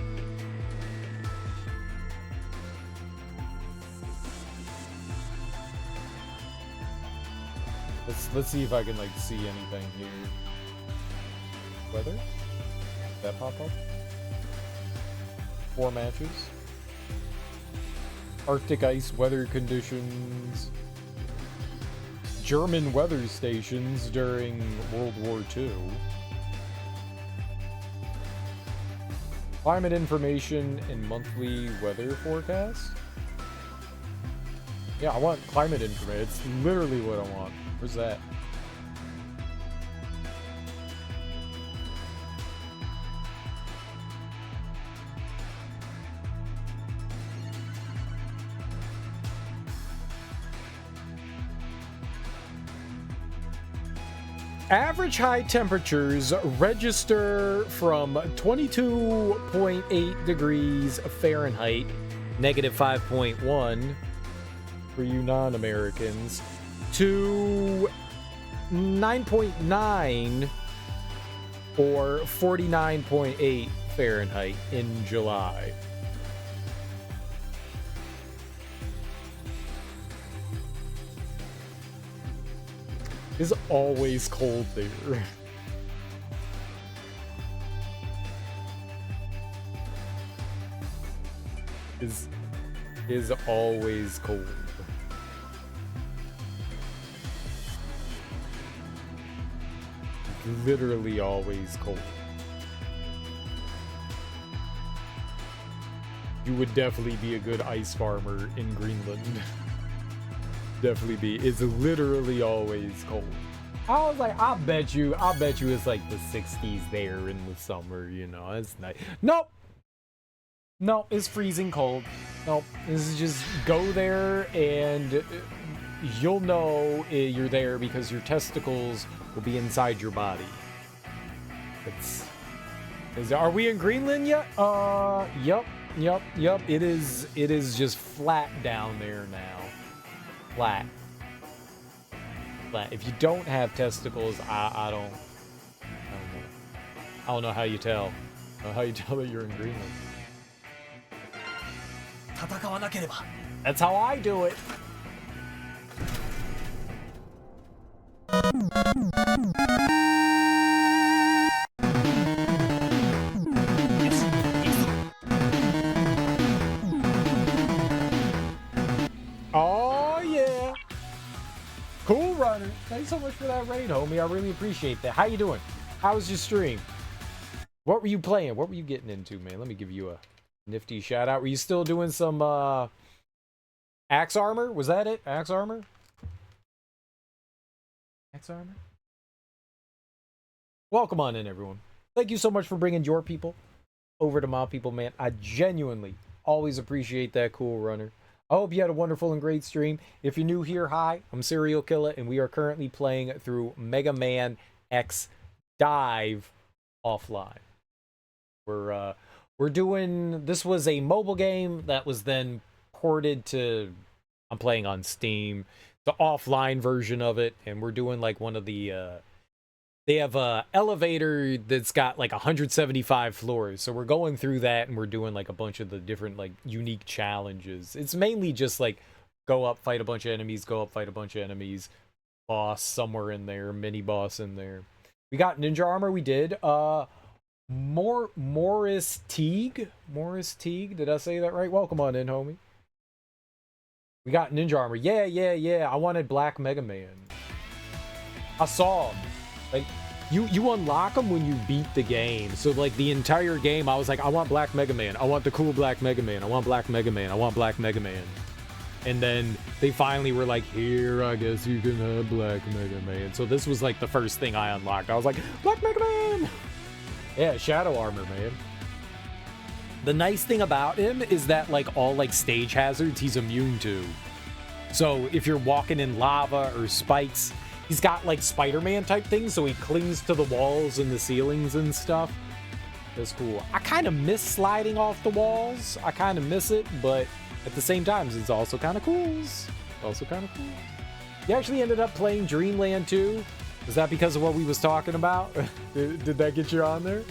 Let's see if I can like see anything here. Weather? Did that pop up? 4 matches. Arctic ice weather conditions. German weather stations during World War II. Climate information and monthly weather forecast. Yeah, I want climate information. It's literally what I want. Where's that? Average high temperatures register from 22.8 degrees Fahrenheit, negative 5.1 for you non-Americans, to 9.9 or 49.8 Fahrenheit in July. It's always cold there. is always cold. Literally always cold. You would definitely be a good ice farmer in Greenland. Definitely be. It's literally always cold. I was like, I bet you it's like the 60s there in the summer, you know. It's nice. Nope. No, it's freezing cold. Nope. This is just go there and you'll know you're there because your testicles will be inside your body. Are we in Greenland yet? Yep. It is just flat down there now. Flat. If you don't have testicles, I don't know. I don't know how you tell. How you tell that you're in Greenland. That's how I do it. Oh yeah. Cool Runner. Thanks so much for that raid, homie. I really appreciate that. How you doing? How was your stream? What were you playing? What were you getting into, man? Let me give you a nifty shout out. Were you still doing some Axe Armor? Was that it? Axe Armor? Axe Armor? Welcome on in, everyone. Thank you so much for bringing your people over to my people, man. I genuinely always appreciate that, Cool Runner. I hope you had a wonderful and great stream. If you're new here, hi, I'm Serial Killer, and we are currently playing through Mega Man X Dive offline. We're doing, this was a mobile game that was then ported to, I'm playing on Steam, the offline version of it, and we're doing like one of the, they have a elevator that's got like 175 floors, so we're going through that and we're doing like a bunch of the different like unique challenges. It's mainly just like go up, fight a bunch of enemies, go up, fight a bunch of enemies, boss somewhere in there, mini boss in there. We got ninja armor, we did. Morris Teague? Morris Teague? Did I say that right? Welcome on in, homie. We got Ninja Armor. Yeah. I wanted Black Mega Man. I saw him. Like, you unlock them when you beat the game. So, like, the entire game, I was like, I want Black Mega Man. I want the cool Black Mega Man. I want Black Mega Man. I want Black Mega Man. And then they finally were like, here, I guess you can have Black Mega Man. So this was, like, the first thing I unlocked. I was like, Black Mega Man! Yeah, Shadow Armor, man. The nice thing about him is that, like, all, like, stage hazards he's immune to. So if you're walking in lava or spikes, he's got, like, Spider-Man type things, so he clings to the walls and the ceilings and stuff. That's cool. I kind of miss sliding off the walls. I kind of miss it, but at the same time, it's also kind of cool. You actually ended up playing Dreamland 2. Was that because of what we was talking about? Did that get you on there?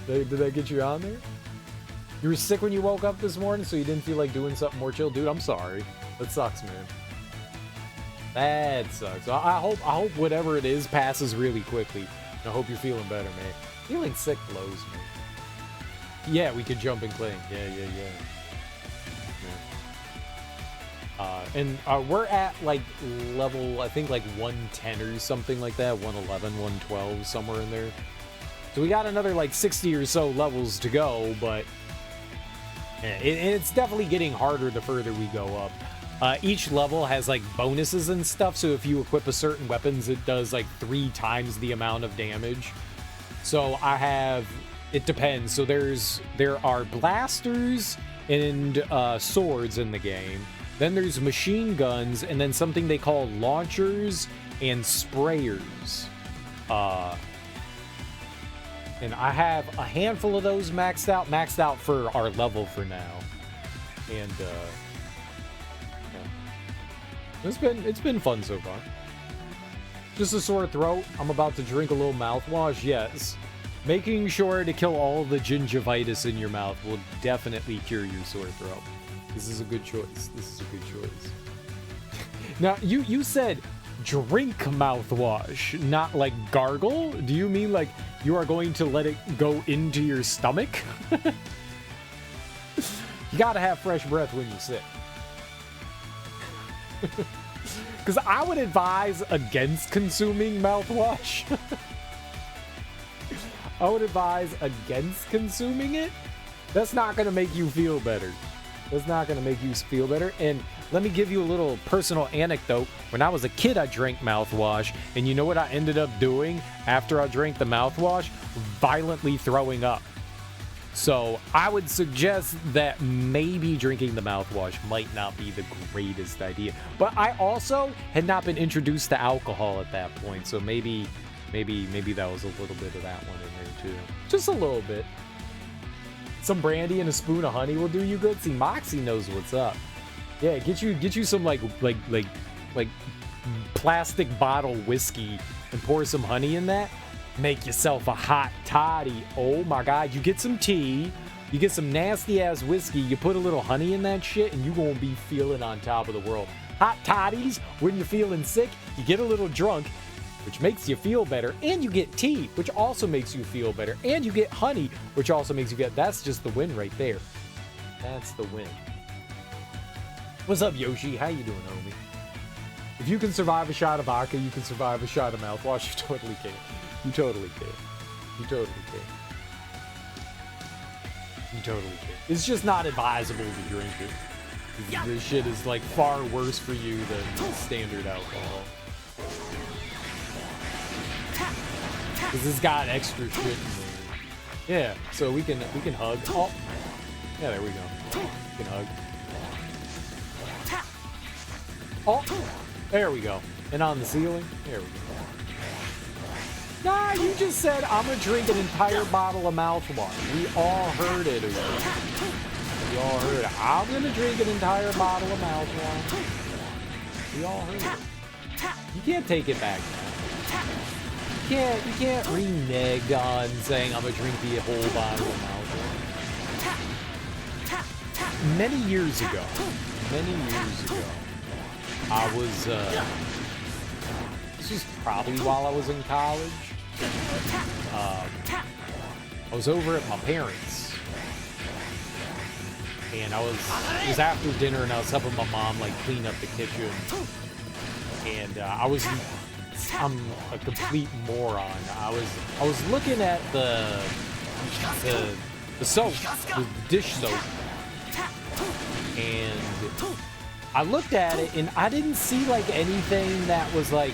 Did that get you on there? You were sick when you woke up this morning, so you didn't feel like doing something more chill? Dude, I'm sorry. That sucks, man. That sucks. I hope whatever it is passes really quickly. I hope you're feeling better, man. Feeling sick blows me. Yeah, we could jump and cling. Yeah. And we're at, like, level, I think, like, 110 or something like that. 111, 112, somewhere in there. So we got another, like, 60 or so levels to go, but it's definitely getting harder the further we go up. Each level has, like, bonuses and stuff, so if you equip a certain weapons, it does, like, 3 times the amount of damage. So it depends. So there are blasters and swords in the game. Then there's machine guns, and then something they call launchers and sprayers. And I have a handful of those maxed out for our level for now. And yeah. It's been fun so far. Just a sore throat. I'm about to drink a little mouthwash. Yes. Making sure to kill all the gingivitis in your mouth will definitely cure your sore throat. This is a good choice. Now, you said drink mouthwash, not like gargle? Do you mean like you are going to let it go into your stomach? You gotta have fresh breath when you're sick. Because I would advise against consuming mouthwash. I would advise against consuming it. That's not going to make you feel better. And let me give you a little personal anecdote. When I was a kid, I drank mouthwash. And you know what I ended up doing after I drank the mouthwash? Violently throwing up. So I would suggest that maybe drinking the mouthwash might not be the greatest idea. But I also had not been introduced to alcohol at that point. So maybe that was a little bit of that one in there too. Just a little bit. Some brandy and a spoon of honey will do you good. See, Moxie knows what's up. Yeah, get you some like plastic bottle whiskey and pour some honey in that. Make yourself a hot toddy. Oh my God, you get some tea, you get some nasty ass whiskey, you put a little honey in that shit, and you gonna be feeling on top of the world. Hot toddies when you're feeling sick, you get a little drunk, which makes you feel better, and you get tea, which also makes you feel better, and you get honey, which also makes you get. That's just the win right there. That's the win. What's up, Yoshi? How you doing, homie? If you can survive a shot of vodka, you can survive a shot of mouthwash. You totally can. You totally can. It's just not advisable to drink it. This shit is like far worse for you than standard alcohol. Because it's got extra shit in there. Yeah, so we can hug. Oh, yeah, there we go. We can hug. Oh, there we go. And on the ceiling, there we go. Nah, you just said I'm gonna drink an entire bottle of mouthwash. We all heard it. We all heard it. I'm gonna drink an entire bottle of mouthwash. We all heard it. You can't take it back now. You can't renege on saying I'm gonna drink the whole bottle of mouthwash. Many years ago, I was this was probably while I was in college. I was over at my parents, and it was after dinner, and I was helping my mom like clean up the kitchen, and I'm a complete moron. I was looking at the soap, the dish soap, and I looked at it, and I didn't see like anything that was like,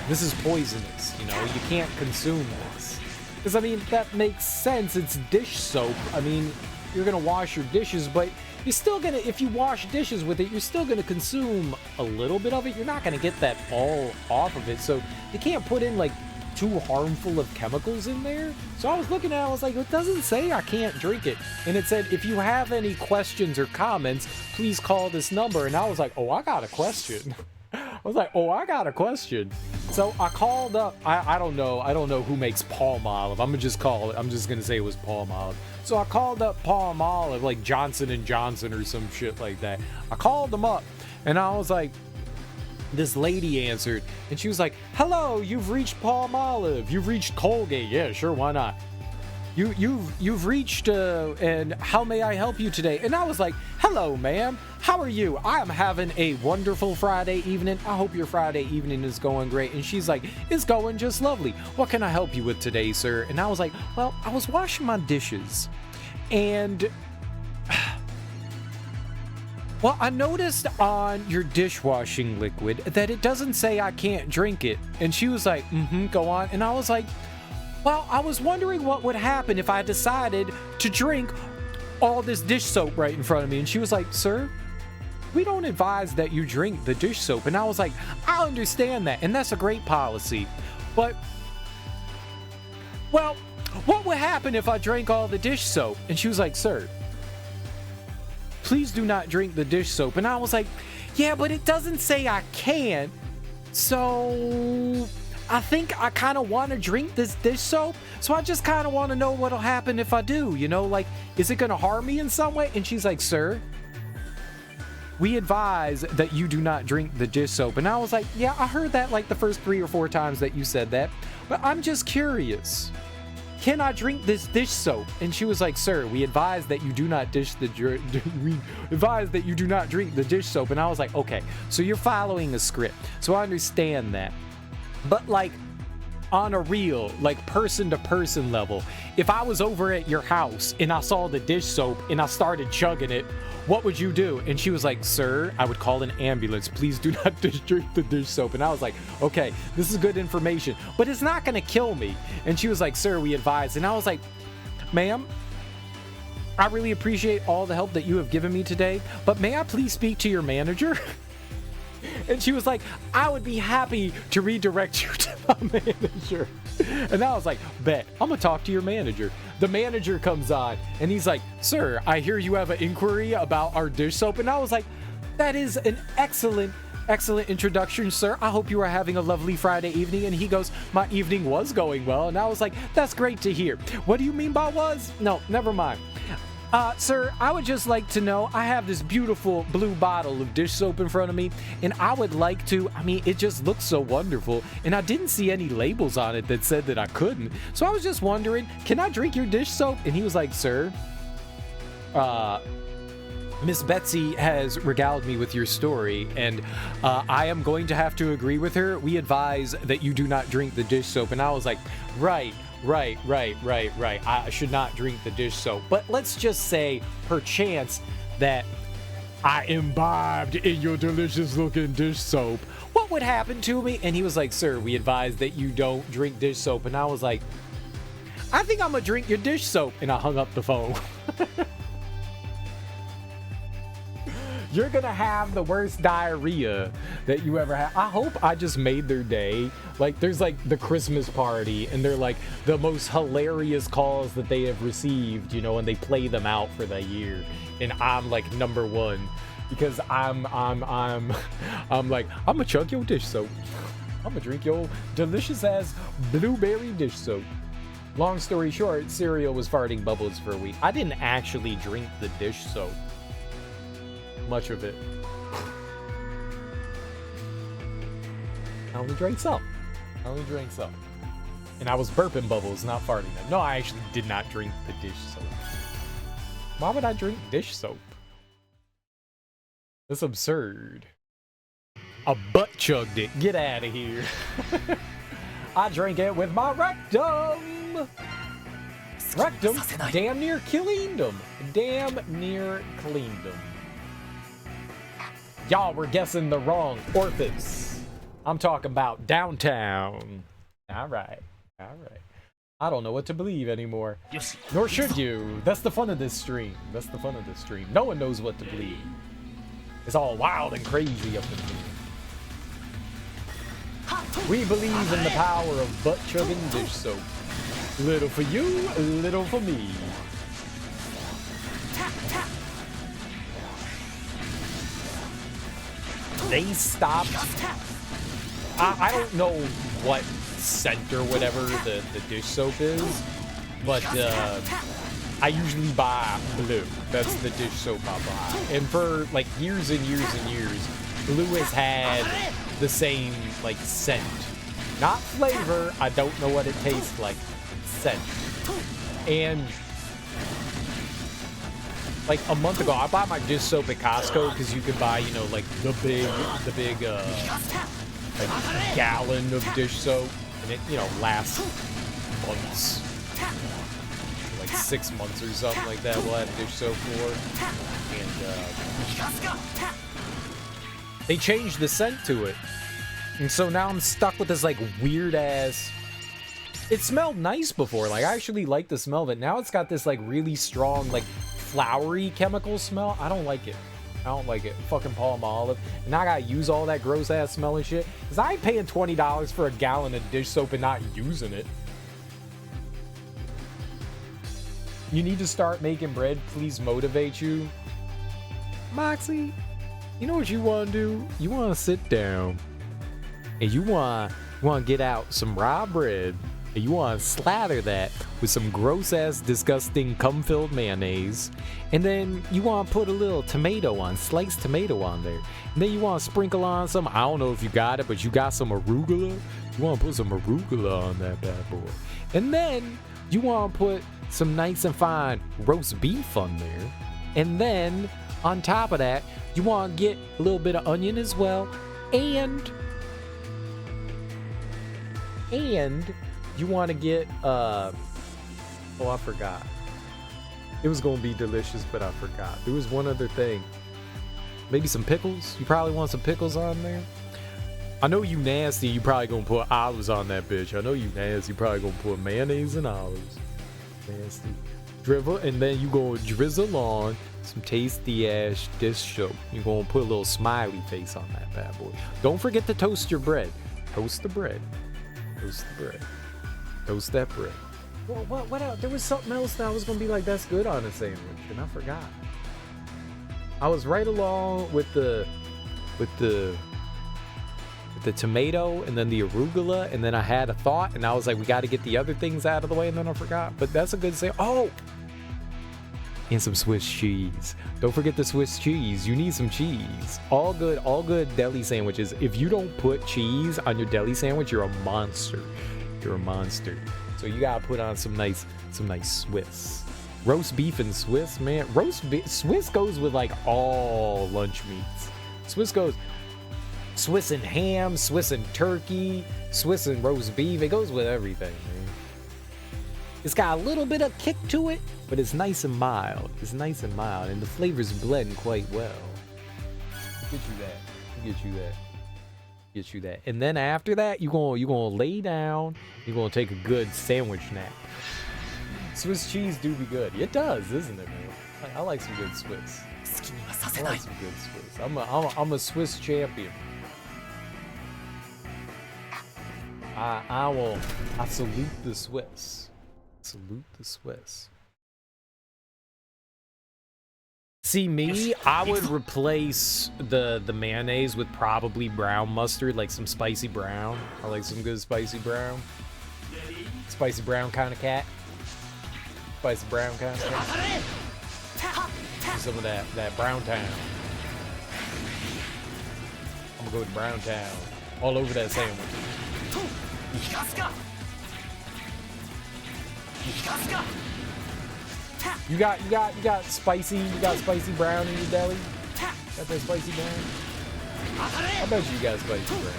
this is poisonous, you know, you can't consume this. Because I mean, that makes sense, it's dish soap. I mean, you're gonna wash your dishes, but you're still gonna, if you wash dishes with it, you're still gonna consume a little bit of it. You're not gonna get that all off of it, so you can't put in like too harmful of chemicals in there. So I was looking at it, I was like, it doesn't say I can't drink it. And it said, if you have any questions or comments, please call this number. And I was like, oh, I got a question. I was like, oh, I got a question. So I called up, I don't know who makes Palmolive. I'm just gonna say it was Palmolive. So I called up Palmolive, like Johnson & Johnson or some shit like that. I called them up, and I was like, this lady answered, and she was like, hello, you've reached Palmolive. You've reached Colgate. Yeah, sure, why not? You've reached, and how may I help you today? And I was like, hello, ma'am. How are you? I am having a wonderful Friday evening. I hope your Friday evening is going great. And she's like, it's going just lovely. What can I help you with today, sir? And I was like, well, I was washing my dishes, and well, I noticed on your dishwashing liquid that it doesn't say I can't drink it. And she was like, go on. And I was like, well, I was wondering what would happen if I decided to drink all this dish soap right in front of me. And she was like, sir, we don't advise that you drink the dish soap. And I was like, I understand that, and that's a great policy. But, well, what would happen if I drank all the dish soap? And she was like, sir, please do not drink the dish soap. And I was like, yeah, but it doesn't say I can't. So I think I kind of want to drink this dish soap. So I just kind of want to know what'll happen if I do, you know, like, is it going to harm me in some way? And she's like, sir, we advise that you do not drink the dish soap. And I was like, yeah, I heard that like the first 3 or 4 times that you said that, but I'm just curious. Can I drink this dish soap? And she was like, sir, we advise that you do not we advise that you do not drink the dish soap. And I was like, okay, so you're following a script. So I understand that. But like on a real, like person to person level, if I was over at your house and I saw the dish soap and I started chugging it, what would you do? And she was like, sir, I would call an ambulance. Please do not drink the dish soap. And I was like, okay, this is good information, but it's not going to kill me. And she was like, sir, we advise. And I was like, ma'am, I really appreciate all the help that you have given me today, but may I please speak to your manager? And she was like, I would be happy to redirect you to my manager. And I was like, bet, I'm gonna talk to your manager. The manager comes on and he's like, sir, I hear you have an inquiry about our dish soap. And I was like, that is an excellent introduction, sir. I hope you are having a lovely Friday evening. And he goes, my evening was going well. And I was like, that's great to hear. What do you mean by was? No, never mind. Sir, I would just like to know, I have this beautiful blue bottle of dish soap in front of me, and I would like to, I mean, it just looks so wonderful, and I didn't see any labels on it that said that I couldn't, so I was just wondering, can I drink your dish soap? And he was like, sir, Miss Betsy has regaled me with your story, and I am going to have to agree with her. We advise that you do not drink the dish soap. And I was like, right. I should not drink the dish soap. But let's just say, perchance, that I imbibed in your delicious looking dish soap. What would happen to me? And he was like, sir, we advise that you don't drink dish soap. And I was like, I think I'm gonna drink your dish soap. And I hung up the phone. You're gonna have the worst diarrhea that you ever had. I hope I just made their day. Like, there's like the Christmas party, and they're like the most hilarious calls that they have received, you know, and they play them out for the year. And I'm like number one because I'm like, I'm gonna chug your dish soap. I'm gonna drink your delicious ass blueberry dish soap. Long story short, cereal was farting bubbles for a week. I didn't actually drink the dish soap. Much of it. I only drank some. And I was burping bubbles, not farting them. No, I actually did not drink the dish soap. Why would I drink dish soap? That's absurd. I butt chugged it. Get out of here. I drank it with my rectum. Rectum damn near cleaned them. Damn near cleaned them. Y'all were guessing the wrong orifice. I'm talking about downtown. All right. All right. I don't know what to believe anymore. Nor should you. That's the fun of this stream. That's the fun of this stream. No one knows what to believe. It's all wild and crazy up in here. We believe in the power of butt chugging dish soap. Little for you, little for me. They stopped. I don't know what scent or whatever the dish soap is, but I usually buy Blue. That's the dish soap I buy. And for like years and years and years, Blue has had the same like scent. Not flavor, I don't know what it tastes like. Scent. And like a month ago, I bought my dish soap at Costco because you could buy, you know, like the big like gallon of dish soap, and it, you know, lasts months. Like 6 months or something like that. We'll have dish soap for. And they changed the scent to it, and so now I'm stuck with this like weird ass. It smelled nice before, like I actually liked the smell of it. Now it's got this like really strong like flowery chemical smell. I don't like it. I don't like it. Fucking Palmolive. And now I gotta use all that gross ass smelling shit. Cause I ain't paying $20 for a gallon of dish soap and not using it. You need to start making bread. Please motivate you. Moxie, you know what you wanna do? You wanna sit down and you wanna get out some raw bread. And you want to slather that with some gross ass disgusting cum filled mayonnaise, and then you want to put a little tomato on, sliced tomato on there, and then you want to sprinkle on some, I don't know if you got it, but you got some arugula. You want to put some arugula on that bad boy, and then you want to put some nice and fine roast beef on there, and then on top of that you want to get a little bit of onion as well, and you want to get, oh, I forgot. It was going to be delicious, but I forgot. There was one other thing. Maybe some pickles? You probably want some pickles on there? I know you nasty. You probably going to put olives on that bitch. I know you nasty. You probably going to put mayonnaise and olives. Nasty. Drizzle, and then you going to drizzle on some tasty ass dish soap. You're going to put a little smiley face on that bad boy. Don't forget to toast your bread. Toast the bread. Toast the bread. Toast that bread. What else? There was something else that I was gonna be like, that's good on a sandwich, and I forgot. I was right along with the tomato and then the arugula, and then I had a thought, and I was like, we got to get the other things out of the way, and then I forgot. But that's a good say. Oh, and some Swiss cheese. Don't forget the Swiss cheese. You need some cheese. All good deli sandwiches. If you don't put cheese on your deli sandwich, you're a monster. You're a monster. So you gotta put on some nice Swiss. Roast beef and Swiss, man. Swiss goes with like all lunch meats. Swiss goes Swiss and ham, Swiss and turkey, Swiss and roast beef. It goes with everything, man. It's got a little bit of kick to it, but it's nice and mild. It's nice and mild, and the flavors blend quite well. Get you that. And then after that, you're gonna lay down. You're gonna take a good sandwich nap. Swiss cheese do be good. It does, isn't it, man? I like some good Swiss. I like some good Swiss. I'm a Swiss champion. I salute the Swiss. Salute the Swiss. See me, I would replace the mayonnaise with probably brown mustard, like some spicy brown. I like some good spicy brown. Spicy brown kind of cat. Spicy brown kind of cat. Some of that Brown Town. I'm gonna go with Brown Town all over that sandwich. You got spicy brown in your deli? Got that spicy brown? I bet you got spicy brown.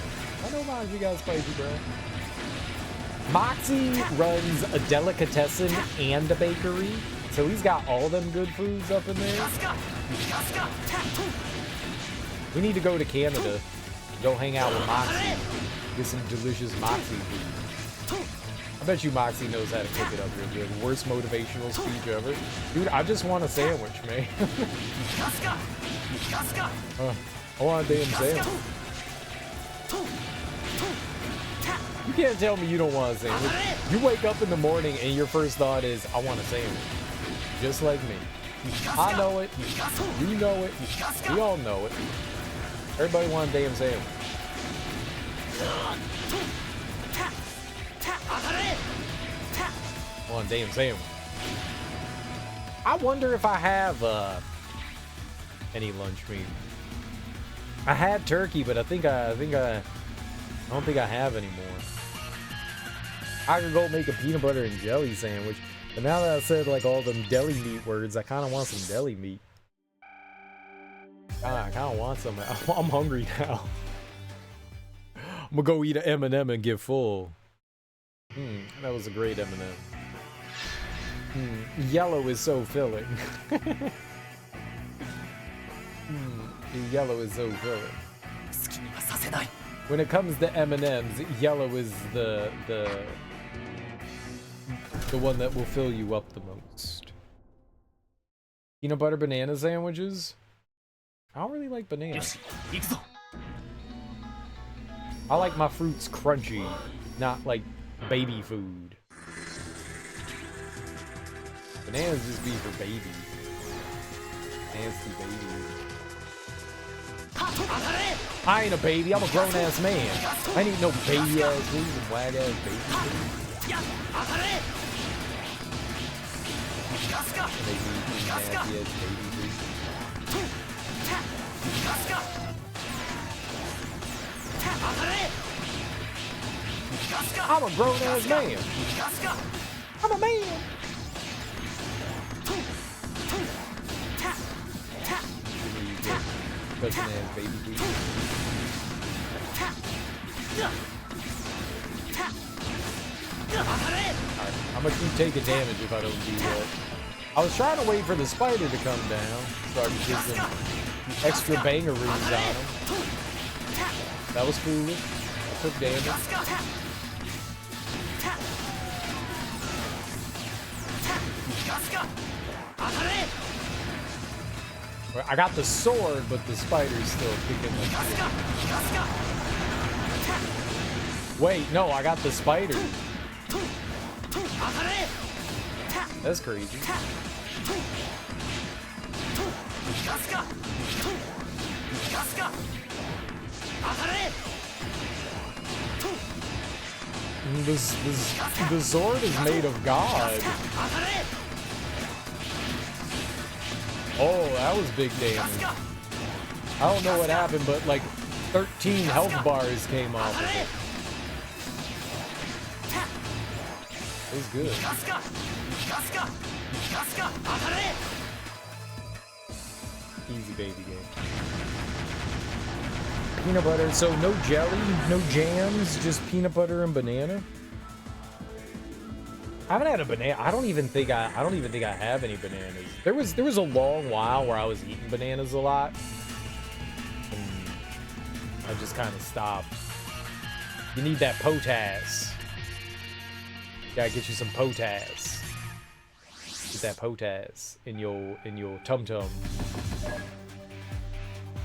I don't mind if you got spicy brown. Moxie runs a delicatessen and a bakery, so he's got all them good foods up in there. We need to go to Canada, go hang out with Moxie, get some delicious Moxie food. I bet you Moxie knows how to cook it up real good. Worst motivational speech ever. Dude, I just want a sandwich, man. I want a damn sandwich. You can't tell me you don't want a sandwich. You wake up in the morning and your first thought is, I want a sandwich. Just like me. I know it. You know it. We all know it. Everybody wants a damn sandwich. Want a damn sandwich. I wonder if I have any lunch meat. I had turkey, but I don't think I have anymore. I could go make a peanut butter and jelly sandwich, but now that I said like all them deli meat words, I kind of want some deli meat. I kind of want some. I'm hungry now. I'm gonna go eat an M&M and get full. That was a great M&M. Yellow is so filling. Yellow is so filling. When it comes to M&Ms, yellow is the one that will fill you up the most. Peanut butter banana sandwiches? I don't really like bananas. I like my fruits crunchy, not like baby food. Bananas just be for babies. Nasty babies. I ain't a baby, I'm a grown-ass man. I ain't no baby-ass food and wag-ass baby food. Nasty-ass baby food. I'm a grown-ass man. I'm a man. Ass baby food. Alright, I'm gonna keep taking damage if I don't do that. I was trying to wait for the spider to come down so I could get some extra bangaroos on him. That was foolish. I took damage. I got the sword, but the spider's still kicking like shit. Wait, no, I got the spider. That's crazy. The sword is made of God. Oh, that was big damage. I don't know what happened, but like 13 health bars came off of it. It was good. Easy baby game. Peanut butter, so no jelly, no jams, just peanut butter and banana. I haven't had a banana. I don't even think I have any bananas. There was a long while where I was eating bananas a lot, and I just kind of stopped. You need that potass. Gotta get you some potass. Get that potass in your tum tum.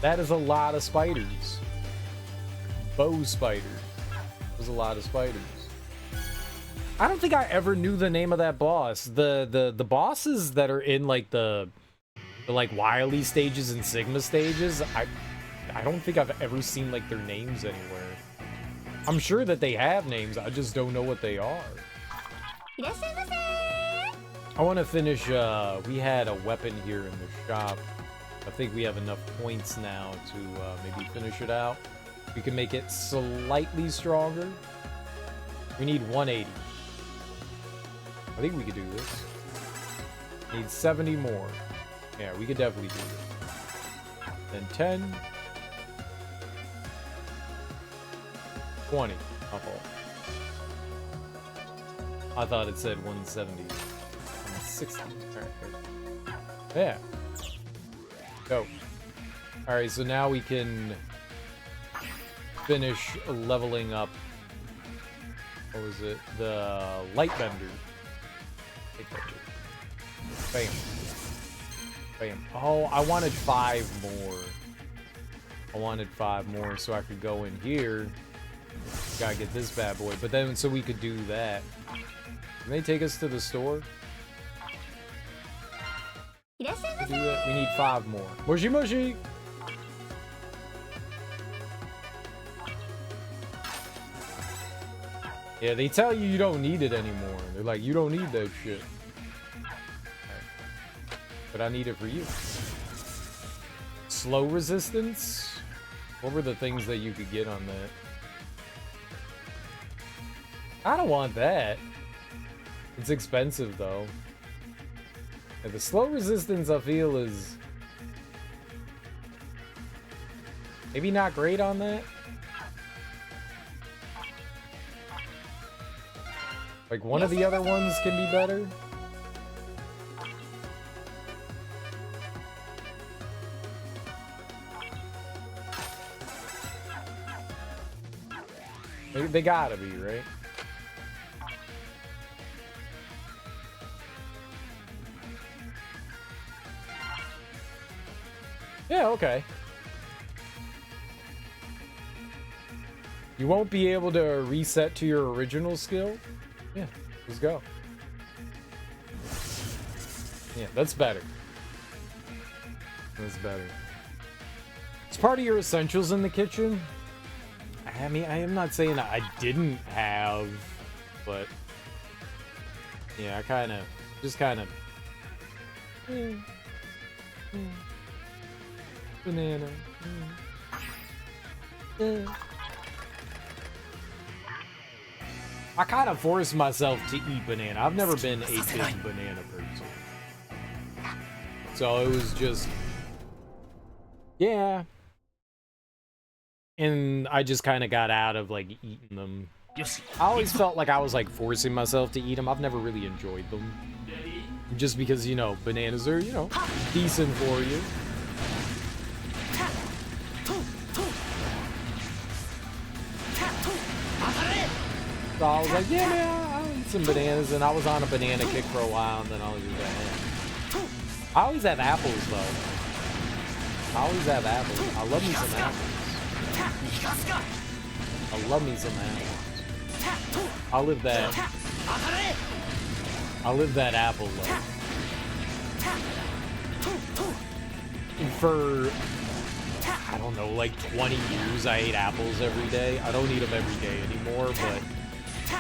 That is a lot of spiders. Bow spider. There's a lot of spiders. I don't think I ever knew the name of that boss. The bosses that are in like the like Wily stages and Sigma stages, I don't think I've ever seen like their names anywhere. I'm sure that they have names, I just don't know what they are. I want to finish, we had a weapon here in the shop. I think we have enough points now to maybe finish it out. We can make it slightly stronger. We need 180. I think we could do this. Need 70 more. Yeah, we could definitely do this. Then 10. 20. I thought it said 170. 160. Alright. Yeah. Go. Alright, so now we can finish leveling up. What was it? The light bender. Bam. Bam. Oh, I wanted 5 more. I wanted 5 more so I could go in here. Gotta get this bad boy. But then, so we could do that. Can they take us to the store? We do that? We need 5 more. Moshi Moshi! Yeah, they tell you you don't need it anymore. They're like, you don't need that shit. Right. But I need it for you. Slow resistance? What were the things that you could get on that? I don't want that. It's expensive though. Yeah, the slow resistance I feel is maybe not great on that. Like one of the other ones can be better. They gotta be, right? Yeah, okay. You won't be able to reset to your original skill? Yeah, let's go. Yeah, that's better. That's better. It's part of your essentials in the kitchen. I mean, I am not saying that I didn't have, but yeah, I kind of, just kind of. Banana. I kind of forced myself to eat banana. I've never been a big banana person. So it was just, yeah. And I just kind of got out of like eating them. I always felt like I was like forcing myself to eat them. I've never really enjoyed them. Just because, you know, bananas are, you know, decent for you. So I was like, yeah, man, I'll eat some bananas. And I was on a banana kick for a while, and then I was just like, I always have apples, though. I always have apples. I love me some apples. I love me some apples. I'll live that apple life. For, I don't know, like 20 years I ate apples every day. I don't eat them every day anymore, but I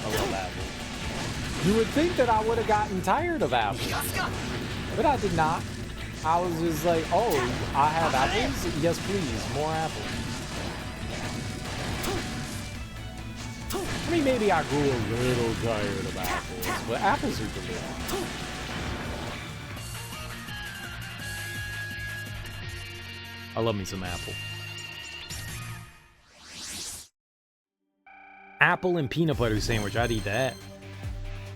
love apples. You would think that I would have gotten tired of apples, but I did not. I was just like, oh, I have apples? Yes, please, more apples. I mean, maybe I grew a little tired of apples, but apples are delicious. I love me some apple. Apple and peanut butter sandwich, I'd eat that.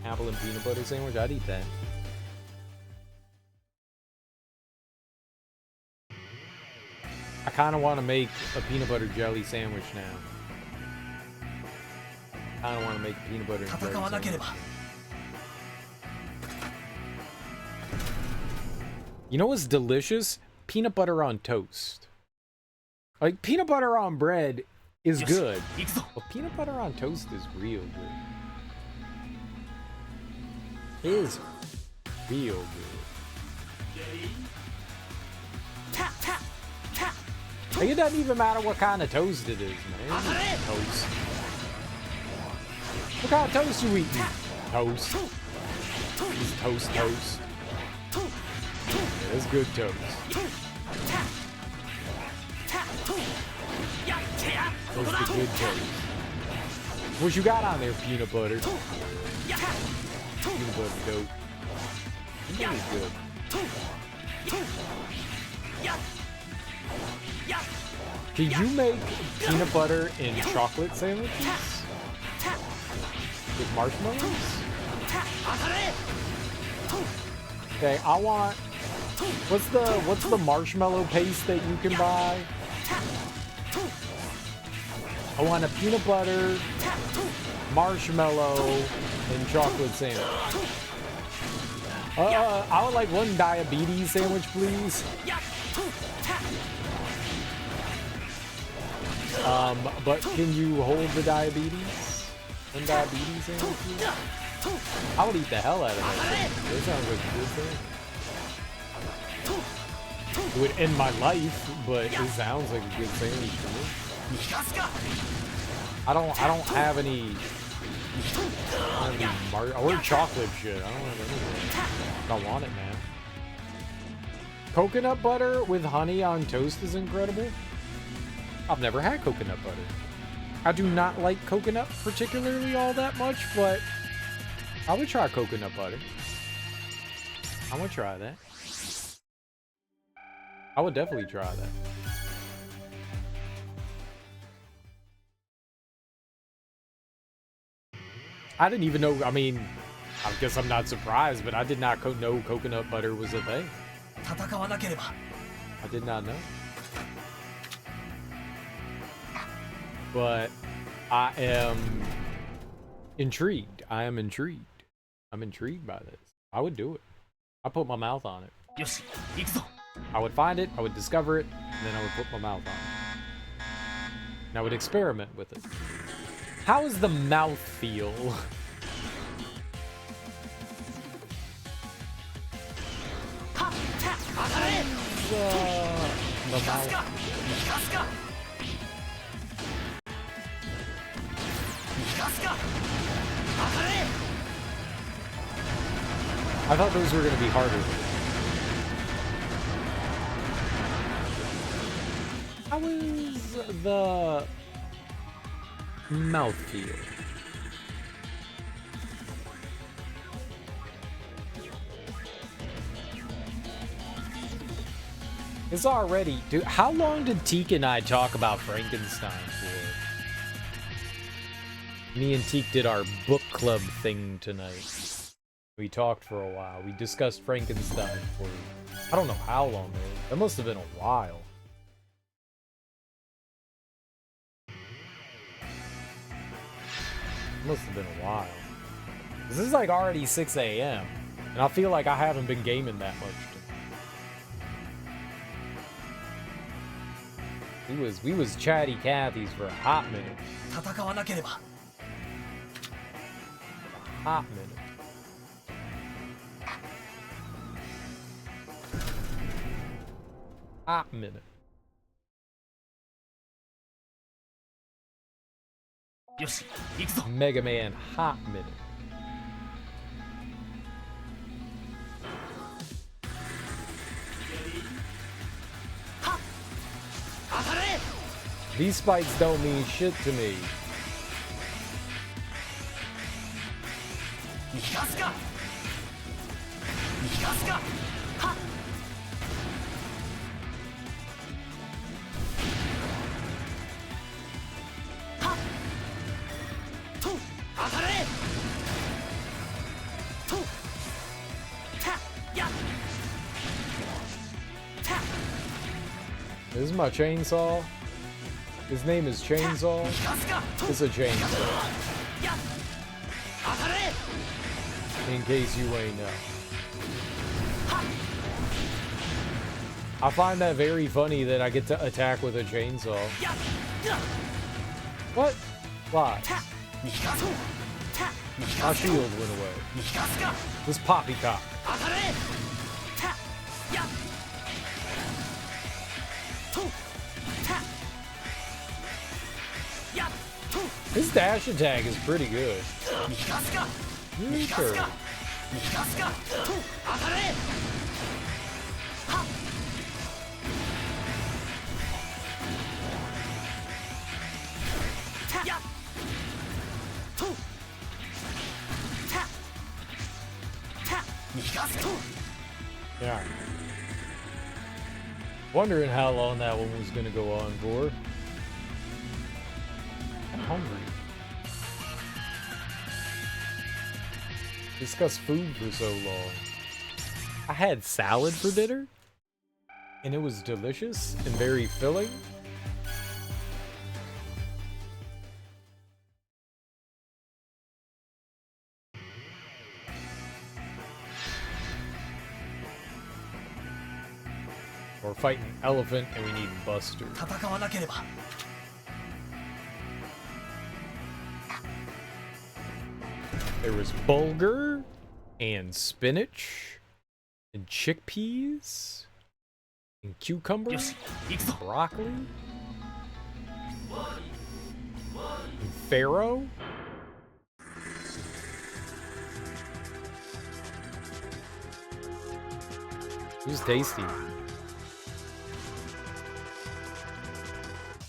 Apple and peanut butter sandwich, I'd eat that. I kind of want to make a peanut butter jelly sandwich now. I don't want to make a peanut butter and jelly sandwich. You know what's delicious? Peanut butter on toast. Like, peanut butter on bread is good, but peanut butter on toast is real good. It is real good. Like, it doesn't even matter what kind of toast it is, man. It's toast. What kind of toast you eating? Toast. It's toast. Yeah, it's good toast. That's the good toast. What you got on there, peanut butter? Peanut butter dope. Peanut butter's good. Can you make peanut butter in chocolate sandwiches? With marshmallows? Okay, I want... What's the marshmallow paste that you can buy? I want a peanut butter, marshmallow, and chocolate sandwich. I would like one diabetes sandwich, please. But can you hold the diabetes? One diabetes sandwich, please? I would eat the hell out of that. That sounds like a good thing. It would end my life, but it sounds like a good sandwich to me. I don't have any or chocolate shit. I don't have anything. I want it, man. Coconut butter with honey on toast is incredible. I've never had coconut butter. I do not like coconut particularly all that much, but I would try coconut butter. I would try that. I would definitely try that. I didn't even know, I mean, I guess I'm not surprised, but I did not know coconut butter was a thing. I did not know. But I am intrigued. I'm intrigued by this. I would do it. I put my mouth on it. I would find it, I would discover it, and then I would put my mouth on it. And I would experiment with it. How does the mouth feel? The mouth. I thought those were going to be harder. How is the mouth feel? It's already... Dude, how long did Teak and I talk about Frankenstein for? Me and Teak did our book club thing tonight. We talked for a while. We discussed Frankenstein for... I don't know how long, man. That must have been a while. Must have been a while. This is like already 6 a.m. And I feel like I haven't been gaming that much. We was chatty Cathy's for a hot minute. Hot minute. Hot minute. Mega Man hot minute. These spikes don't mean shit to me. This is my chainsaw. His name is Chainsaw. It's a chainsaw. In case you ain't know. I find that very funny that I get to attack with a chainsaw. What? Why? My shield went away. This poppycock. His dash attack is pretty good. Really sure. Wondering how long that one was gonna go on for. I'm hungry. Discuss food for so long. I had salad for dinner, and it was delicious and very filling. We're fighting an elephant, and we need Buster. 戦わなければ There was bulgur, and spinach, and chickpeas, and cucumber, よし行くぞ broccoli, and farro. It was tasty.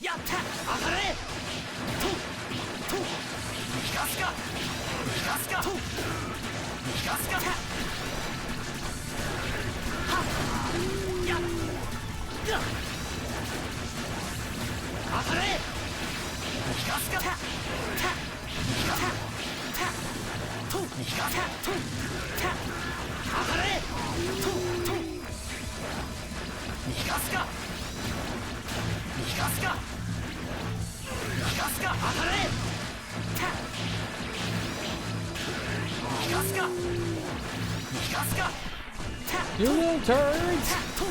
やった当たれととガスかガスかとガスかはやっや当たれガスかたたたたとガスかとた当たれととガスかガスかガスか当たれたガスかガスかた You little turds! と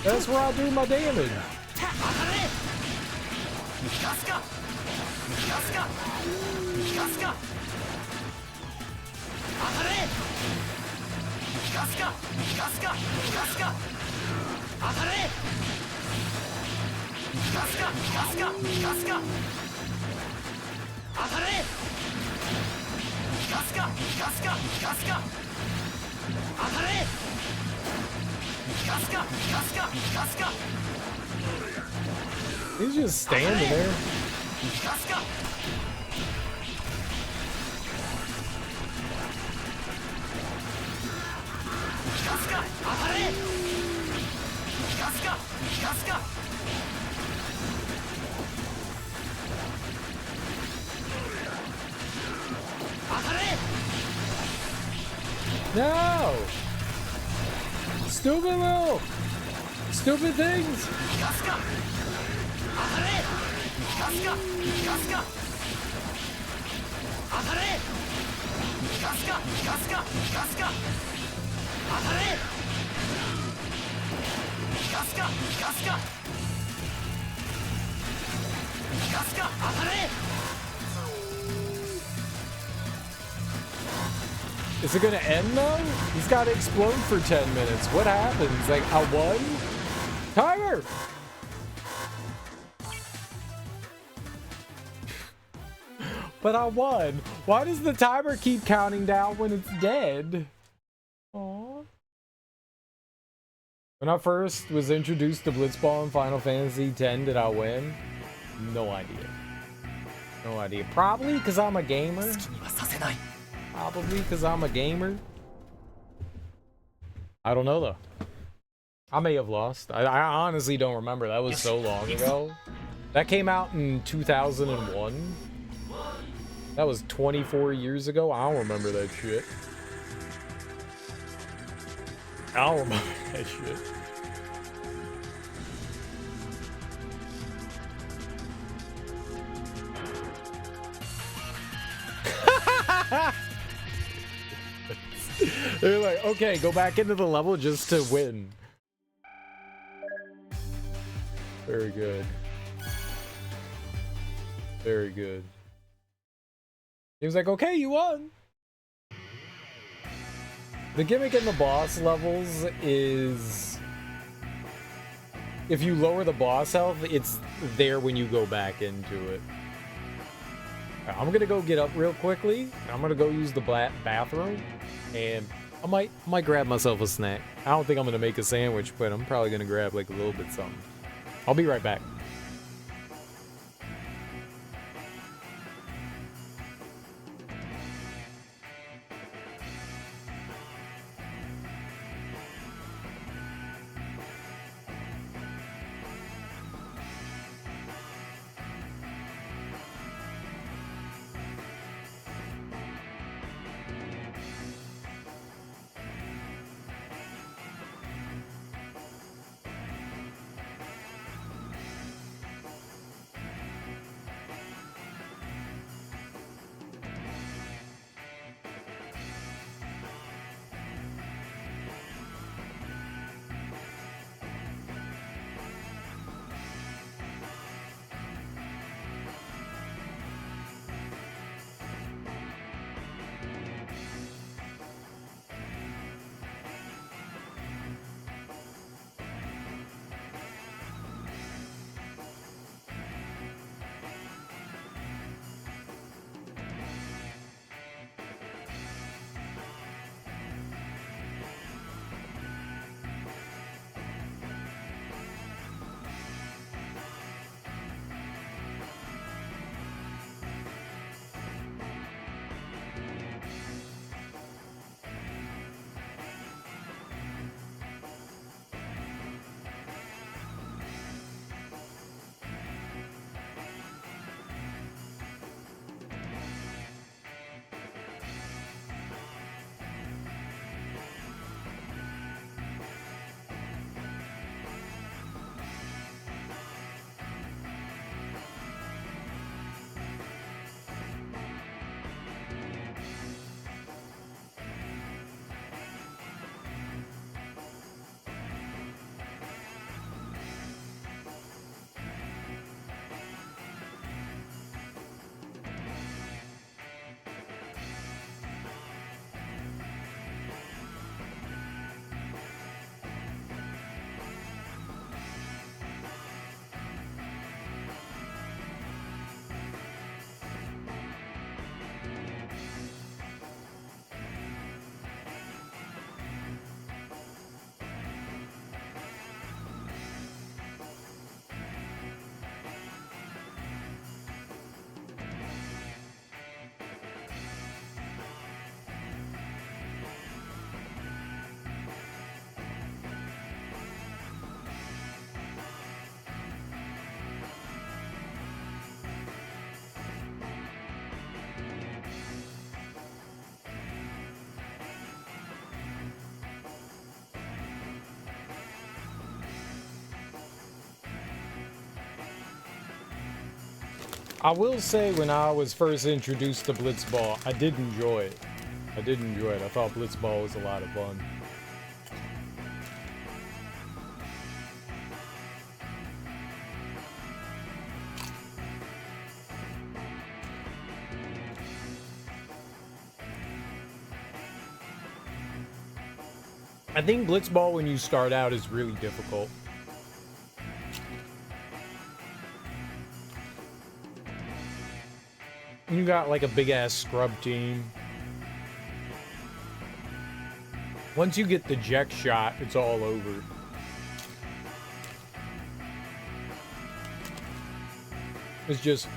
That's where I do my damage. た当たれガスかガスかガスか当たれガスかガスかガスか当たれガスかガスかガスか当たれガスかガスかガスか当たれガスかガスかガスか He's just standing there. ガスかガスか当たれガスかガスか No! Stupid things! ガスか当たれガスかガスか当たれガスかガスかガスか当たれガスかガスかガスか当たれ Is it gonna end though? He's gotta explode for 10 minutes. What happens? Like, I won? Timer! But I won. Why does the timer keep counting down when it's dead? Aww. When I first was introduced to Blitzball in Final Fantasy X, did I win? No idea. No idea. Probably because I'm a gamer. 好きにはさせない Probably because I'm a gamer. I don't know though. I may have lost. I honestly don't remember. That was so long ago. That came out in 2001. That was 24 years ago. I don't remember that shit. I don't remember that shit. They're like, okay, go back into the level just to win. Very good. Very good. He was like, okay, you won. The gimmick in the boss levels is if you lower the boss health, it's there when you go back into it. I'm gonna go get up real quickly. I'm gonna go use the bathroom, and I might grab myself a snack. I don't think I'm gonna make a sandwich, but I'm probably gonna grab like a little bit something. I'll be right back. I will say when I was first introduced to Blitzball, I did enjoy it. I did enjoy it. I thought Blitzball was a lot of fun. I think Blitzball when you start out is really difficult. You got like a big ass scrub team. Once you get the Jeck shot, it's all over. It's just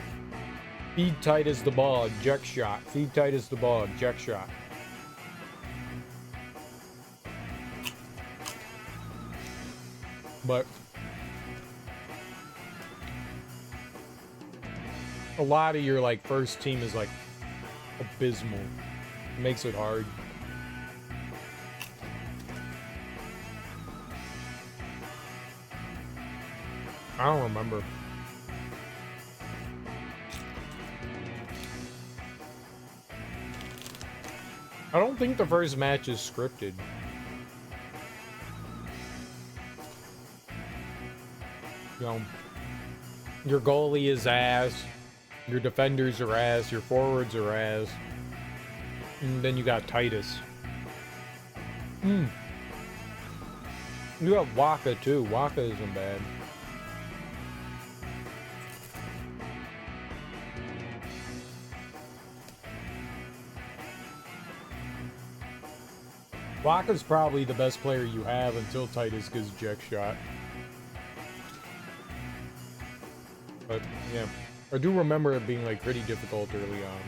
feed tight as the ball, Jeck shot. Feed tight as the ball, Jeck shot. But a lot of your like first team is like abysmal. It makes it hard. I don't remember. I don't think the first match is scripted. You know, your goalie is ass, your defenders are ass, your forwards are ass, and then you got Titus. You have Waka too. Waka isn't bad. Waka's probably the best player you have until Titus gets Jeck shot. But yeah, I do remember it being like pretty difficult early on.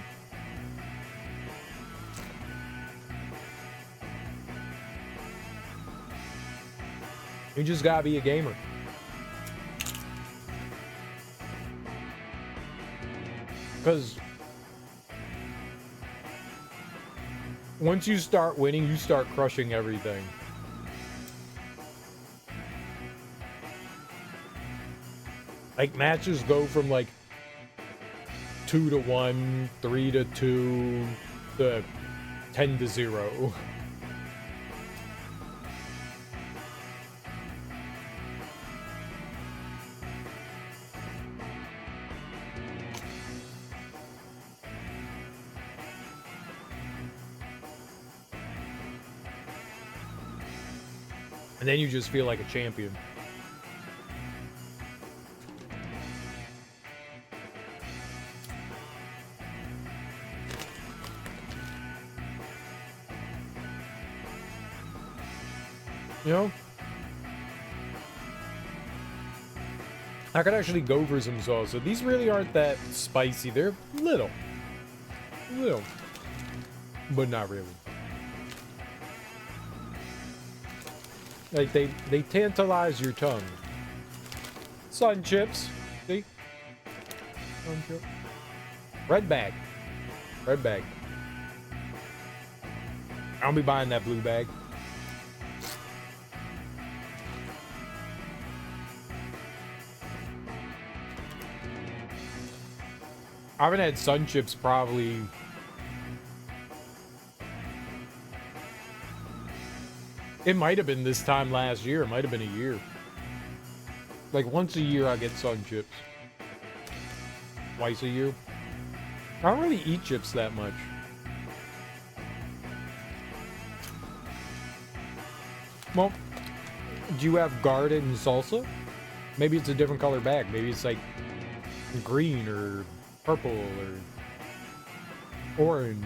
You just gotta be a gamer. Because once you start winning, you start crushing everything. Like matches go from like 2-1, 3-2, to 10-0. And then you just feel like a champion. You know? I could actually go for some salsa. These really aren't that spicy. They're little. Little. But not really. Like, they tantalize your tongue. Sun chips. See? Sun chip. Red bag. Red bag. I'll be buying that blue bag. I haven't had Sun Chips probably... It might have been this time last year. It might have been a year. Like, once a year I get Sun Chips. Twice a year. I don't really eat chips that much. Well, do you have garden salsa? Maybe it's a different color bag. Maybe it's like green or purple or orange.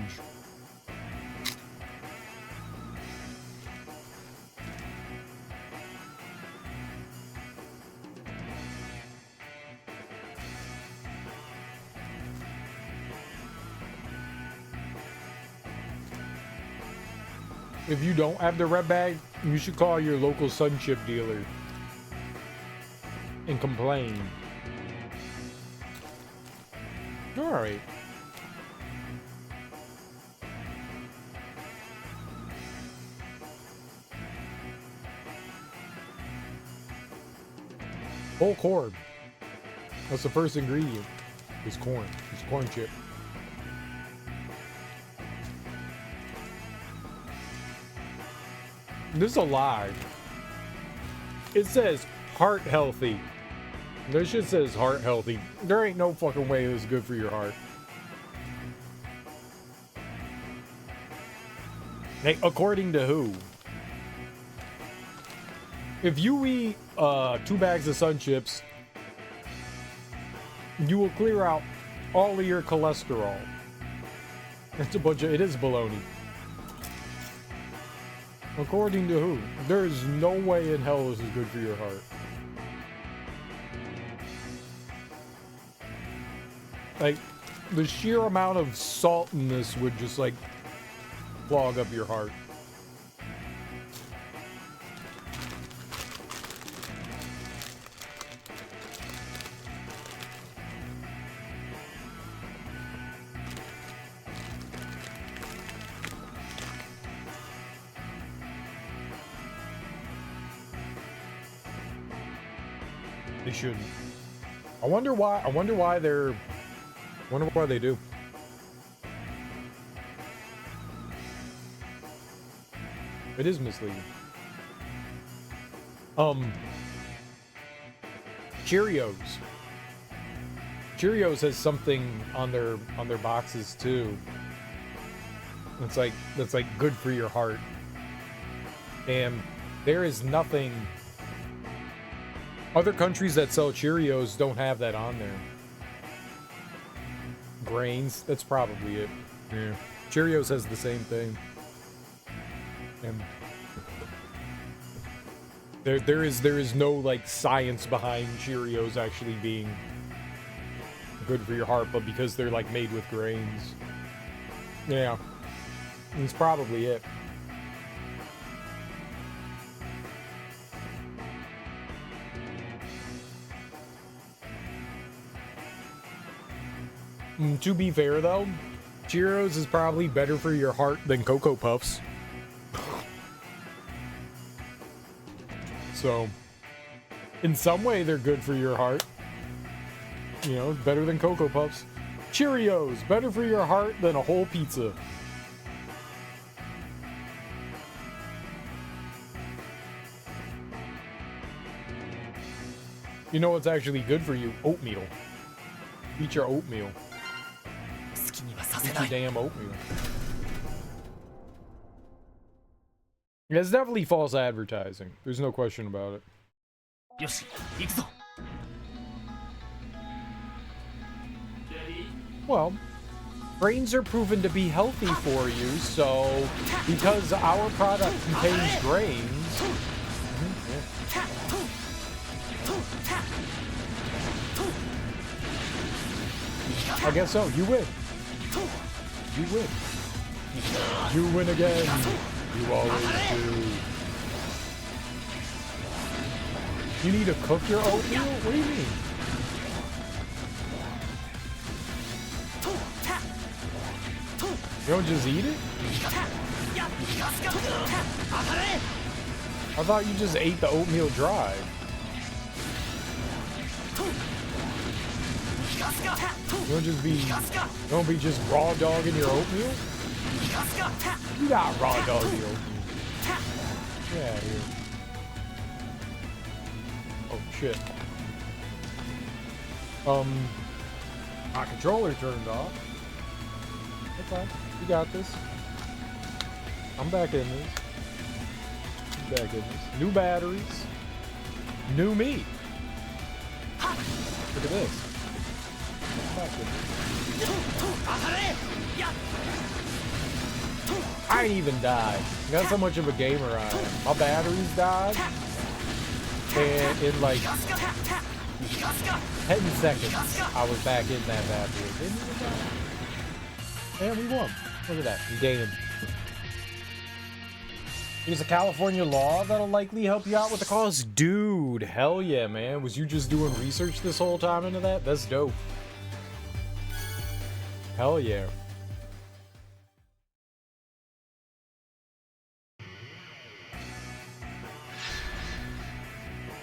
If you don't have the red bag, you should call your local Sun Chip dealer and complain. Alright. Whole cord. That's the first ingredient. It's corn. It's corn chip. This is a lie. It says heart healthy. This shit says heart healthy. There ain't no fucking way this is good for your heart. Hey, according to who? If you eat 2 bags of Sun Chips, you will clear out all of your cholesterol. It's a bunch of, it is baloney. According to who? There is no way in hell this is good for your heart. Like, the sheer amount of salt in this would just, like, clog up your heart. They shouldn't. I wonder why they're... I wonder why they do. It is misleading. Cheerios. Cheerios has something on their boxes too. That's like good for your heart. And there is nothing. Other countries that sell Cheerios don't have that on there. Grains, that's probably it. Yeah. Cheerios has the same thing. And there is no like science behind Cheerios actually being good for your heart, but because they're like made with grains. Yeah. That's probably it. To be fair though, Cheerios is probably better for your heart than Cocoa Puffs. So, in some way they're good for your heart. You know, better than Cocoa Puffs. Cheerios, better for your heart than a whole pizza. You know what's actually good for you? Oatmeal. Eat your oatmeal. Eat your damn oatmeal. It's definitely false advertising. There's no question about it. Yoshi, 行くぞ. Well, grains are proven to be healthy for you, so because our product contains grains. I guess so. You win. You win. You win again. You always do. You need to cook your oatmeal? What do you mean? You don't just eat it? I thought you just ate the oatmeal dry. You don't be just raw dogging your oatmeal? You got raw dog your oatmeal. Get out of here. Oh shit. My controller turned off. That's fine. You got this. I'm back in this. Back in this. New batteries. New me. Look at this. Back in this. I ain't even died. That's how much of a gamer I am. My batteries died. And in like 10 seconds, I was back in that bad boy. Didn't even die. And we won. Look at that. We gained. There's a California law that'll likely help you out with the cause. Dude, hell yeah, man. Was you just doing research this whole time into that? That's dope. Hell yeah.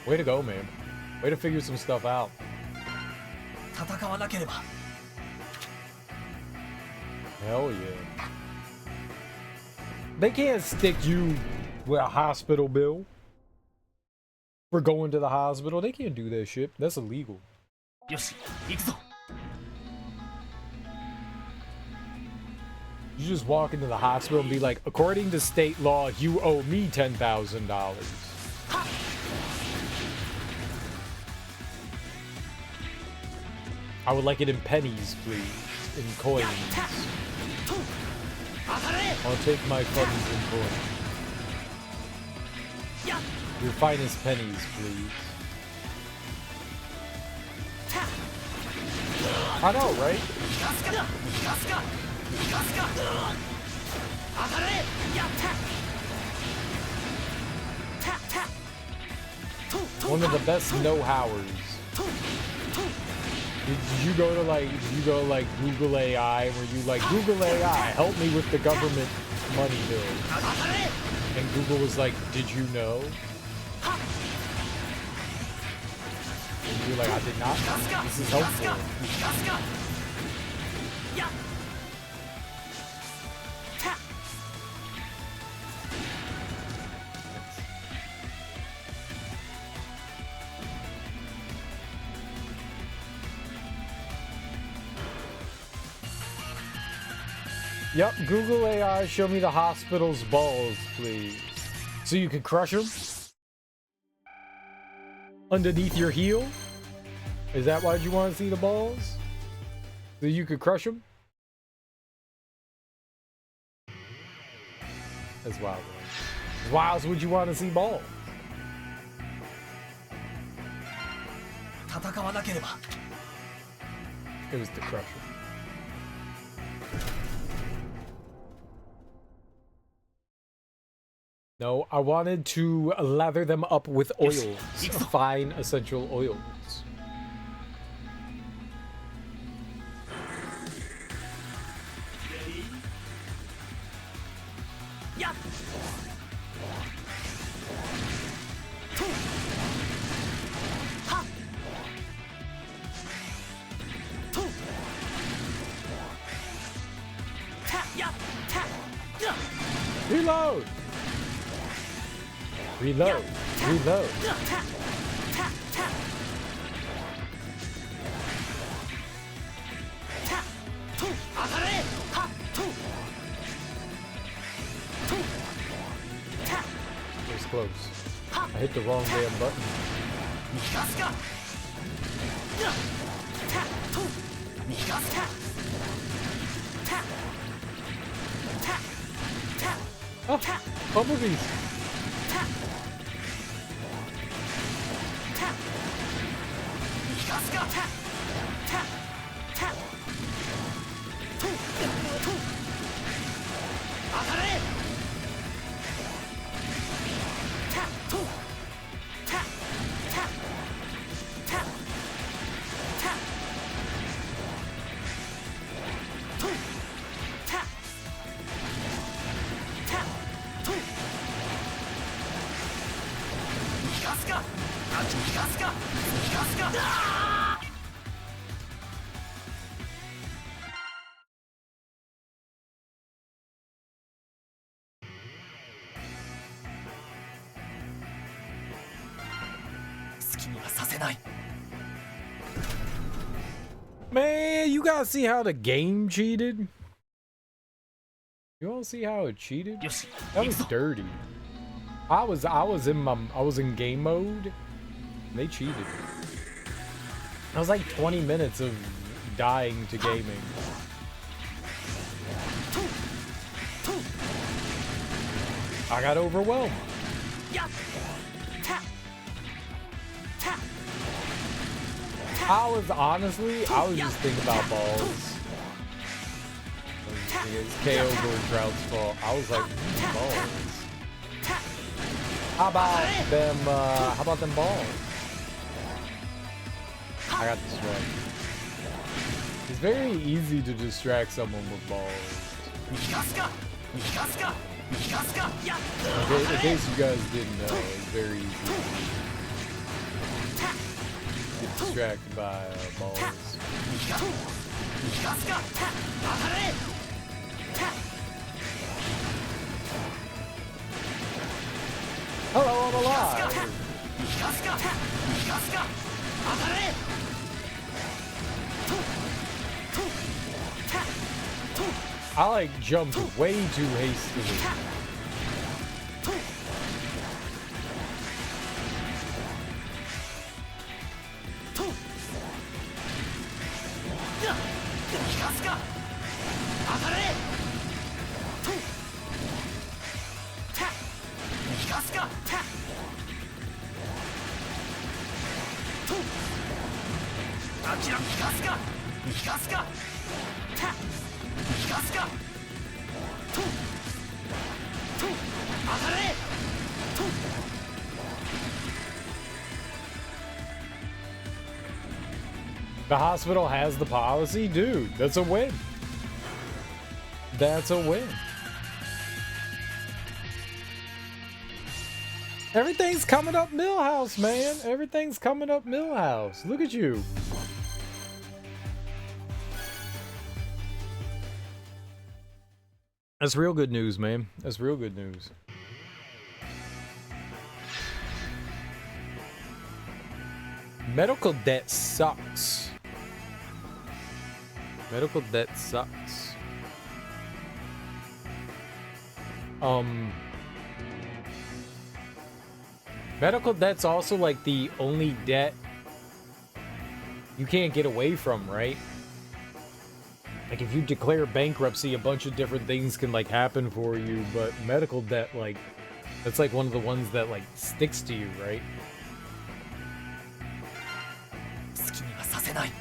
Way to go, man. Way to figure some stuff out. 戦わなければ Hell yeah. They can't stick you with a hospital bill for going to the hospital. They can't do that shit. That's illegal. よし行くぞ You just walk into the hospital and be like, according to state law, you owe me $10,000. I would like it in pennies, please. In coins. I'll take my funds in coins. Your finest pennies, please. I know, right? One of the best know-howers. You go to like Google AI where you like Google AI, help me with the government money bill. And Google was like, did you know? And you're like, I did not. This is helpful. Yep, Google AI, show me the hospital's balls, please. So you can crush them? Underneath your heel? Is that why you want to see the balls? So you could crush them? That's wild. Why else would you want to see balls? 戦わなければ It was to crush them. No, I wanted to lather them up with oils, fine essential oils. Reload! Reload! Reload! It was close. I hit the wrong damn button. Oh, bumblebees! Man, you guys see how the game cheated? You all see how it cheated? That was dirty. I was in game mode. And they cheated. That was like 20 minutes of dying to gaming. I got overwhelmed. I was just thinking about balls. It's KO Goldtrout's fault. I was like, balls. How about them balls? I got distracted. It's very easy to distract someone with balls. In case you guys didn't know, it's very easy to get distracted by balls. Hello, I'm alive. 逃がすか逃がすか当たれととと I like jumped way too hastily. とと逃がすか当たれと逃がすかとあちら逃がすか逃がすか逃がすかと当たれと The hospital has the policy? Dude, that's a win. That's a win. Everything's coming up Millhouse, man. Everything's coming up Millhouse. Look at you. That's real good news, man. That's real good news. Medical debt sucks. Medical debt sucks. Medical debt's also like the only debt you can't get away from, right? Like if you declare bankruptcy, a bunch of different things can like happen for you, but medical debt, like, that's like one of the ones that like sticks to you, right? 好きにはさせない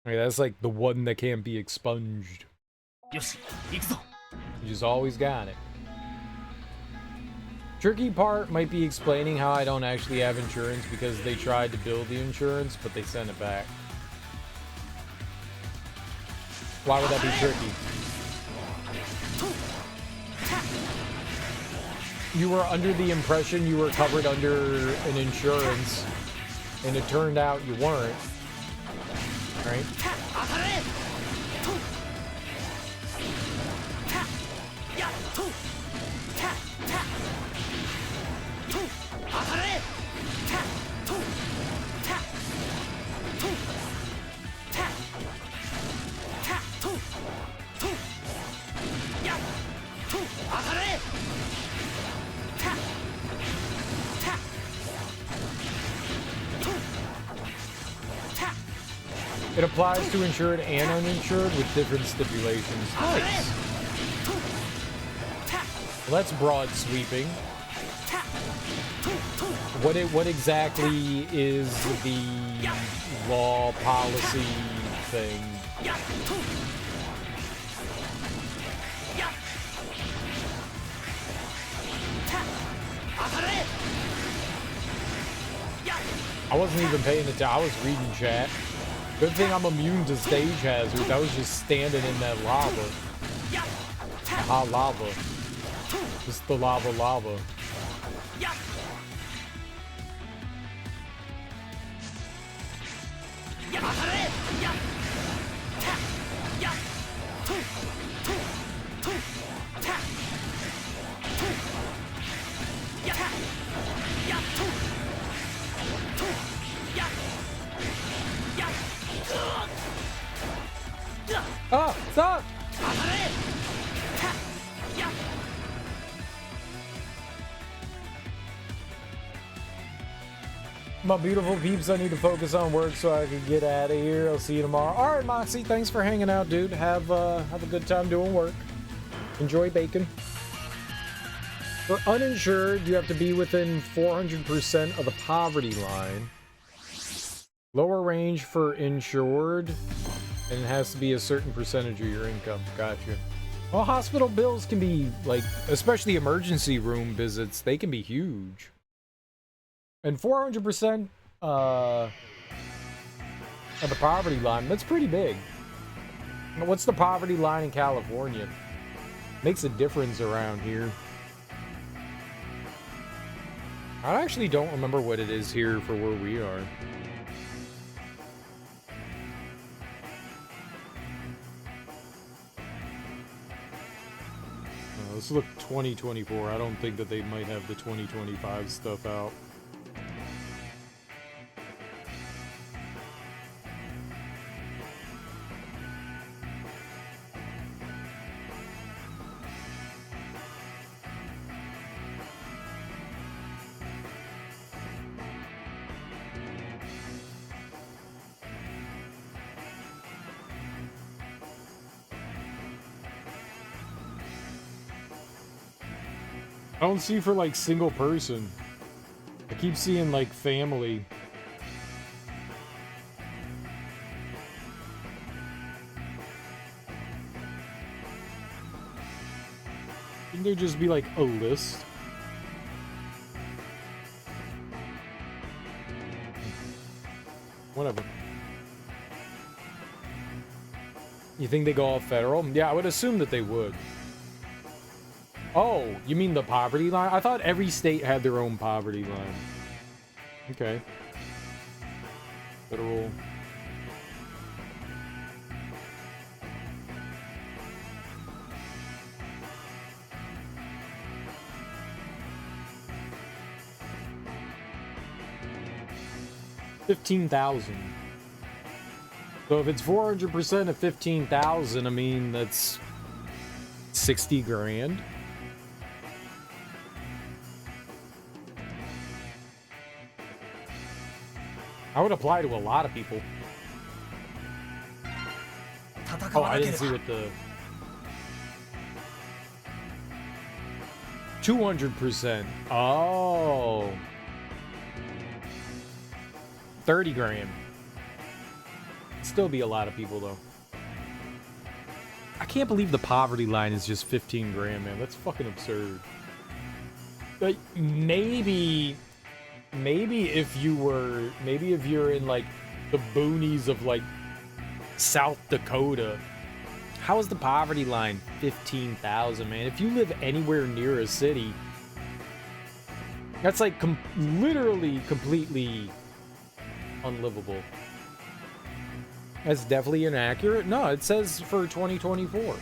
Like, that's like the one that can't be expunged. よし行くぞ You just always got it. Tricky part might be explaining how I don't actually have insurance because they tried to build the insurance, but they sent it back. Why would that be tricky? You were under the impression you were covered under an insurance, and it turned out you weren't. Right? 当たれとやとと当たれととやと当たれ It applies to insured and uninsured with different stipulations. Nice. Well, that's broad sweeping. What exactly is the law policy thing? I wasn't even paying attention. I was reading chat. Good thing I'm immune to stage hazards. I was just standing in that lava. Aha, lava. Just the lava. Ah, stop! My beautiful peeps, I need to focus on work so I can get out of here. I'll see you tomorrow. All right, Moxie, thanks for hanging out, dude. Have a good time doing work. Enjoy bacon. For uninsured, you have to be within 400% of the poverty line. Lower range for insured, and it has to be a certain percentage of your income. Gotcha. Well, hospital bills can be, like, especially emergency room visits, they can be huge. And 400% of the poverty line, that's pretty big. What's the poverty line in California? Makes a difference around here. I actually don't remember what it is here for where we are. let's look 2024. I don't think that they might have the 2025 stuff out. I don't see for like single person. I keep seeing like family. Shouldn't there just be like a list? Whatever. You think they go all federal? Yeah, I would assume that they would. Oh, you mean the poverty line? I thought every state had their own poverty line. Okay. Federal. $15,000. So if it's 400% of 15,000, I mean that's 60 grand. I would apply to a lot of people. Oh, I didn't see what the 200%. Oh, 30 grand. Still be a lot of people though. I can't believe the poverty line is just 15 grand, man. That's fucking absurd. Like maybe if you're in like the boonies of like South Dakota, how is the poverty line 15,000, man? If you live anywhere near a city, that's like literally completely unlivable. That's definitely inaccurate. No, it says for 2024.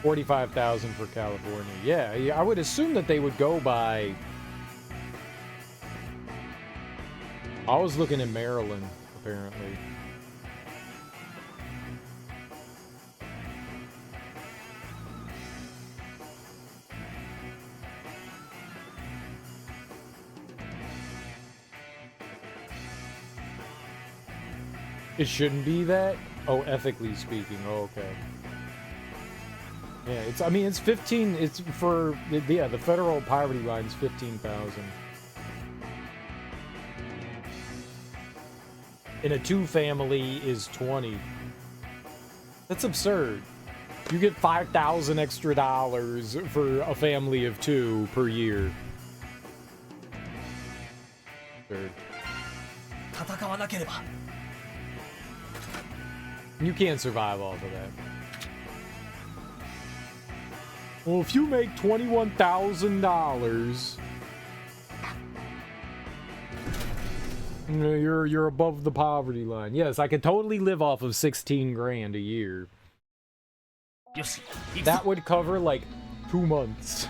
$45,000 for California. Yeah, I would assume that they would go by. I was looking at Maryland, apparently. It shouldn't be that? Oh, ethically speaking. Oh, okay. Yeah, I mean, it's 15, it's for, yeah, the federal poverty line is 15,000. And a two family is 20. That's absurd. You get 5,000 extra dollars for a family of two per year. Absurd. You can't survive off of that. Well, if you make $21,000, you're above the poverty line. Yes, I could totally live off of 16 grand a year. That would cover like 2 months.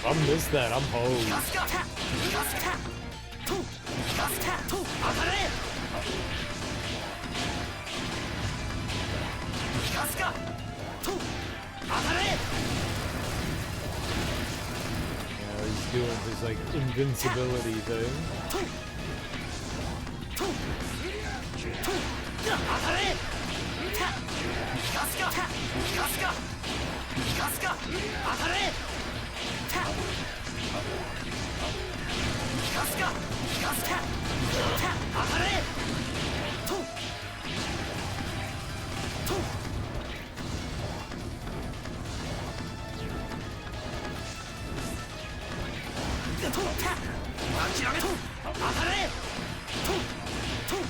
If I miss that, I'm hosed. ガスかガスかとガスかと当たれガスかと当たれ Yeah, he's doing his like invincibility thing. ととと当たれガスかガスかガスか当たれガスかガスか当たれととと諦めと当たれとと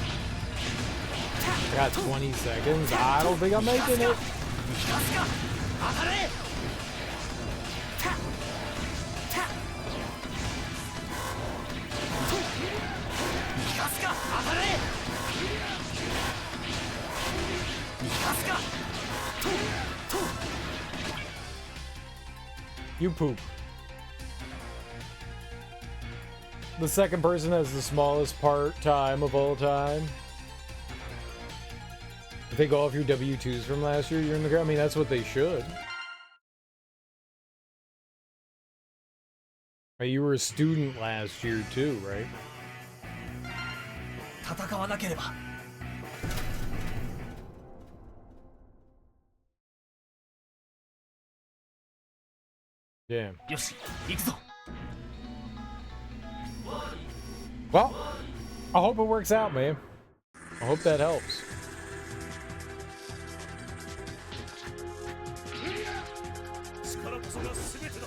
I got 20 seconds. I don't think I'm making it. ガスか当たれたたとガスか当たれガスかとと You poop. The second person has the smallest part time of all time. If they go off your W-2s from last year, you're in the... I mean, that's what they should. Right, you were a student last year too, right? 戦わなければ Yeah. よし行くぞ Well, I hope it works out, man. I hope that helps. 力こそが全てだ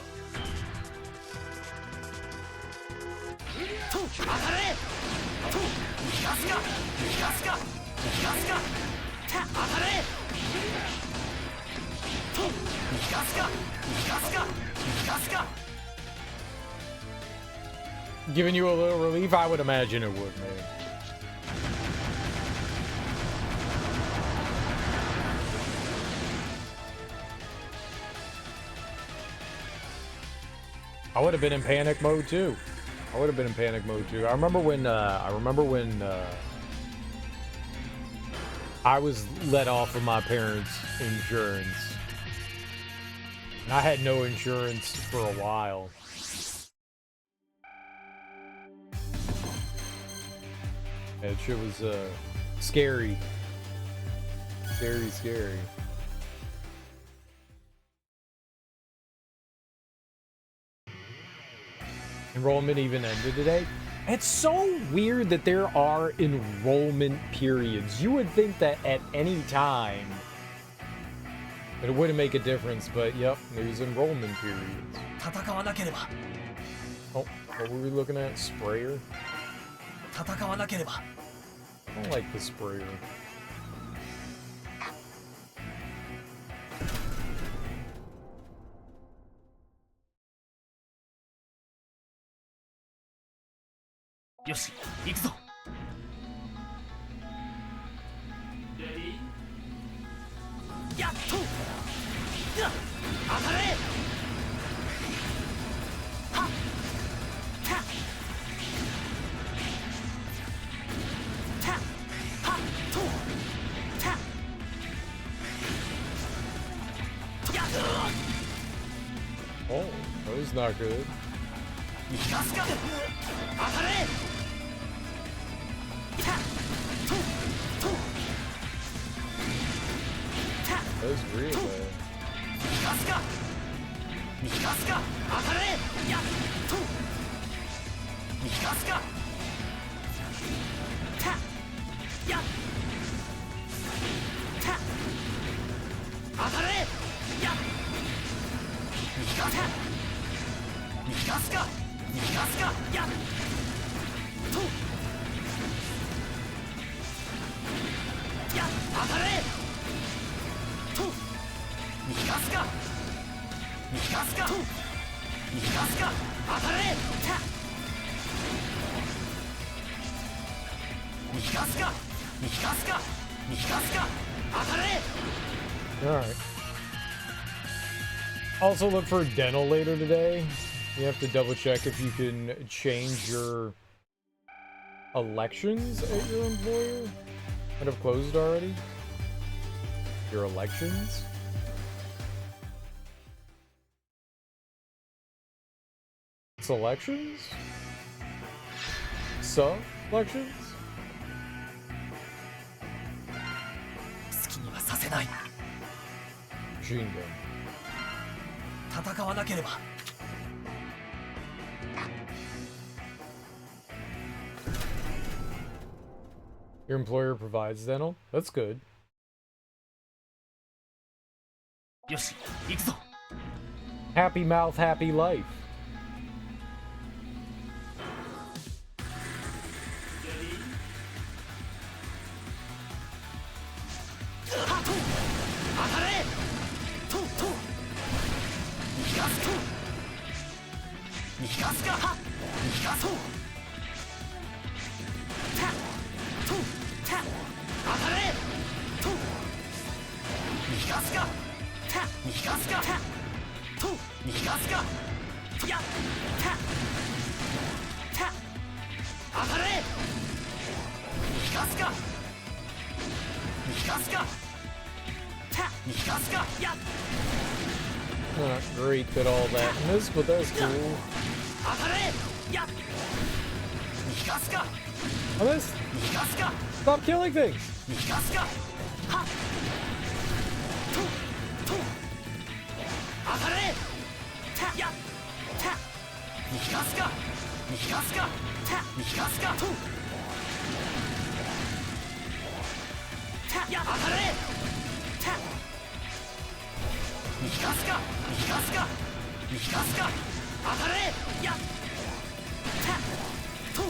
と当たれとガスかガスかガスかた当たれとガスかガスかガスか Giving you a little relief? I would imagine it would, man. I would have been in panic mode too. I I remember when I was let off of my parents' insurance. And I had no insurance for a while. That shit was scary. Scary. Enrollment even ended today. It's so weird that there are enrollment periods. You would think that at any time that it wouldn't make a difference, but yep, there's enrollment periods. 戦わなければ Oh, what were we looking at? Sprayer? 戦わなければ I don't like the sprayer. Yoshi, よし行くぞやっとやっ当たれはったたはとたやっ Oh, that was not good. ガスか当たれたととた That was real bad. ガスかガスか当たれやっとガスかたやった当たれやっガスかガスかガスかやっとやっ当たれとガスかガスかとガスか当たれたガスかガスかガスか当たれ Alright. Also look for dental later today. You have to double check if you can change your elections at your employer. Might have closed already. Your elections? Selections? Selections? 好きにはさせない。 Machine gun. 戦わなければ。 Your employer provides dental? That's good. よし、行くぞ。 Happy mouth, happy life. はっと当たれ。と逃がすと逃がすか。はっ逃がそう。たとた当たれ。と逃がすか。た逃がすか。たと逃がすか。やたた当たれ。逃がすか。逃がすか。た逃がすか。や Not great at all that in this, but that's cool. 当たれ。や逃がすか。 On this, 逃がすか。 stop killing things. 逃がすか。はっと当たれ。たやた逃がすか。逃がすか。た逃がすか。とたや当たれ。た逃がすか。逃がすか。逃がすか。当たれ。やたと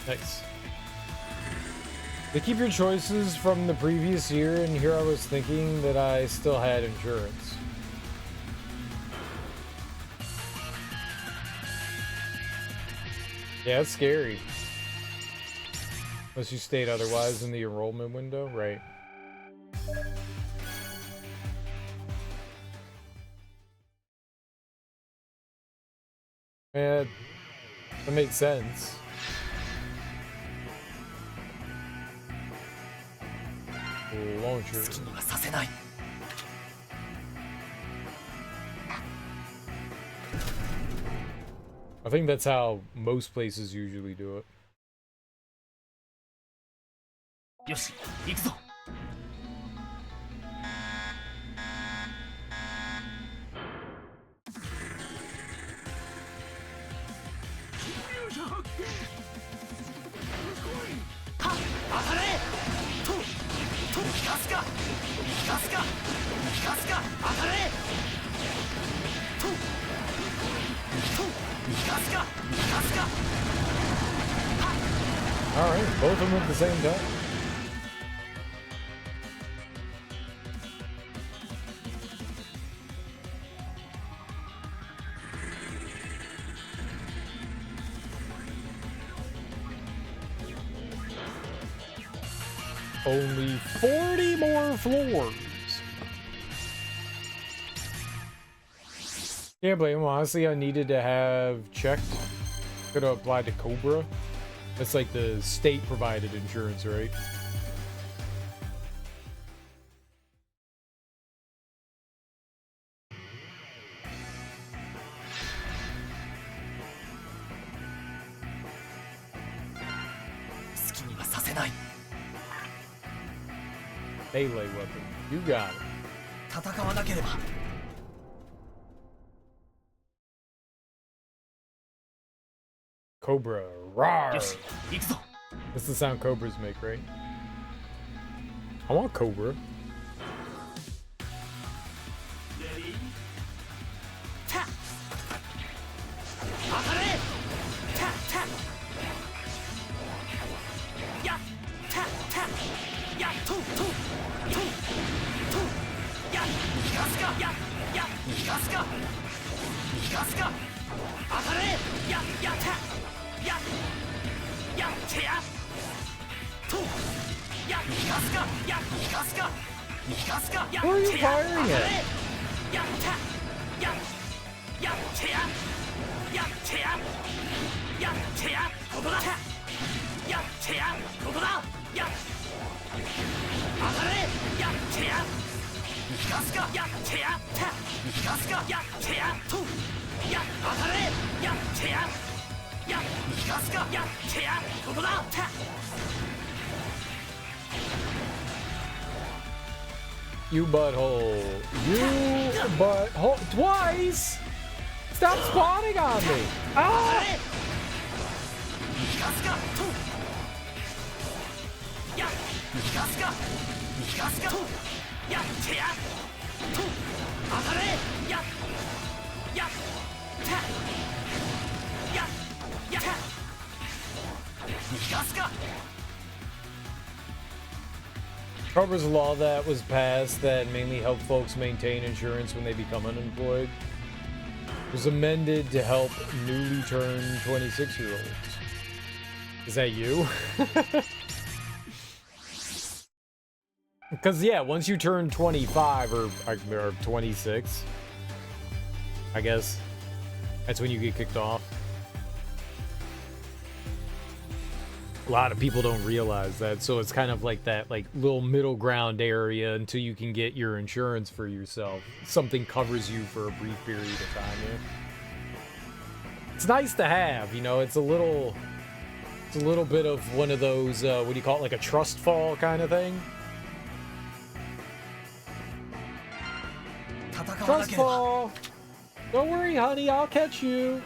Nice. They keep your choices from the previous year, and here I was thinking that I still had insurance. Yeah, it's scary. Unless you state otherwise in the enrollment window, right? Yeah, that makes sense. Launcher. 好きにはさせない。 I think that's how most places usually do it. よし、行くぞ。 はっ当たれ。と逃がすか。逃がすか。逃がすか。当たれ。と逃がすか。逃がすか。 Alright, both of them at the same time. Only 40 more floors. Can't blame him. Honestly, I needed to have checked. Could have applied to Cobra. That's like the state provided insurance, right? Melee weapon. You got it. 戦わなければ。 Cobra. Rawr. よし、行くぞ。 That's the sound Cobras make, right? I want Cobra. た当たれ。たややとや逃がすか。や逃がすか。逃がすか。当たれ。やてやとや逃がすか。や逃がすか。逃がすか。や Who are you てや firing 当たれ。 at? やてややってややってやここだやってやここだや当たれやってやガスかやってやガスかやってやとや当たれやってややガスかやってやここだ You butthole. You butthole. Twice! Stop spawning on me! Ah! ガスかとやガスかガスかとやってやと当たれややたややたガスか Harper's law that was passed that mainly helped folks maintain insurance when they become unemployed was amended to help newly turned 26-year-olds. Is that you? Because, yeah, once you turn 25 or 26, I guess, that's when you get kicked off. A lot of people don't realize that, so it's kind of like that like little middle ground area until you can get your insurance for yourself. Something covers you for a brief period of time. Yeah? It's nice to have, you know. It's a little bit of one of those what do you call it, like a trust fall kind of thing. Trust fall. Don't worry, honey, I'll catch you.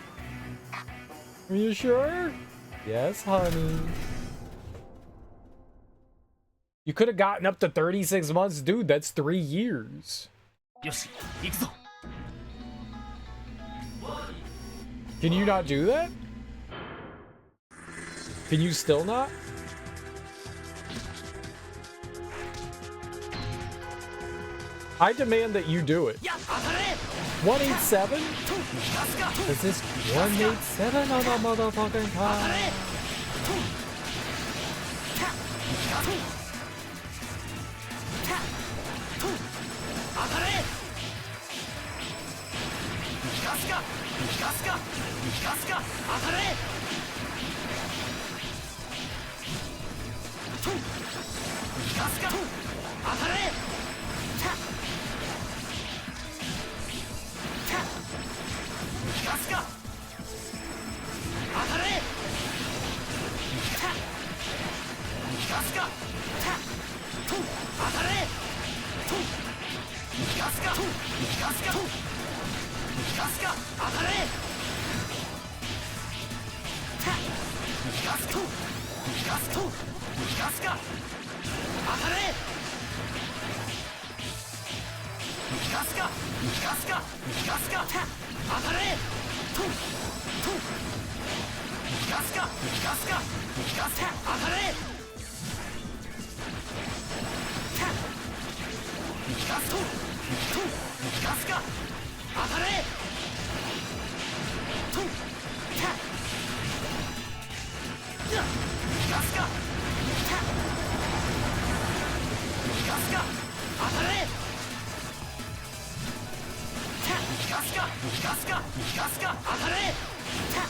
Are you sure? Yes, honey. You could have gotten up to 36 months, dude. That's 3 years. よし行くぞ Can you not do that? Can you still not? I demand that you do it. や当たれ 187? とガスかと Is this 187 on a motherfucking 当た time? れとたとたと当たれガスかガスかガスか当たれとガスかと当たれたたガスか当たれたガスかたと当たれとガスかとガスかとガスか当たれたガスとガスとガスか当たれガスかガスかガスかた当たれとガスかガスかガスか当たれたガスとガスか当たれとたガスかたガスか当たれたガスかガスかガスか当たれた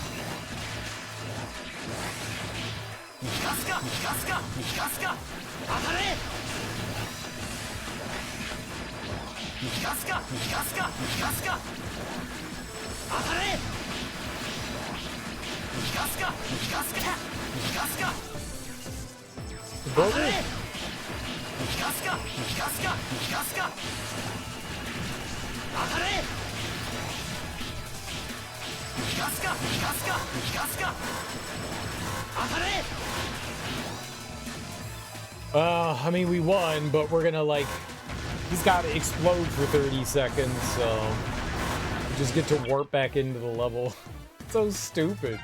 ガスかガスかガスか当たれガスかガスかガスか当たれガスかガスかガスか当たれガスかガスかガスか当たれガスかガスかガスか当たれ I mean, we won, but we're gonna, like... He's gotta explode for 30 seconds, so... We just get to warp back into the level. So stupid.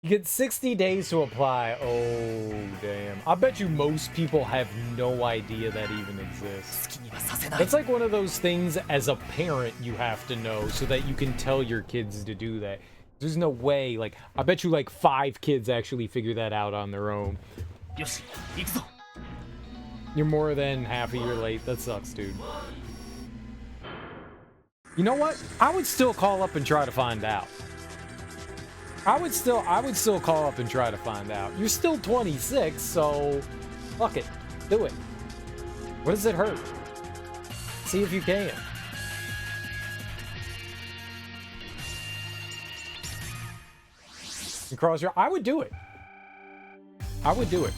You get 60 days to apply. Oh, damn. I bet you most people have no idea that even exists. It's like one of those things as a parent you have to know so that you can tell your kids to do that. There's no way, like, I bet you like 5 kids actually figure that out on their own. よし行くぞ You're more than half a year late. That sucks, dude. You know what? I would still call up and try to find out. I would still call up and try to find out. You're still 26, so fuck it. Do it. What does it hurt? See if you can. And cross your... I would do it. I would do it.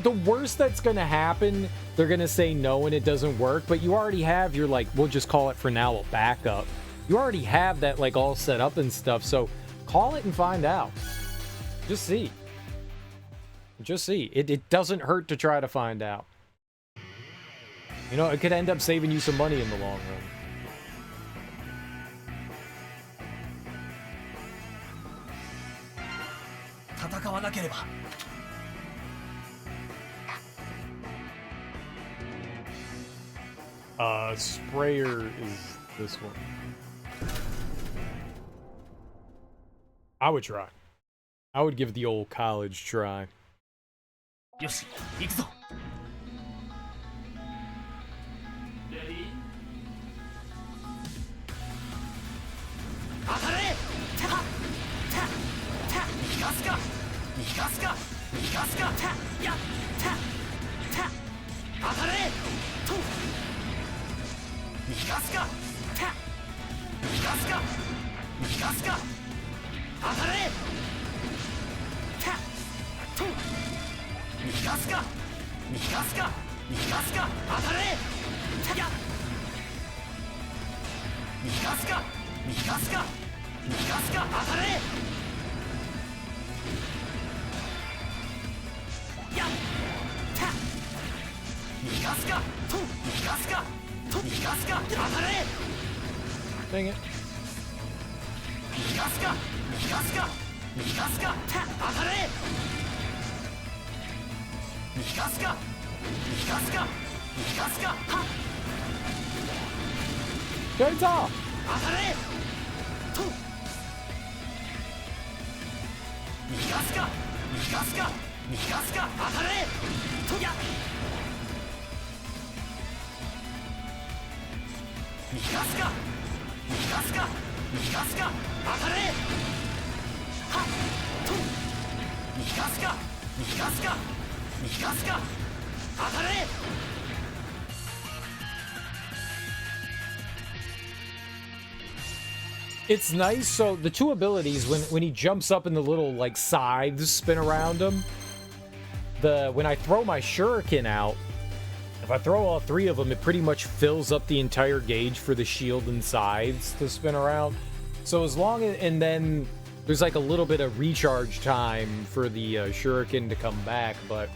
The worst that's gonna happen, they're gonna say no and it doesn't work, but you already have your, like, we'll just call it for now a backup. You already have that, like, all set up and stuff, so call it and find out. Just see. Just see. It doesn't hurt to try to find out. You know, it could end up saving you some money in the long run. 戦わなければ。 Sprayer is this one. I would try. I would give the old college try. よし、行くぞ。 当たれ！たたた逃がすか逃がすか逃がすかたやたた当たれと逃がすかた逃がすか逃がすか当たれたと逃がすか逃がすか逃がすか当たれたや逃がすか逃がすか逃がすか当たれやった逃がすかと逃がすかと逃がすか当たれ Dang it. 逃がすか逃がすか逃がすかた当たれ逃がすか逃がすか逃がすかは Game's off. 当たれと逃がすか逃がすか逃がすか当たれとや逃がすか逃がすか逃がすか当たれはっと逃がすか逃がすか逃がすか当たれ It's nice. So the two abilities, when he jumps up and the little like scythes spin around him, when I throw my shuriken out, if I throw all three of them, it pretty much fills up the entire gauge for the shield and scythes to spin around. So as long as, and then there's like a little bit of recharge time for the shuriken to come back, but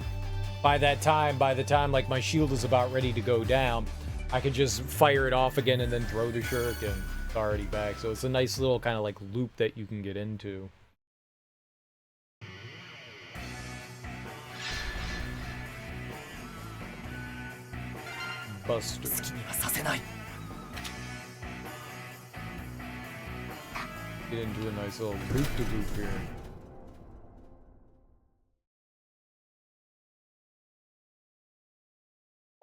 by the time like my shield is about ready to go down, I can just fire it off again and then throw the shuriken. It's already back, so it's a nice little kind of like loop that you can get into. Buster. 好きにはさせない Get into a nice little loop-de-loop here.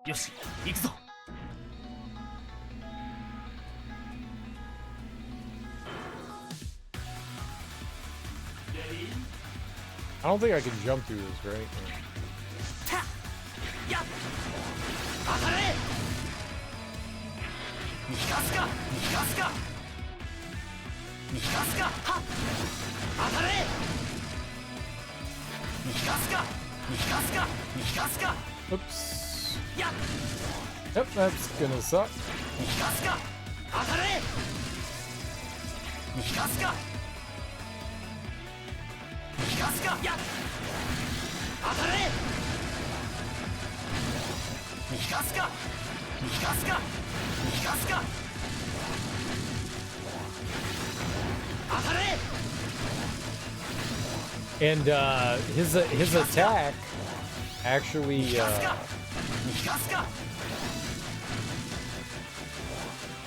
よし行くぞ I don't think I can jump through this, right? たや当たれ逃がすか逃がすか逃がすかはっ当たれ逃がすか逃がすか逃がすか Oops. や Yep, that's gonna suck. 逃がすか当たれ逃がすか逃がすかや当たれ逃がすか逃がすか逃がすか当たれ And his attack actually 逃がすか逃がすか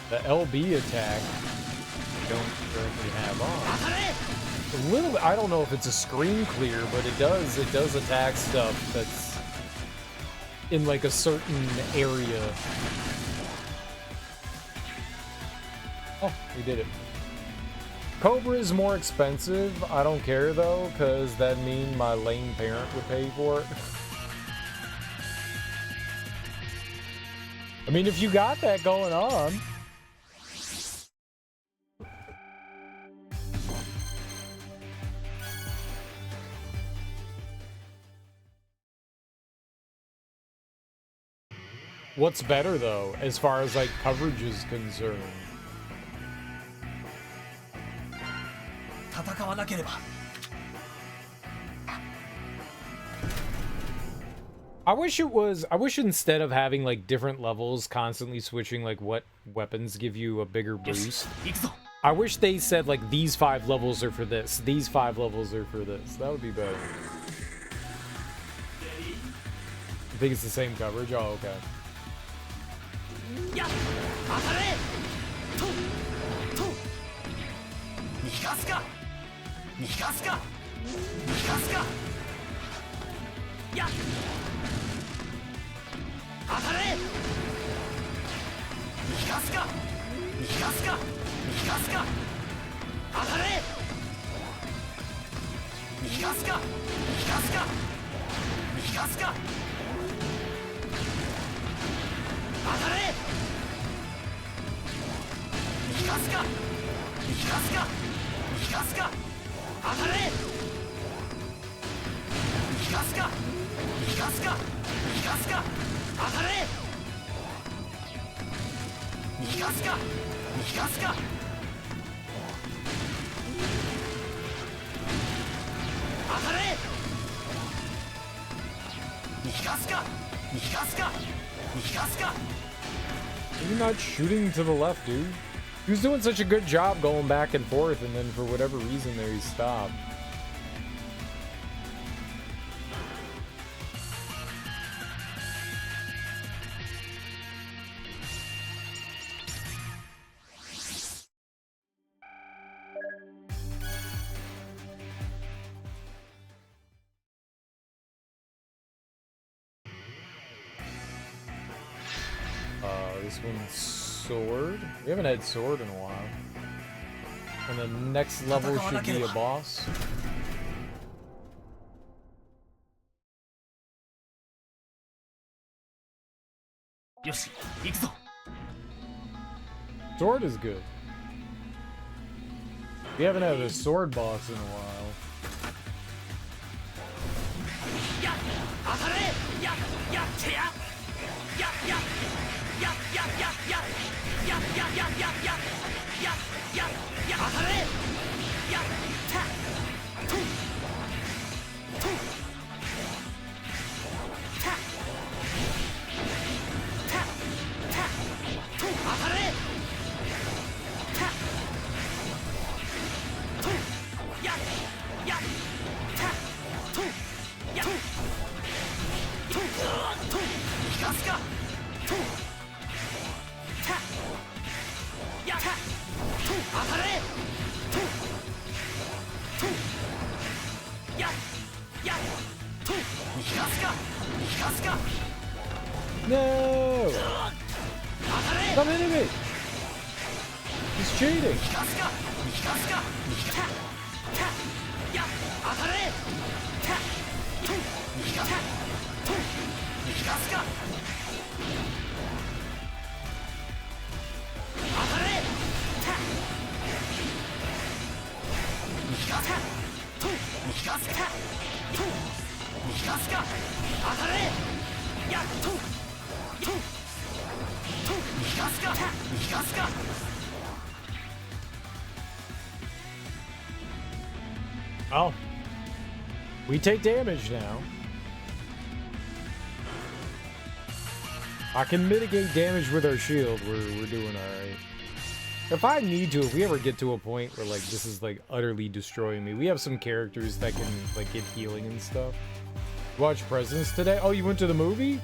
the LB attack I don't currently have on. 当たれ A little bit, I don't know if it's a screen clear, but it does attack stuff that's in like a certain area. Oh, we did it. Cobra is more expensive. I don't care though, because that mean my lame parent would pay for it. I mean, if you got that going on. What's better though, as far as like coverage is concerned? 戦わなければ I wish instead of having like different levels constantly switching like what weapons give you a bigger よし boost. 行くぞ I wish they said like these 5 levels are for this, these 5 levels are for this. That would be better. I think it's the same coverage. Oh, okay. やっ当たれとと逃がすか逃がすか逃がすかやっ当たれ逃がすか逃がすか逃がすか当たれ逃がすか逃がすか逃がすか当たれ逃がすか逃がすか逃がすか当たれ逃がすか逃がすか逃がすか当たれ逃がすか逃がすか当たれ逃がすか逃がすか逃がすか You're not shooting to the left, dude. He was doing such a good job going back and forth, and then for whatever reason there he stopped. This one's sword. We haven't had sword in a while. And the next level should be a boss. Yoshi, 行くぞ Sword is good. We haven't had a sword boss in a while. やっ当たれやっやってややっやっやっやっやっやっやっやっやっやっやっやっやっやっ当たれやったととたたたと当たれたとやっやったとやっとと逃がすかとたやったと当たれととややと逃がすか逃がすか No! 当たれ Stop hitting me! He's cheating! 逃がすか逃がすかたたや当たれたと逃がたと逃がすか当たれた逃がたと逃がすかと逃がすか当たれやっととと逃がすか逃がすか Oh. We take damage now. I can mitigate damage with our shield. We're doing alright. If I need to, if we ever get to a point where like this is like utterly destroying me, we have some characters that can like get healing and stuff. Watch Presents today? Oh, you went to the movie?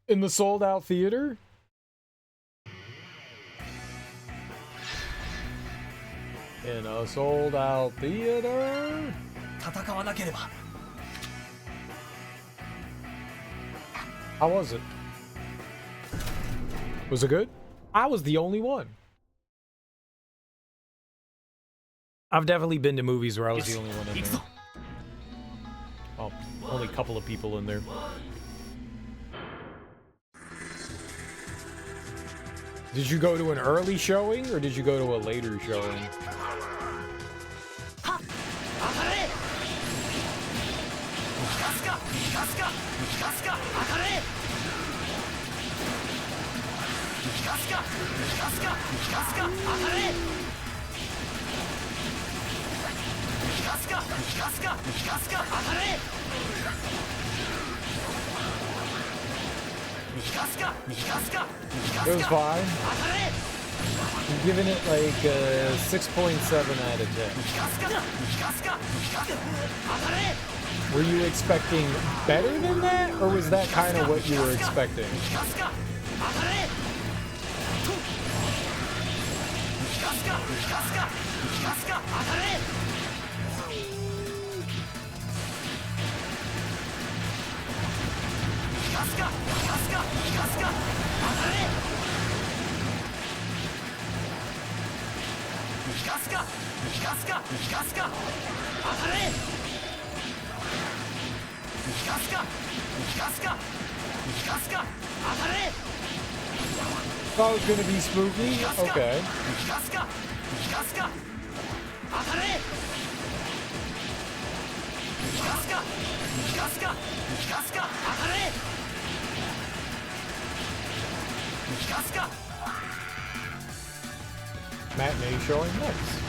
In the sold out theater? In a sold out theater? 戦わなければ How was it? Was it good? I was the only one. I've definitely been to movies where I was the only one in 行く there. ぞ Oh, only a couple of people in there. Did you go to an early showing or did you go to a later showing? はっ当たれガスかガスかガスか当たれガスかガスかガスか当たれガスかガスかガスか当たれガスかガスか It was fine. I'm giving it like a 6.7 out of 10. Were you expecting better than that, or was that kind of what you were expecting? Thought it was gonna be spooky? Okay. Matinee showing? Nice.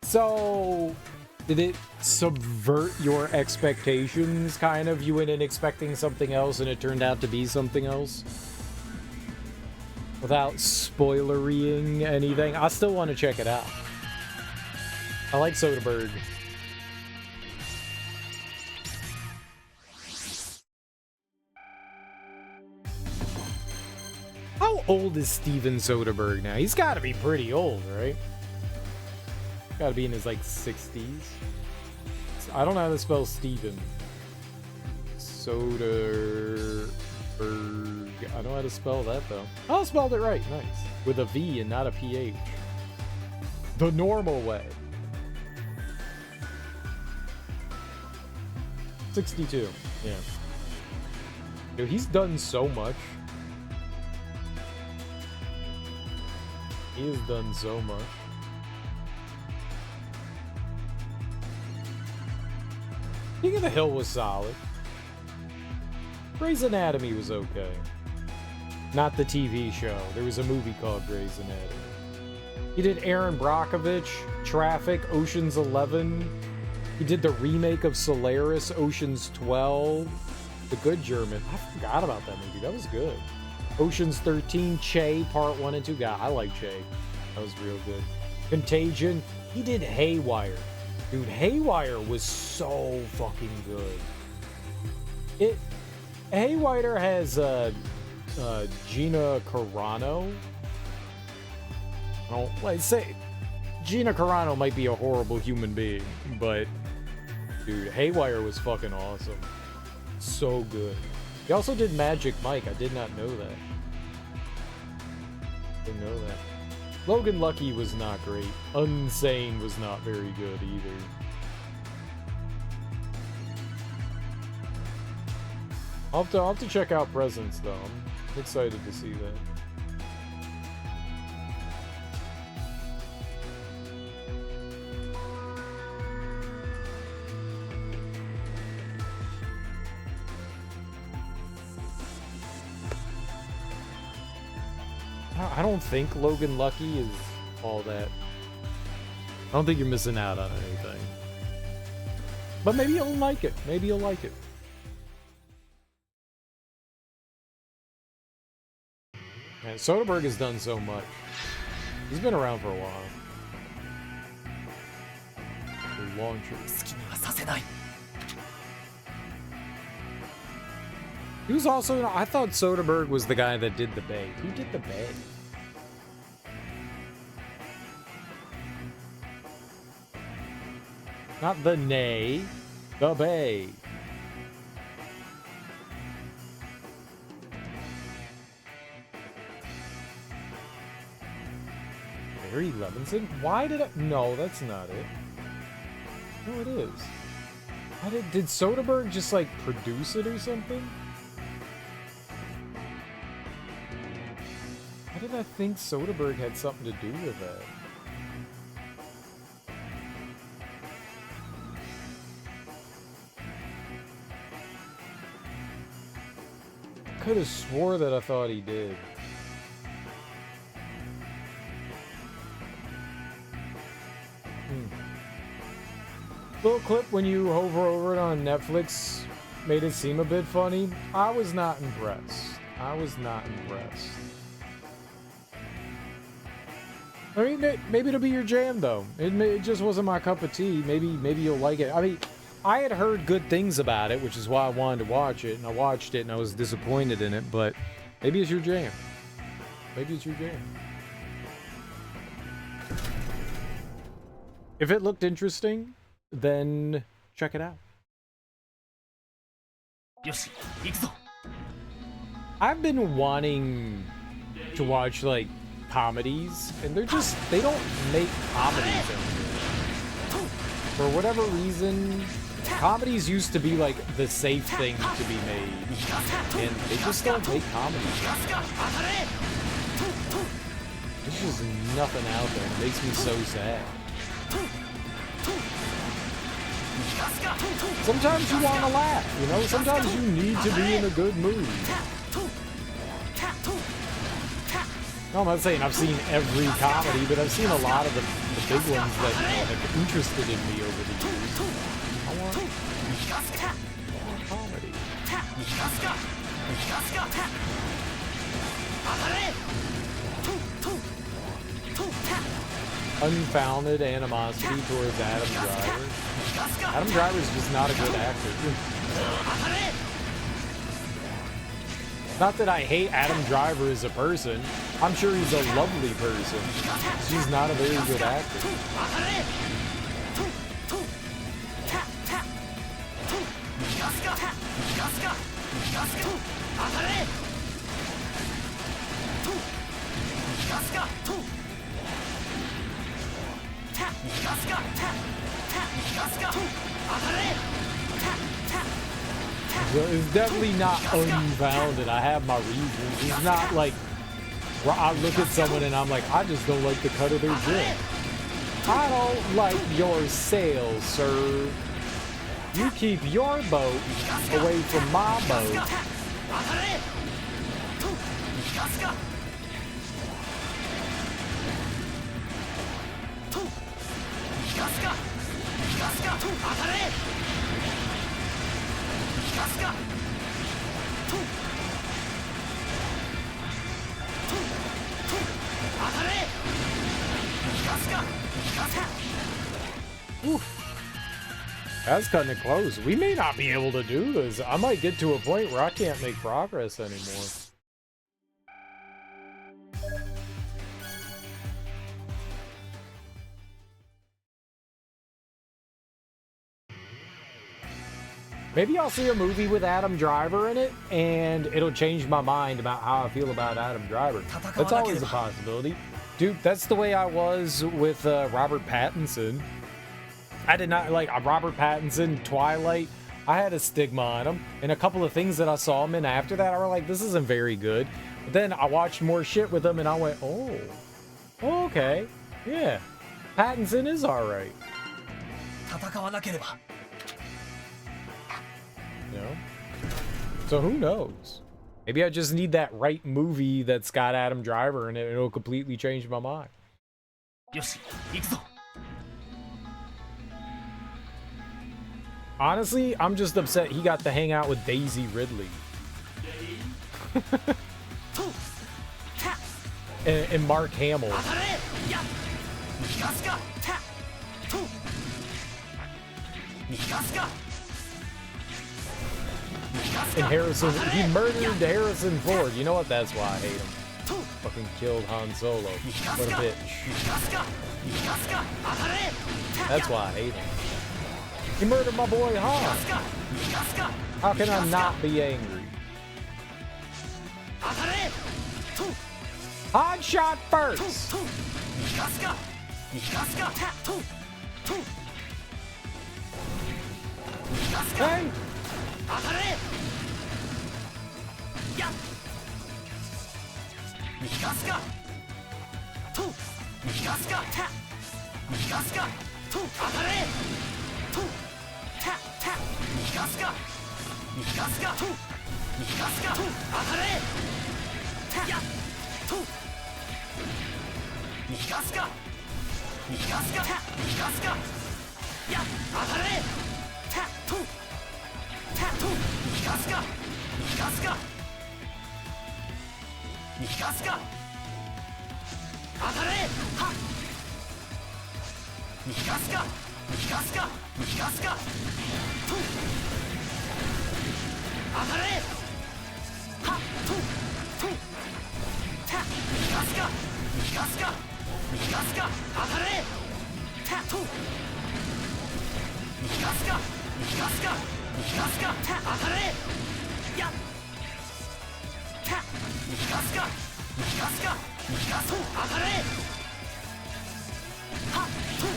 So, did it subvert your expectations, kind of? You went in expecting something else and it turned out to be something else? Without spoilerying anything? I still want to check it out. I like Soderbergh. How old is Steven Soderbergh now? He's got to be pretty old, right? Got to be in his, like, 60s. I don't know how to spell Steven. Soderbergh. I know how to spell that, though. Oh, I spelled it right. Nice. With a V and not a PH. The normal way. 62. Yeah. Dude, he's done so much. He has done so much. King of the Hill was solid. Grey's Anatomy was okay. Not the TV show. There was a movie called Grey's Anatomy. He did Aaron Brockovich, Traffic, Ocean's 11. He did the remake of Solaris, Ocean's 12. The Good German. I forgot about that movie. That was good. Ocean's 13, Che, Part 1 and 2. God, I like Che. That was real good. Contagion. He did Haywire. Dude, Haywire was so fucking good. Haywire has Gina Carano. I don't like say Gina Carano might be a horrible human being, but dude, Haywire was fucking awesome. So good. He also did Magic Mike. I did not know that. Didn't know that. Logan Lucky was not great. Unsane was not very good either. I'll have to check out Presence though. I'm excited to see that. I don't think Logan Lucky is all that. I don't think you're missing out on anything. But maybe you'll like it. Maybe you'll like it. Man, Soderbergh has done so much. He's been around for a while. A long trip. He was also, I thought Soderbergh was the guy that did The Bay. Who did The Bay? Not The Nay, The Bay. Barry Levinson? Why did I... No, that's not it. No, it is. Why did Soderbergh just, like, produce it or something? Why did I think Soderbergh had something to do with that? Could have swore that I thought he did. Little clip when you hover over it on Netflix made it seem a bit funny. I was not impressed. I was not impressed. I mean, maybe it'll be your jam though. It just wasn't my cup of tea. Maybe you'll like it. I mean, I had heard good things about it, which is why I wanted to watch it, and I watched it and I was disappointed in it, but maybe it's your jam. Maybe it's your jam. If it looked interesting, then check it out. Yoshi, 行くぞ. I've been wanting to watch like comedies, and they don't make comedies anymore. For whatever reason, comedies used to be like the safe thing to be made, and they just don't make comedies. There's just nothing out there. It makes me so sad. Sometimes you want to laugh, you know? Sometimes you need to be in a good mood. No, I'm not saying I've seen every comedy, but I've seen a lot of the big ones that, you know, have interested in me over the years. I want comedy. Unfounded animosity towards Adam Driver. Adam Driver's just not a good actor. Not that I hate Adam Driver as a person. I'm sure he's a lovely person. He's just not a very good actor. So it's definitely not unfounded. I have my reasons. It's not like where I look at someone and I'm like, I just don't like the cut of their drip. I don't like your sail, sir. You keep your boat away from my boat. Oof. That's cutting it close. We may not be able to do this. I might get to a point where I can't make progress anymore. Maybe I'll see a movie with Adam Driver in it, and it'll change my mind about how I feel about Adam Driver. That's always a possibility. Dude, that's the way I was with Robert Pattinson. I did not like Robert Pattinson, Twilight. I had a stigma on him, and a couple of things that I saw him in after that, I was like, this isn't very good. But then I watched more shit with him, and I went, oh, okay, yeah, Pattinson is alright. You know? So who knows? Maybe I just need that right movie that's got Adam Driver in it, and it'll completely change my mind. Yoshi, 行くぞ. Honestly, I'm just upset he got to hang out with Daisy Ridley. and Mark Hamill. And Harrison, he murdered Harrison Ford. You know what? That's why I hate him. Fucking killed Han Solo. What a bitch. That's why I hate him. He murdered my boy Han. How can I not be angry? Han shot first. ガスかガスかトントンガスか Hey! 当たれやっガスかトンガスかガスかトン当たれトンガスかガスかトンガスかトン当たれやっトンガスかガスかガスかやっ当たれトントンガスかガスかガスか当たれはっガスかガスかガスかトン当たれはっトントンガスかガスかガスか当たれトンガスかガスかガスか当たれやっガスかガスかガス当たれはっトン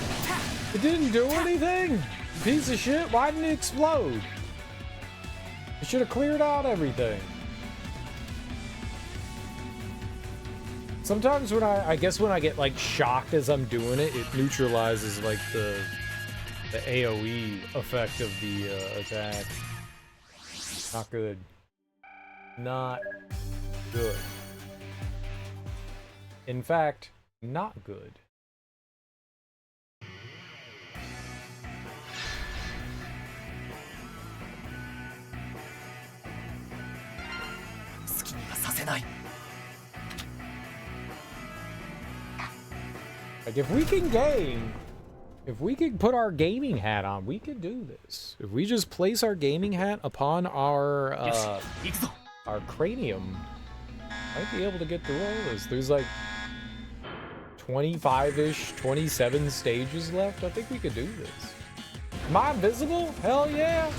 It didn't do anything! Piece of shit, why didn't it explode? It should have cleared out everything. Sometimes when I guess when I get like shocked as I'm doing it, it neutralizes like the AoE effect of the attack. Not good. Not good. In fact, not good. Like if we can game, if we can put our gaming hat on, we can do this. If we just place our gaming hat upon our cranium, might be able to get through all this. There's like 25-ish, 27 stages left. I think we could do this. Am I invisible? Hell yeah!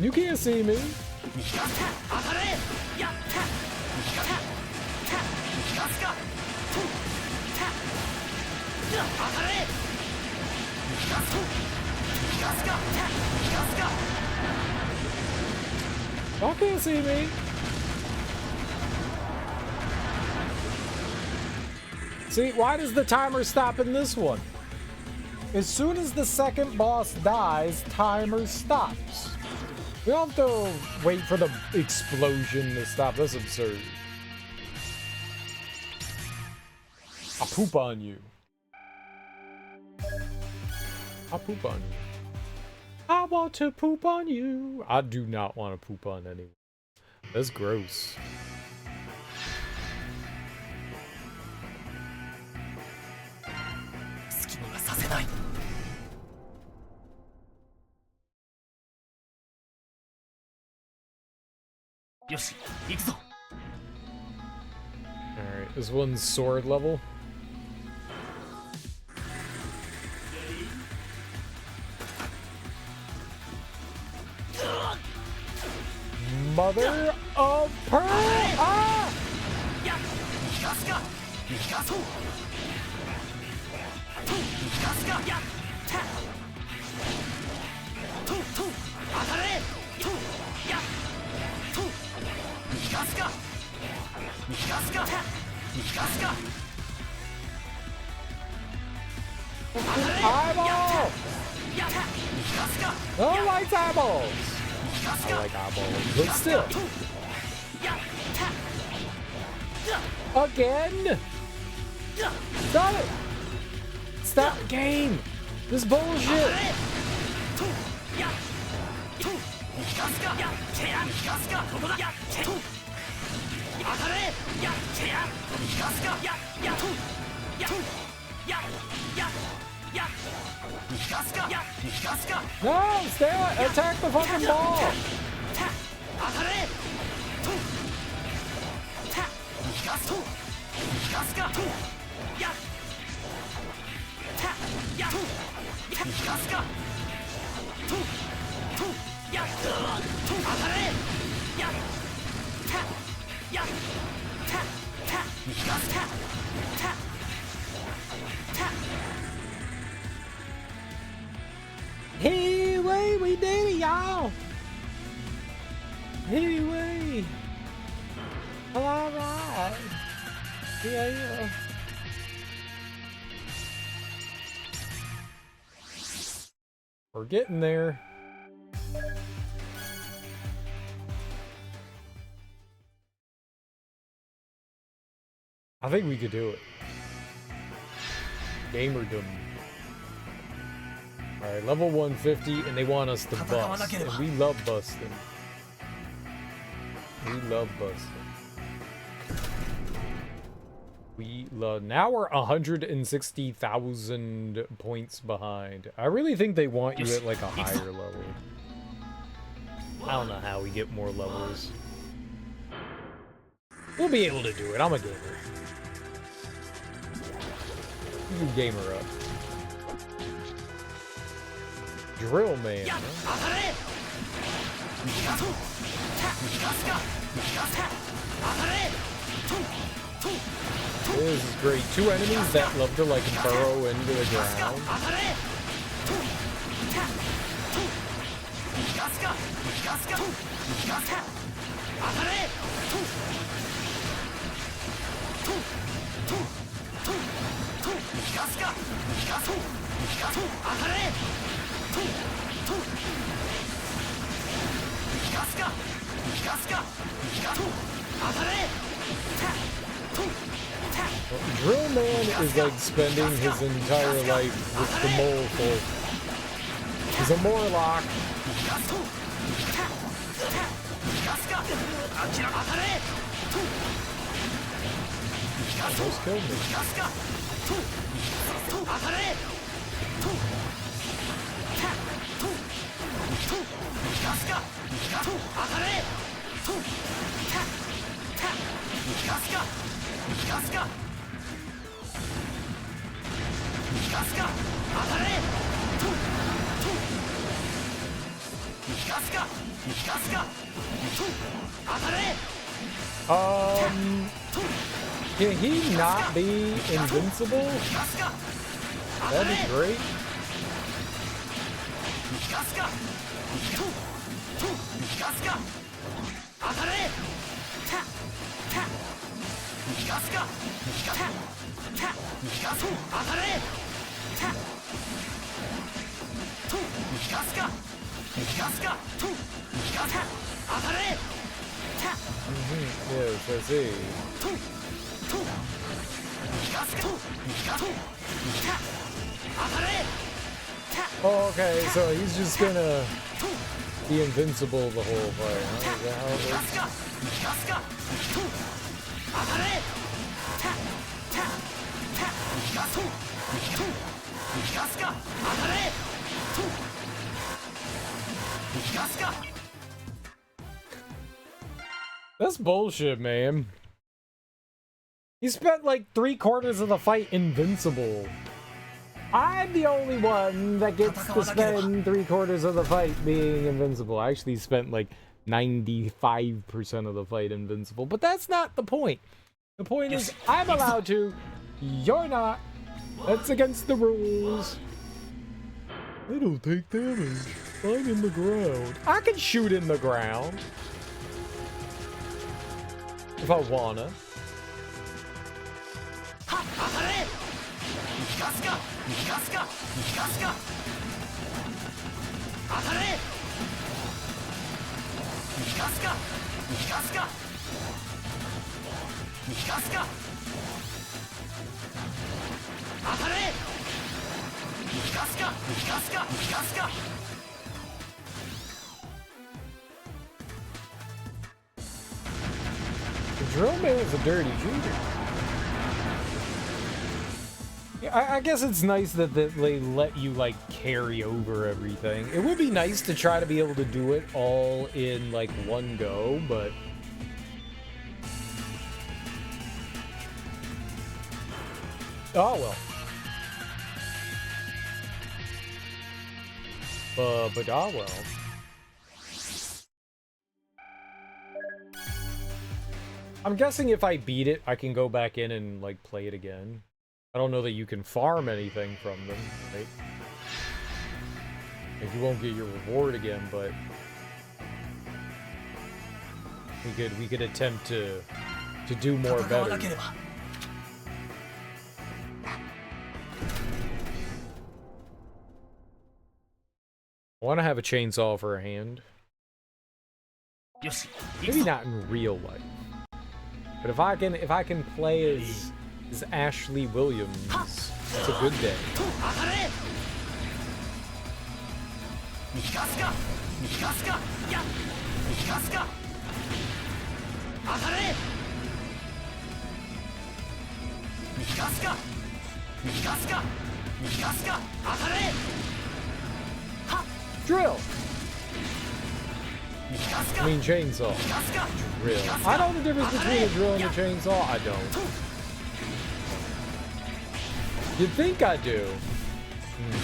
You can't see me. Y'all can't see me. See, why does the timer stop in this one? As soon as the second boss dies, timer stops. We don't have to wait for the explosion to stop. That's absurd. I'll poop on you. I'll poop on you. I want to poop on you. I do not want to poop on anyone. That's gross. Alright, this one's sword level. Mother of pearl! Ah! Eyeball! No one likes eyeballs! I like eyeballs, but still. Again? Stop it! Stop the game! This bullshit! No! Stay! Attack the fucking ball! Hey, way, we did it, y'all. Hey, way. All right. Yeah. We're getting there. I think we could do it. Gamerdom. Alright, level 150, and they want us to bust. And we love busting. We love busting. We love... Now we're 160,000 points behind. I really think they want you at like a higher level. I don't know how we get more levels. We'll be able to do it. I'm a gamer. You gamer up. Drill man. Huh? This is great. Two enemies that love to like burrow into the ground. Drill Man is like spending his entire life with the mole folk. He's a Morlock. Almost killed me. Can he not be invincible? That'd be great. Yes, I see. Oh, okay, so he's just gonna be invincible the whole fight, huh? Is that how it works? That's bullshit, man. He spent like 3/4 of the fight invincible. I'm the only one that gets to spend 3/4 of the fight being invincible. I actually spent like 95% of the fight invincible, but that's not the point. The point is, I'm allowed to, you're not. That's against the rules. I don't take damage. I'm in the ground. I can shoot in the ground. If I wanna. The Drill Man is a dirty shooter. I guess it's nice that they let you, like, carry over everything. It would be nice to try to be able to do it all in, like, one go, but... Oh, well. But ah, well. I'm guessing if I beat it, I can go back in and, like, play it again. I don't know that you can farm anything from them, right? Like, you won't get your reward again, but we could attempt to do more better. I want to have a chainsaw for a hand. Maybe not in real life, but if I can play as Ashley Williams, it's a good day. Drill! I mean chainsaw. Drill. I know the difference between a drill and a chainsaw. I don't. You'd think I do. But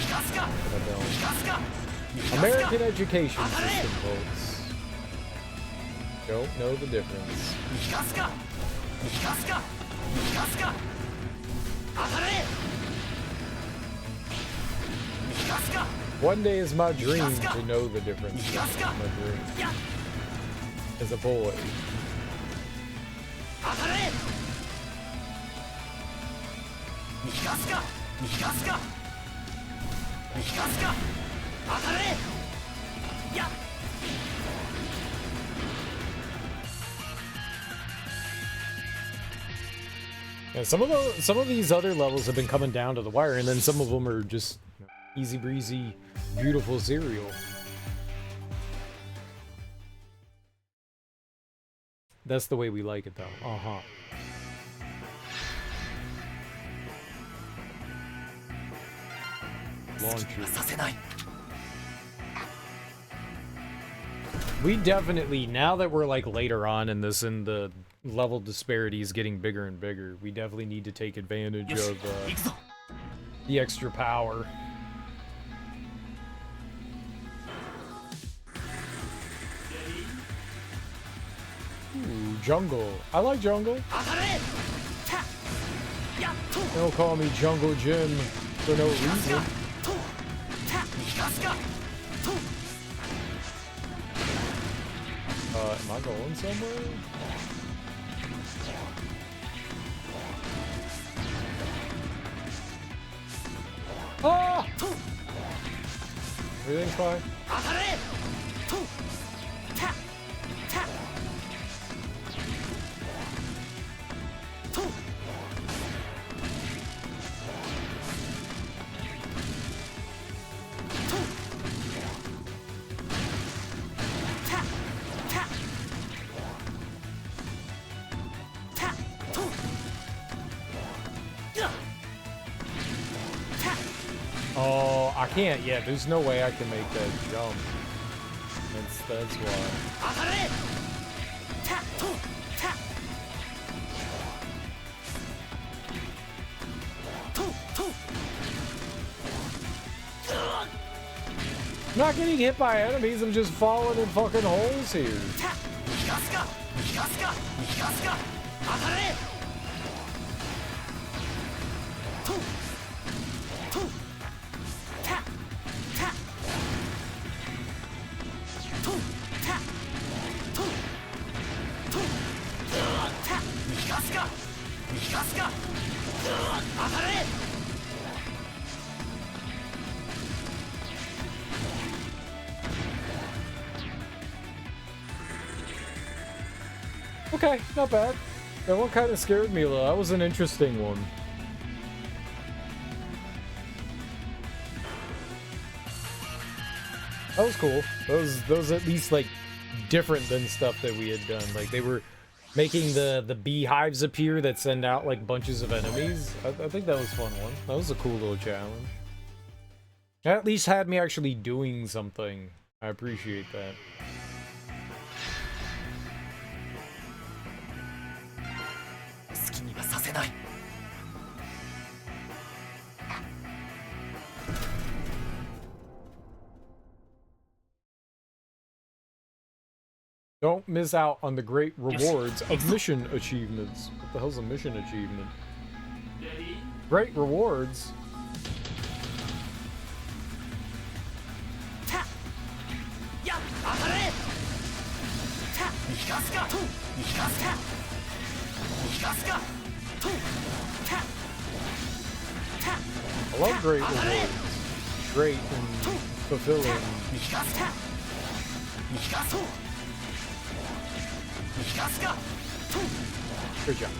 I don't. American education system, folks. Don't know the difference. One day is my dream to know the difference. My dream. As a boy. Yeah, some of these other levels have been coming down to the wire, and then some of them are just easy breezy, beautiful cereal. That's the way we like it, though. Uh-huh. Launcher. We definitely, now that we're like later on in this and the level disparity is getting bigger and bigger, we definitely need to take advantage of the extra power. Ooh, jungle. I like jungle. Don't call me Jungle Jim for no reason. Am I going somewhere? Ah! Everything's fine. Oh, I can't yet. There's no way I can make that jump. That's why. I'm not getting hit by enemies, I'm just falling in fucking holes here. Okay, not bad. That one kind of scared me a little. That was an interesting one. That was cool. Those at least like different than stuff that we had done. Like they were making the beehives appear that send out like bunches of enemies. I think that was a fun one. That was a cool little challenge. That at least had me actually doing something. I appreciate that. Don't miss out on the great rewards of mission achievements. What the hell's a mission achievement? Great rewards. I love great rewards. Great and fulfilling. Good job.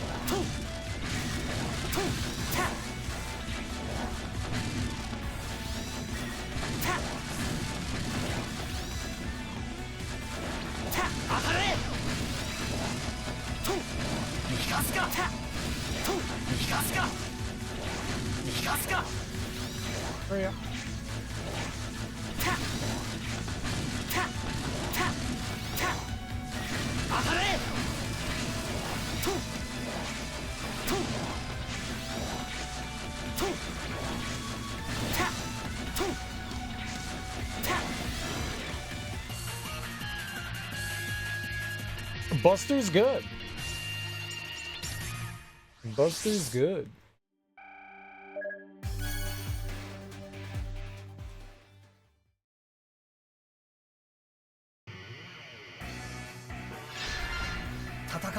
Hurry up. Buster's good. Buster's good.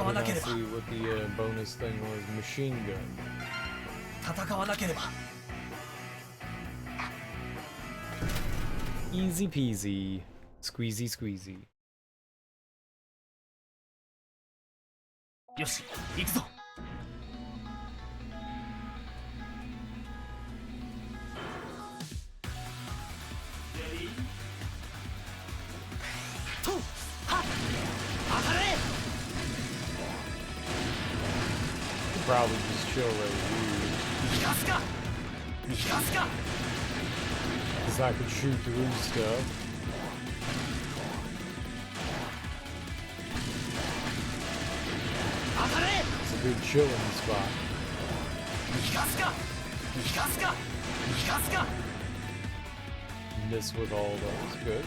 Let's see what the bonus thing was. Machine gun. Easy peasy. Squeezy squeezy. よし、行くぞ。と、はっ、当たれ。 Probably just chill right here. 逃がすか。逃がすか。 Cause I could shoot through stuff. It's a good chilling spot. Miss with all those. Good.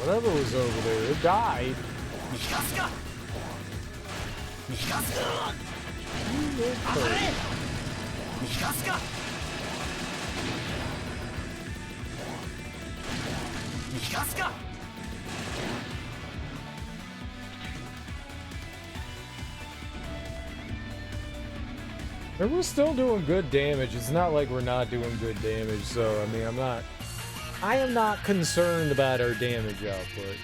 Whatever was over there, it died. And we're still doing good damage. It's not like we're not doing good damage, so I mean I am not concerned about our damage output.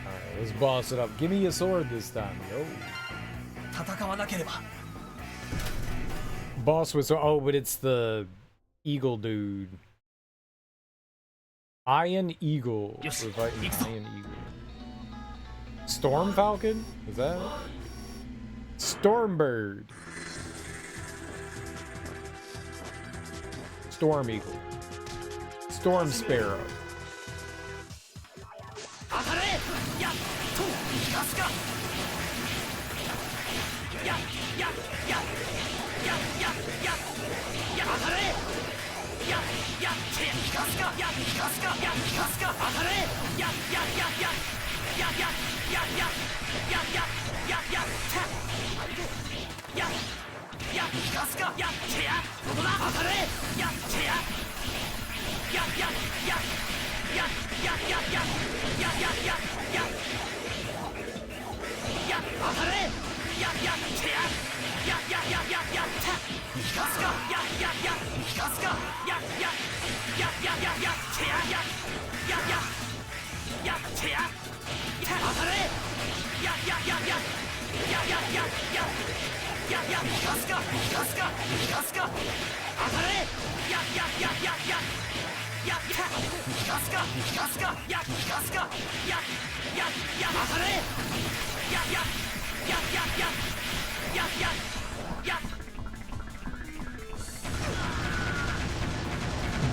Alright, let's boss it up. Give me a sword this time, yo. Boss was oh, but it's the eagle dude. Iron Eagle. We're fighting Iron Eagle. Storm Falcon? Is that it? Stormbird. Storm Eagle. Storm Sparrow.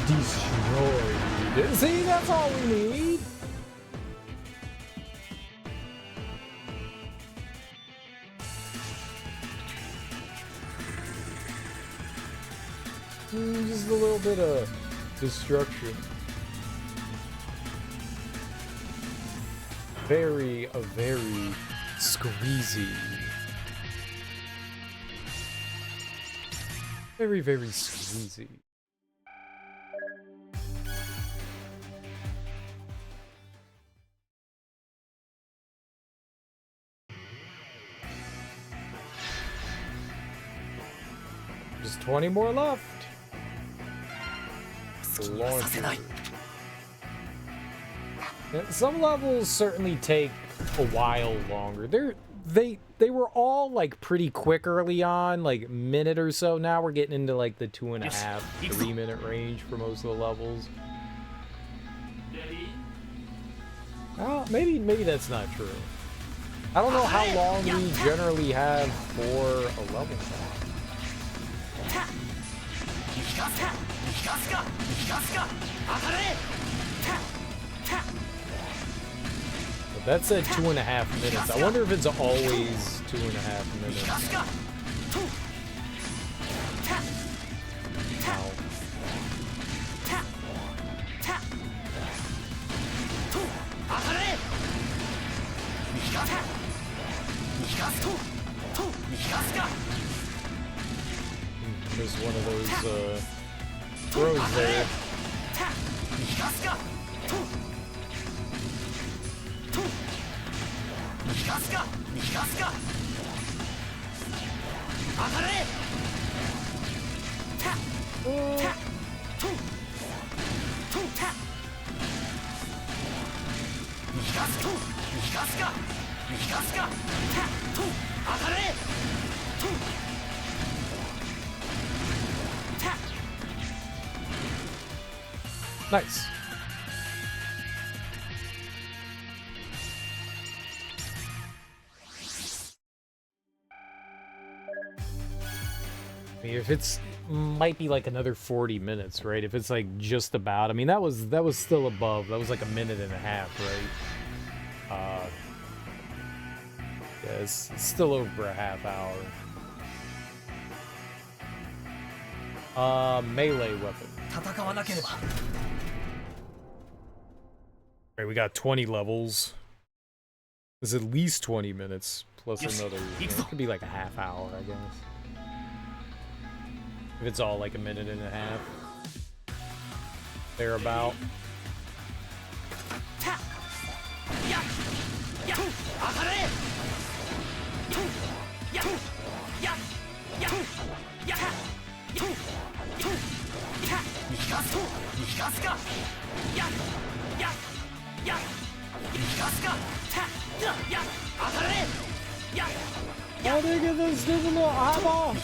Destroyed. See, that's all we need. Just a little bit of destruction. Very squeezy. Very squeezy. Just 20 more left. Launcher. Yeah, some levels certainly take a while longer. They were all like pretty quick early on, like minute or so. Now we're getting into like the 2.5, 3 minute range for most of the levels. Oh, maybe that's not true. I don't know how long we generally have for a level. But that said 2.5 minutes. I wonder if it's always 2.5 minutes. Ow. There's one of those throws there. Nice. I mean, if it's might be like another 40 minutes, right? If it's like just about. I mean, that was still above. That was like 1.5 minutes, right? Yeah, it's still over a half hour. Melee weapon. Right, we got 20 levels. It's at least 20 minutes plus another. You know, it could be like a half hour, I guess. If it's all like 1.5 minutes. Thereabout. How big is this stupid little eyeball?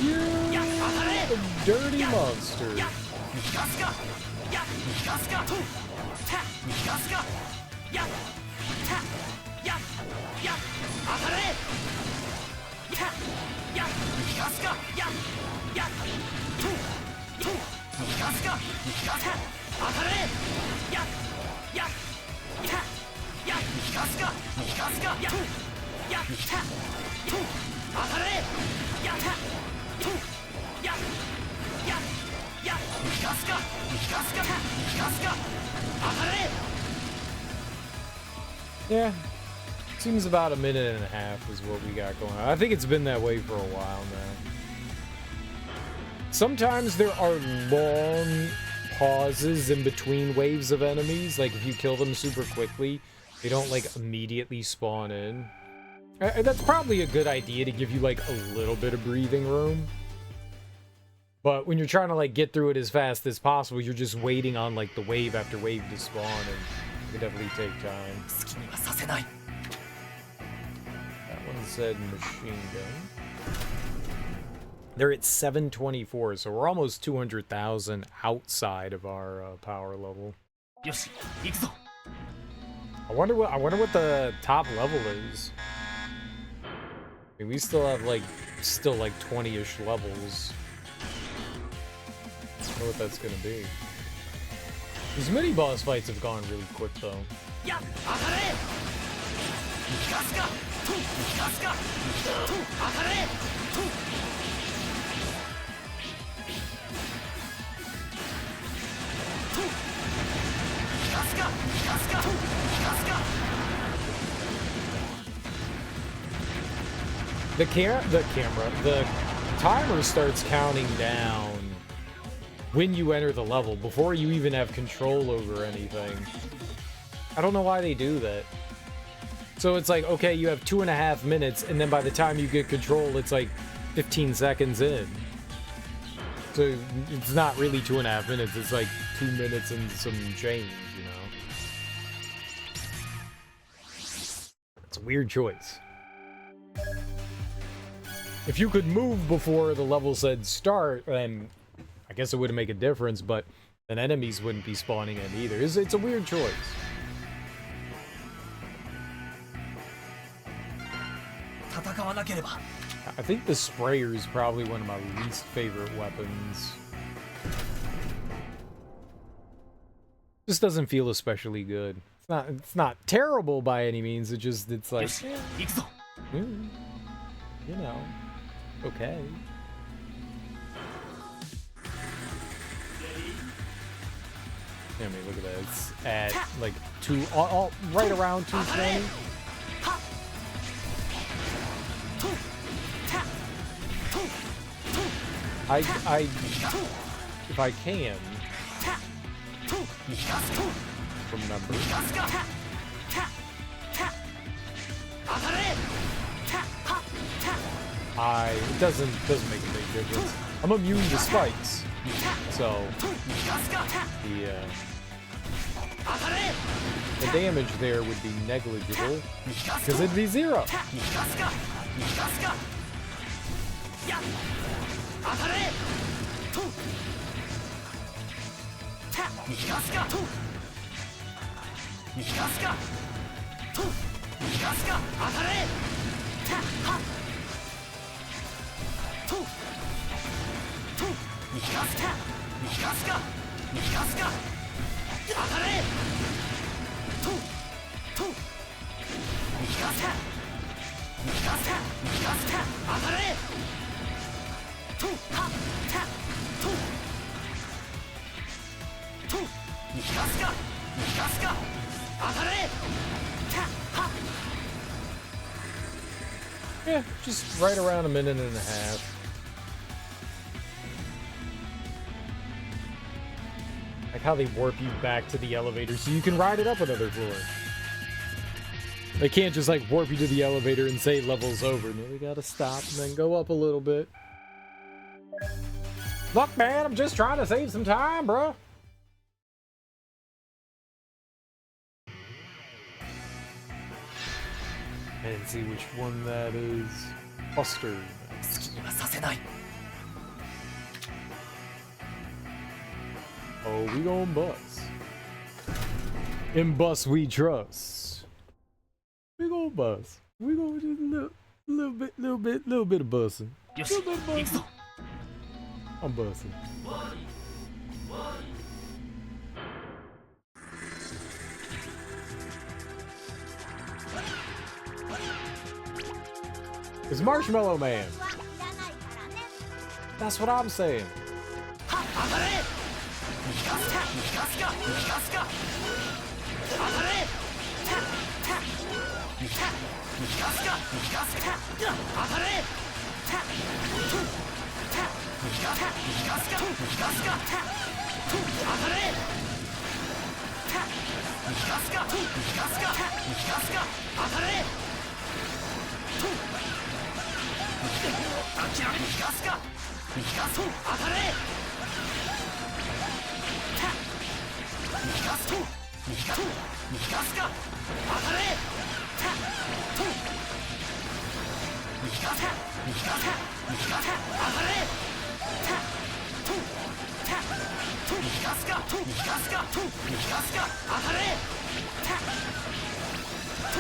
You dirty monster. Yeah, seems about 1.5 minutes is what we got going on. I think it's been that way for a while now. Sometimes there are long pauses in between waves of enemies. Like if you kill them super quickly, they don't like immediately spawn in. And that's probably a good idea to give you like a little bit of breathing room. But when you're trying to like get through it as fast as possible, you're just waiting on like the wave after wave to spawn, and it can definitely take time. 好きにはさせない That one said machine gun. They're at 724, so we're almost 200,000 outside of our power level. よし行くぞ I wonder what the top level is. I mean, we still have like 20-ish levels. I don't know what that's gonna be. These mini boss fights have gone really quick though. やっ当たれガスかトゥガスかトゥ当たれトゥトゥガスかガスかトゥガスか The timer starts counting down when you enter the level, before you even have control over anything. I don't know why they do that. So it's like, okay, you have 2.5 minutes, and then by the time you get control, it's like 15 seconds in. So it's not really 2.5 minutes, it's like 2 minutes and some change, you know? It's a weird choice. If you could move before the level said start, then I guess it wouldn't make a difference, but then enemies wouldn't be spawning in either. It's a weird choice. I think the sprayer is probably one of my least favorite weapons. Just doesn't feel especially good. It's not terrible by any means. It's like, you know, okay. I mean, look at that. It's at like right around 220. If I can remember. It doesn't make a big difference. I'm immune to spikes, so the damage there would be negligible because it'd be 0. Yeah, just right around 1.5 minutes. Like how they warp you back to the elevator so you can ride it up another floor. They can't just like warp you to the elevator and say level's over. No, we gotta stop and then go up a little bit. Look, man, I'm just trying to save some time, bro. And see which one that is. Buster. Oh, we gon' bust. In bust we trust. We gon' bust. We gon' just little bit of busting. Little bit of busting. I'm busting. It's Marshmallow Man. That's what I'm saying. 諦め逃がすか逃がすと当たれ逃がすと逃がす逃がすか当たれと逃がす逃がす逃がす当たれと逃がすかと逃がすかと逃がすか当たれと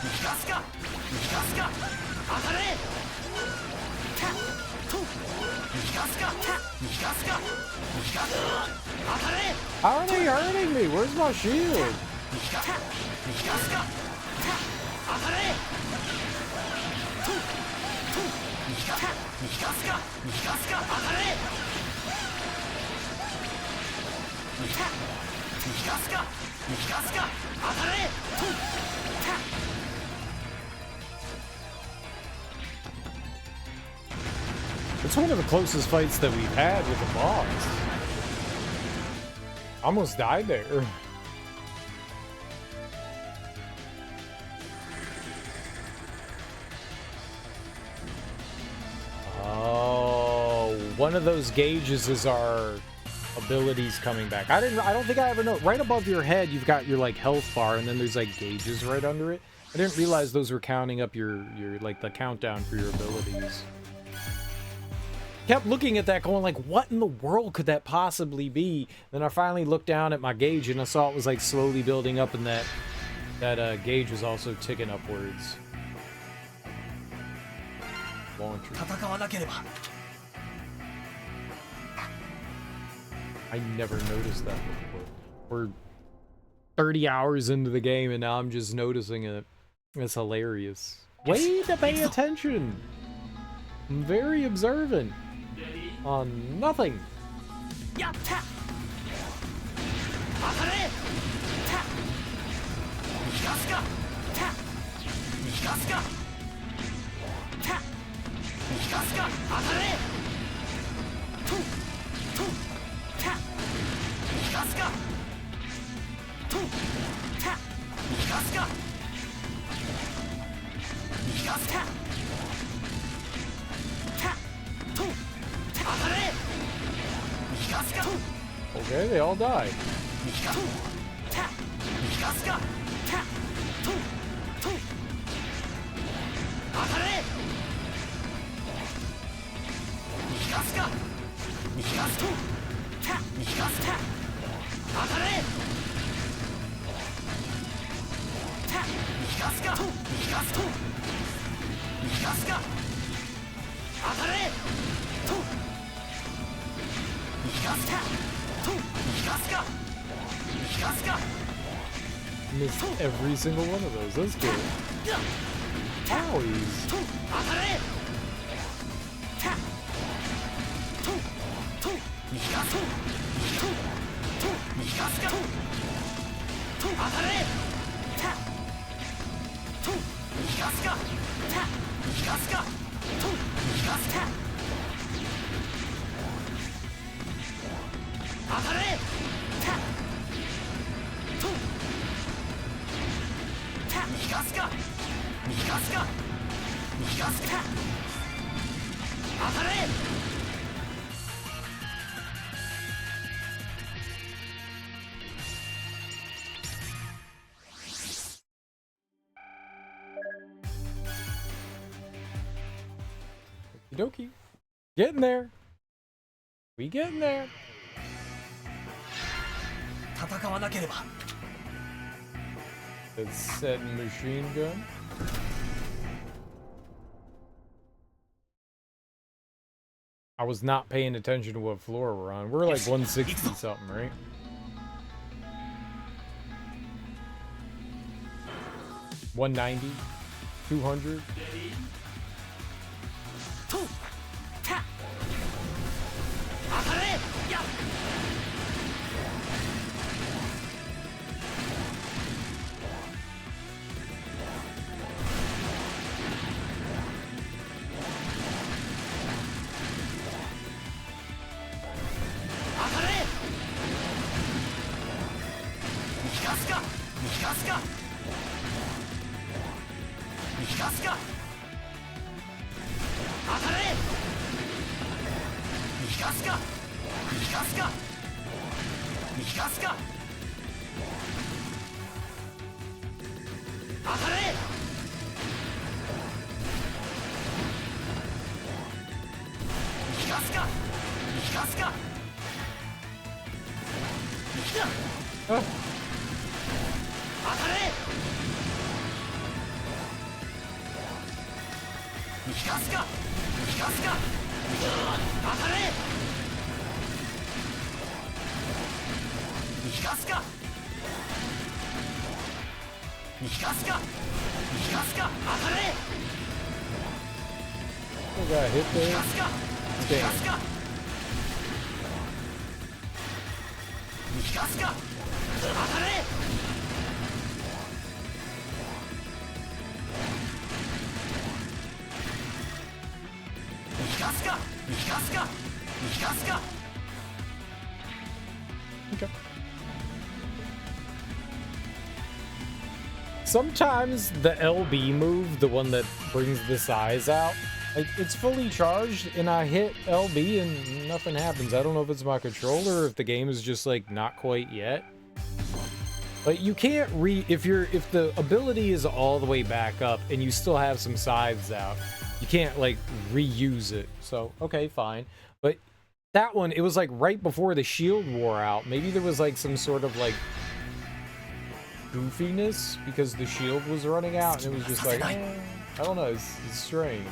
逃がすか逃がすか当たれと逃がすか逃がすか逃がす当たれ How are they hurting me? Where's my shield? 逃がすか当たれと逃がすか逃がすか当たれ逃がすか逃がすか当たれとIt's one of the closest fights that we've had with the boss. Almost died there. Oh, one of those gauges is our abilities coming back. I don't think I ever know. Right above your head, you've got your like health bar, and then there's like gauges right under it. I didn't realize those were counting up your like the countdown for your abilities. Kept looking at that going like, what in the world could that possibly be? Then I finally looked down at my gauge and I saw it was like slowly building up, and that gauge was also ticking upwards. Launcher. 戦わなければ I never noticed that before. We're 30 hours into the game and now I'm just noticing it. It's hilarious. Way to pay attention. I'm very observant. On nothing. やった当たれた逃がすかた逃がすかた逃がすか当たれとた逃がすかとた逃がすか逃がすかたと Okay, they all died. Missed every single one of those. That's good. Owies. Okie dokie. Getting there. We getting there. 戦わなければ That said machine gun. I was not paying attention to what floor we're on. We're like 160 something, right? $190, $200. かすか当たれ逃がすか逃がすか逃がすか当たれ逃がすか逃がすか当たれ逃がすか逃がすか当たれ逃がすか逃がすか逃がすか当たれ I got hit 逃 there. がすか逃がすか逃がすか当たれ逃がすか逃がすか逃がすか Okay. Sometimes the LB move, the one that brings the size out, it's fully charged and I hit LB and nothing happens. I don't know if it's my controller or if the game is just like not quite yet. But you can't if the ability is all the way back up and you still have some sides out, you can't like reuse it. So, okay, fine. But that one, it was like right before the shield wore out. Maybe there was like some sort of like goofiness because the shield was running out and it was just like, I don't know, it's strange.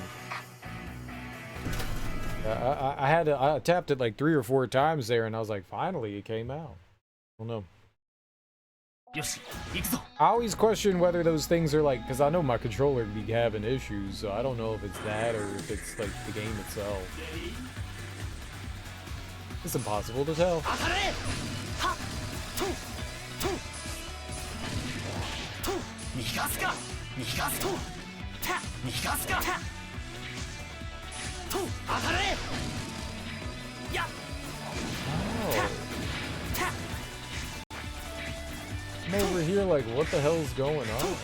I tapped it like 3 or 4 times there and I was like, finally it came out. I don't know. I always question whether those things are like, because I know my controller be having issues, so I don't know if it's that or if it's like the game itself. It's impossible to tell. Oh. I'm over here like, what the hell's going on?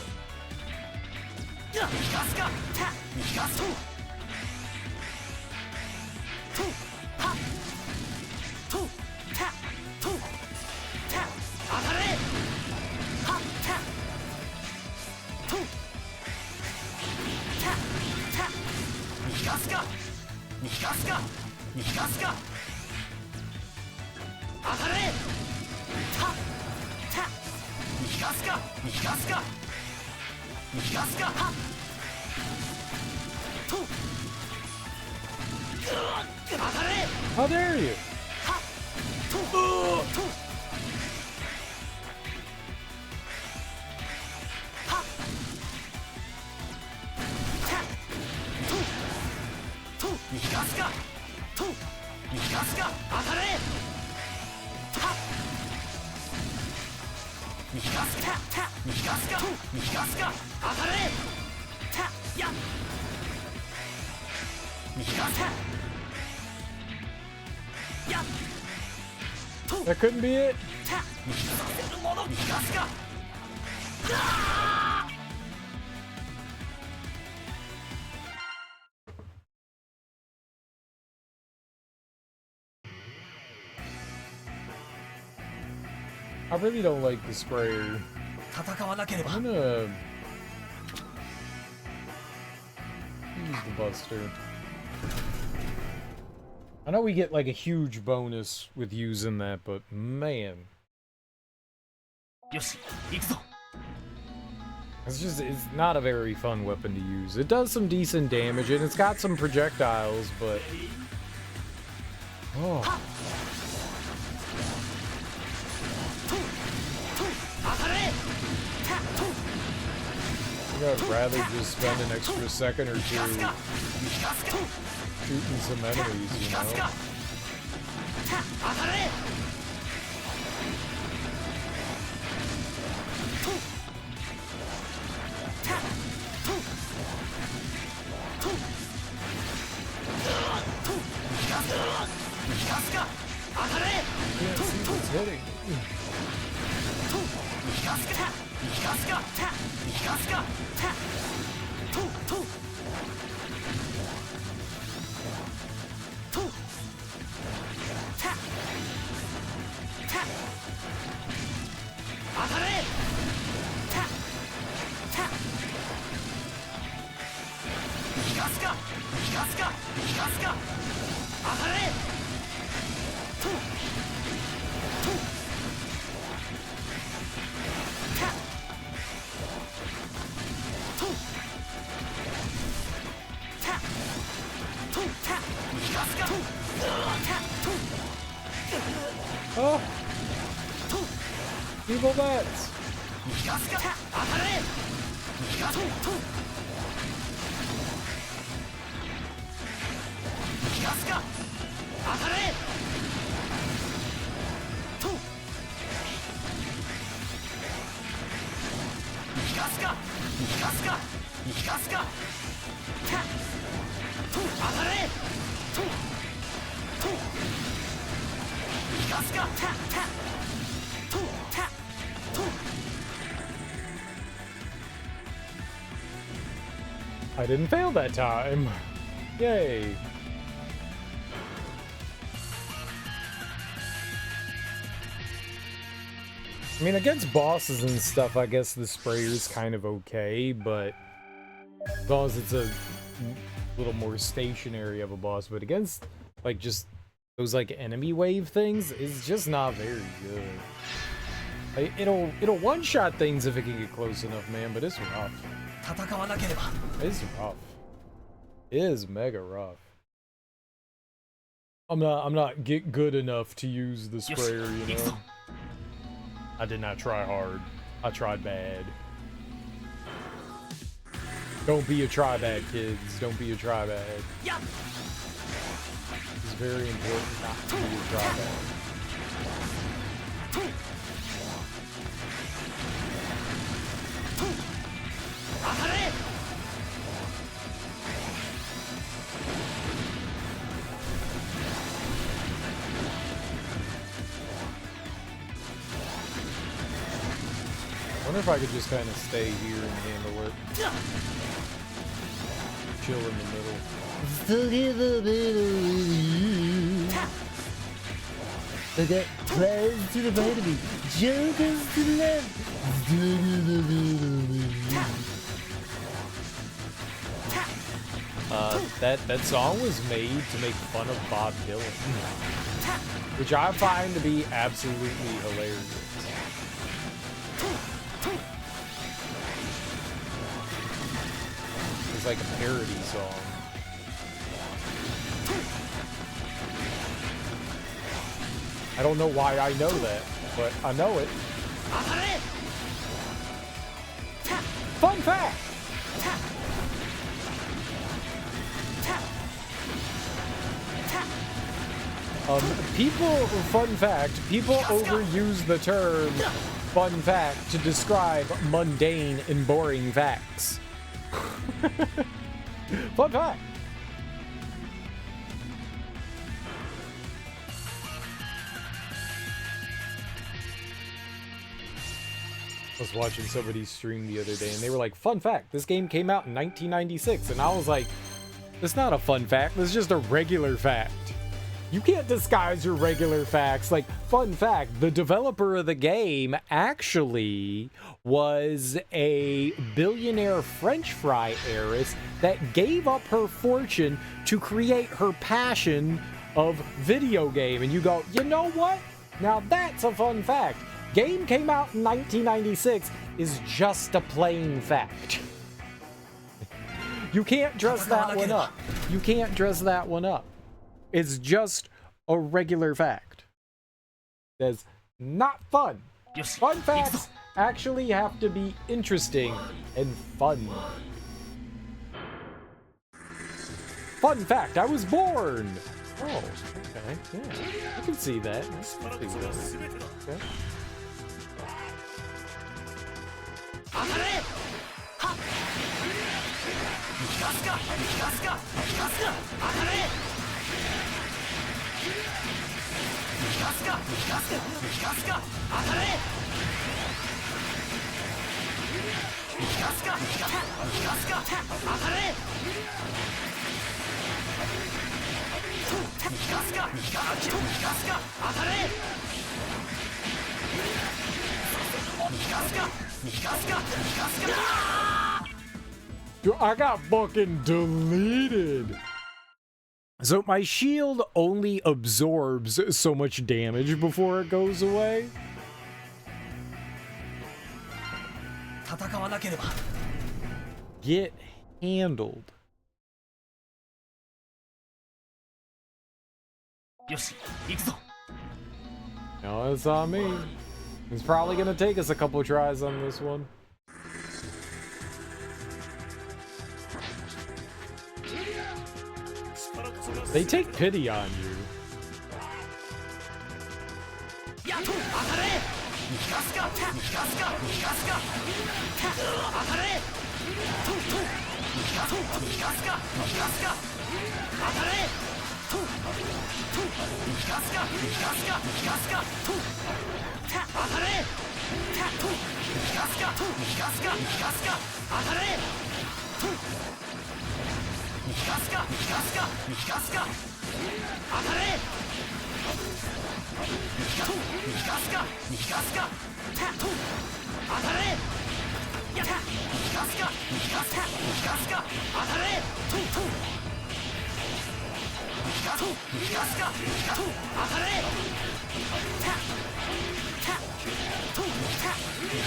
How dare you? That couldn't be it. I really don't like the sprayer. I'm gonna use the Buster. I know we get like a huge bonus with using that, but man. It's not a very fun weapon to use. It does some decent damage and it's got some projectiles, but oh. I think I'd rather just spend an extra second or 2 shooting some enemies, you know? Can't see what's hitting. Oh! Evil bats! I didn't fail that time. Yay. I mean, against bosses and stuff, I guess the sprayer's kind of okay, but as long as it's a little more stationary of a boss, but against, like, just those, like, enemy wave things, it's just not very good. Like, it'll one-shot things if it can get close enough, man, but it's rough. It's rough. It is mega rough. I'm not good enough to use the sprayer, you know? I did not try hard. I tried bad. Don't be a try bad, kids. Don't be a try bad. It's very important not to be a try bad. I wonder if I could just kind of stay here and handle it. Chill in the middle. Still in the middle. I got plans to the right of me, jokers to the left. Still in the middle. That song was made to make fun of Bob Dylan, which I find to be absolutely hilarious. It's like a parody song. I don't know why I know that, but I know it. Fun fact! People overuse the term fun fact to describe mundane and boring facts. Fun fact! I was watching somebody stream the other day and they were like, fun fact, this game came out in 1996. And I was like, that's not a fun fact, that's just a regular fact. You can't disguise your regular facts. Like, fun fact, the developer of the game actually was a billionaire French fry heiress that gave up her fortune to create her passion of video game. And you go, you know what? Now that's a fun fact. Game came out in 1996 is just a plain fact. You can't dress that one up. You can't dress that one up. It's just a regular fact. That's not fun. Fun facts actually have to be interesting and fun. Fun fact, I was born. Oh, okay. Yeah, I can see that. I can see that. Okay. Dude, I got fucking deleted. So my shield only absorbs so much damage before it goes away. 戦わなければ Get handled. よし行くぞ No, it's on me. It's probably gonna take us a couple tries on this one. They take pity on you. やっと当たれガスかガスかガスか当たれトントンガスかガスか当たれトントンガスかガスかガスかトン当たれトンガスかトンガスかガスか当たれトンガスかガスかガスか当たれトンガスかガスかトン当たれやったガスかガスかガスか当たれトントンガスガスかトン当たれタタトンタ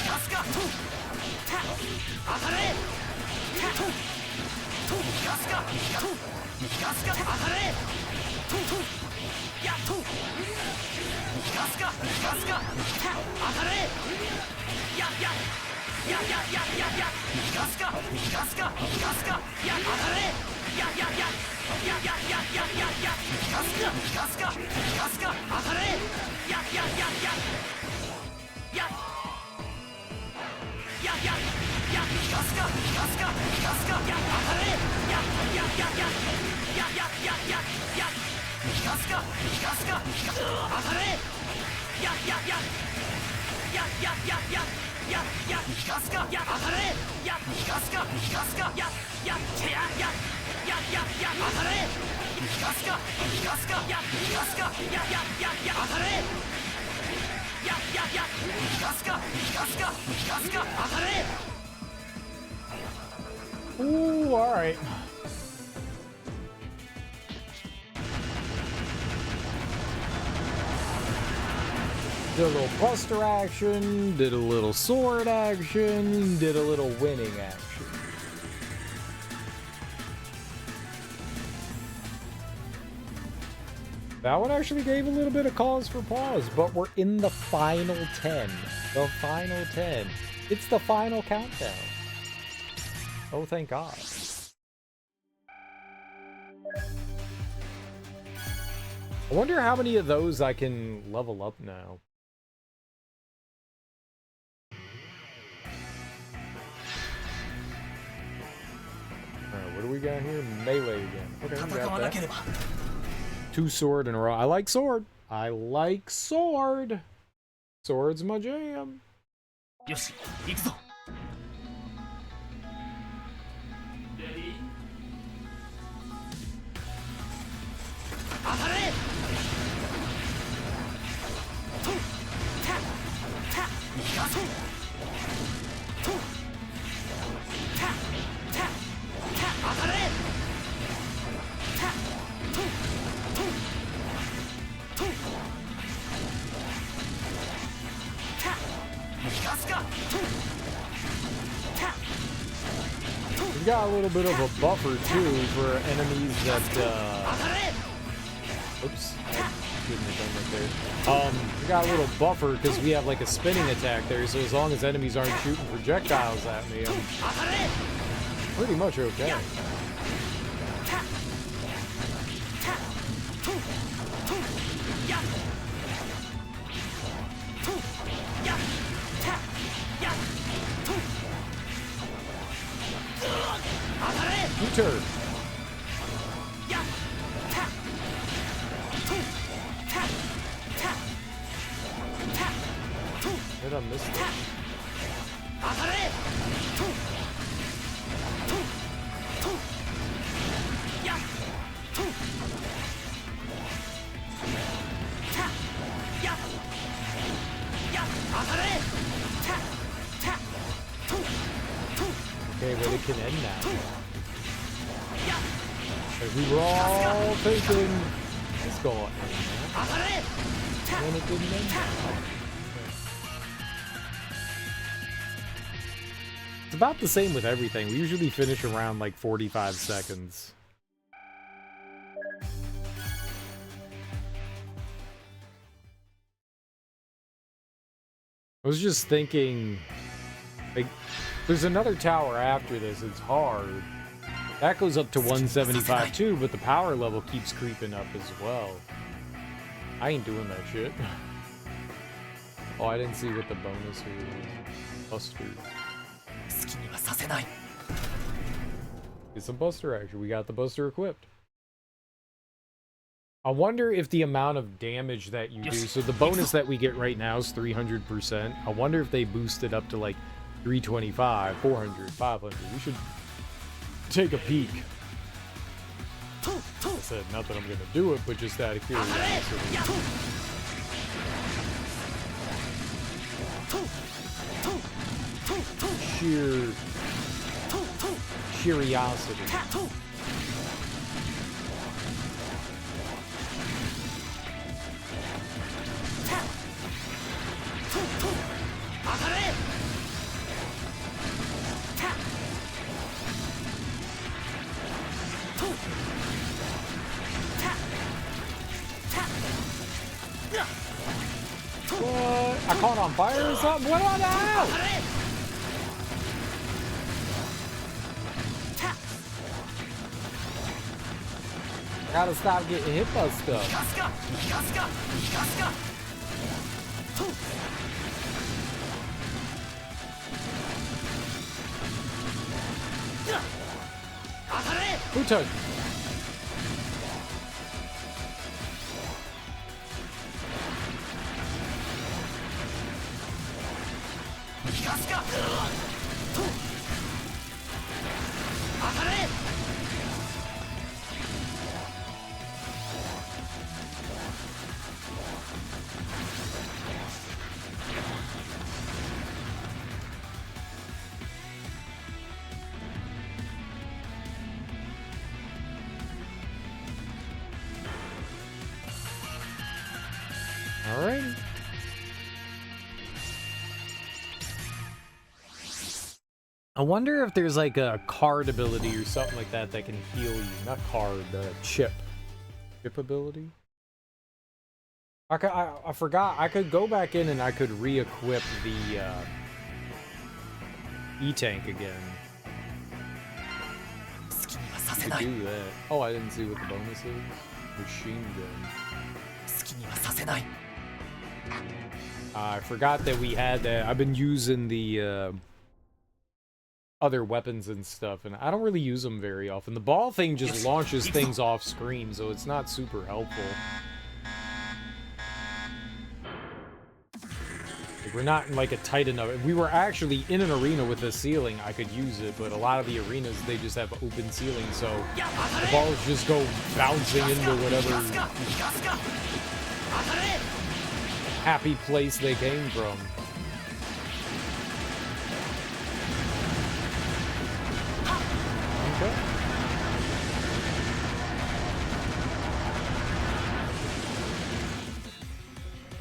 ガスかトンタ当たれタトントンガスかトンガスか当たれトントンやっとガスかガスか当たれやガスかガスかガスかや当たれガスかガスかガスか当たれやガスかガスかガスか当たれガスかガスか当たれガスか当たれガスかガスか当たれガスかガスかガスかガスか当たれガスかガスかガスか当たれ Ooh, all right. Did a little buster action, did a little sword action, did a little winning action. That one actually gave a little bit of cause for pause, but we're in the final 10. The final 10. It's the final countdown. Oh, thank God. I wonder how many of those I can level up now. Alright, what do we got here? Melee again. Okay, we got that. 2 sword in a row. I like sword. I like sword. Sword's my jam. よし行くぞ 当たれトンタタガソントンタタタ当たれタトントントンタガスかトンタ We've got a little bit of a buffer too for enemies that oops. Shouldn't have done that there. We got a little buffer because we have like a spinning attack there, so as long as enemies aren't shooting projectiles at me, I'm pretty much okay. U-turn. Did I miss that? it can end now. Like we were all thinking it's going to end now. And it didn't end. It's about the same with everything. We usually finish around like 45 seconds. I was just thinking, like, there's another tower after this. It's hard. That goes up to 175 too, but the power level keeps creeping up as well. I ain't doing that shit. Oh, I didn't see what the bonus here was. Buster. Get some Buster action. We got the Buster equipped. I wonder if the amount of damage that you do, so the bonus that we get right now is 300%. I wonder if they boost it up to like 325, 400, 500. We should take a peek. I said, not that I'm going to do it, but just out of curiosity. Sheer curiosity. What? I caught on fire or something? What on the hell? Gotta stop getting hit by stuff. Who touched me? Alrighty. I wonder if there's like a card ability or something like that that can heal you. Not card, chip. Chip ability? I forgot. I could go back in and I could re-equip the E-Tank again. I could do that. Oh, I didn't see what the bonus is. Machine gun. I forgot that we had that. I've been using the other weapons and stuff, and I don't really use them very often. The ball thing just launches things off screen, so it's not super helpful. Like, we're not in like a tight enough. If we were actually in an arena with a ceiling, I could use it, but a lot of the arenas, they just have open ceilings, so the balls just go bouncing into whatever happy place they came from.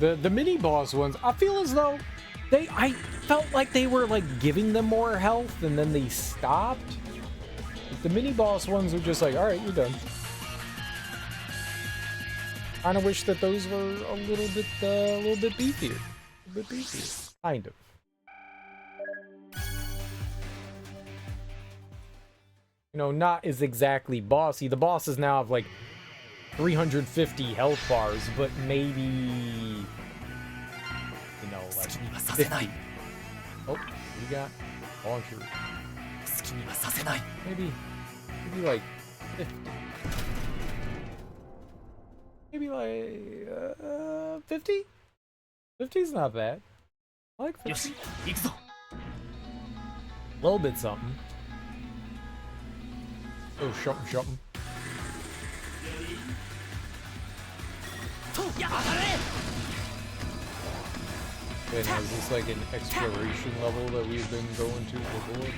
Okay. The mini boss ones, I feel as though I felt like they were like giving them more health and then they stopped. The mini boss ones are just like, all right, you're done. Kind of wish that those were a little bit beefier. A bit beefier. Kind of. You know, not as exactly bossy. The bosses now have like 350 health bars, but maybe, you know, like 50. Oh, you got launcher. Maybe like 50. Maybe like 50? 50's not bad. I like 50. A little bit something. Oh, something. Wait, now is this like an exploration level that we've been going to before?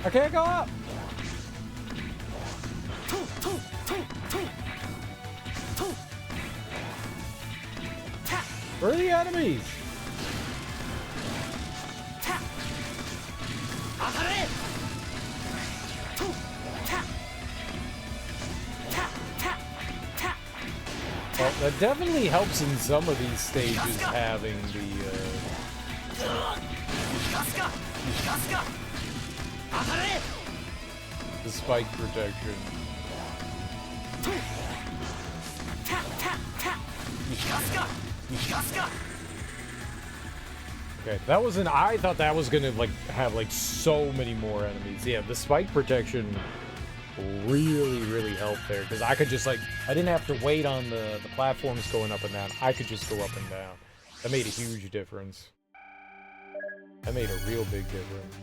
I can't go up. Where are the enemies? Well, that definitely helps in some of these stages, having the spike protection. Okay, that wasn't. I thought that was gonna like have like so many more enemies. Yeah, the spike protection really helped there, because I could just like, I didn't have to wait on the platforms going up and down. I could just go up and down. That made a huge difference. That made a real big difference.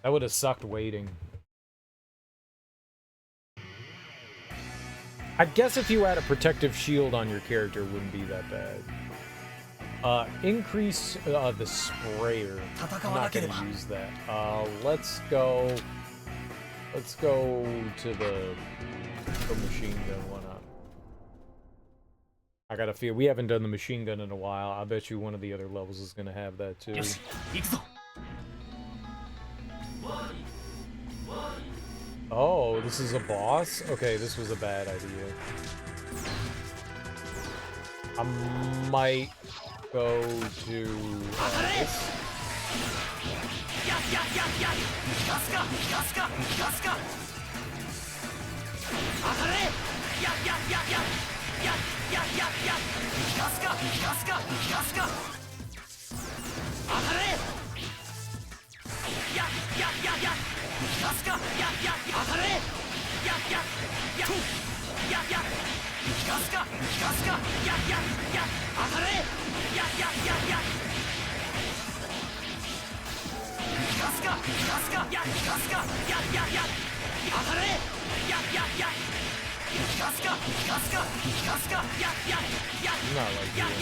That would have sucked waiting. I guess if you had a protective shield on your character, it wouldn't be that bad. Increase the sprayer. I'm not gonna use that. Let's go to the machine gun. Why not? I got a feel we haven't done the machine gun in a while. I bet you one of the other levels is gonna have that too. Oh, this is a boss? Okay, this was a bad idea. I might go to this. Not like doing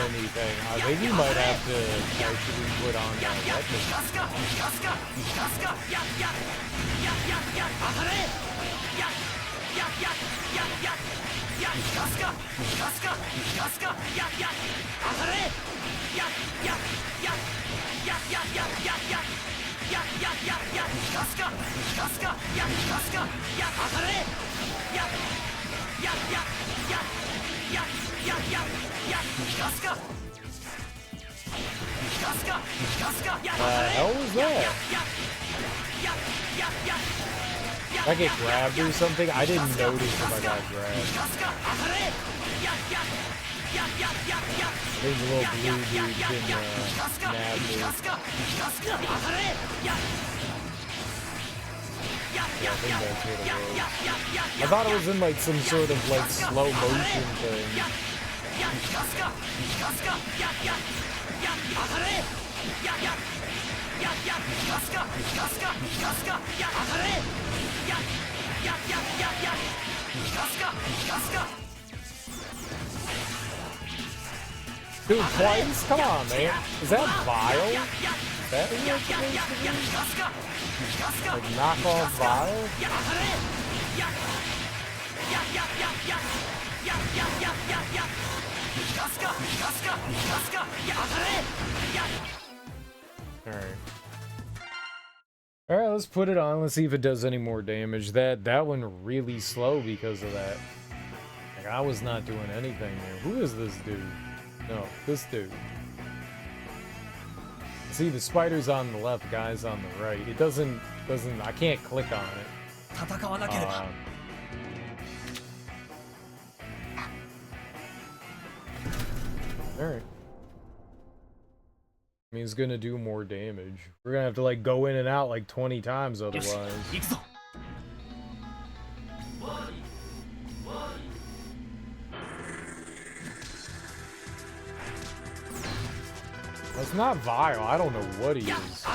anything. I think we might have to actually put on that hell was that? Did I get grabbed or something? I didn't notice if I got grabbed. There's a little blue dude can nab me. Yeah, I think that's what it was. I thought it was in like some sort of like slow motion thing. Dude, twice? Come on, man. Is that Vile? Is that what it's supposed to be? Like knockoff Vile? Alright. Alright, let's put it on. Let's see if it does any more damage. That went really slow because of that. Like, I was not doing anything there. Who is this dude? No, this dude. See, the spider's on the left, guy's on the right. It doesn't, I can't click on it. Alright. I mean, it's gonna do more damage. We're gonna have to, like, go in and out, like, 20 times otherwise. That's not Vile. I don't know what he is.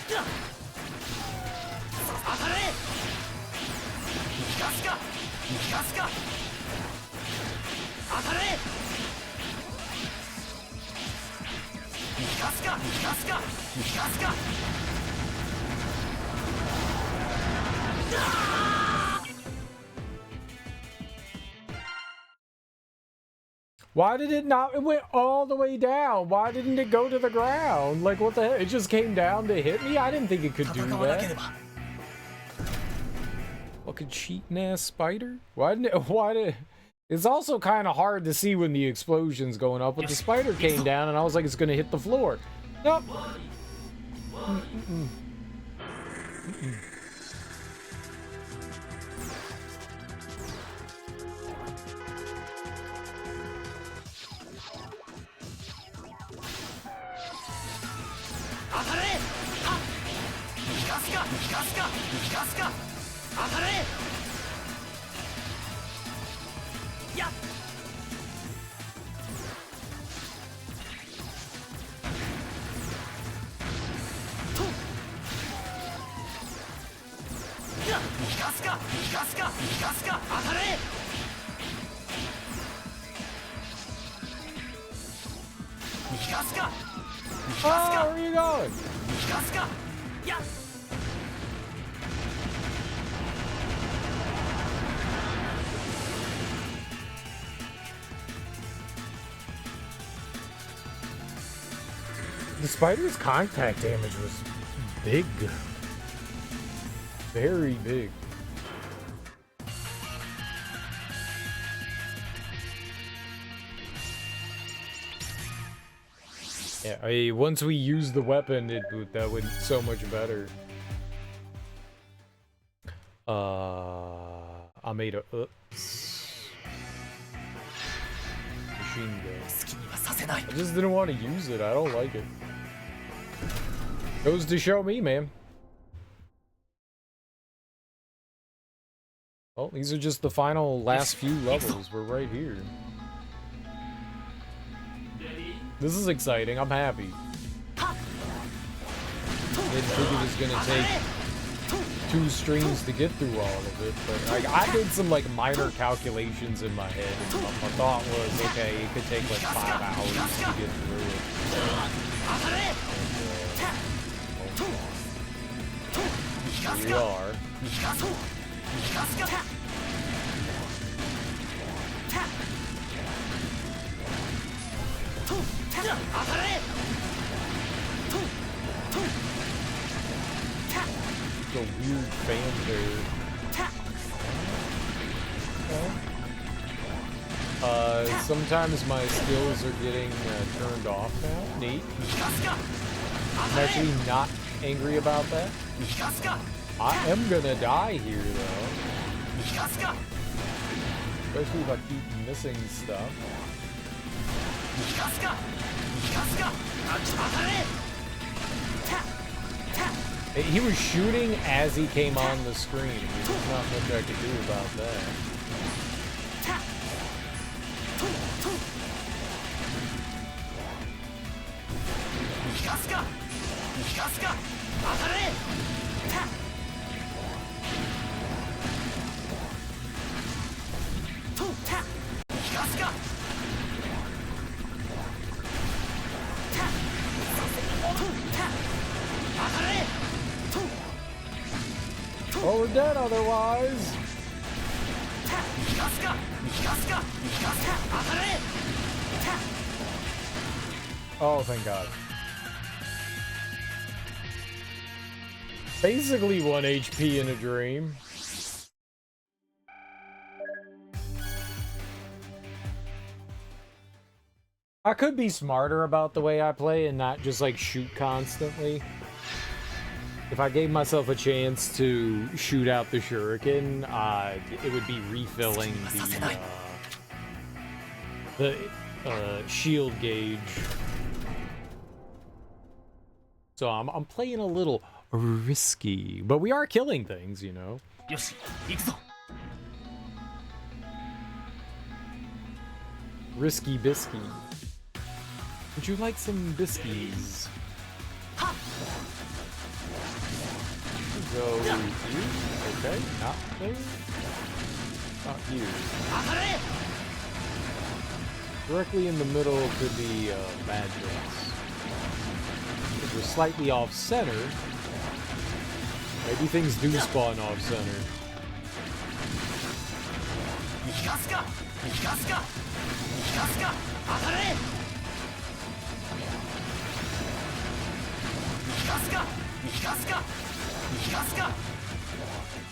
当たれ逃がすか逃がすか当たれ逃がすか逃がすか逃がすかWhy did it not? It went all the way down. Why didn't it go to the ground? Like, what the heck? It just came down to hit me? I didn't think it could do that. Fucking cheating ass spider? Why didn't it? Why did? It's also kind of hard to see when the explosion's going up, but the spider came down and I was like, it's gonna hit the floor. Nope. Oh, where are you going? The spider's contact damage was big. Very big. Yeah, once we used the weapon, that went so much better. I made a machine gun. I just didn't want to use it. I don't like it. Goes to show me, man. Well, these are just the final last few levels. We're right here. This is exciting. I'm happy. Didn't think it was gonna take 2 streams to get through all of it, but like, I did some like minor calculations in my head. And my thought was, okay, it could take like 5 hours to get through it. Here we are. The weird fanfare. Sometimes my skills are getting turned off now. Neat. I'm actually not angry about that. I am gonna die here though. Especially if I keep missing stuff. He was shooting as he came on the screen. There's not much I could do about that. Oh, we're dead otherwise. Oh, thank God. Basically 1 HP in a dream. I could be smarter about the way I play and not just like shoot constantly. If I gave myself a chance to shoot out the shuriken, it would be refilling the shield gauge. So I'm playing a little risky, but we are killing things, you know. Risky bisky. Would you like some biskies? So you, okay, not there, not you. Directly in the middle could be Madras. If we're slightly off center, maybe things do spawn off center.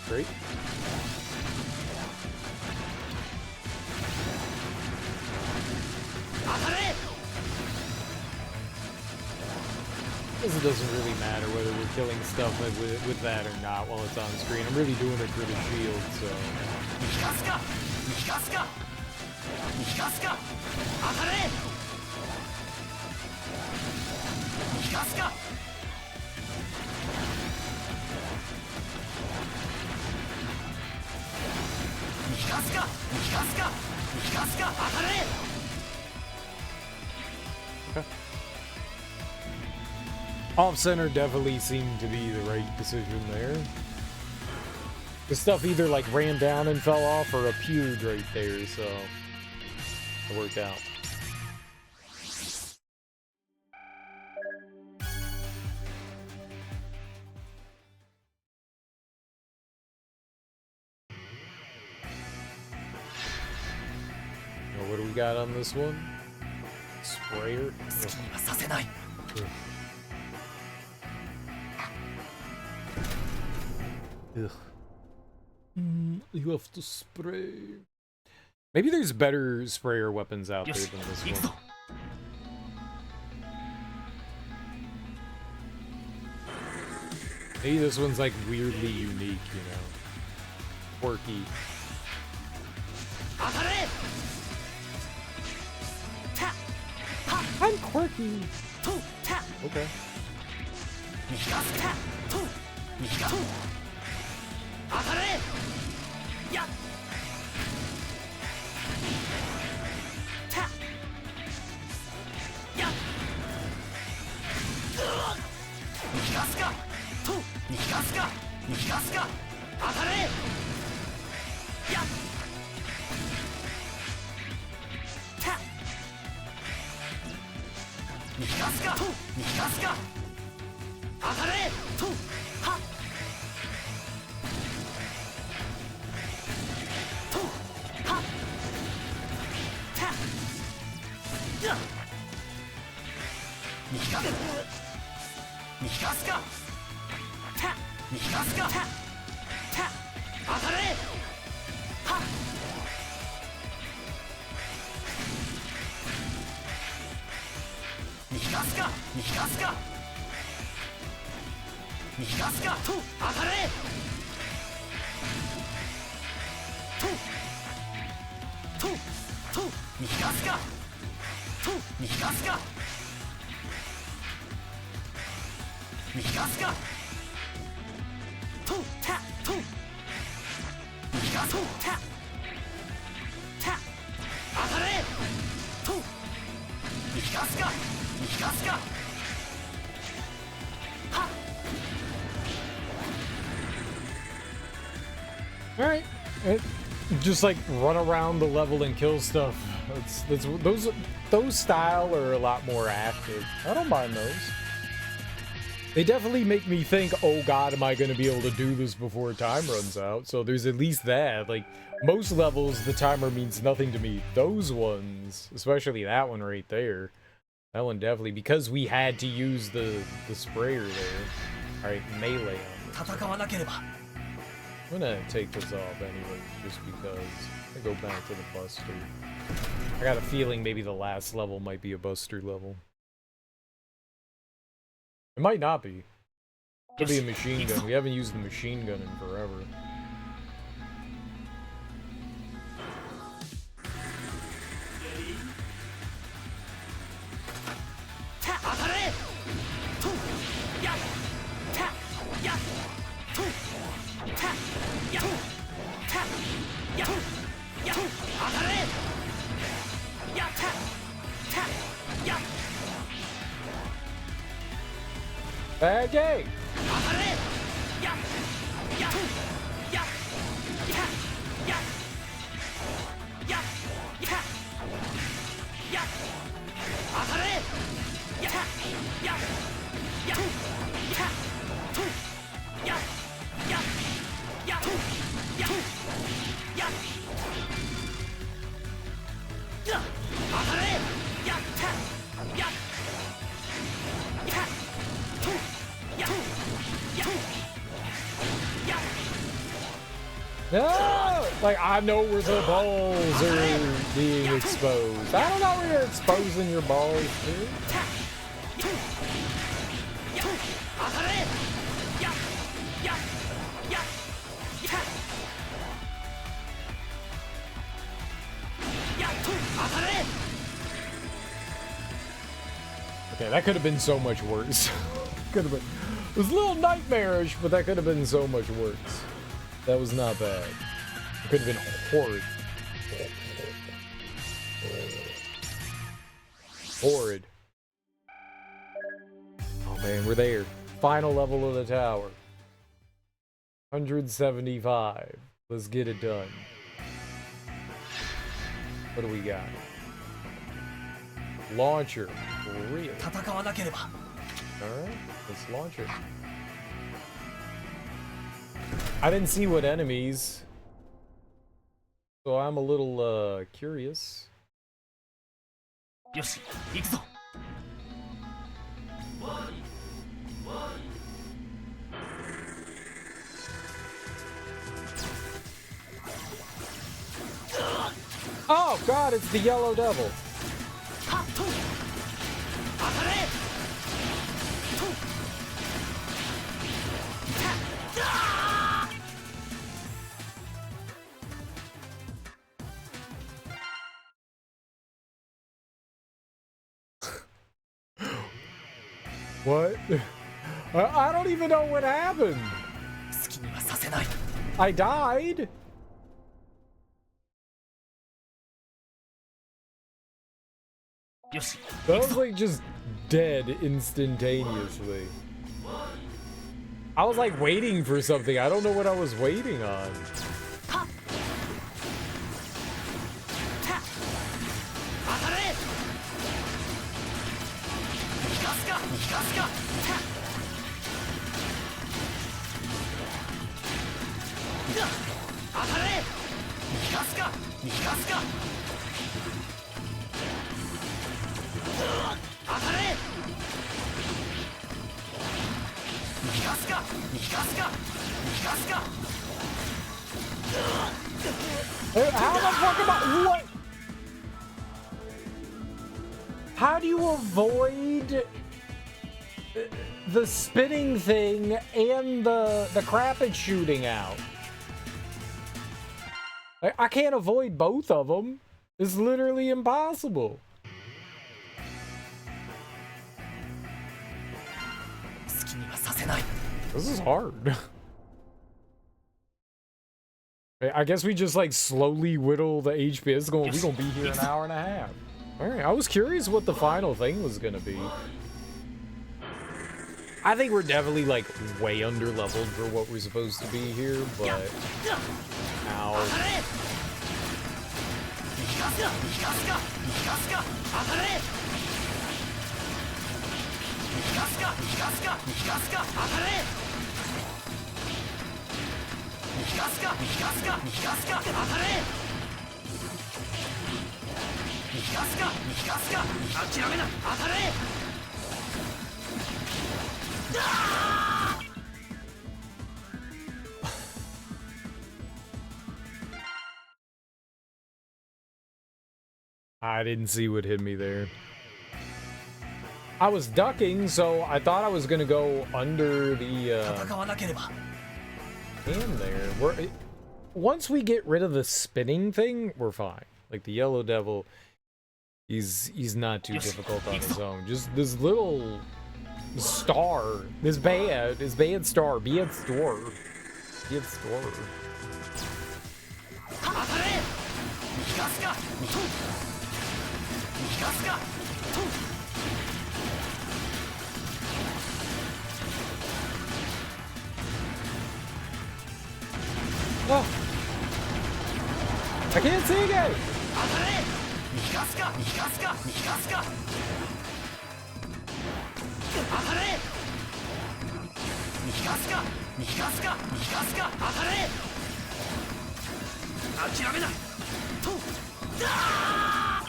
Great. Guess it doesn't really matter whether we're killing stuff with that or not while it's on screen. I'm really doing it for the shield, so. Okay. Off center definitely seemed to be the right decision there. The stuff either like ran down and fell off or appeared right there, so it worked out. Now, what do we got on this one? Sprayer? Ugh. You have to spray. Maybe there's better sprayer weapons out there than this one. Maybe this one's like weirdly unique, you know. Quirky. I'm quirky. Okay. Alright. Just like run around the level and kill stuff. Those style are a lot more active. I don't mind those. They definitely make me think, oh god, am I going to be able to do this before time runs out? So there's at least that. Like, most levels, the timer means nothing to me. Those ones, especially that one right there. That one definitely, because we had to use the sprayer there. Alright, melee on this. I'm gonna take this off anyway, just because. I go back to the Buster. I got a feeling maybe the last level might be a Buster level. It might not be. It could be a machine gun. We haven't used the machine gun in forever. Bad game. No! Like, I know where the balls are being exposed. I don't know where you're exposing your balls to. Okay, that could have been so much worse. Could have been. It was a little nightmarish, but that could have been so much worse. That was not bad. It could have been horrid. Horrid. Oh man, we're there. Final level of the tower. 175. Let's get it done. What do we got? Launcher. Really? Alright, let's launch it. I didn't see what enemies, so I'm a little curious. Yoshi, 行くぞ. Oh god, it's the Yellow Devil. What? I don't even know what happened. I died. That was like just dead instantaneously. I was like waiting for something. I don't know what I was waiting on. How the fuck am I? What? How do you avoid the spinning thing and the crap it's shooting out? I can't avoid both of them. It's literally impossible. This is hard. I guess we just like slowly whittle the HP. We're gonna be here an hour and a half. Alright, I was curious what the final thing was gonna be. I think we're definitely like way under leveled for what we're supposed to be here, but ow. I didn't see what hit me there. I was ducking, so I thought I was gonna go under the in there. Once we get rid of the spinning thing, we're fine. Like the Yellow Devil, he's not too difficult on his own. Just this little star, this bad star, be its door. Be its door. I can't sing it! 当たれ逃がすか逃がすか逃がすか当たれ逃がすか逃がすか逃がすか当たれ諦めないとあー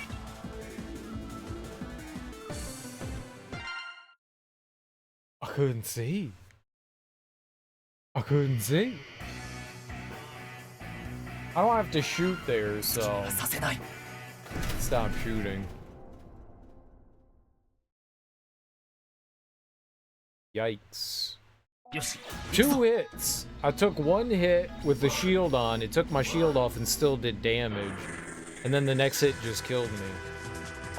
I couldn't see. I couldn't see. I don't have to shoot there, so させない stop shooting. Yikes. よし Two hits. I took one hit with the shield on. It took my shield off and still did damage. And then the next hit just killed me.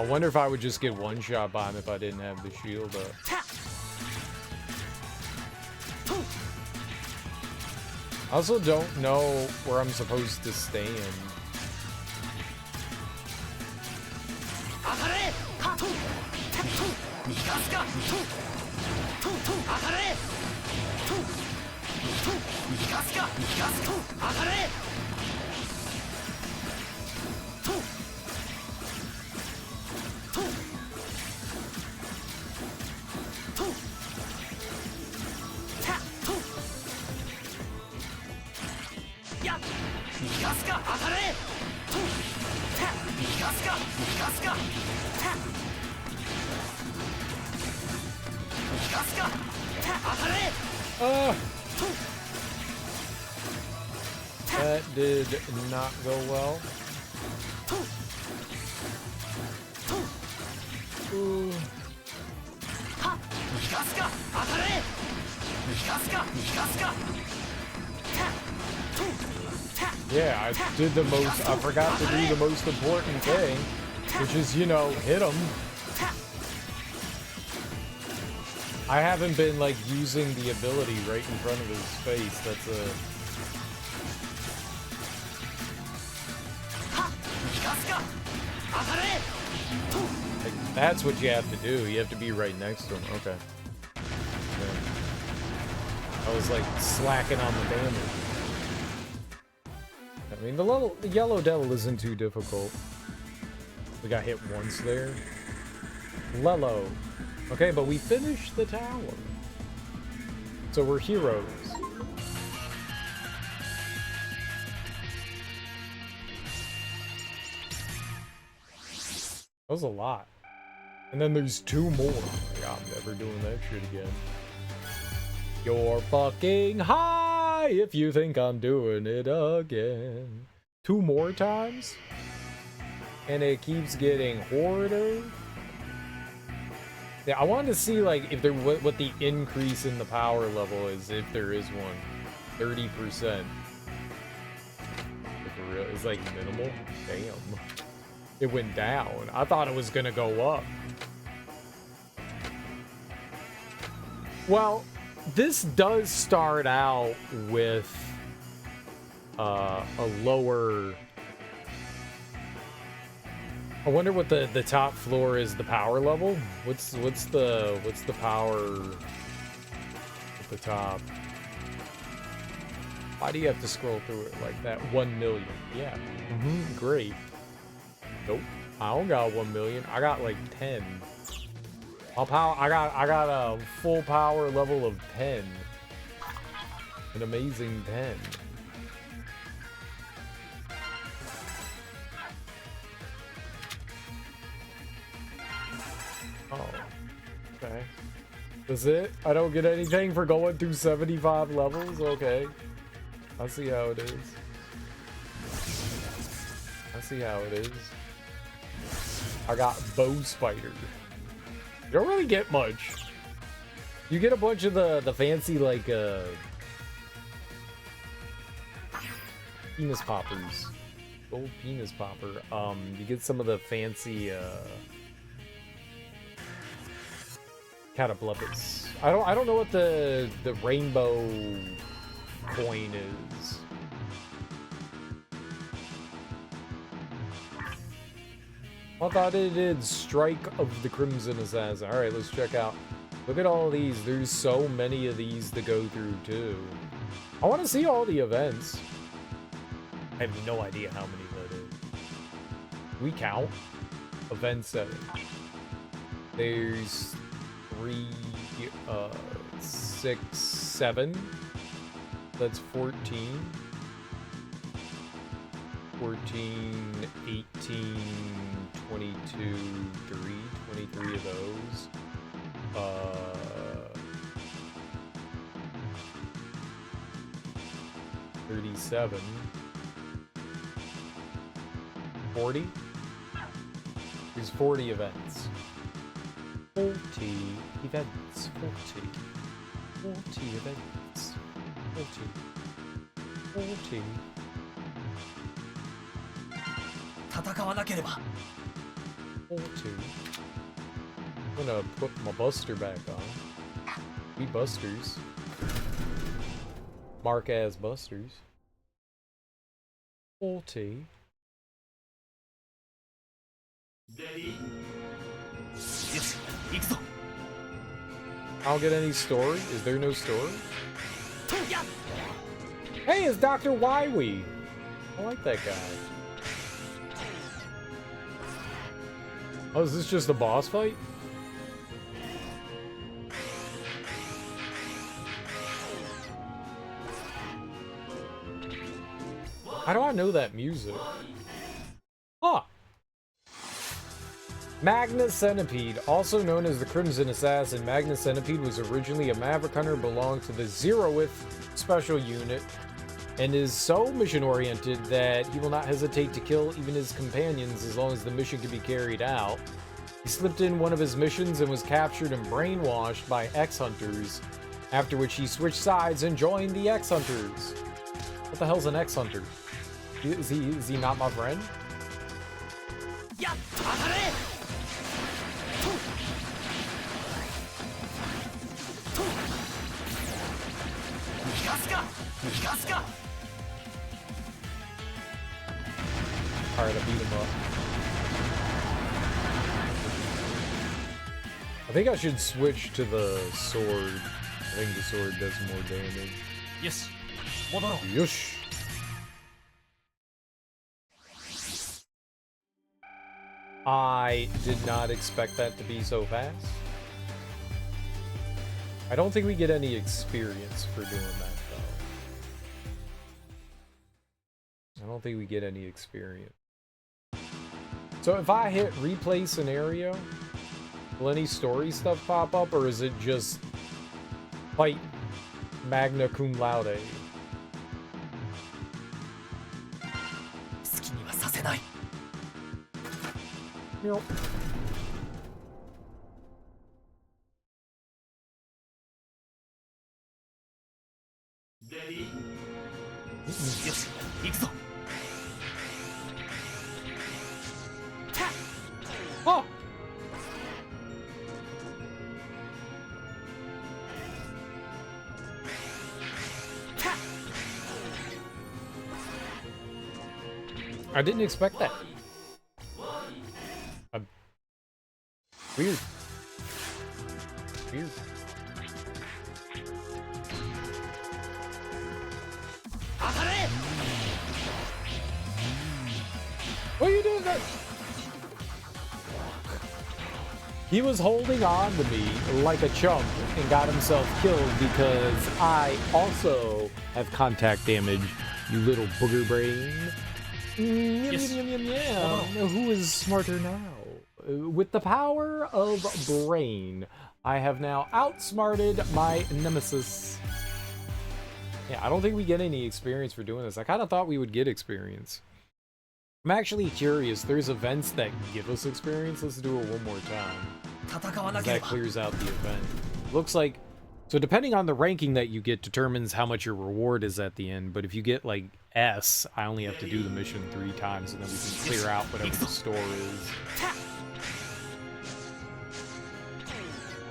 I wonder if I would just get one shot by him if I didn't have the shield up. たと I also don't know where I'm supposed to stand. 当たれはとたと逃がすかと当たれと逃がすか逃がすと当たれとたとや逃がすか当たれとた逃がすか逃がすかた逃がすかた当たれ That did not go well. Ooh. は逃がすか当たれ逃がすか逃がすかたとた Yeah, I did the most. I forgot to do the most important thing, which is, you know, hit him. た I haven't been like using the ability right in front of his face. That's a. は逃がすか当たれ Like, that's what you have to do. You have to be right next to him. Okay. Yeah. I was like slacking on the damage. I mean, the yellow devil isn't too difficult. We got hit once there. Lello. Okay, but we finished the tower. So we're heroes. That was a lot. And then there's two more. Like, I'm never doing that shit again. You're fucking high if you think I'm doing it again. Two more times? And it keeps getting harder. Yeah, I wanted to see like if there what the increase in the power level is, if there is one. 30%. For real, it's like minimal. Damn. It went down. I thought it was gonna go up. Well, this does start out with a lower. I wonder what the top floor is. The power level. What's the power at the top? Why do you have to scroll through it like that? 1 million. Yeah. Great. Nope. I don't got 1 million. I got like 10. I got a full power level of 10. An amazing 10. Oh. Okay. That's it? I don't get anything for going through 75 levels? Okay. I see how it is. I see how it is. I got Bow Spider. You don't really get much. You get a bunch of the fancy like penis poppers. Gold penis popper. You get some of the fancy Cataplepas. I don't know what the rainbow coin is. I thought it did Strike of the Crimson Assassin. Alright, let's check out. Look at all these. There's so many of these to go through, too. I want to see all the events. I have no idea how many that is. We count event setting. There's 3, 6, 7. That's 14. 14, 18, 22, 23 of those. 37. 40? There's 40 events. 40 events. 40. 40 events. 40. 40. 戦わなければ 40. I'm gonna put my buster back on. We busters. Mark as busters. 40. よし行くぞ I don't get any story? Is there no story? とや Hey, it's Dr. Wywee. I like that guy. Oh, is this just a boss fight? How do I know that music? Huh. Magna Centipede, also known as the Crimson Assassin, Magna Centipede was originally a Maverick Hunter, belonged to the 0th Special Unit, and is so mission-oriented that he will not hesitate to kill even his companions as long as the mission can be carried out. He slipped in one of his missions and was captured and brainwashed by X-Hunters, after which he switched sides and joined the X-Hunters. What the hell's an X-Hunter? Is he not my friend? やっ当たれとと逃がすか逃がすか Alright, I beat him up. I think I should switch to the sword. I think the sword does more damage. よし戻ろう Yush! I did not expect that to be so fast. I don't think we get any experience for doing that, though. I don't think we get any experience. So if I hit replay scenario, will any story stuff pop up, or is it just fight magna cum laude? 好きにはさせない Yep. よし行くぞ Oh! I didn't expect that. Weird. Weird. What are you doing there? He was holding on to me like a chump and got himself killed because I also have contact damage, you little booger brain. Yes. Who is smarter now? With the power of brain, I have now outsmarted my nemesis. Yeah, I don't think we get any experience for doing this. I kind of thought we would get experience. I'm actually curious. There's events that give us experience. Let's do it one more time. 戦わな 'Cause けれ that ば clears out the event. Looks like... So depending on the ranking that you get determines how much your reward is at the end. But if you get, like, S, I only have to do the mission 3 times, and then we can clear out whatever the score is.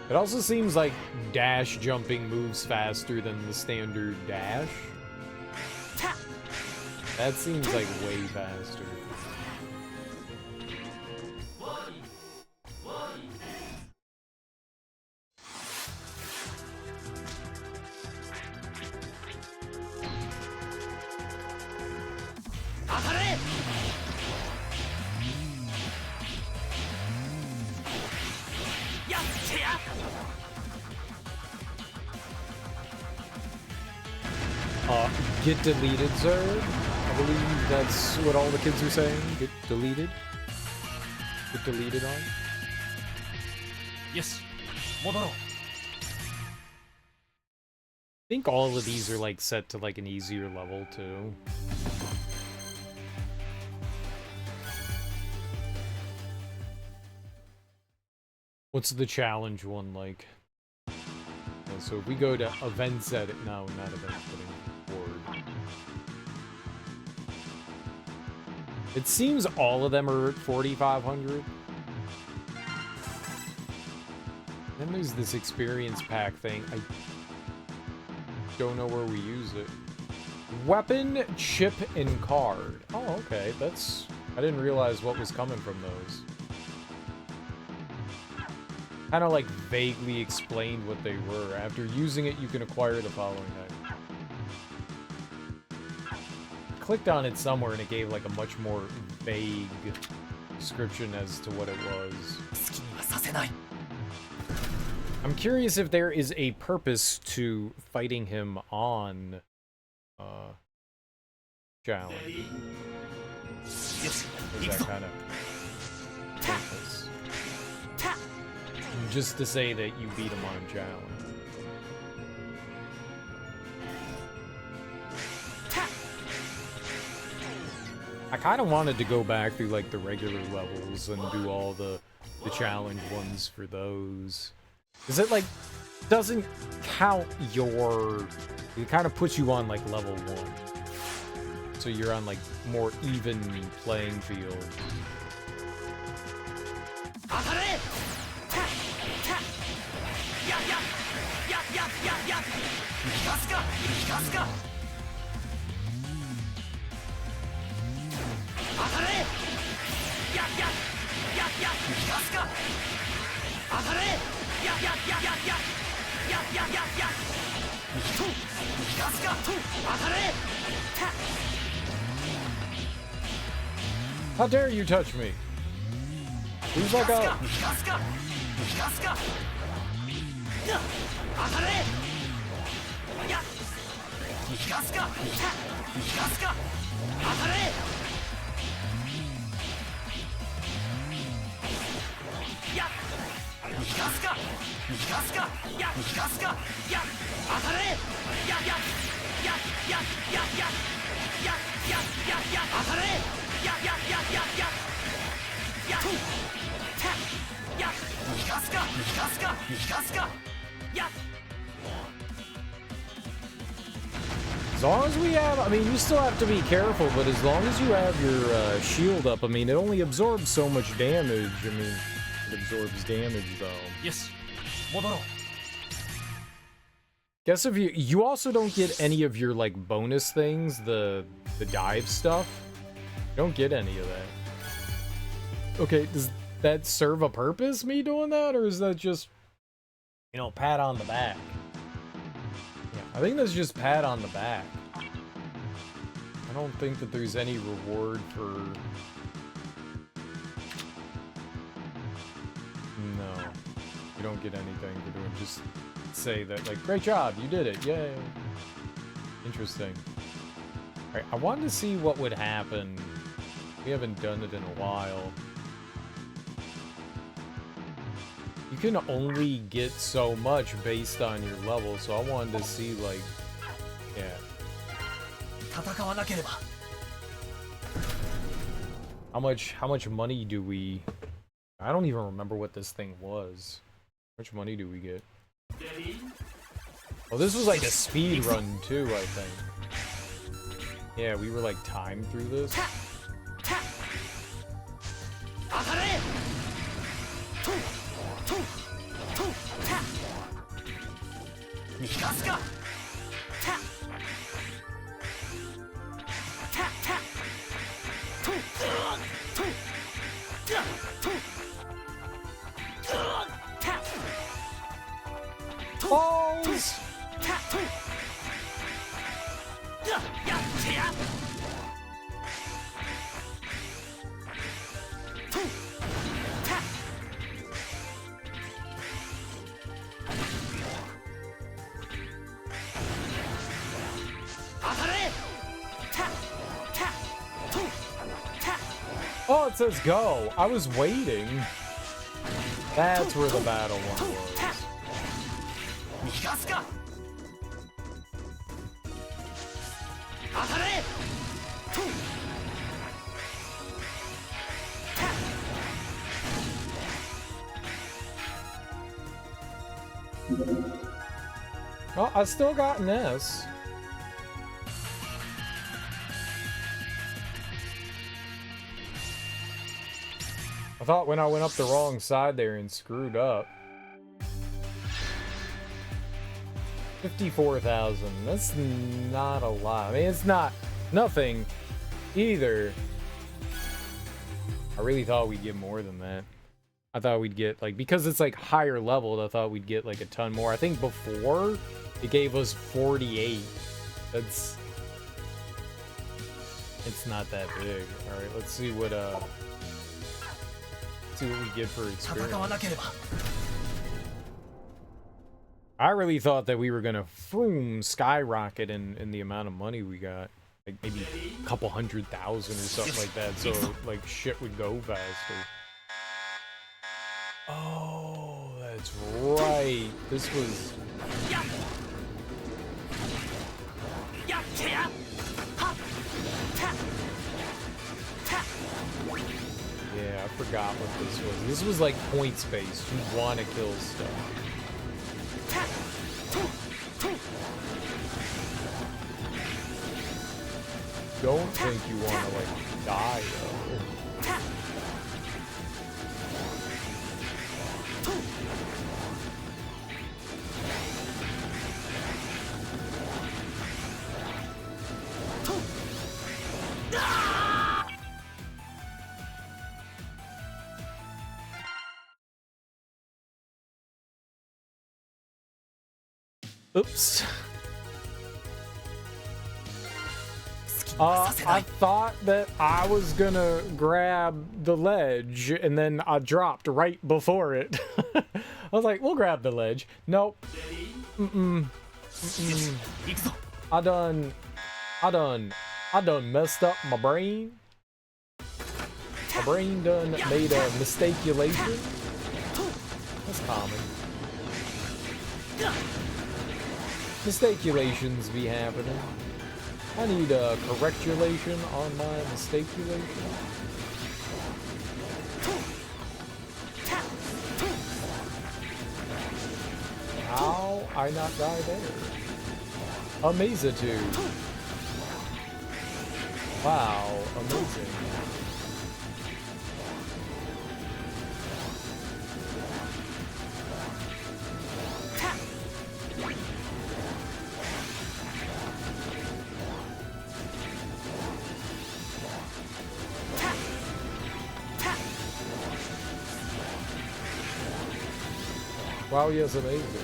It also seems like dash jumping moves faster than the standard dash. That seems like way faster. Get deleted, sir. I believe that's what all the kids are saying. Get deleted. Get deleted on. Yes. 戻ろう。 I think all of these are like set to like an easier level too. What's the challenge one like? Yeah, so if we go to events edit, no, not events editing, board. It seems all of them are at 4,500. Then there's this experience pack thing. I don't know where we use it. Weapon, chip, and card. Oh, okay. That's... I didn't realize what was coming from those. Kind of like vaguely explained what they were. After using it, you can acquire the following item. Clicked on it somewhere and it gave like a much more vague description as to what it was. 好きにはさせない。 I'm curious if there is a purpose to fighting him on challenge. よし、 Is 行く that ぞ。 kind of pointless? Just to say that you beat him on challenge. I kind of wanted to go back through like the regular levels and do all the challenge ones for those. Is it like doesn't count your... It kind of puts you on like level 1. So you're on like more even playing field. 当たれ。たた。やややややや。逃がすか逃がすか。当たれ。やややや逃がすか。当たれ。ややややややややや。と逃がすかと当たれ。た。 How dare you touch me? He's like a... 逃がすか逃がすか。当たれ。や逃がすか。た逃がすか。当たれ。や逃がすか逃がすか。や逃がすか。や当たれ。ややややややややや当たれ。ややややややとたや逃がすか逃がすか逃がすか。や As long as we have... I mean, you still have to be careful, but as long as you have your shield up, I mean, it only absorbs so much damage. I mean, it absorbs damage, though. よし戻ろう。 Guess if you also don't get any of your, like, bonus things, the dive stuff. You don't get any of that. Okay, does that serve a purpose, me doing that, or is that just, you know, pat on the back? Yeah, I think that's just pat on the back. I don't think that there's any reward for... No. You don't get anything for doing, just say that, like, great job, you did it, yay. Interesting. Alright, I wanted to see what would happen. We haven't done it in a while. You can only get so much based on your level, so I wanted to see, like, yeah. 戦わなければ。 How much money do we... I don't even remember what this thing was. How much money do we get? Oh, this was like a speed run too, I think. Yeah, we were like timed through this. 当たれ。とととた。逃がすか。たたた。とととた。 Balls! たと。やってや。とた。 と Oh, it says go. I was waiting. That's where the battle one was. 逃がすか当たれトゥOh, I still got an S. I thought when I went up the wrong side there and screwed up. 54,000. That's not a lot. I mean, it's not nothing either. I really thought we'd get more than that. I thought we'd get, like, because it's like higher leveled, I thought we'd get like a ton more. I think before it gave us 48. It's not that big. All right, let's see what we get for 戦わ experience. なければ I really thought that we were gonna skyrocket in the amount of money we got. Like maybe a couple 100,000 or something like that, so like shit would go faster. Oh, that's right. This was... やっやってやはったた Yeah, I forgot what this was. This was like points based. You want to kill stuff. たトゥトゥ Don't think you want to like die though. たトゥ Oops. I thought that I was gonna grab the ledge, and then I dropped right before it. I was like, we'll grab the ledge. Nope. Mm-mm. Mm-mm. 行くぞ I done messed up my brain. My brain done made a mistakulation. That's common. Mistakulations be happening. I need a correctulation on my mistakulation. How I not die there? Amazitude. Wow, amazing. Wow, he is amazing.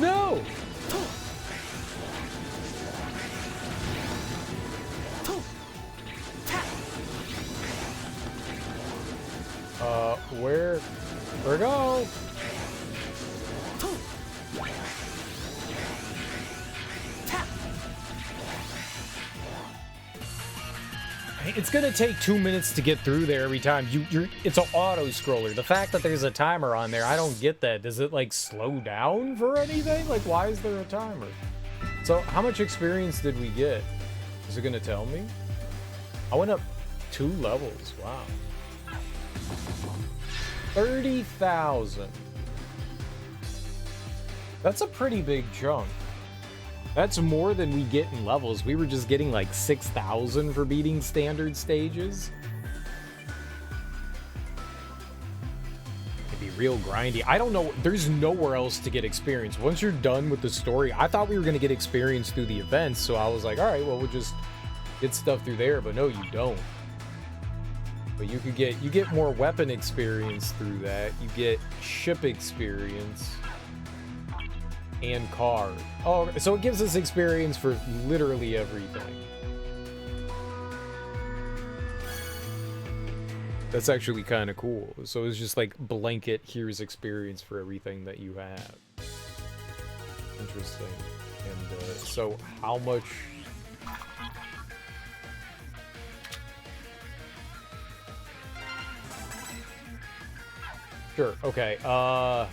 No! Where go? It's gonna take 2 minutes to get through there every time. It's an auto scroller. The fact that there's a timer on there, I don't get that. Does it like slow down for anything? Like, why is there a timer? So, how much experience did we get? Is it gonna tell me? I went up 2 levels. Wow. 30,000. That's a pretty big chunk. That's more than we get in levels. We were just getting like 6,000 for beating standard stages. be real grindy. I don't know. There's nowhere else to get experience. Once you're done with the story, I thought we were going to get experience through the events. So I was like, all right, well, we'll just get stuff through there. But no, you don't. But you get more weapon experience through that. You get ship experience and car. Oh, so it gives us experience for literally everything. That's actually kind of cool. So it's just like blanket, here's experience for everything that you have. Interesting. And so how much... Sure, okay. I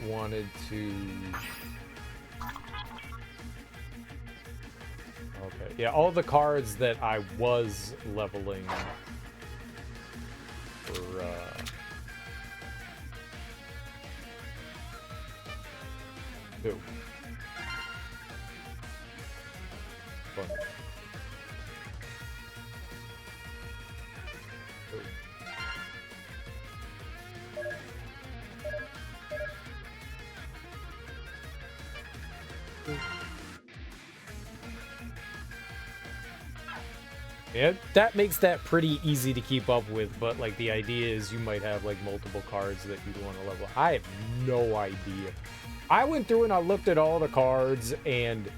wanted to... Okay, yeah, all the cards that I was leveling were, Fun. Yeah, that makes that pretty easy to keep up with, but like the idea is you might have like multiple cards that you'd want to level. I have no idea. I went through and I looked at all the cards, and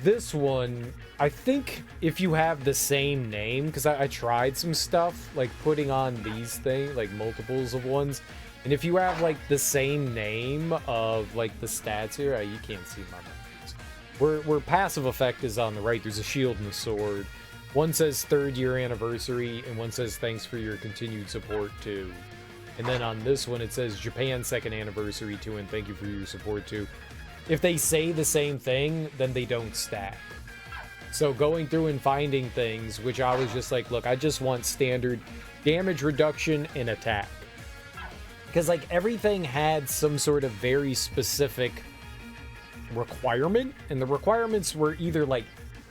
this one, I think if you have the same name, because I tried some stuff like putting on these things, like multiples of ones, and if you have like the same name of like the stats here, you can't see my mouse. Where passive effect is on the right, there's a shield and a sword. One says 3rd year anniversary, and one says thanks for your continued support too. And then on this one, it says Japan 2nd anniversary too, and thank you for your support too. If they say the same thing, then they don't stack. So going through and finding things, which I was just like, look, I just want standard damage reduction and attack. Because like everything had some sort of very specific requirement, and the requirements were either like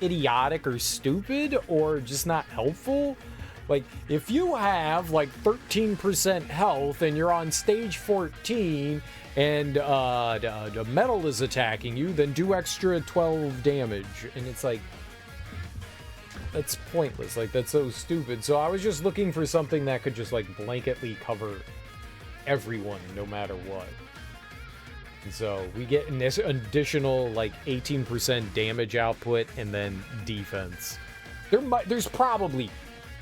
idiotic or stupid or just not helpful. Like if you have like 13% health and you're on stage 14 and the metal is attacking you, then do extra 12 damage. And it's like, that's pointless. Like that's so stupid. So I was just looking for something that could just like blanketly cover everyone no matter what. And so we get an additional like 18% damage output and then defense. There's probably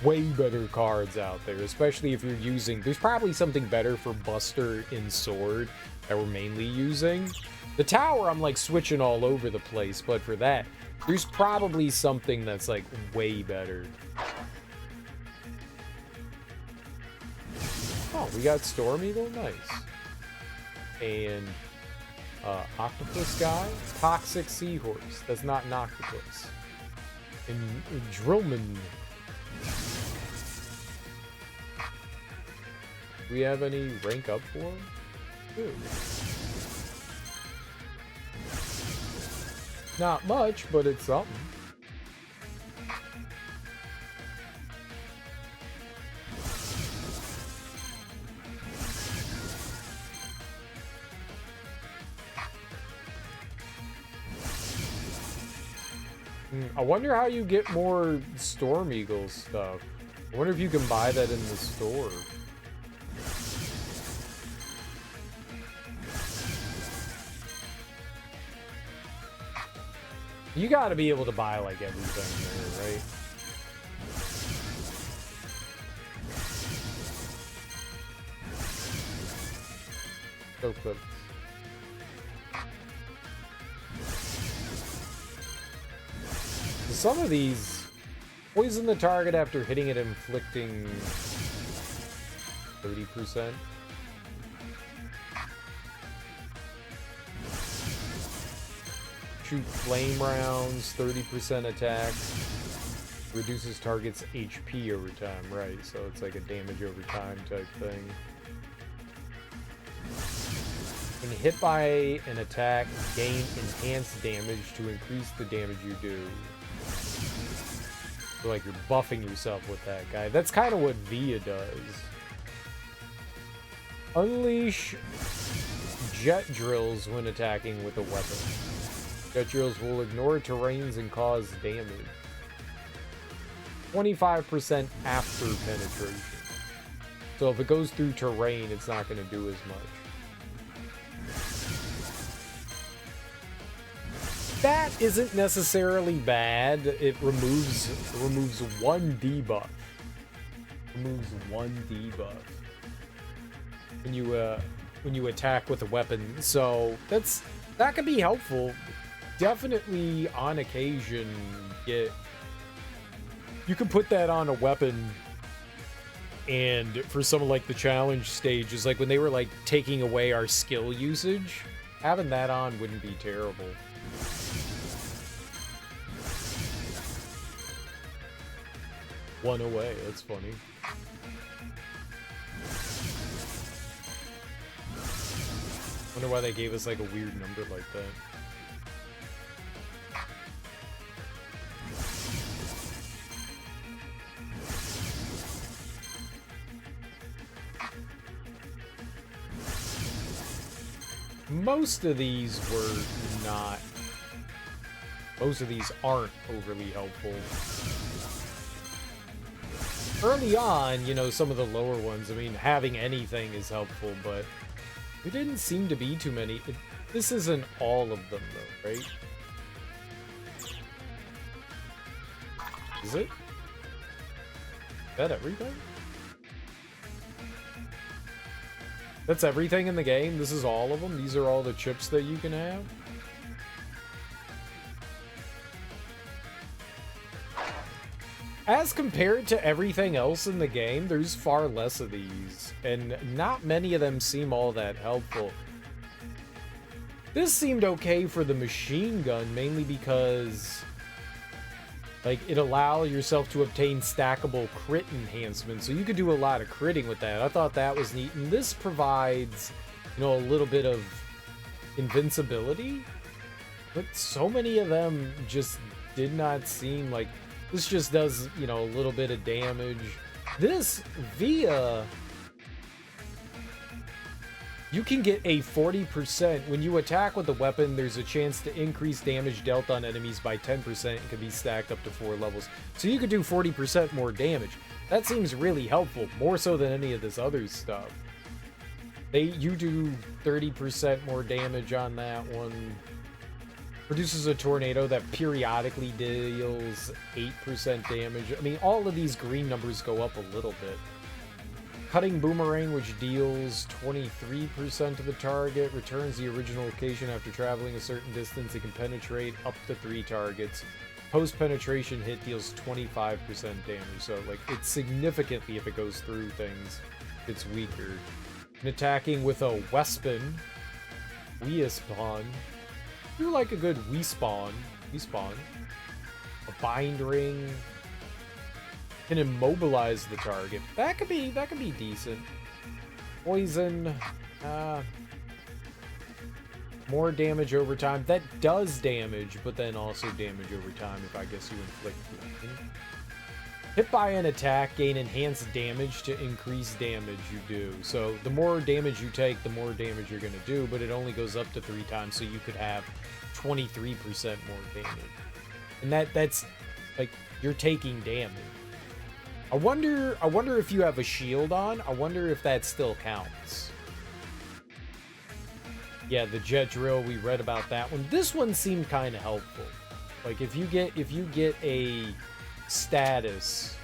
way better cards out there, especially if you're using... There's probably something better for Buster in Sword that we're mainly using. The tower, I'm like switching all over the place, but for that, there's probably something that's like way better. Oh, we got Storm Eagle, nice. And octopus guy, toxic seahorse. That's not an octopus. And Drillman. Do we have any rank up for him? Ooh. Not much, but it's something. I wonder how you get more Storm Eagle stuff. I wonder if you can buy that in the store. You gotta be able to buy like everything there, right? So close. Some of these poison the target after hitting it, inflicting 30%. Shoot flame rounds, 30% attack. Reduces target's HP over time, right? So it's like a damage over time type thing. When hit by an attack, gain enhanced damage to increase the damage you do. So, like, you're buffing yourself with that guy. That's kind of what Via does. Unleash jet drills when attacking with a weapon. Jet drills will ignore terrains and cause damage. 25% after penetration. So if it goes through terrain, it's not going to do as much. That isn't necessarily bad. It removes one debuff. Removes one debuff when you attack with a weapon. So that can be helpful. Definitely on occasion you can put that on a weapon, and for some of like the challenge stages, like when they were like taking away our skill usage, having that on wouldn't be terrible. One away, that's funny. Wonder why they gave us like a weird number like that. Most of these aren't overly helpful. Early on, you know, some of the lower ones, I mean, having anything is helpful, but there didn't seem to be too many. This isn't all of them, though, right? Is it? Is that everything? That's everything in the game? This is all of them? These are all the chips that you can have? As compared to everything else in the game, there's far less of these, and not many of them seem all that helpful. This seemed okay for the machine gun, mainly because like it allows yourself to obtain stackable crit enhancements, so you could do a lot of critting with that. I thought that was neat, and this provides, you know, a little bit of invincibility, but so many of them just did not seem like. This just does, you know, a little bit of damage. This Via, you can get a 40%. When you attack with a weapon, there's a chance to increase damage dealt on enemies by 10% and can be stacked up to 4 levels. So you could do 40% more damage. That seems really helpful, more so than any of this other stuff. You do 30% more damage on that one. Produces a tornado that periodically deals 8% damage. I mean, all of these green numbers go up a little bit. Cutting Boomerang, which deals 23% to the target, returns the original location after traveling a certain distance. It can penetrate up to 3 targets. Post-penetration hit deals 25% damage, so like it's significantly, if it goes through things, it's weaker. And attacking with a Wespin, Weaspawn. You like a good Weaspawn. A Bind Ring can immobilize the target. That could be decent. Poison, more damage over time. That does damage, but then also damage over time if I guess you inflict lightning. Hit by an attack, gain enhanced damage to increase damage you do. So the more damage you take, the more damage you're going to do, but it only goes up to 3 times, so you could have 23% more damage. And that's like, you're taking damage. I wonder if you have a shield on, I wonder if that still counts. Yeah, the jet drill, we read about that one. This one seemed kind of helpful. Like if you get a status,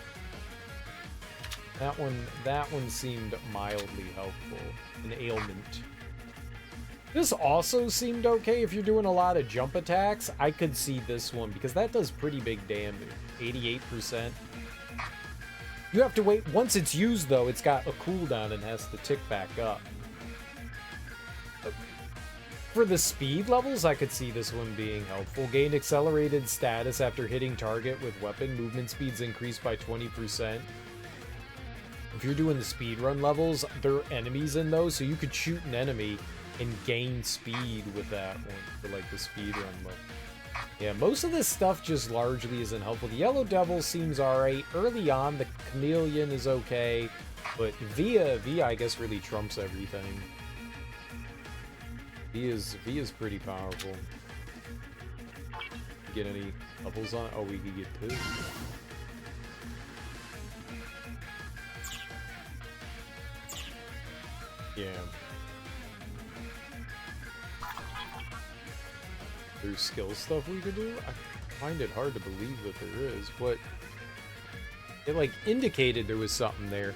that one seemed mildly helpful. An ailment. This also seemed okay if you're doing a lot of jump attacks. I could see this one because that does pretty big damage. 88%. You have to wait. Once it's used, though, it's got a cooldown and has to tick back up. For the speed levels, I could see this one being helpful. Gain accelerated status after hitting target with weapon. Movement speeds increased by 20%. If you're doing the speedrun levels, there are enemies in those, so you could shoot an enemy and gain speed with that one for like the speedrun level. Yeah, most of this stuff just largely isn't helpful. The Yellow Devil seems alright. Early on, the Chameleon is okay. But Via, I guess, really trumps everything. Via's pretty powerful. Get any levels on it? Oh, we could get 2. Yeah. There's skill stuff we could do? I find it hard to believe that there is, but it like indicated there was something there.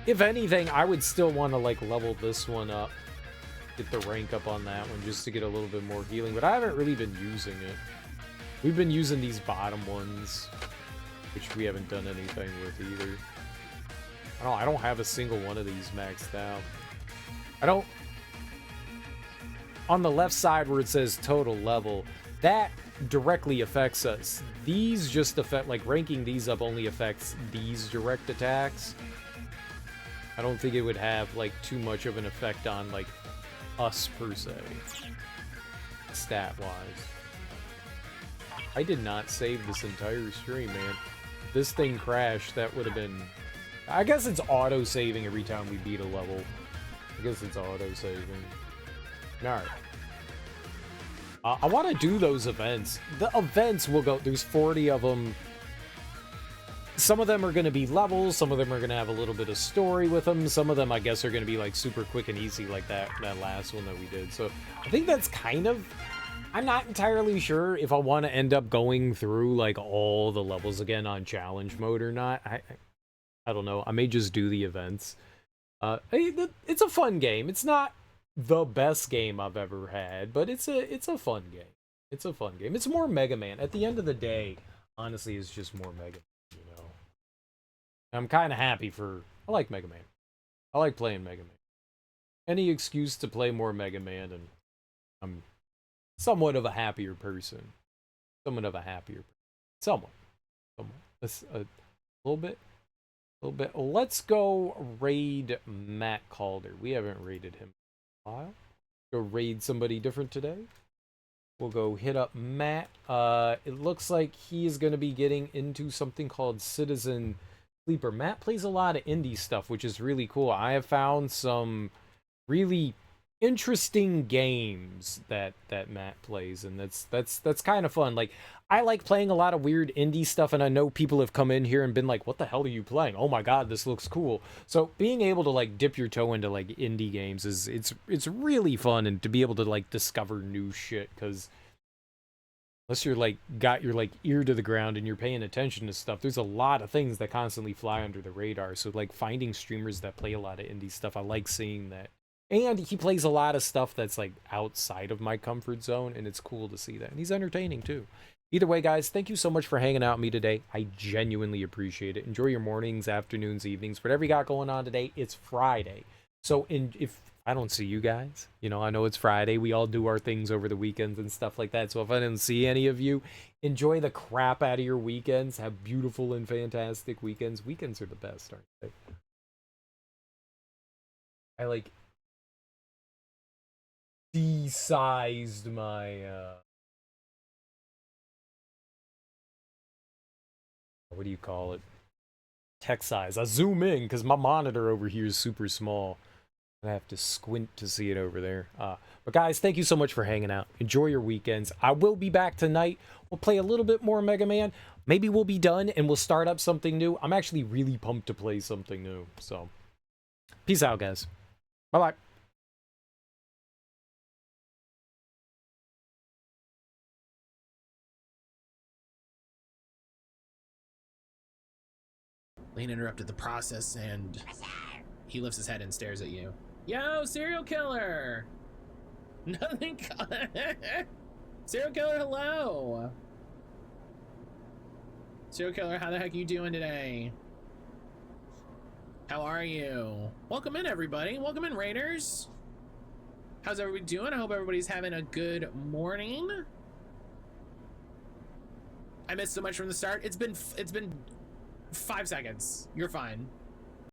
If anything, I would still want to like level this one up, get the rank up on that one just to get a little bit more healing, but I haven't really been using it. We've been using these bottom ones, which we haven't done anything with either. I don't have a single one of these maxed out. On the left side where it says total level, that directly affects us. These just affect, like ranking these up only affects these direct attacks. I don't think it would have like too much of an effect on like us per se, stat wise. I did not save this entire stream, man. If this thing crashed, that would have been... I guess it's auto-saving every time we beat a level. I guess it's auto-saving. Alright. I want to do those events. The events will go... There's 40 of them. Some of them are going to be levels. Some of them are going to have a little bit of story with them. Some of them, I guess, are going to be like super quick and easy like that last one that we did. So I think that's kind of... I'm not entirely sure if I want to end up going through like all the levels again on challenge mode or not. I don't know. I may just do the events. It's a fun game. It's not the best game I've ever had, but it's a fun game. It's a fun game. It's more Mega Man. At the end of the day, honestly, it's just more Mega Man, you know. I'm kind of happy for... I like Mega Man. I like playing Mega Man. Any excuse to play more Mega Man, and I'm somewhat of a happier person. Somewhat of a happier person. Somewhat. A little bit. Let's go raid Matt Calder. We haven't raided him in a while. Go raid somebody different today. We'll go hit up Matt. It looks like he is going to be getting into something called Citizen Sleeper. Matt plays a lot of indie stuff, which is really cool. I have found some really interesting games that Matt plays, and that's kind of fun. Like, I like playing a lot of weird indie stuff, and I know people have come in here and been like, what the hell are you playing? Oh my god, this looks cool. So being able to like dip your toe into like indie games is it's really fun, and to be able to like discover new shit, because unless you're like got your like ear to the ground and you're paying attention to stuff, there's a lot of things that constantly fly under the radar. So like finding streamers that play a lot of indie stuff, I like seeing that. And he plays a lot of stuff that's like outside of my comfort zone, and it's cool to see that. And he's entertaining too. Either way, guys, thank you so much for hanging out with me today. I genuinely appreciate it. Enjoy your mornings, afternoons, evenings, whatever you got going on today. It's Friday. So if I don't see you guys, you know, I know it's Friday. We all do our things over the weekends and stuff like that. So if I didn't see any of you, enjoy the crap out of your weekends. Have beautiful and fantastic weekends. Weekends are the best, aren't they? I like de-sized my what do you call it, text size. I zoom in because my monitor over here is super small. I have to squint to see it over there. But guys, thank you so much for hanging out. Enjoy your weekends. I will be back tonight. We'll play a little bit more Mega Man. Maybe we'll be done and we'll start up something new. I'm actually really pumped to play something new. So peace out, guys. Bye bye. Lane interrupted the process and he lifts his head and stares at you. Yo, serial killer! Nothing. Serial killer, hello! Serial killer, how the heck are you doing today? How are you? Welcome in, everybody. Welcome in, Raiders. How's everybody doing? I hope everybody's having a good morning. I missed so much from the start. It's been 5 seconds. You're fine.